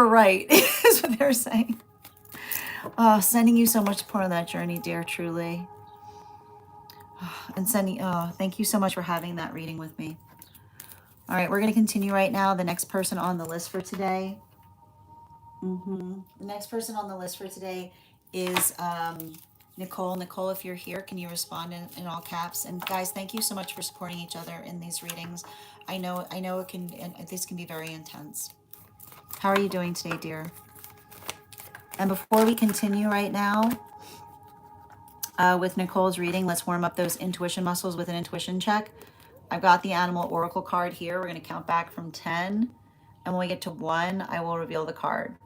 right. Is what they're saying. Sending you so much support on that journey, dear, truly. And thank you so much for having that reading with me. All right, we're going to continue right now. The next person on the list for today. The next person on the list for today is Nicole. Nicole, if you're here, can you respond in all caps? And guys, thank you so much for supporting each other in these readings. I know this can be very intense. How are you doing today, dear? And before we continue right now with Nicole's reading, let's warm up those intuition muscles with an intuition check. I've got the animal oracle card here. We're going to count back from 10. And when we get to 1, I will reveal the card.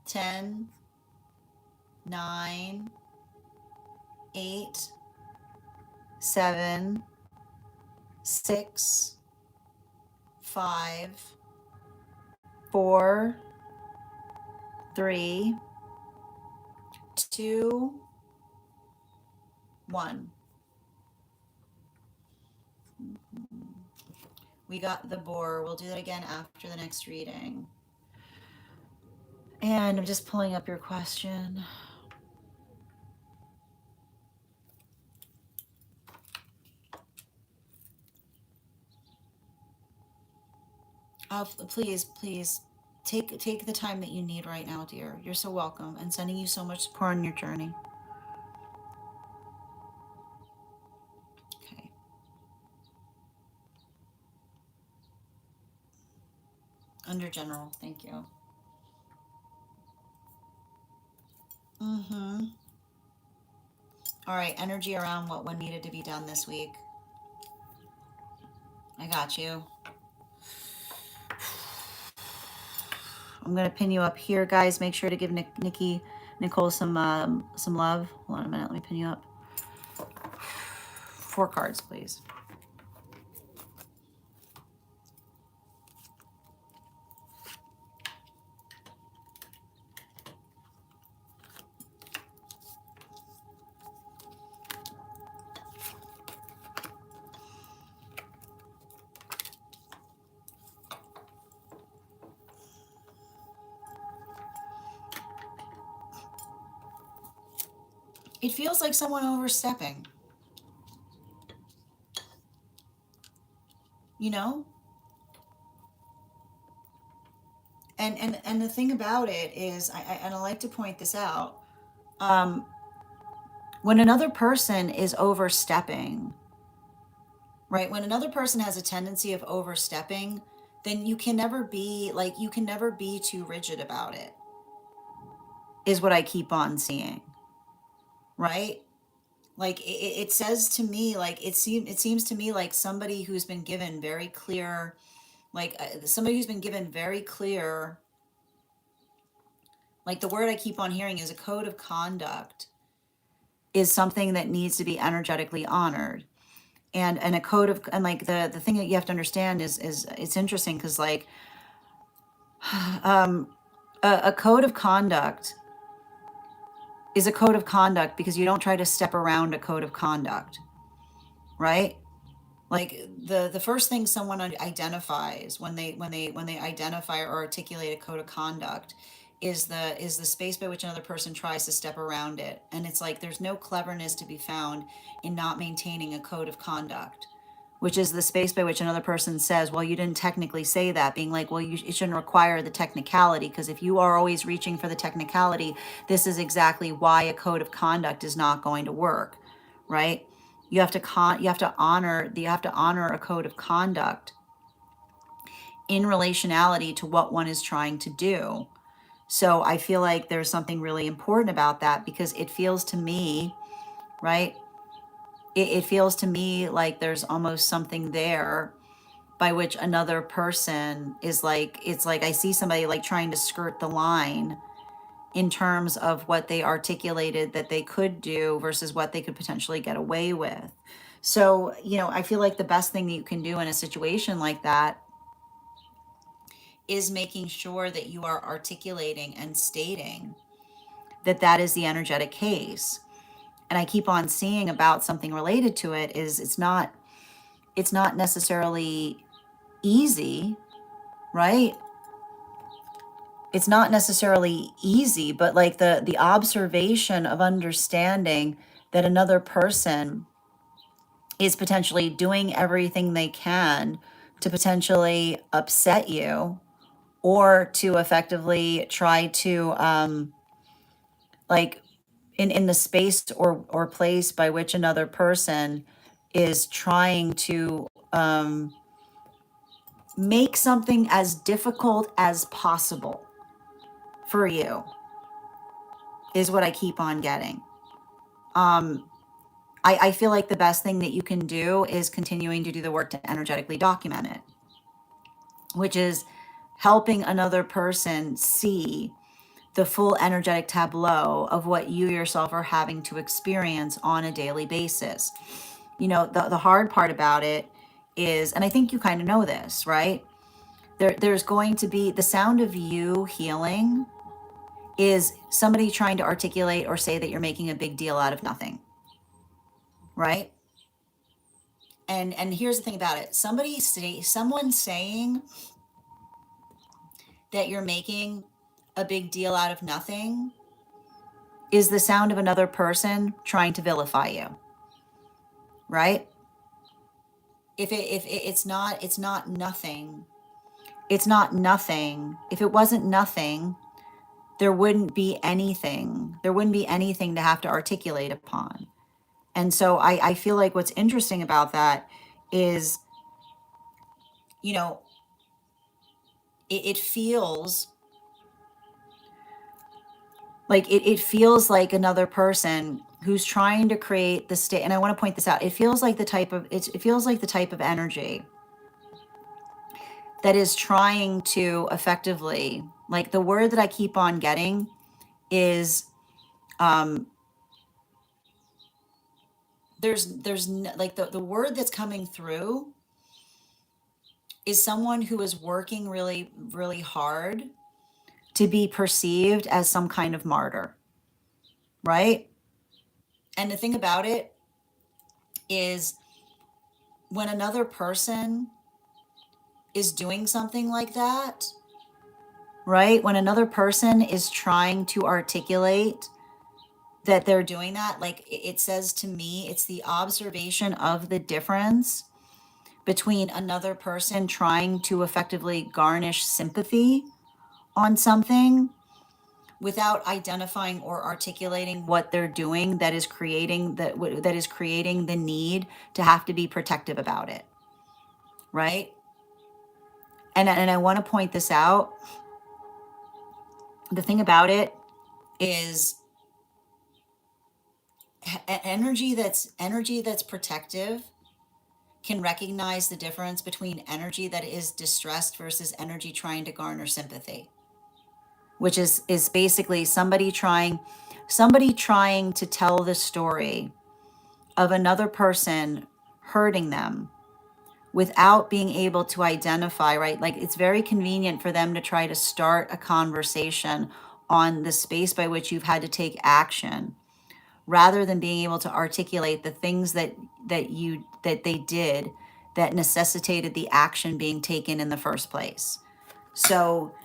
10, 9, 8, 7, 6, 5, 4, 3, 2, 1. We got the boar. We'll do that again after the next reading. And I'm just pulling up your question. Please take the time that you need right now, dear. You're so welcome, and sending you so much support on your journey. Okay. Under general, thank you. Mm-hmm. All right, energy around what needed to be done this week. I got you. I'm gonna pin you up here, guys. Make sure to give Nicole some love. Hold on a minute. Let me pin you up. 4 cards, please. It feels like someone overstepping. You know? And the thing about it is, and I like to point this out, um, when another person is overstepping, right? When another person has a tendency of overstepping, then you can never be too rigid about it, is what I keep on seeing, right? Like it says to me, like it seems to me like somebody who's been given very clear, somebody who's been given very clear, like the word I keep on hearing is a code of conduct is something that needs to be energetically honored. And a code of, and like the thing that you have to understand is it's interesting because like um a code of conduct is a code of conduct because you don't try to step around a code of conduct, right? Like the first thing someone identifies when they identify or articulate a code of conduct is the space by which another person tries to step around it. And it's like there's no cleverness to be found in not maintaining a code of conduct, which is the space by which another person says, well, you didn't technically say that, being like, well, it shouldn't require the technicality, because if you are always reaching for the technicality, this is exactly why a code of conduct is not going to work, right? You have to honor a code of conduct in relationality to what one is trying to do. So I feel like there's something really important about that, because it feels to me, right? It feels to me like there's almost something there by which another person is like, it's like I see somebody like trying to skirt the line in terms of what they articulated that they could do versus what they could potentially get away with. So, I feel like the best thing that you can do in a situation like that is making sure that you are articulating and stating that that is the energetic case. And I keep on seeing about something related to it is it's not necessarily easy, right? It's not necessarily easy, but like the observation of understanding that another person is potentially doing everything they can to potentially upset you, or to effectively try to like in the space or place by which another person is trying to make something as difficult as possible for you, is what I keep on getting. I feel like the best thing that you can do is continuing to do the work to energetically document it, which is helping another person see the full energetic tableau of what you yourself are having to experience on a daily basis. The hard part about it is, and I think you kind of know this, right? There's going to be the sound of you healing is somebody trying to articulate or say that you're making a big deal out of nothing, right? And here's the thing about it. Someone saying that you're making a big deal out of nothing is the sound of another person trying to vilify you, right? If it's not nothing. It's not nothing. If it wasn't nothing, there wouldn't be anything. There wouldn't be anything to have to articulate upon. And so I feel like what's interesting about that is, you know, it feels like it feels like another person who's trying to create the state. And I want to point this out. It feels like it feels like the type of energy that is trying to effectively, like the word that I keep on getting is like the word that's coming through is someone who is working really, really hard to be perceived as some kind of martyr, right? And the thing about it is, when another person is doing something like that, right? When another person is trying to articulate that they're doing that, like it says to me, it's the observation of the difference between another person trying to effectively garnish sympathy on something without identifying or articulating what they're doing that is creating that is creating the need to have to be protective about it, right? And I want to point this out. The thing about it is energy that's protective can recognize the difference between energy that is distressed versus energy trying to garner sympathy, which is basically somebody trying to tell the story of another person hurting them without being able to identify, right? Like it's very convenient for them to try to start a conversation on the space by which you've had to take action rather than being able to articulate the things that they did that necessitated the action being taken in the first place. So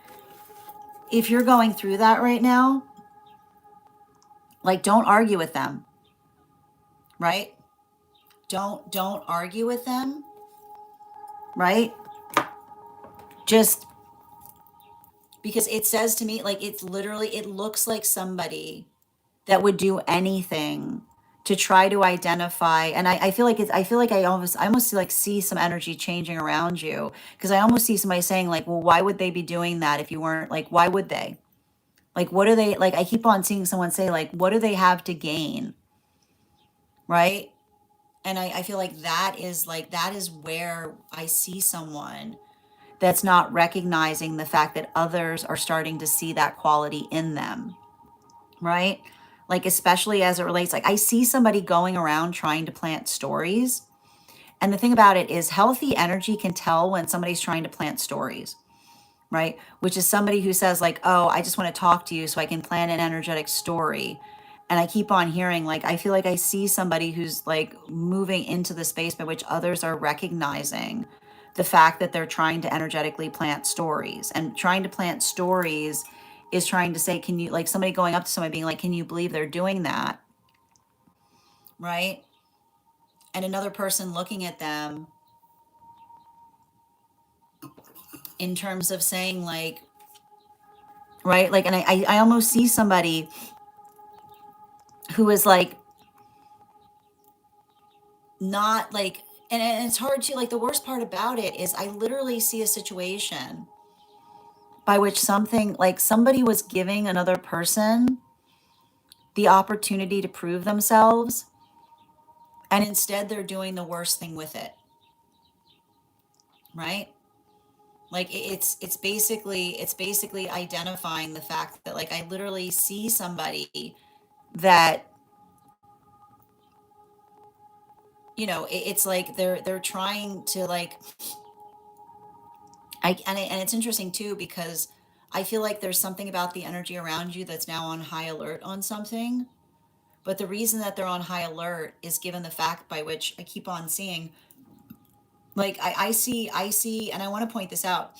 if you're going through that right now, like don't argue with them, right? Don't argue with them, right? Just because it says to me, like it's literally, it looks like somebody that would do anything to try to identify. And I feel like I feel like I almost like see some energy changing around you, because I almost see somebody saying like, well, why would they be doing that if you weren't, like, why would they? Like, what do they, like, I keep on seeing someone say, like, what do they have to gain? Right. And I feel like that is where I see someone that's not recognizing the fact that others are starting to see that quality in them, right? Like, especially as it relates, like, I see somebody going around trying to plant stories. And the thing about it is, healthy energy can tell when somebody's trying to plant stories, right? Which is somebody who says, like, oh, I just want to talk to you so I can plan an energetic story. And I keep on hearing, like, I feel like I see somebody who's like moving into the space by which others are recognizing the fact that they're trying to energetically plant stories. And trying to plant stories is trying to say, can you, like, somebody going up to somebody being like, can you believe they're doing that? Right? And another person looking at them in terms of saying, like, right? Like, and I almost see somebody who is like, not like, and it's hard to, like, the worst part about it is I literally see a situation by which something, like, somebody was giving another person the opportunity to prove themselves, and instead they're doing the worst thing with it, right? Like it's basically identifying the fact that, like, I literally see somebody that, it's like they're trying to, like, and it's interesting too, because I feel like there's something about the energy around you that's now on high alert on something. But the reason that they're on high alert is given the fact by which I keep on seeing, like, I see, and I want to point this out.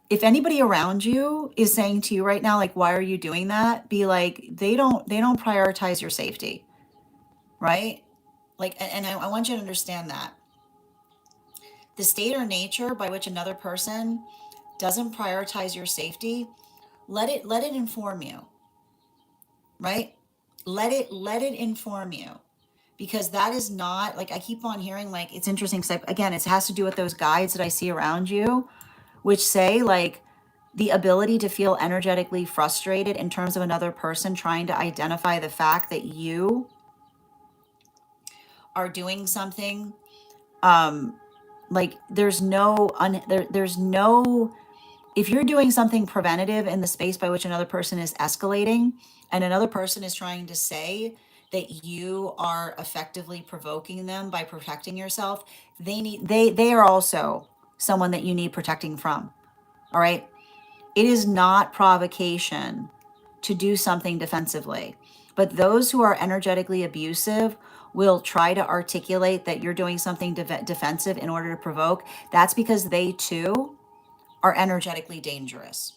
If anybody around you is saying to you right now, like, why are you doing that? Be like, they don't prioritize your safety, right? Like, and I want you to understand that the state or nature by which another person doesn't prioritize your safety, let it inform you, right? Let it inform you, because that is not, like, I keep on hearing, like, it's interesting because, again, it has to do with those guides that I see around you, which say, like, the ability to feel energetically frustrated in terms of another person trying to identify the fact that you are doing something, like, there's no, if you're doing something preventative in the space by which another person is escalating, and another person is trying to say that you are effectively provoking them by protecting yourself, they are also someone that you need protecting from. All right? It is not provocation to do something defensively. But those who are energetically abusive will try to articulate that you're doing something defensive in order to provoke. That's because they too are energetically dangerous,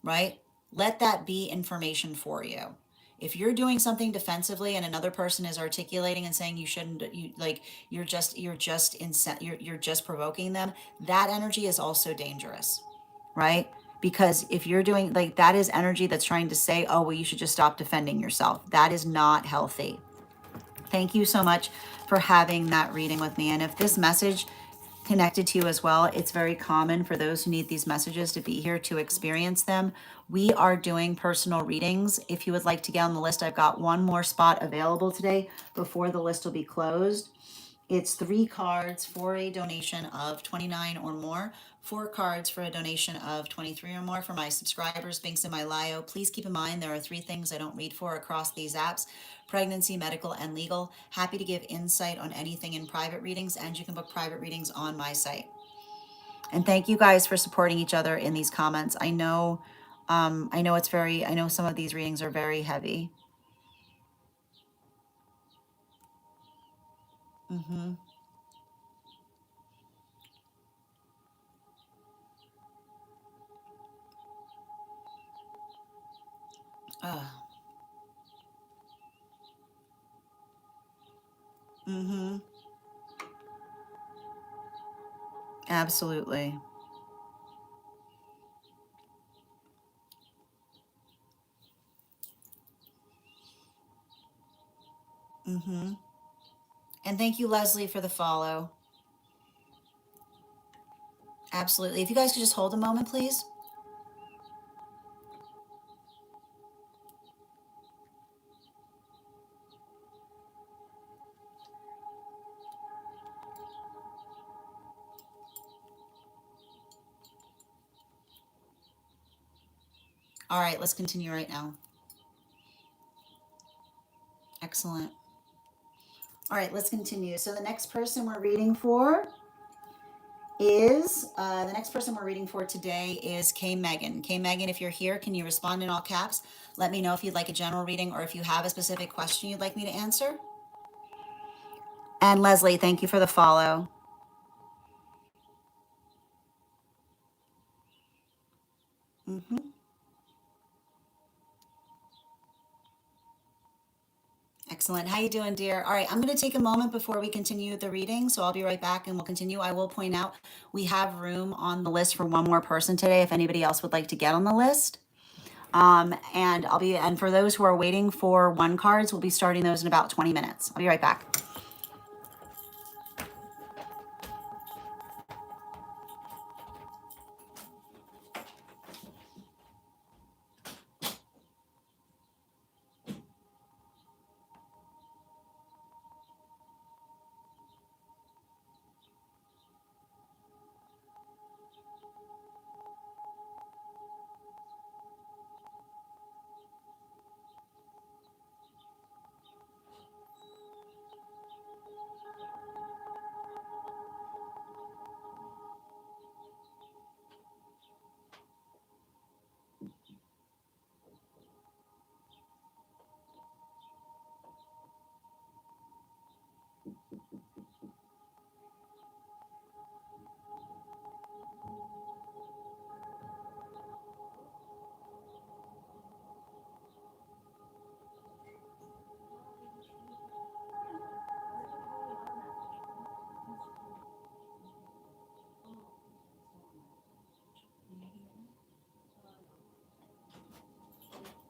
right? Let that be information for you. If you're doing something defensively and another person is articulating and saying you shouldn't, you, like, you're just provoking them, that energy is also dangerous, right? Because if you're doing like that is energy that's trying to say, oh, well, you should just stop defending yourself. That is not healthy. Thank you so much for having that reading with me. And if this message connected to you as well, it's very common for those who need these messages to be here to experience them. We are doing personal readings. If you would like to get on the list, I've got one more spot available today before the list will be closed. It's 3 cards for a donation of 29 or more, 4 cards for a donation of 23 or more. For my subscribers, Binks and my Lio, please keep in mind there are 3 things I don't read for across these apps: pregnancy, medical, and legal. Happy to give insight on anything in private readings, and you can book private readings on my site. And thank you guys for supporting each other in these comments. I know I know some of these readings are very heavy. Mm-hmm. Mm-hmm. Absolutely. Mm-hmm. And thank you, Leslie, for the follow. Absolutely. If you guys could just hold a moment, please. All right, let's continue right now. Excellent. All right, let's continue. So the next person we're reading for is the next person we're reading for today is K Megan. K Megan, if you're here, can you respond in all caps? Let me know if you'd like a general reading or if you have a specific question you'd like me to answer. And Leslie, thank you for the follow. Mm-hmm. Excellent. How you doing, dear? All right, I'm going to take a moment before we continue the reading, so I'll be right back and we'll continue. I will point out we have room on the list for one more person today if anybody else would like to get on the list. And for those who are waiting for 1 cards, we'll be starting those in about 20 minutes. I'll be right back.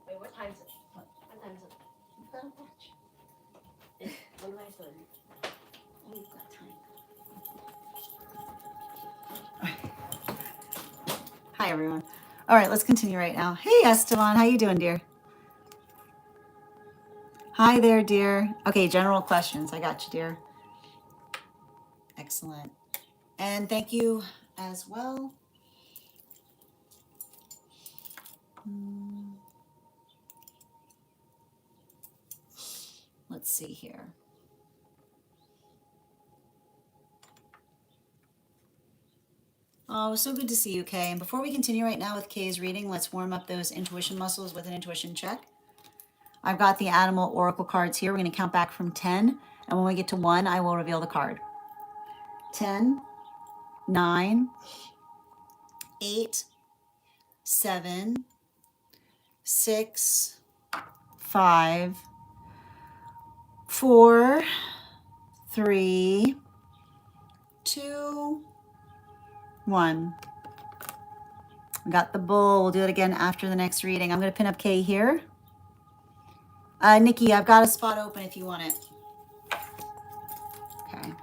Wait, what time is it? What time is it? You've got a watch. When do I start? We've got time. Hi, everyone. All right, let's continue right now. Hey, Esteban, how you doing, dear? Hi there, dear. Okay, general questions. I got you, dear. Excellent. And thank you as well. Let's see here. Oh, so good to see you, Kay. And before we continue right now with Kay's reading, let's warm up those intuition muscles with an intuition check. I've got the animal oracle cards here. We're going to count back from 10. And when we get to 1, I will reveal the card. 10, 9, 8, 7, 6, 5, 4, 3, 2, 1. We got the bull. We'll do it again after the next reading. I'm going to pin up Kay here. Nikki, I've got a spot open if you want it. Okay.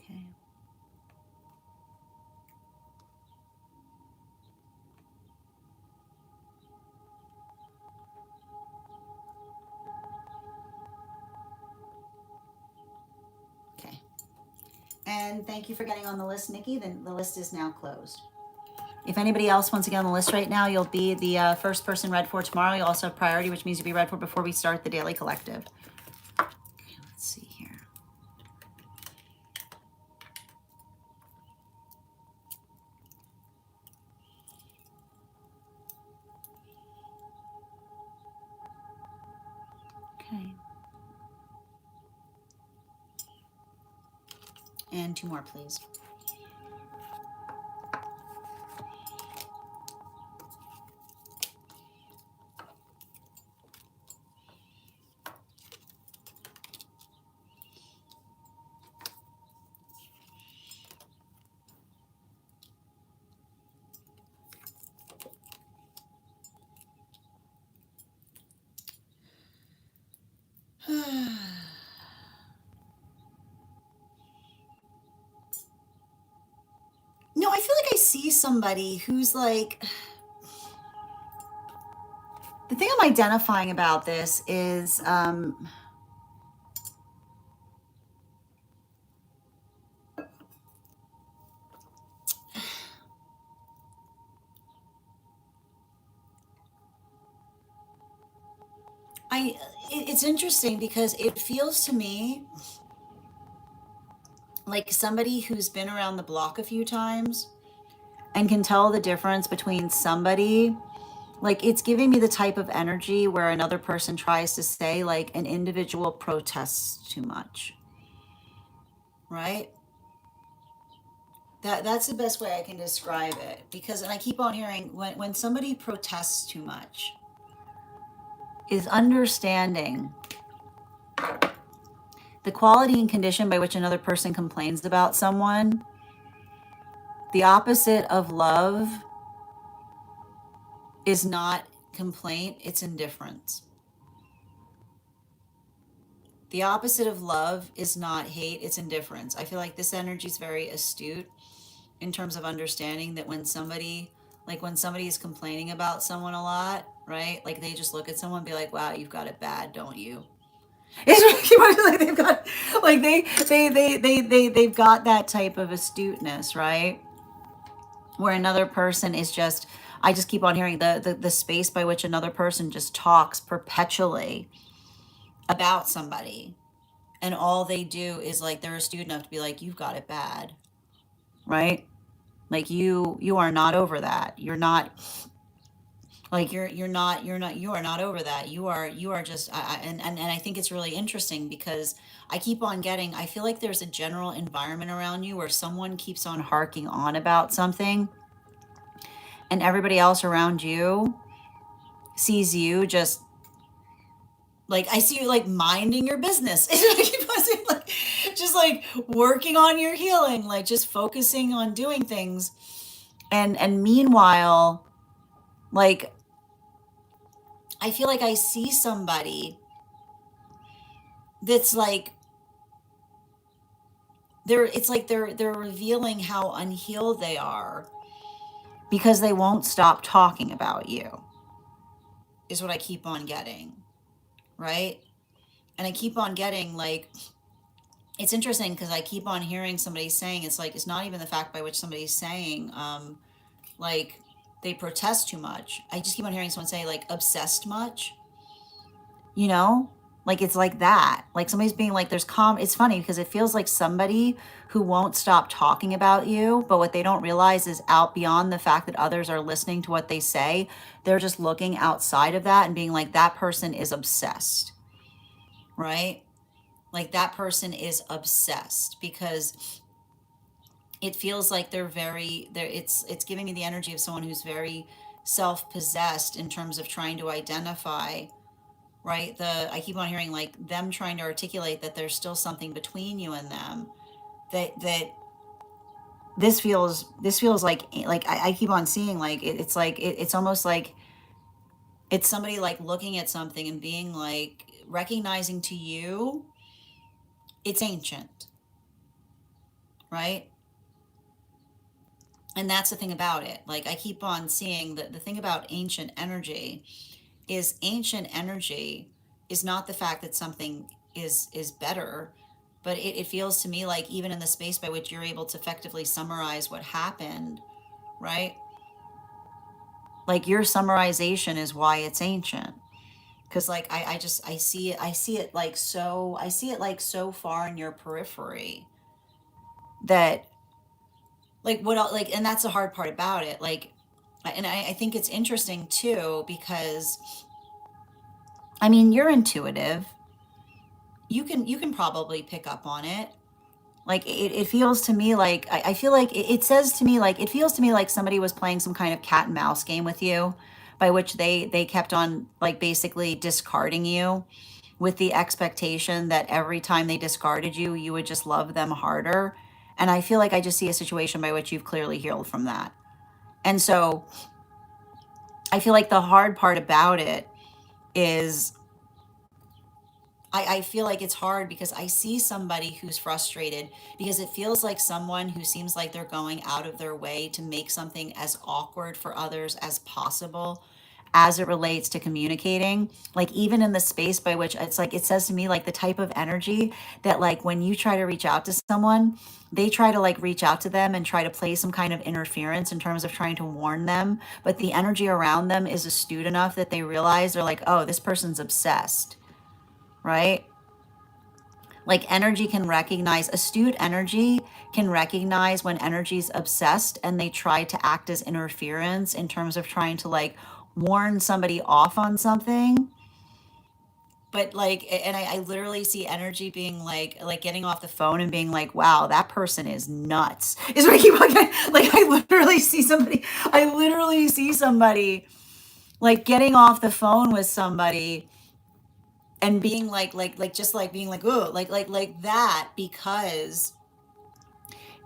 Okay. Okay. And thank you for getting on the list, Nikki. Then the list is now closed. If anybody else wants to get on the list right now, you'll be the first person read for tomorrow. You'll also have priority, which means you'll be read for before we start the daily collective. Okay, let's see here. Okay. And 2 more, please. No, I feel like I see somebody who's like, the thing I'm identifying about this is, it's interesting because it feels to me like somebody who's been around the block a few times and can tell the difference between somebody, like it's giving me the type of energy where another person tries to say like an individual protests too much, right? That's the best way I can describe it, because, and I keep on hearing when somebody protests too much is understanding the quality and condition by which another person complains about someone. The opposite of love is not complaint, it's indifference. The opposite of love is not hate, it's indifference. I feel like this energy is very astute in terms of understanding that when somebody is complaining about someone a lot, right? Like they just look at someone and be like, wow, you've got it bad, don't you? It's really like they've got like they've got that type of astuteness, right? Where another person is just, I just keep on hearing the space by which another person just talks perpetually about somebody, and all they do is like they're astute enough to be like, you've got it bad, right? Like you are not over that. You're not like you are not over that. You are just and I think it's really interesting because I keep on getting, I feel like there's a general environment around you where someone keeps on harking on about something, and everybody else around you sees you just like, I see you like minding your business. Like, just like working on your healing, like just focusing on doing things. And meanwhile, like I feel like I see somebody that's like it's like they're revealing how unhealed they are because they won't stop talking about you, is what I keep on getting, right? And I keep on getting like, it's interesting because I keep on hearing somebody saying, it's like, it's not even the fact by which somebody's saying, like they protest too much. I just keep on hearing someone say like obsessed much, you know? Like it's like that. Like somebody's being like, it's funny because it feels like somebody who won't stop talking about you, but what they don't realize is out beyond the fact that others are listening to what they say, they're just looking outside of that and being like, that person is obsessed, right? Like that person is obsessed because it feels like it's giving me the energy of someone who's very self-possessed in terms of trying to identify right? I keep on hearing like them trying to articulate that there's still something between you and them, that this feels like I keep on seeing like it's like it's almost like it's somebody like looking at something and being like recognizing to you it's ancient, right? And that's the thing about it. Like I keep on seeing that the thing about ancient energy is not the fact that something is better, but it feels to me like even in the space by which you're able to effectively summarize what happened, right? Like your summarization is why it's ancient. Because like I just I see it like so I see it like so far in your periphery that like like, and that's the hard part about it, like, and I think it's interesting too because I mean you're intuitive, you can probably pick up on it. Like it feels to me like I feel like it says to me like it feels to me like somebody was playing some kind of cat and mouse game with you, by which they kept on like basically discarding you with the expectation that every time they discarded you, you would just love them harder. And I feel like I just see a situation by which you've clearly healed from that. And so I feel like the hard part about it is I feel like it's hard because I see somebody who's frustrated because it feels like someone who seems like they're going out of their way to make something as awkward for others as possible as it relates to communicating. Like even in the space by which it's like it says to me like the type of energy that like when you try to reach out to someone, they try to like reach out to them and try to play some kind of interference in terms of trying to warn them, but the energy around them is astute enough that they realize they're like, "Oh, this person's obsessed." Right? Like energy can recognize, astute energy can recognize when energy's obsessed and they try to act as interference in terms of trying to like warn somebody off on something. But like, and I literally see energy being like getting off the phone and being like, wow, that person is nuts. Is what I keep on getting. Like, I literally see somebody like getting off the phone with somebody and being like just like being like, oh, like that, because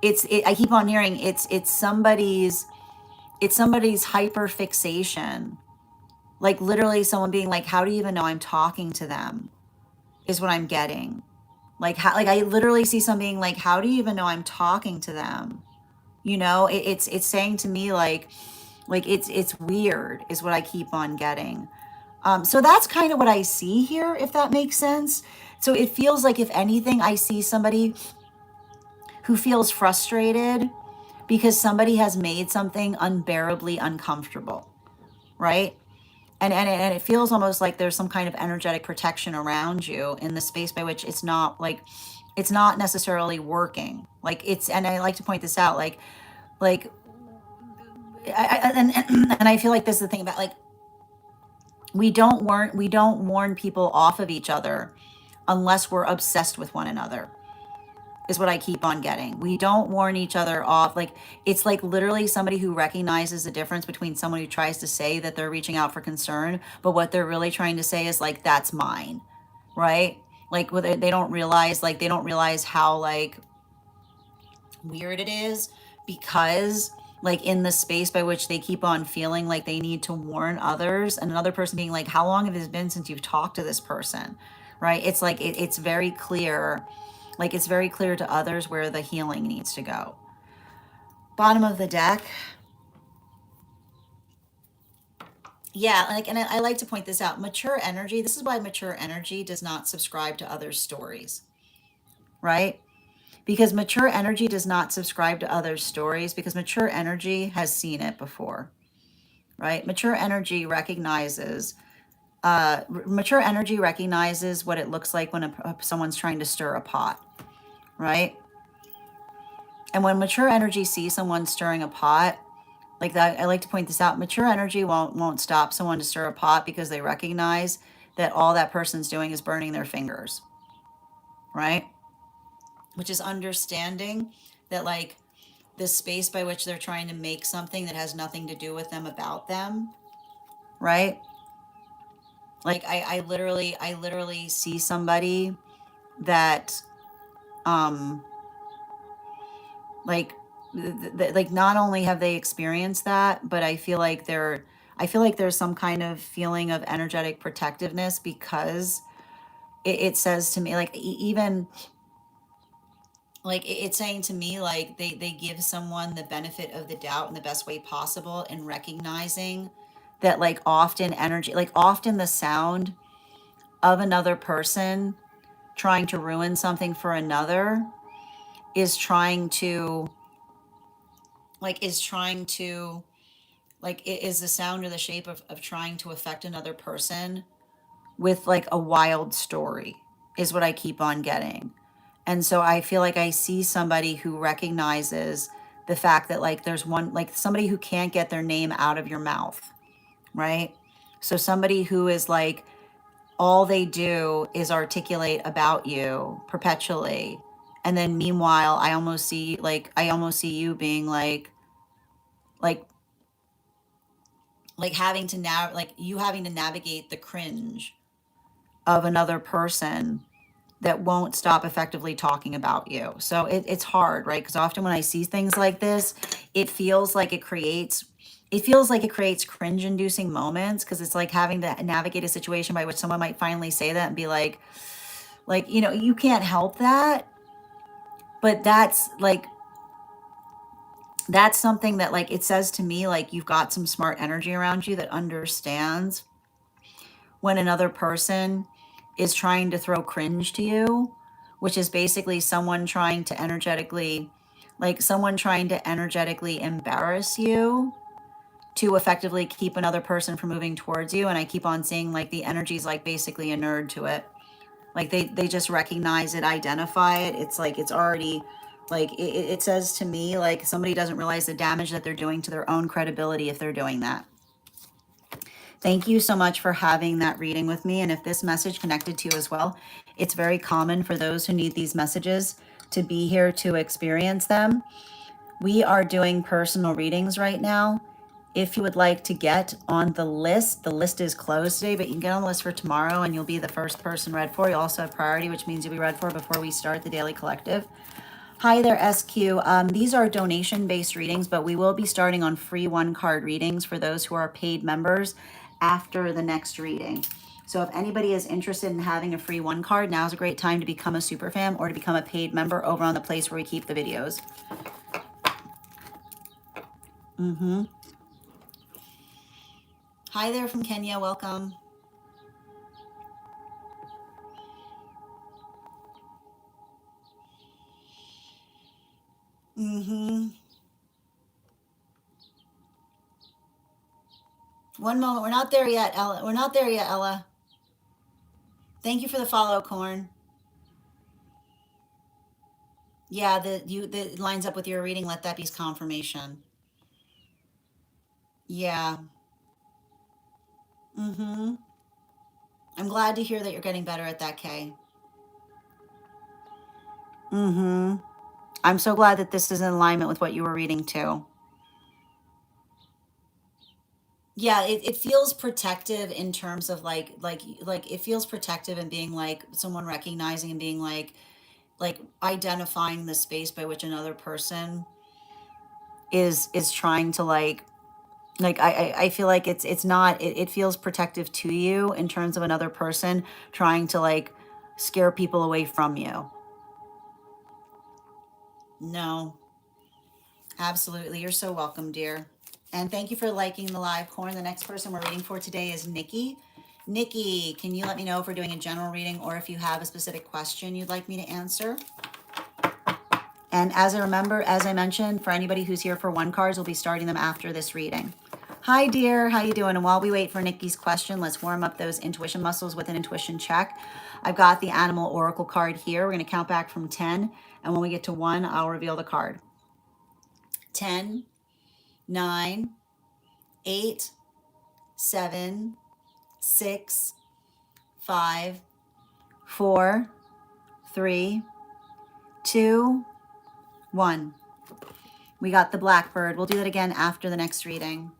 I keep on hearing it's somebody's hyper fixation. Like literally someone being like, how do you even know I'm talking to them? Is what I'm getting. Like how, like I literally see someone being like, how do you even know I'm talking to them? It's saying to me like it's weird is what I keep on getting. So that's kind of what I see here, if that makes sense. So it feels like, if anything, I see somebody who feels frustrated because somebody has made something unbearably uncomfortable, right? And it feels almost like there's some kind of energetic protection around you in the space by which it's not necessarily working. Like it's, and I like to point this out, like and I feel like this is the thing about like we don't warn people off of each other unless we're obsessed with one another, is what I keep on getting. We don't warn each other off. Like it's like literally somebody who recognizes the difference between someone who tries to say that they're reaching out for concern, but what they're really trying to say is like, that's mine, right? Like whether they don't realize how like weird it is, because like in the space by which they keep on feeling like they need to warn others, and another person being like, how long have it been since you've talked to this person, right? It's like it's very clear, like it's very clear to others where the healing needs to go. Bottom of the deck. Yeah, like, and I like to point this out. Mature energy, this is why mature energy does not subscribe to others' stories, right? Because mature energy does not subscribe to others' stories because mature energy has seen it before, right? Mature energy recognizes what it looks like when someone's trying to stir a pot, right? And when mature energy sees someone stirring a pot, like that, I like to point this out. Mature energy won't stop someone to stir a pot because they recognize that all that person's doing is burning their fingers, right? Which is understanding that like the space by which they're trying to make something that has nothing to do with them about them, right? Like I literally see somebody that like like not only have they experienced that, but I feel like there's some kind of feeling of energetic protectiveness because it says to me like even like it's saying to me like they give someone the benefit of the doubt in the best way possible, and recognizing that like often energy, like often the sound of another person trying to ruin something for another is trying to is trying to it is the sound or the shape of trying to affect another person with like a wild story is what I keep on getting. And so I feel like I see somebody who recognizes the fact that like there's one, like somebody who can't get their name out of your mouth, right? So somebody who is like, all they do is articulate about you perpetually. And then meanwhile, I almost see you being like, having to you having to navigate the cringe of another person that won't stop effectively talking about you. So it's hard, right? Because often when I see things like this, it feels like it creates cringe inducing moments, because it's like having to navigate a situation by which someone might finally say that and be like, you know, you can't help that. But that's something that like it says to me like you've got some smart energy around you that understands when another person is trying to throw cringe to you, which is basically someone trying to energetically embarrass you to effectively keep another person from moving towards you. And I keep on seeing like the energy's like basically a nerd to it. Like they just recognize it, identify it. It's like it's already like it says to me like somebody doesn't realize the damage that they're doing to their own credibility if they're doing that. Thank you so much for having that reading with me. And if this message connected to you as well, it's very common for those who need these messages to be here to experience them. We are doing personal readings right now. If you would like to get on the list is closed today, but you can get on the list for tomorrow and you'll be the first person read for. You also have priority, which means you'll be read for before we start the daily collective. Hi there, SQ. These are donation-based readings, but we will be starting on free one-card readings for those who are paid members after the next reading. So if anybody is interested in having a free one card, now's a great time to become a super fan or to become a paid member over on the place where we keep the videos. Hi there from Kenya, welcome. One moment, we're not there yet, Ella. We're not there yet, Ella. Thank you for the follow, Corn. Yeah, that lines up with your reading. Let that be confirmation. Yeah. I'm glad to hear that you're getting better at that, Kay. I'm so glad that this is in alignment with what you were reading too. Yeah, it feels protective in terms of like it feels protective and being like someone recognizing and being like identifying the space by which another person is trying to like I feel like it's not it feels protective to you in terms of another person trying to like scare people away from you. No, absolutely. You're so welcome, dear. And thank you for liking the live, Corn. The next person we're reading for today is Nikki. Nikki, can you let me know if we're doing a general reading or if you have a specific question you'd like me to answer? And as I mentioned, for anybody who's here for one cards, we'll be starting them after this reading. Hi, dear. How you doing? And while we wait for Nikki's question, let's warm up those intuition muscles with an intuition check. I've got the Animal Oracle card here. We're going to count back from 10. And when we get to 1, I'll reveal the card. 10, 9, 8, 7, 6, 5, 4, 3, 2, 1. We got the Blackbird. We'll do that again after the next reading.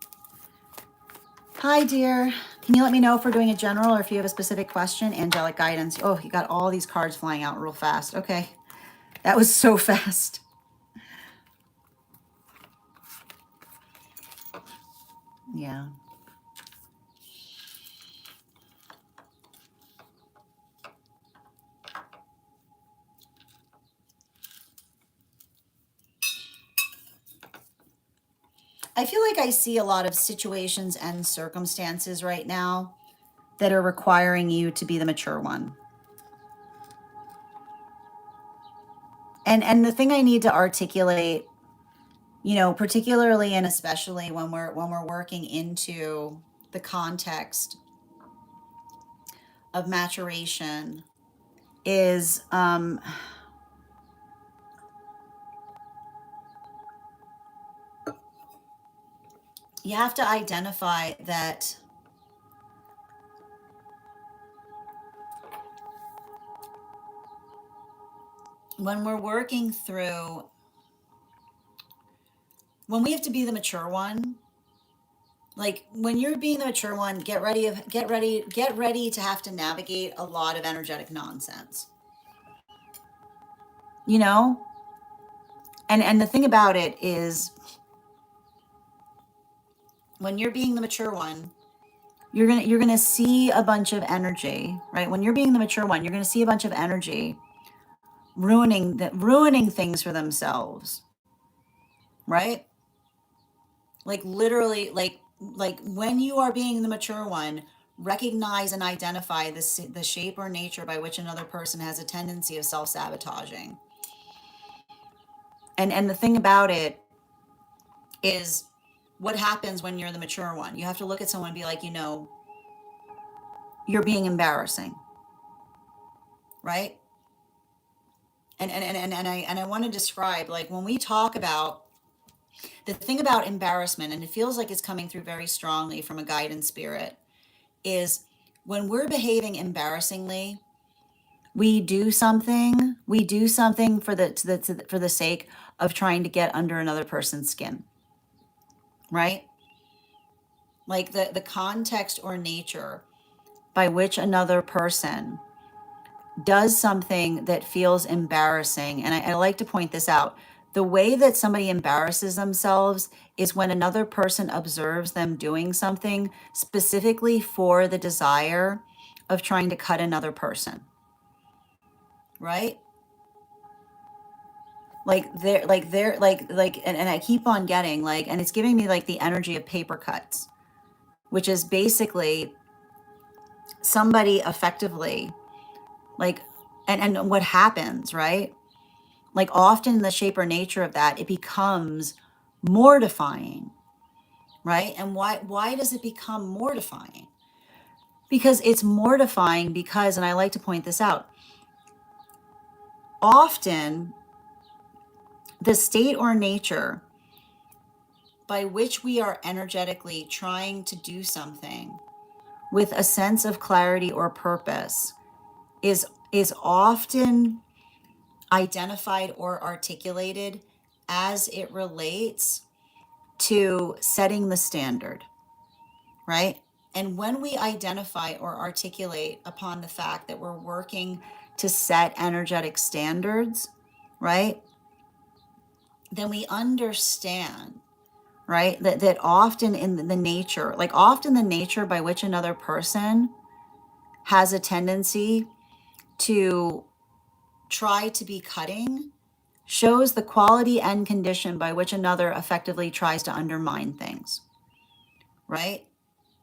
Hi, dear. Can you let me know if we're doing a general or if you have a specific question? Angelic guidance. Oh, you got all these cards flying out real fast. Okay. That was so fast. Yeah. I feel like I see a lot of situations and circumstances right now that are requiring you to be the mature one. And the thing I need to articulate, you know, particularly and especially when we're working into the context of maturation is you have to identify that when we're working through, when we have to be the mature one, like when you're being the mature one, get ready to have to navigate a lot of energetic nonsense, you know. And the thing about it is, when you're being the mature one, you're gonna see a bunch of energy, right? When you're being the mature one, you're gonna see a bunch of energy ruining things for themselves, right? Like literally, like when you are being the mature one, recognize and identify the shape or nature by which another person has a tendency of self-sabotaging. And the thing about it is, what happens when you're the mature one? You have to look at someone and be like, you know, you're being embarrassing, right? And I want to describe, like, when we talk about the thing about embarrassment, and it feels like it's coming through very strongly from a guidance spirit, is when we're behaving embarrassingly, we do something for for the sake of trying to get under another person's skin, right? Like the context or nature by which another person does something that feels embarrassing. And I like to point this out. The way that somebody embarrasses themselves is when another person observes them doing something specifically for the desire of trying to cut another person, right? And I keep on getting like, and it's giving me like the energy of paper cuts, which is basically somebody effectively like, and what happens, right? Like often the shape or nature of that, it becomes mortifying, right? And why does it become mortifying? Because it's mortifying because, and I like to point this out, often the state or nature by which we are energetically trying to do something with a sense of clarity or purpose is often identified or articulated as it relates to setting the standard, right? And when we identify or articulate upon the fact that we're working to set energetic standards, right? Then we understand, right? That often in the nature, like often the nature by which another person has a tendency to try to be cutting shows the quality and condition by which another effectively tries to undermine things, right?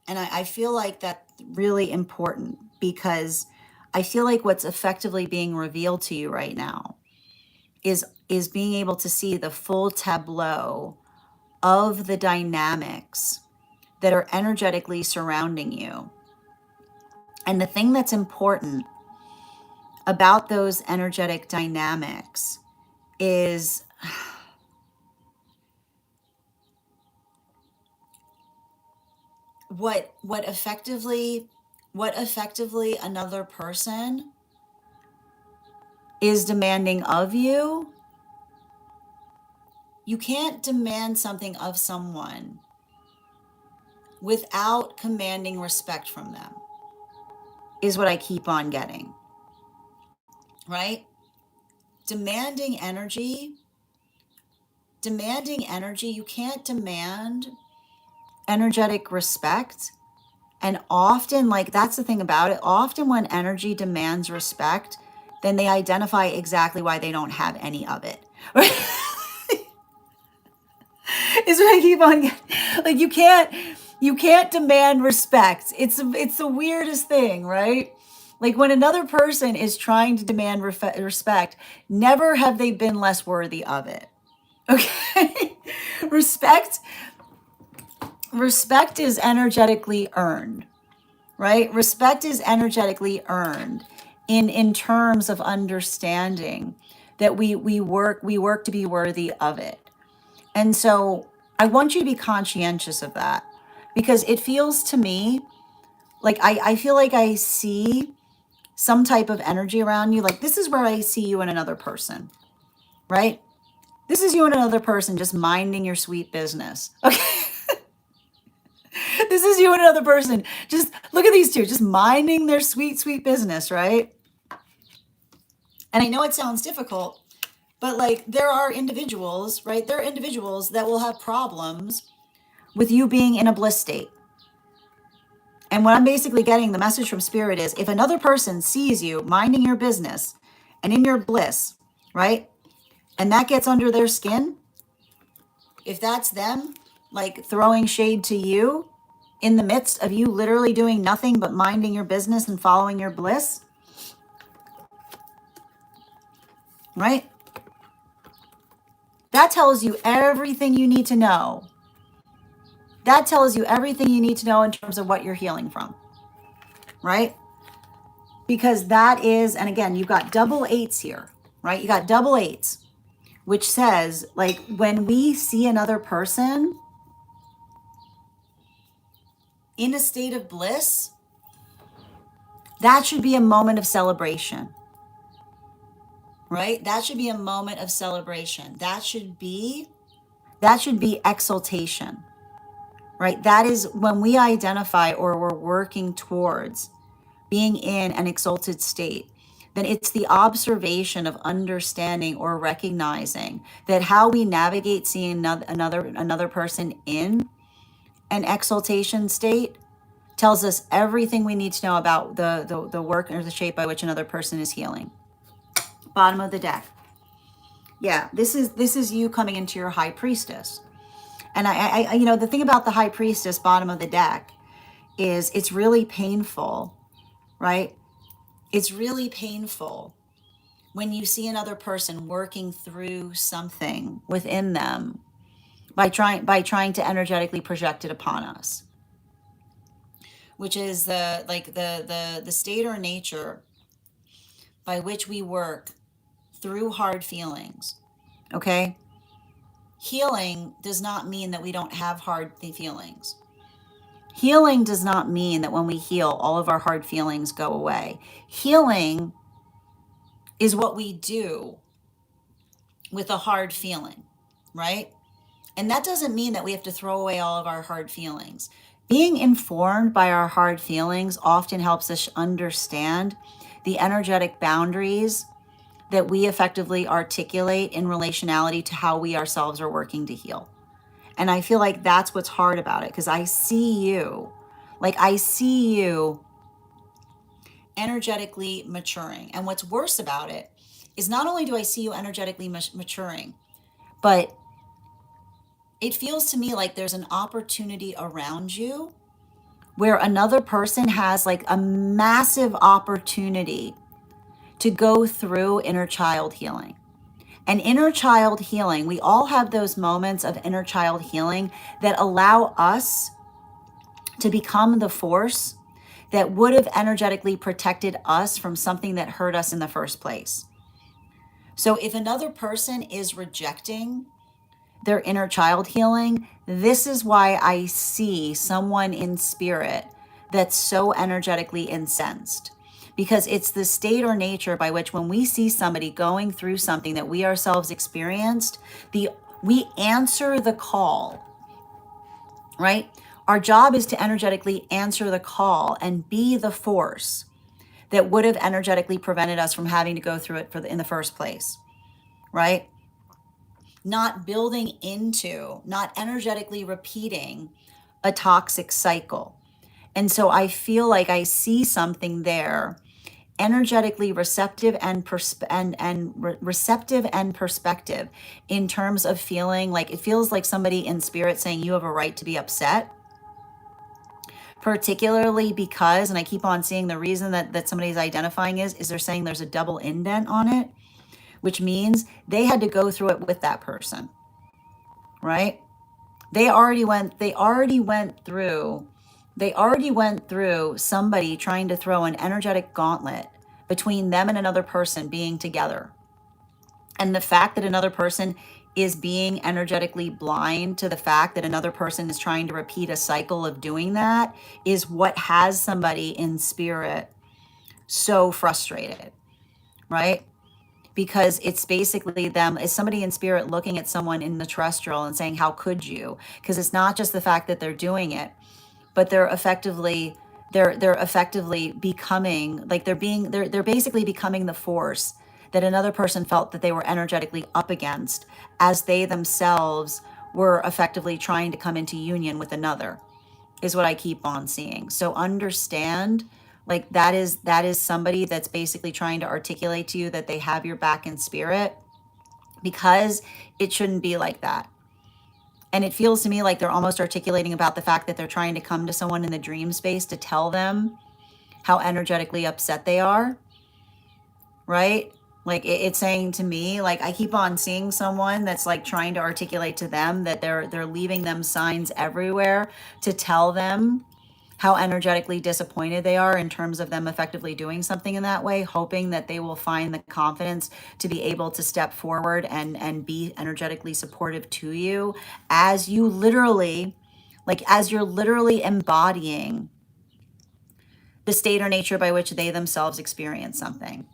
And I feel like that's really important because I feel like what's effectively being revealed to you right now is being able to see the full tableau of the dynamics that are energetically surrounding you. And the thing that's important about those energetic dynamics is what effectively another person is demanding of you. You can't demand something of someone without commanding respect from them, is what I keep on getting, right? Demanding energy, you can't demand energetic respect. And often, like, that's the thing about it. Often when energy demands respect, then they identify exactly why they don't have any of it. Is what I keep on getting. Like, you can't demand respect. It's the weirdest thing, right? Like, when another person is trying to demand respect, never have they been less worthy of it. Okay? respect respect is energetically earned, right? Respect is energetically earned in terms of understanding that we work to be worthy of it. And so I want you to be conscientious of that, because it feels to me like I feel like I see some type of energy around you. Like, this is where I see you and another person, right? This is you and another person just minding your sweet business. Okay. This is you and another person. Just look at these two, just minding their sweet, sweet business, right? And I know it sounds difficult, but like, there are individuals, right? There are individuals that will have problems with you being in a bliss state. And what I'm basically getting, the message from Spirit is, if another person sees you minding your business and in your bliss, right? And that gets under their skin, if that's them, like, throwing shade to you in the midst of you literally doing nothing but minding your business and following your bliss, right? That tells you everything you need to know. That tells you everything you need to know in terms of what you're healing from, right? Because that is, and again, you've got double eights here, right? You got double eights, which says, like, when we see another person in a state of bliss, that should be a moment of celebration, right? That should be a moment of celebration. That should be exaltation, right? That is when we identify or we're working towards being in an exalted state. Then it's the observation of understanding or recognizing that how we navigate seeing another person in an exaltation state tells us everything we need to know about the work or the shape by which another person is healing. Bottom of the deck. Yeah, this is you coming into your high priestess. And I you know, the thing about the high priestess, bottom of the deck, is it's really painful, right? It's really painful when you see another person working through something within them by trying to energetically project it upon us, which is the state or nature by which we work through hard feelings. Okay? Healing does not mean that we don't have hard feelings. Healing does not mean that when we heal, all of our hard feelings go away. Healing is what we do with a hard feeling, right? And that doesn't mean that we have to throw away all of our hard feelings. Being informed by our hard feelings often helps us understand the energetic boundaries that we effectively articulate in relationality to how we ourselves are working to heal. And I feel like that's what's hard about it, because I see you energetically maturing. And what's worse about it is, not only do I see you energetically maturing, but it feels to me like there's an opportunity around you where another person has like a massive opportunity to go through inner child healing. And inner child healing, we all have those moments of inner child healing that allow us to become the force that would have energetically protected us from something that hurt us in the first place. So if another person is rejecting their inner child healing, this is why I see someone in spirit that's so energetically incensed. Because it's the state or nature by which, when we see somebody going through something that we ourselves experienced, we answer the call, right? Our job is to energetically answer the call and be the force that would have energetically prevented us from having to go through it in the first place, right? Not building into, not energetically repeating a toxic cycle. And so I feel like I see something there, energetically receptive receptive and perspective, in terms of feeling like, it feels like somebody in spirit saying you have a right to be upset, particularly because, and I keep on seeing the reason that somebody's identifying is they're saying there's a double indent on it, which means they had to go through it with that person, right? They already went through somebody trying to throw an energetic gauntlet between them and another person being together. And the fact that another person is being energetically blind to the fact that another person is trying to repeat a cycle of doing that is what has somebody in spirit so frustrated, right? Because it's basically them, is somebody in spirit looking at someone in the terrestrial and saying, how could you? Because it's not just the fact that they're doing it, but they're effectively becoming, like, they're basically becoming the force that another person felt that they were energetically up against, as they themselves were effectively trying to come into union with another, is what I keep on seeing. So understand, like, that is somebody that's basically trying to articulate to you that they have your back in spirit, because it shouldn't be like that. And it feels to me like they're almost articulating about the fact that they're trying to come to someone in the dream space to tell them how energetically upset they are, right? Like, it's saying to me, like, I keep on seeing someone that's like trying to articulate to them that they're leaving them signs everywhere to tell them how energetically disappointed they are in terms of them effectively doing something in that way, hoping that they will find the confidence to be able to step forward and be energetically supportive to you, as you literally, like, as you're literally embodying the state or nature by which they themselves experience something.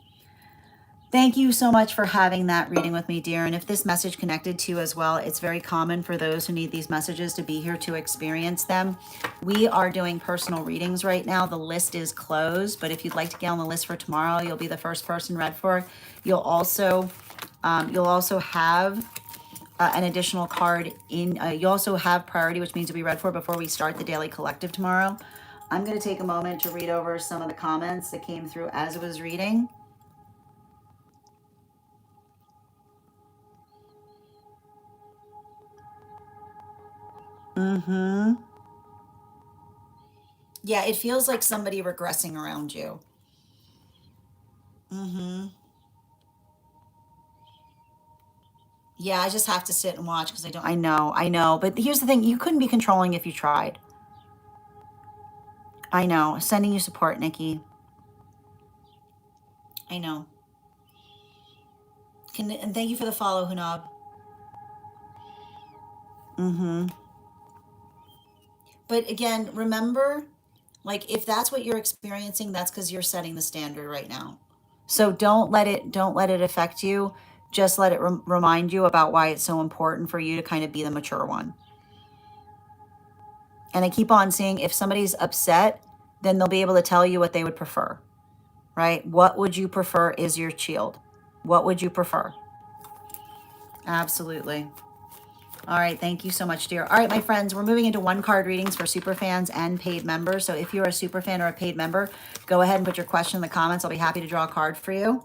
Thank you so much for having that reading with me, dear. And if this message connected to you as well, it's very common for those who need these messages to be here to experience them. We are doing personal readings right now. The list is closed, but if you'd like to get on the list for tomorrow, you'll be the first person read for. You'll also have an additional card in. You also have priority, which means you'll be read for before we start the daily collective tomorrow. I'm going to take a moment to read over some of the comments that came through as I was reading. Yeah, it feels like somebody regressing around you. Yeah, I just have to sit and watch because I don't. I know. But here's the thing: you couldn't be controlling if you tried. I know. Sending you support, Nikki. I know. And thank you for the follow, Hunab. But again, remember, like, if that's what you're experiencing, that's because you're setting the standard right now. So don't let it affect you. Just let it remind you about why it's so important for you to kind of be the mature one. And I keep on seeing, if somebody's upset, then they'll be able to tell you what they would prefer, right? What would you prefer is your shield. What would you prefer? Absolutely. All right. Thank you so much, dear. All right, my friends, we're moving into one card readings for super fans and paid members. So if you're a super fan or a paid member, go ahead and put your question in the comments. I'll be happy to draw a card for you.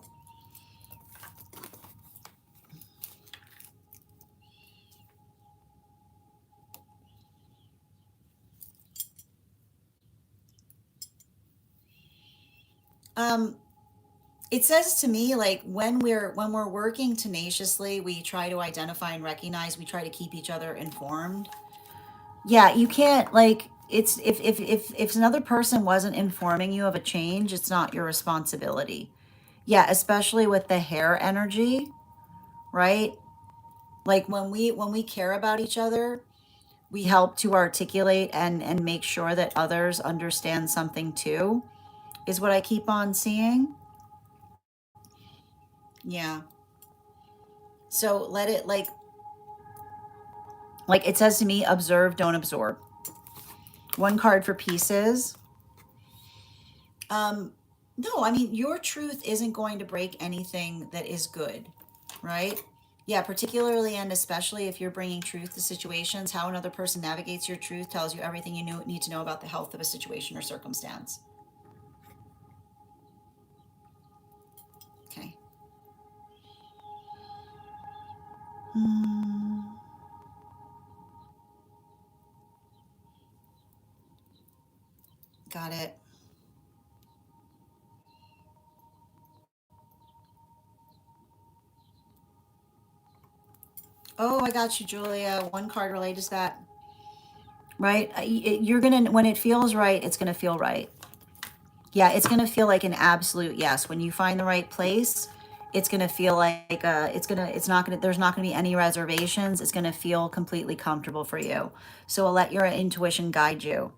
It says to me, like, when we're working tenaciously, we try to identify and recognize, we try to keep each other informed. Yeah, you can't, like, it's, if another person wasn't informing you of a change, it's not your responsibility. Yeah, especially with the hair energy, right? Like, when we care about each other, we help to articulate and make sure that others understand something too, is what I keep on seeing. Yeah. So let it, like it says to me, observe, don't absorb. One card for pieces. No, I mean, your truth isn't going to break anything that is good, right? Yeah, particularly and especially if you're bringing truth to situations, how another person navigates your truth tells you everything you need to know about the health of a situation or circumstance. Okay. Hmm. Got it. Oh, I got you, Julia. One card related to that. Right? You're going to, when it feels right, it's going to feel right. Yeah, it's going to feel like an absolute yes. When you find the right place, it's going to feel like it's not going to, there's not going to be any reservations. It's going to feel completely comfortable for you. So let your intuition guide you.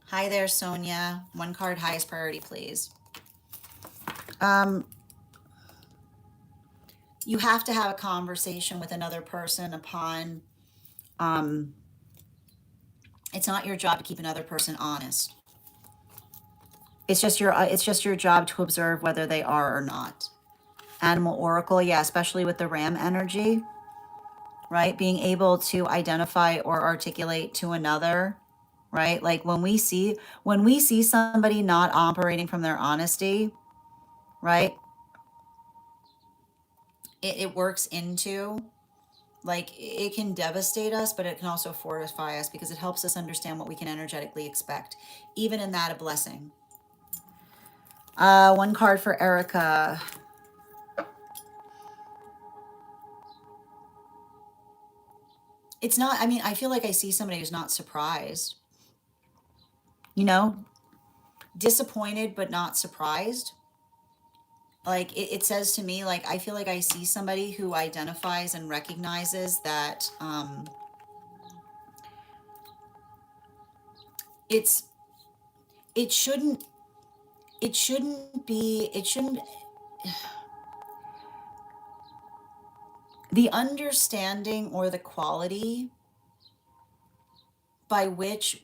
Hi there, Sonia. One card, highest priority, please. Um, you have to have a conversation with another person upon, um, it's not your job to keep another person honest. It's just your job to observe whether they are or not. Animal oracle, yeah, especially with the ram energy, right? Being able to identify or articulate to another, right? Like when we see somebody not operating from their honesty, right? It works into, like, it can devastate us, but it can also fortify us because it helps us understand what we can energetically expect. Even in that, a blessing. One card for Erica. It's not, I mean, I feel like I see somebody who's not surprised, you know, disappointed, but not surprised. Like it says to me, like, I feel like I see somebody who identifies and recognizes that it's, it shouldn't, it shouldn't be, it shouldn't, the understanding or the quality by which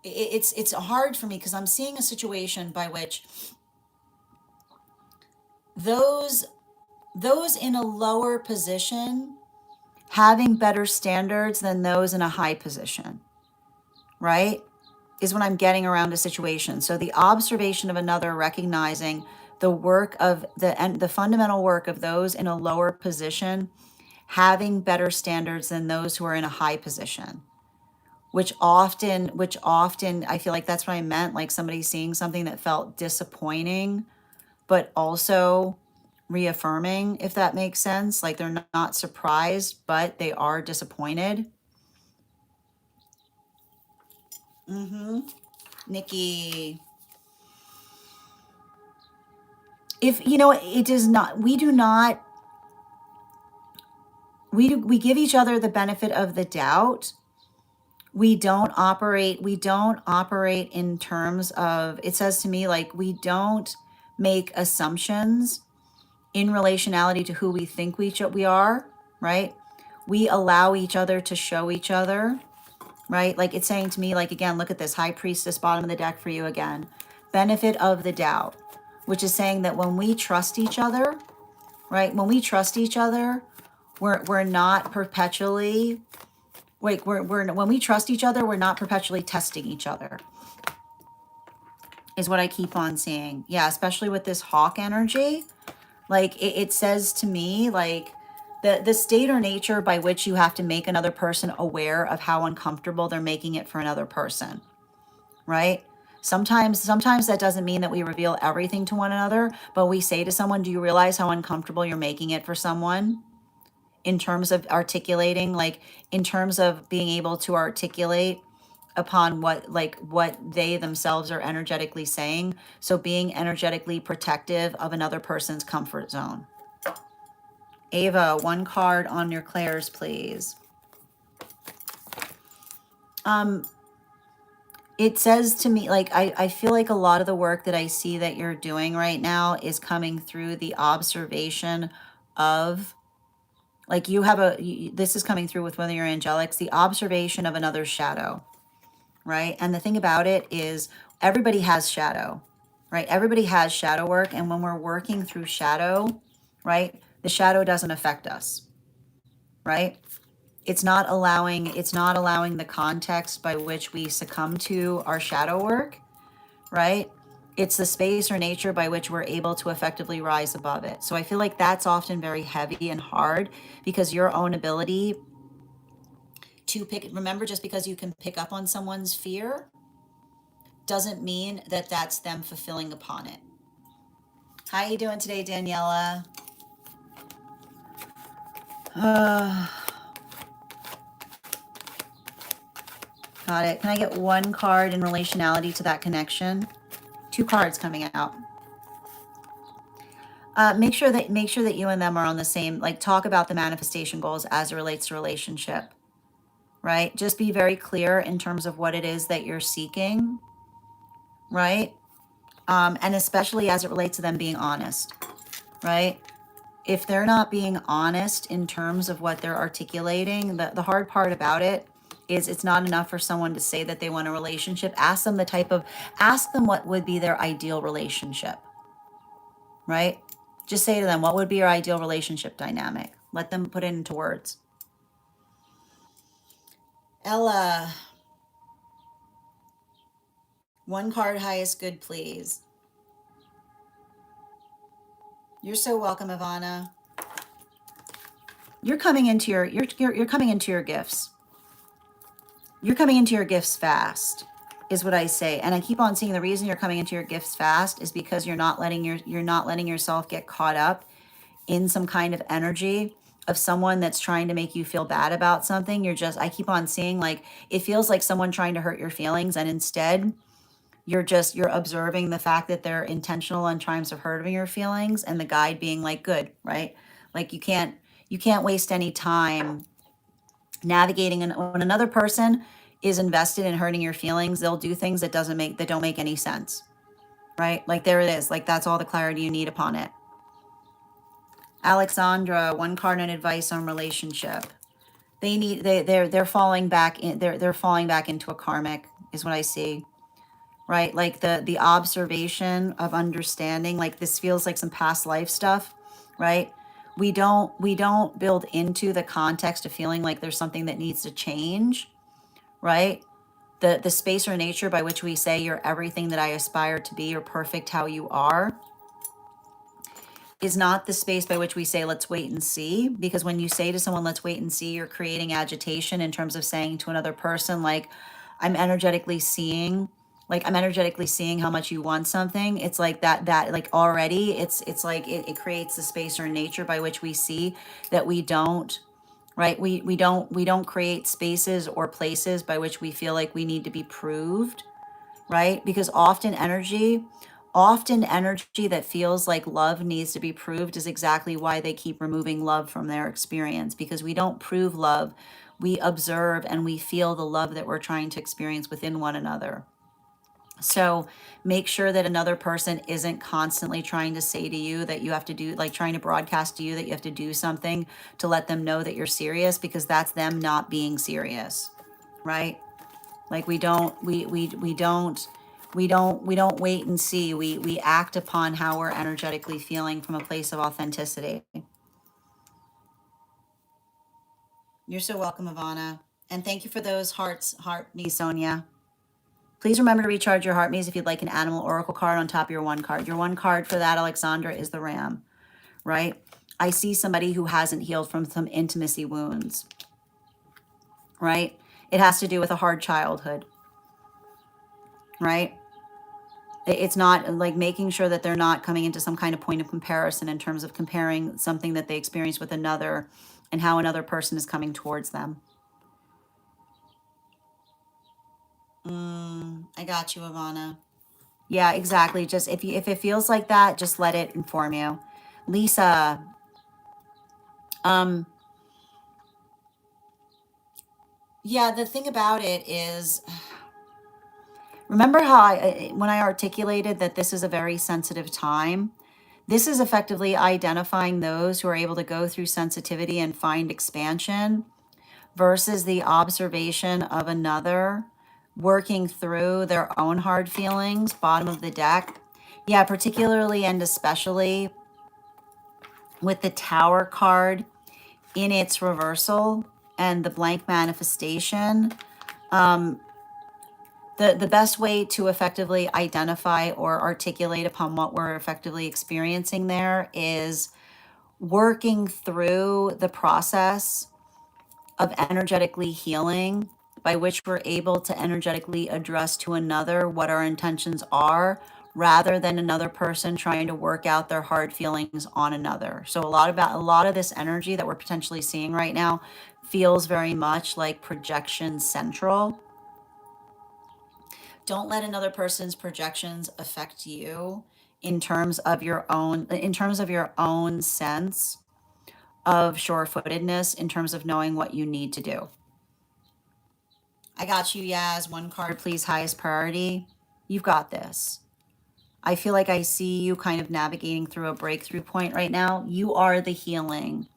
it's hard for me because I'm seeing a situation by which those those in a lower position having better standards than those in a high position, right? Is when I'm getting around a situation. So the observation of another, recognizing the work of the fundamental work of those in a lower position having better standards than those who are in a high position, which often I feel like that's what I meant, like somebody seeing something that felt disappointing but also reaffirming, if that makes sense. Like they're not surprised but they are disappointed. Nikki, if you know, it does not, we do not, we give each other the benefit of the doubt. We don't operate in terms of, it says to me, like, we don't make assumptions in relationality to who we think we are, right? We allow each other to show each other, right? Like it's saying to me, like, again, look at this high priestess, bottom of the deck for you again, benefit of the doubt, which is saying that when we trust each other, right? When we trust each other, we're not perpetually, like, when we trust each other, we're not perpetually testing each other, is what I keep on seeing. Yeah, especially with this hawk energy. Like it says to me, like, the state or nature by which you have to make another person aware of how uncomfortable they're making it for another person, right? Sometimes that doesn't mean that we reveal everything to one another, but we say to someone, do you realize how uncomfortable you're making it for someone? In terms of articulating, like in terms of being able to articulate upon what they themselves are energetically saying. So being energetically protective of another person's comfort zone. Ava, one card on your clairs, please. It says to me, like, I feel like a lot of the work that I see that you're doing right now is coming through the observation of Like you have this is coming through with one of your angelics, the observation of another shadow, right? And the thing about it is everybody has shadow, right? Everybody has shadow work. And when we're working through shadow, right, the shadow doesn't affect us, right? It's not allowing the context by which we succumb to our shadow work, right? It's the space or nature by which we're able to effectively rise above it. So I feel like that's often very heavy and hard because your own ability to remember, just because you can pick up on someone's fear doesn't mean that that's them fulfilling upon it. How you doing today, Daniela? Uh, got it. Can I get one card in relationality to that connection? Two cards coming out. Make sure that you and them are on the same, like, talk about the manifestation goals as it relates to relationship, right? Just be very clear in terms of what it is that you're seeking, right? And especially as it relates to them being honest, right? If they're not being honest in terms of what they're articulating, the hard part about it is it's not enough for someone to say that they want a relationship. Ask them what would be their ideal relationship, right? Just say to them, what would be your ideal relationship dynamic? Let them put it into words. Ella, one card highest good, please. You're so welcome, Ivana. You're coming into you're coming into your gifts. You're coming into your gifts fast, is what I say. And I keep on seeing the reason you're coming into your gifts fast is because you're not letting yourself get caught up in some kind of energy of someone that's trying to make you feel bad about something. I keep on seeing, like, it feels like someone trying to hurt your feelings, and instead you're observing the fact that they're intentional on trying to hurting your feelings, and the guide being like, good, right? Like you can't waste any time navigating. And when another person is invested in hurting your feelings, they'll do things that don't make any sense, right? Like, there it is. Like, that's all the clarity you need upon it. Alexandra, one card and advice on relationship. They're falling back in, they're falling back into a karmic, is what I see, right? Like the observation of understanding, like, this feels like some past life stuff, right? We don't build into the context of feeling like there's something that needs to change, right? The space or nature by which we say you're everything that I aspire to be, you're perfect how you are, is not the space by which we say, let's wait and see. Because when you say to someone, let's wait and see, you're creating agitation in terms of saying to another person, like, I'm energetically seeing, how much you want something. It's like that like, already it's like it creates the space or nature by which we see that we don't, right? We don't create spaces or places by which we feel like we need to be proved, right? Because often energy that feels like love needs to be proved is exactly why they keep removing love from their experience, because we don't prove love. We observe and we feel the love that we're trying to experience within one another. So make sure that another person isn't constantly trying to say to you that you have to do, like, trying to broadcast to you that you have to do something to let them know that you're serious, because that's them not being serious, right? Like, we don't wait and see. We act upon how we're energetically feeling from a place of authenticity. You're so welcome, Ivana. And thank you for those heart me, Sonia. Please remember to recharge your heart me's if you'd like an animal oracle card on top of your one card. Your one card for that, Alexandra, is the ram, right? I see somebody who hasn't healed from some intimacy wounds, right? It has to do with a hard childhood, right? It's not like making sure that they're not coming into some kind of point of comparison in terms of comparing something that they experience with another and how another person is coming towards them. I got you, Ivana. Yeah, exactly. Just if it feels like that, just let it inform you. Lisa, yeah, the thing about it is, remember how when I articulated that this is a very sensitive time, This is effectively identifying those who are able to go through sensitivity and find expansion versus the observation of another working through their own hard feelings. Bottom of the deck. Yeah, particularly and especially with the Tower card in its reversal and the blank manifestation. The best way to effectively identify or articulate upon what we're effectively experiencing there is working through the process of energetically healing, by which we're able to energetically address to another what our intentions are, rather than another person trying to work out their hard feelings on another. So a lot of this energy that we're potentially seeing right now feels very much like projection central. Don't let another person's projections affect you in terms of your own sense of sure-footedness, in terms of knowing what you need to do. I got you, Yaz. One card, please. Highest priority. You've got this. I feel like I see you kind of navigating through a breakthrough point right now. You are the healing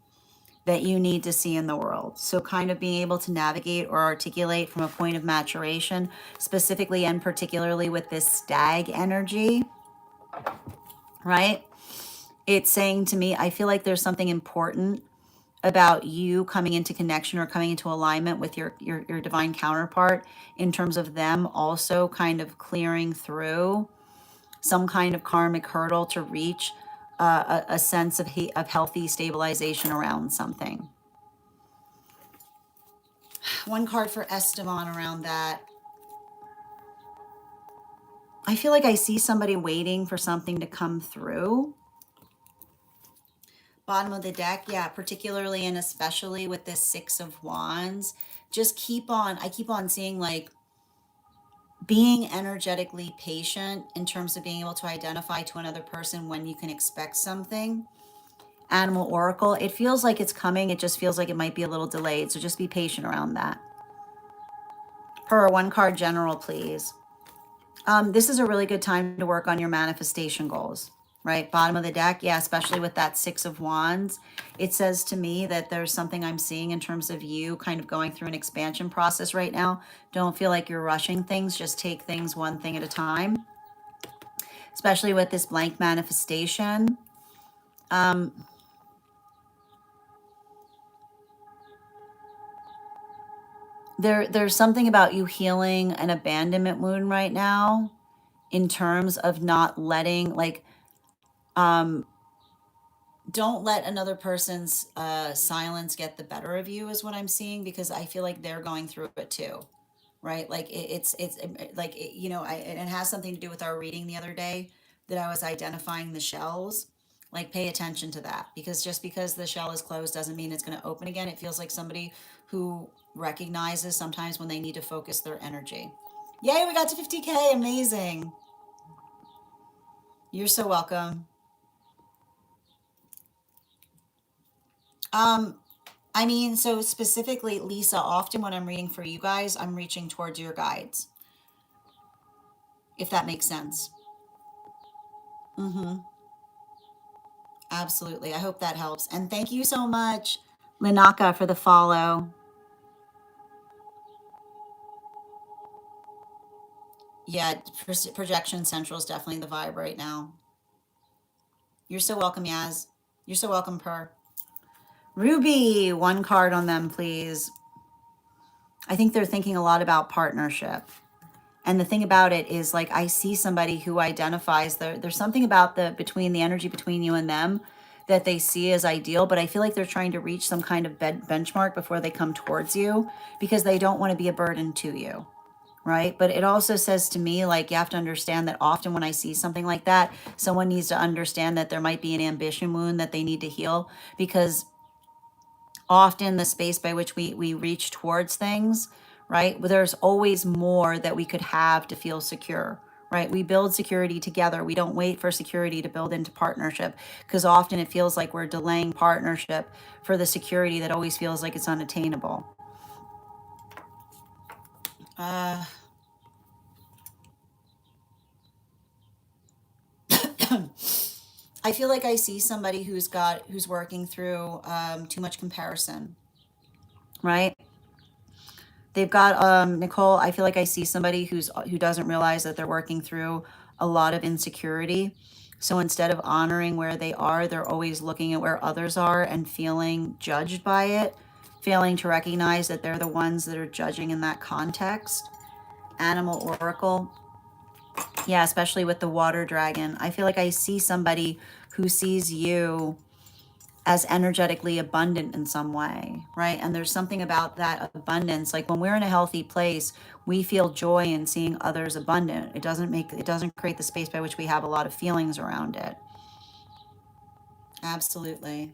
that you need to see in the world. So kind of being able to navigate or articulate from a point of maturation, specifically and particularly with this stag energy, right? It's saying to me, I feel like there's something important about you coming into connection or coming into alignment with your divine counterpart, in terms of them also kind of clearing through some kind of karmic hurdle to reach a sense of healthy stabilization around something. One card for Esteban around that. I feel like I see somebody waiting for something to come through. Bottom of the deck, yeah, particularly and especially with this Six of Wands. Just I keep on seeing like being energetically patient in terms of being able to identify to another person when you can expect something. Animal Oracle, it feels like it's coming. It just feels like it might be a little delayed. So just be patient around that. Per one card general, please. This is a really good time to work on your manifestation goals, right? Bottom of the deck, yeah, especially with that Six of Wands. It says to me that there's something I'm seeing in terms of you kind of going through an expansion process right now. Don't feel like you're rushing things. Just take things one thing at a time, especially with this blank manifestation. There's something about you healing an abandonment wound right now, in terms of not letting, like, don't let another person's silence get the better of you, is what I'm seeing, because I feel like they're going through it too, right? Like like and it has something to do with our reading the other day, that I was identifying the shells. Like, pay attention to that, because just because the shell is closed doesn't mean it's going to open again. It feels like somebody who recognizes sometimes when they need to focus their energy. Yay, we got to 50K. Amazing. You're so welcome. Um, I mean, so specifically, Lisa, often when I'm reading for you guys, I'm reaching towards your guides, if that makes sense. Mm-hmm. Absolutely. I hope that helps. And thank you so much, Linaka, for the follow. Yeah, Projection Central is definitely the vibe right now. You're so welcome, Yaz. You're so welcome, Per. Ruby, one card on them, please. I think they're thinking a lot about partnership. And the thing about it is, like, I see somebody who identifies there's something about between the energy between you and them that they see as ideal, but I feel like they're trying to reach some kind of benchmark before they come towards you, because they don't want to be a burden to you, right? But it also says to me, like, you have to understand that often when I see something like that, someone needs to understand that there might be an ambition wound that they need to heal, because often the space by which we reach towards things, right? There's always more that we could have to feel secure, right? We build security together. We don't wait for security to build into partnership, because often it feels like we're delaying partnership for the security that always feels like it's unattainable. I feel like I see somebody who's working through too much comparison, right? They've got Nicole, I feel like I see somebody who doesn't realize that they're working through a lot of insecurity. So instead of honoring where they are, they're always looking at where others are and feeling judged by it, failing to recognize that they're the ones that are judging in that context. Animal Oracle. Yeah, especially with the water dragon. I feel like I see somebody who sees you as energetically abundant in some way, right? And there's something about that abundance. Like when we're in a healthy place, we feel joy in seeing others abundant. It doesn't create the space by which we have a lot of feelings around it. Absolutely.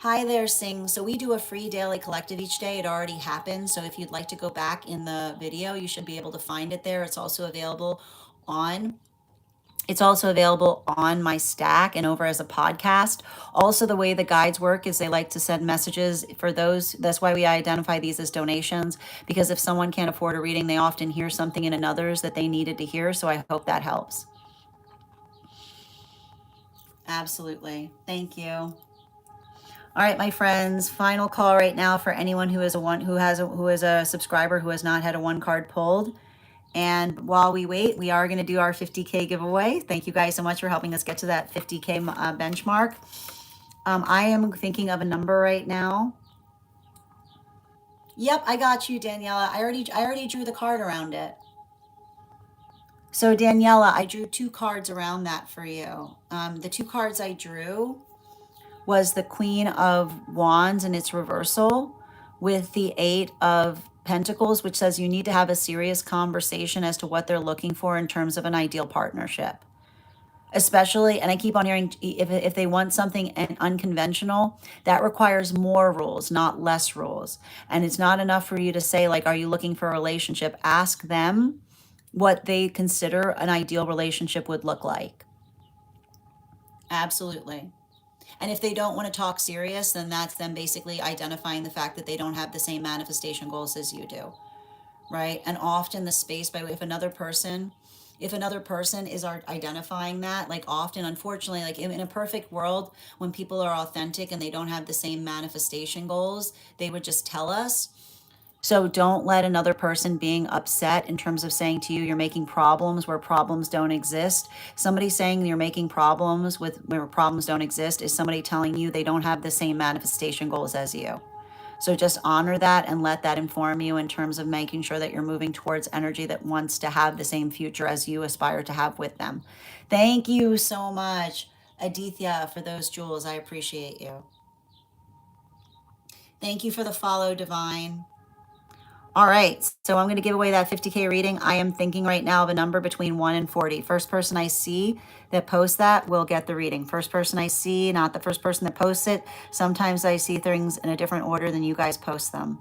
Hi there, Sing. So we do a free daily collective each day. It already happened. So if you'd like to go back in the video, you should be able to find it there. On It's also available on my stack and over as a podcast. Also, the way the guides work is they like to send messages for those. That's why we identify these as donations, because if someone can't afford a reading, they often hear something in another's that they needed to hear. So I hope that helps. Absolutely. Thank you. All right, my friends, final call right now for anyone who is a one who is a subscriber who has not had a one card pulled. And while we wait, we are going to do our 50K giveaway. Thank you guys so much for helping us get to that 50K benchmark. I am thinking of a number right now. Yep, I got you, Daniela. I already drew the card around it. So Daniela, I drew two cards around that for you. The two cards I drew was the Queen of Wands in its reversal with the Eight of Pentacles, which says you need to have a serious conversation as to what they're looking for in terms of an ideal partnership. Especially, and I keep on hearing, if they want something unconventional, that requires more rules, not less rules. And it's not enough for you to say, like, are you looking for a relationship? Ask them what they consider an ideal relationship would look like. Absolutely. And if they don't want to talk serious, then that's them basically identifying the fact that they don't have the same manifestation goals as you do, right? And often the space by if another person is identifying that, like often, unfortunately, like in a perfect world, when people are authentic and they don't have the same manifestation goals, they would just tell us. So don't let another person being upset in terms of saying to you, you're making problems where problems don't exist. Somebody saying you're making problems with where problems don't exist is somebody telling you they don't have the same manifestation goals as you. So just honor that and let that inform you in terms of making sure that you're moving towards energy that wants to have the same future as you aspire to have with them. Thank you so much, Aditya, for those jewels. I appreciate you. Thank you for the follow, Divine. All right, so I'm going to give away that 50K reading. I am thinking right now of a number between 1 and 40. First person I see that posts that will get the reading. First person I see, not the first person that posts it. Sometimes I see things in a different order than you guys post them.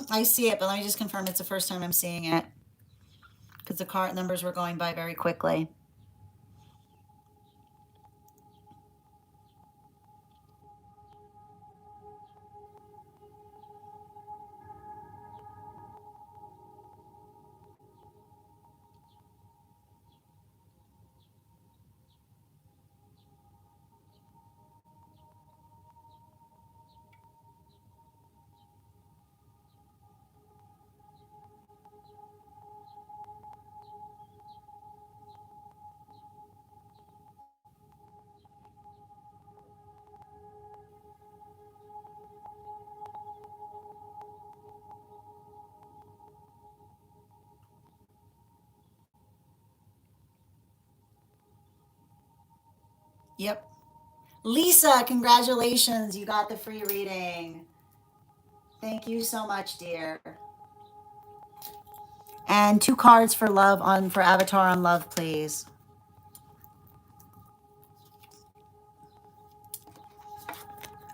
I see it, but let me just confirm it's the first time I'm seeing it because the card numbers were going by very quickly. Yep. Lisa, congratulations. You got the free reading. Thank you so much, dear. And 2 cards for love on for Avatar on love, please.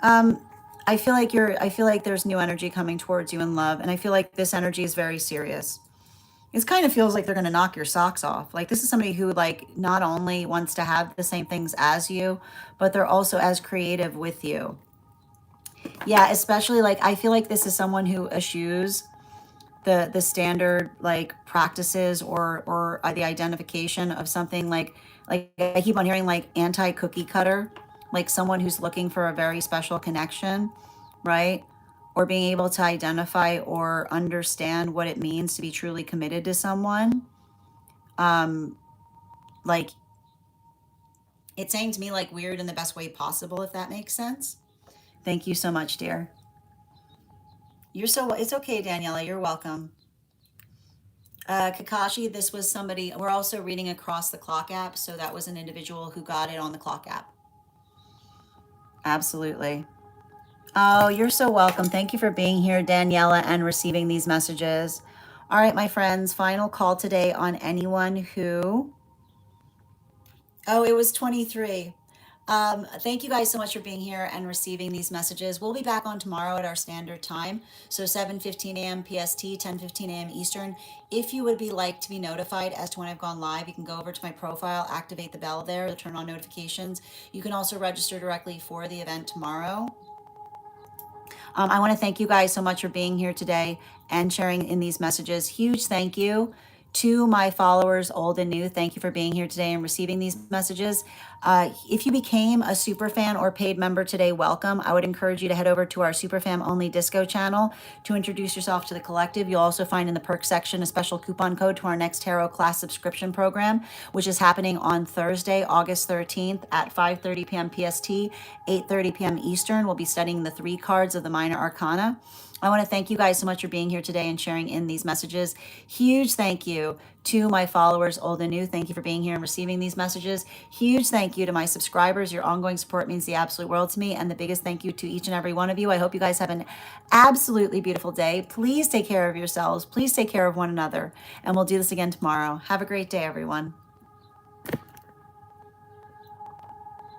I feel like there's new energy coming towards you in love, and I feel like this energy is very serious. It kind of feels like they're going to knock your socks off. Like this is somebody who like not only wants to have the same things as you, but they're also as creative with you. Yeah, especially like I feel like this is someone who eschews the standard like practices or the identification of something like I keep on hearing like anti cookie cutter, like someone who's looking for a very special connection, right? Or being able to identify or understand what it means to be truly committed to someone. Like it's saying to me like weird in the best way possible, if that makes sense. Thank you so much, dear. It's okay, Daniela, you're welcome. Kakashi, this was somebody, we're also reading across the clock app. So that was an individual who got it on the clock app. Absolutely. Oh, you're so welcome. Thank you for being here, Daniela, and receiving these messages. All right, my friends, final call today on anyone who, oh, it was 23. Thank you guys so much for being here and receiving these messages. We'll be back on tomorrow at our standard time. So 7:15 a.m. PST, 10:15 a.m. Eastern. If you would be like to be notified as to when I've gone live, you can go over to my profile, activate the bell there to turn on notifications. You can also register directly for the event tomorrow. I want to thank you guys so much for being here today and sharing in these messages. Huge thank you to my followers, old and new. Thank you for being here today and receiving these messages. If you became a super fan or paid member today, welcome. I would encourage you to head over to our super fan only disco channel to introduce yourself to the collective. You'll also find in the perk section a special coupon code to our next tarot class subscription program, which is happening on Thursday, August 13th at 5:30 p.m. PST, 8:30 p.m. Eastern. We'll be studying the 3 cards of the Minor Arcana. I want to thank you guys so much for being here today and sharing in these messages. Huge thank you to my followers, old and new. Thank you for being here and receiving these messages. Huge thank you to my subscribers. Your ongoing support means the absolute world to me. And the biggest thank you to each and every one of you. I hope you guys have an absolutely beautiful day. Please take care of yourselves. Please take care of one another. And we'll do this again tomorrow. Have a great day, everyone.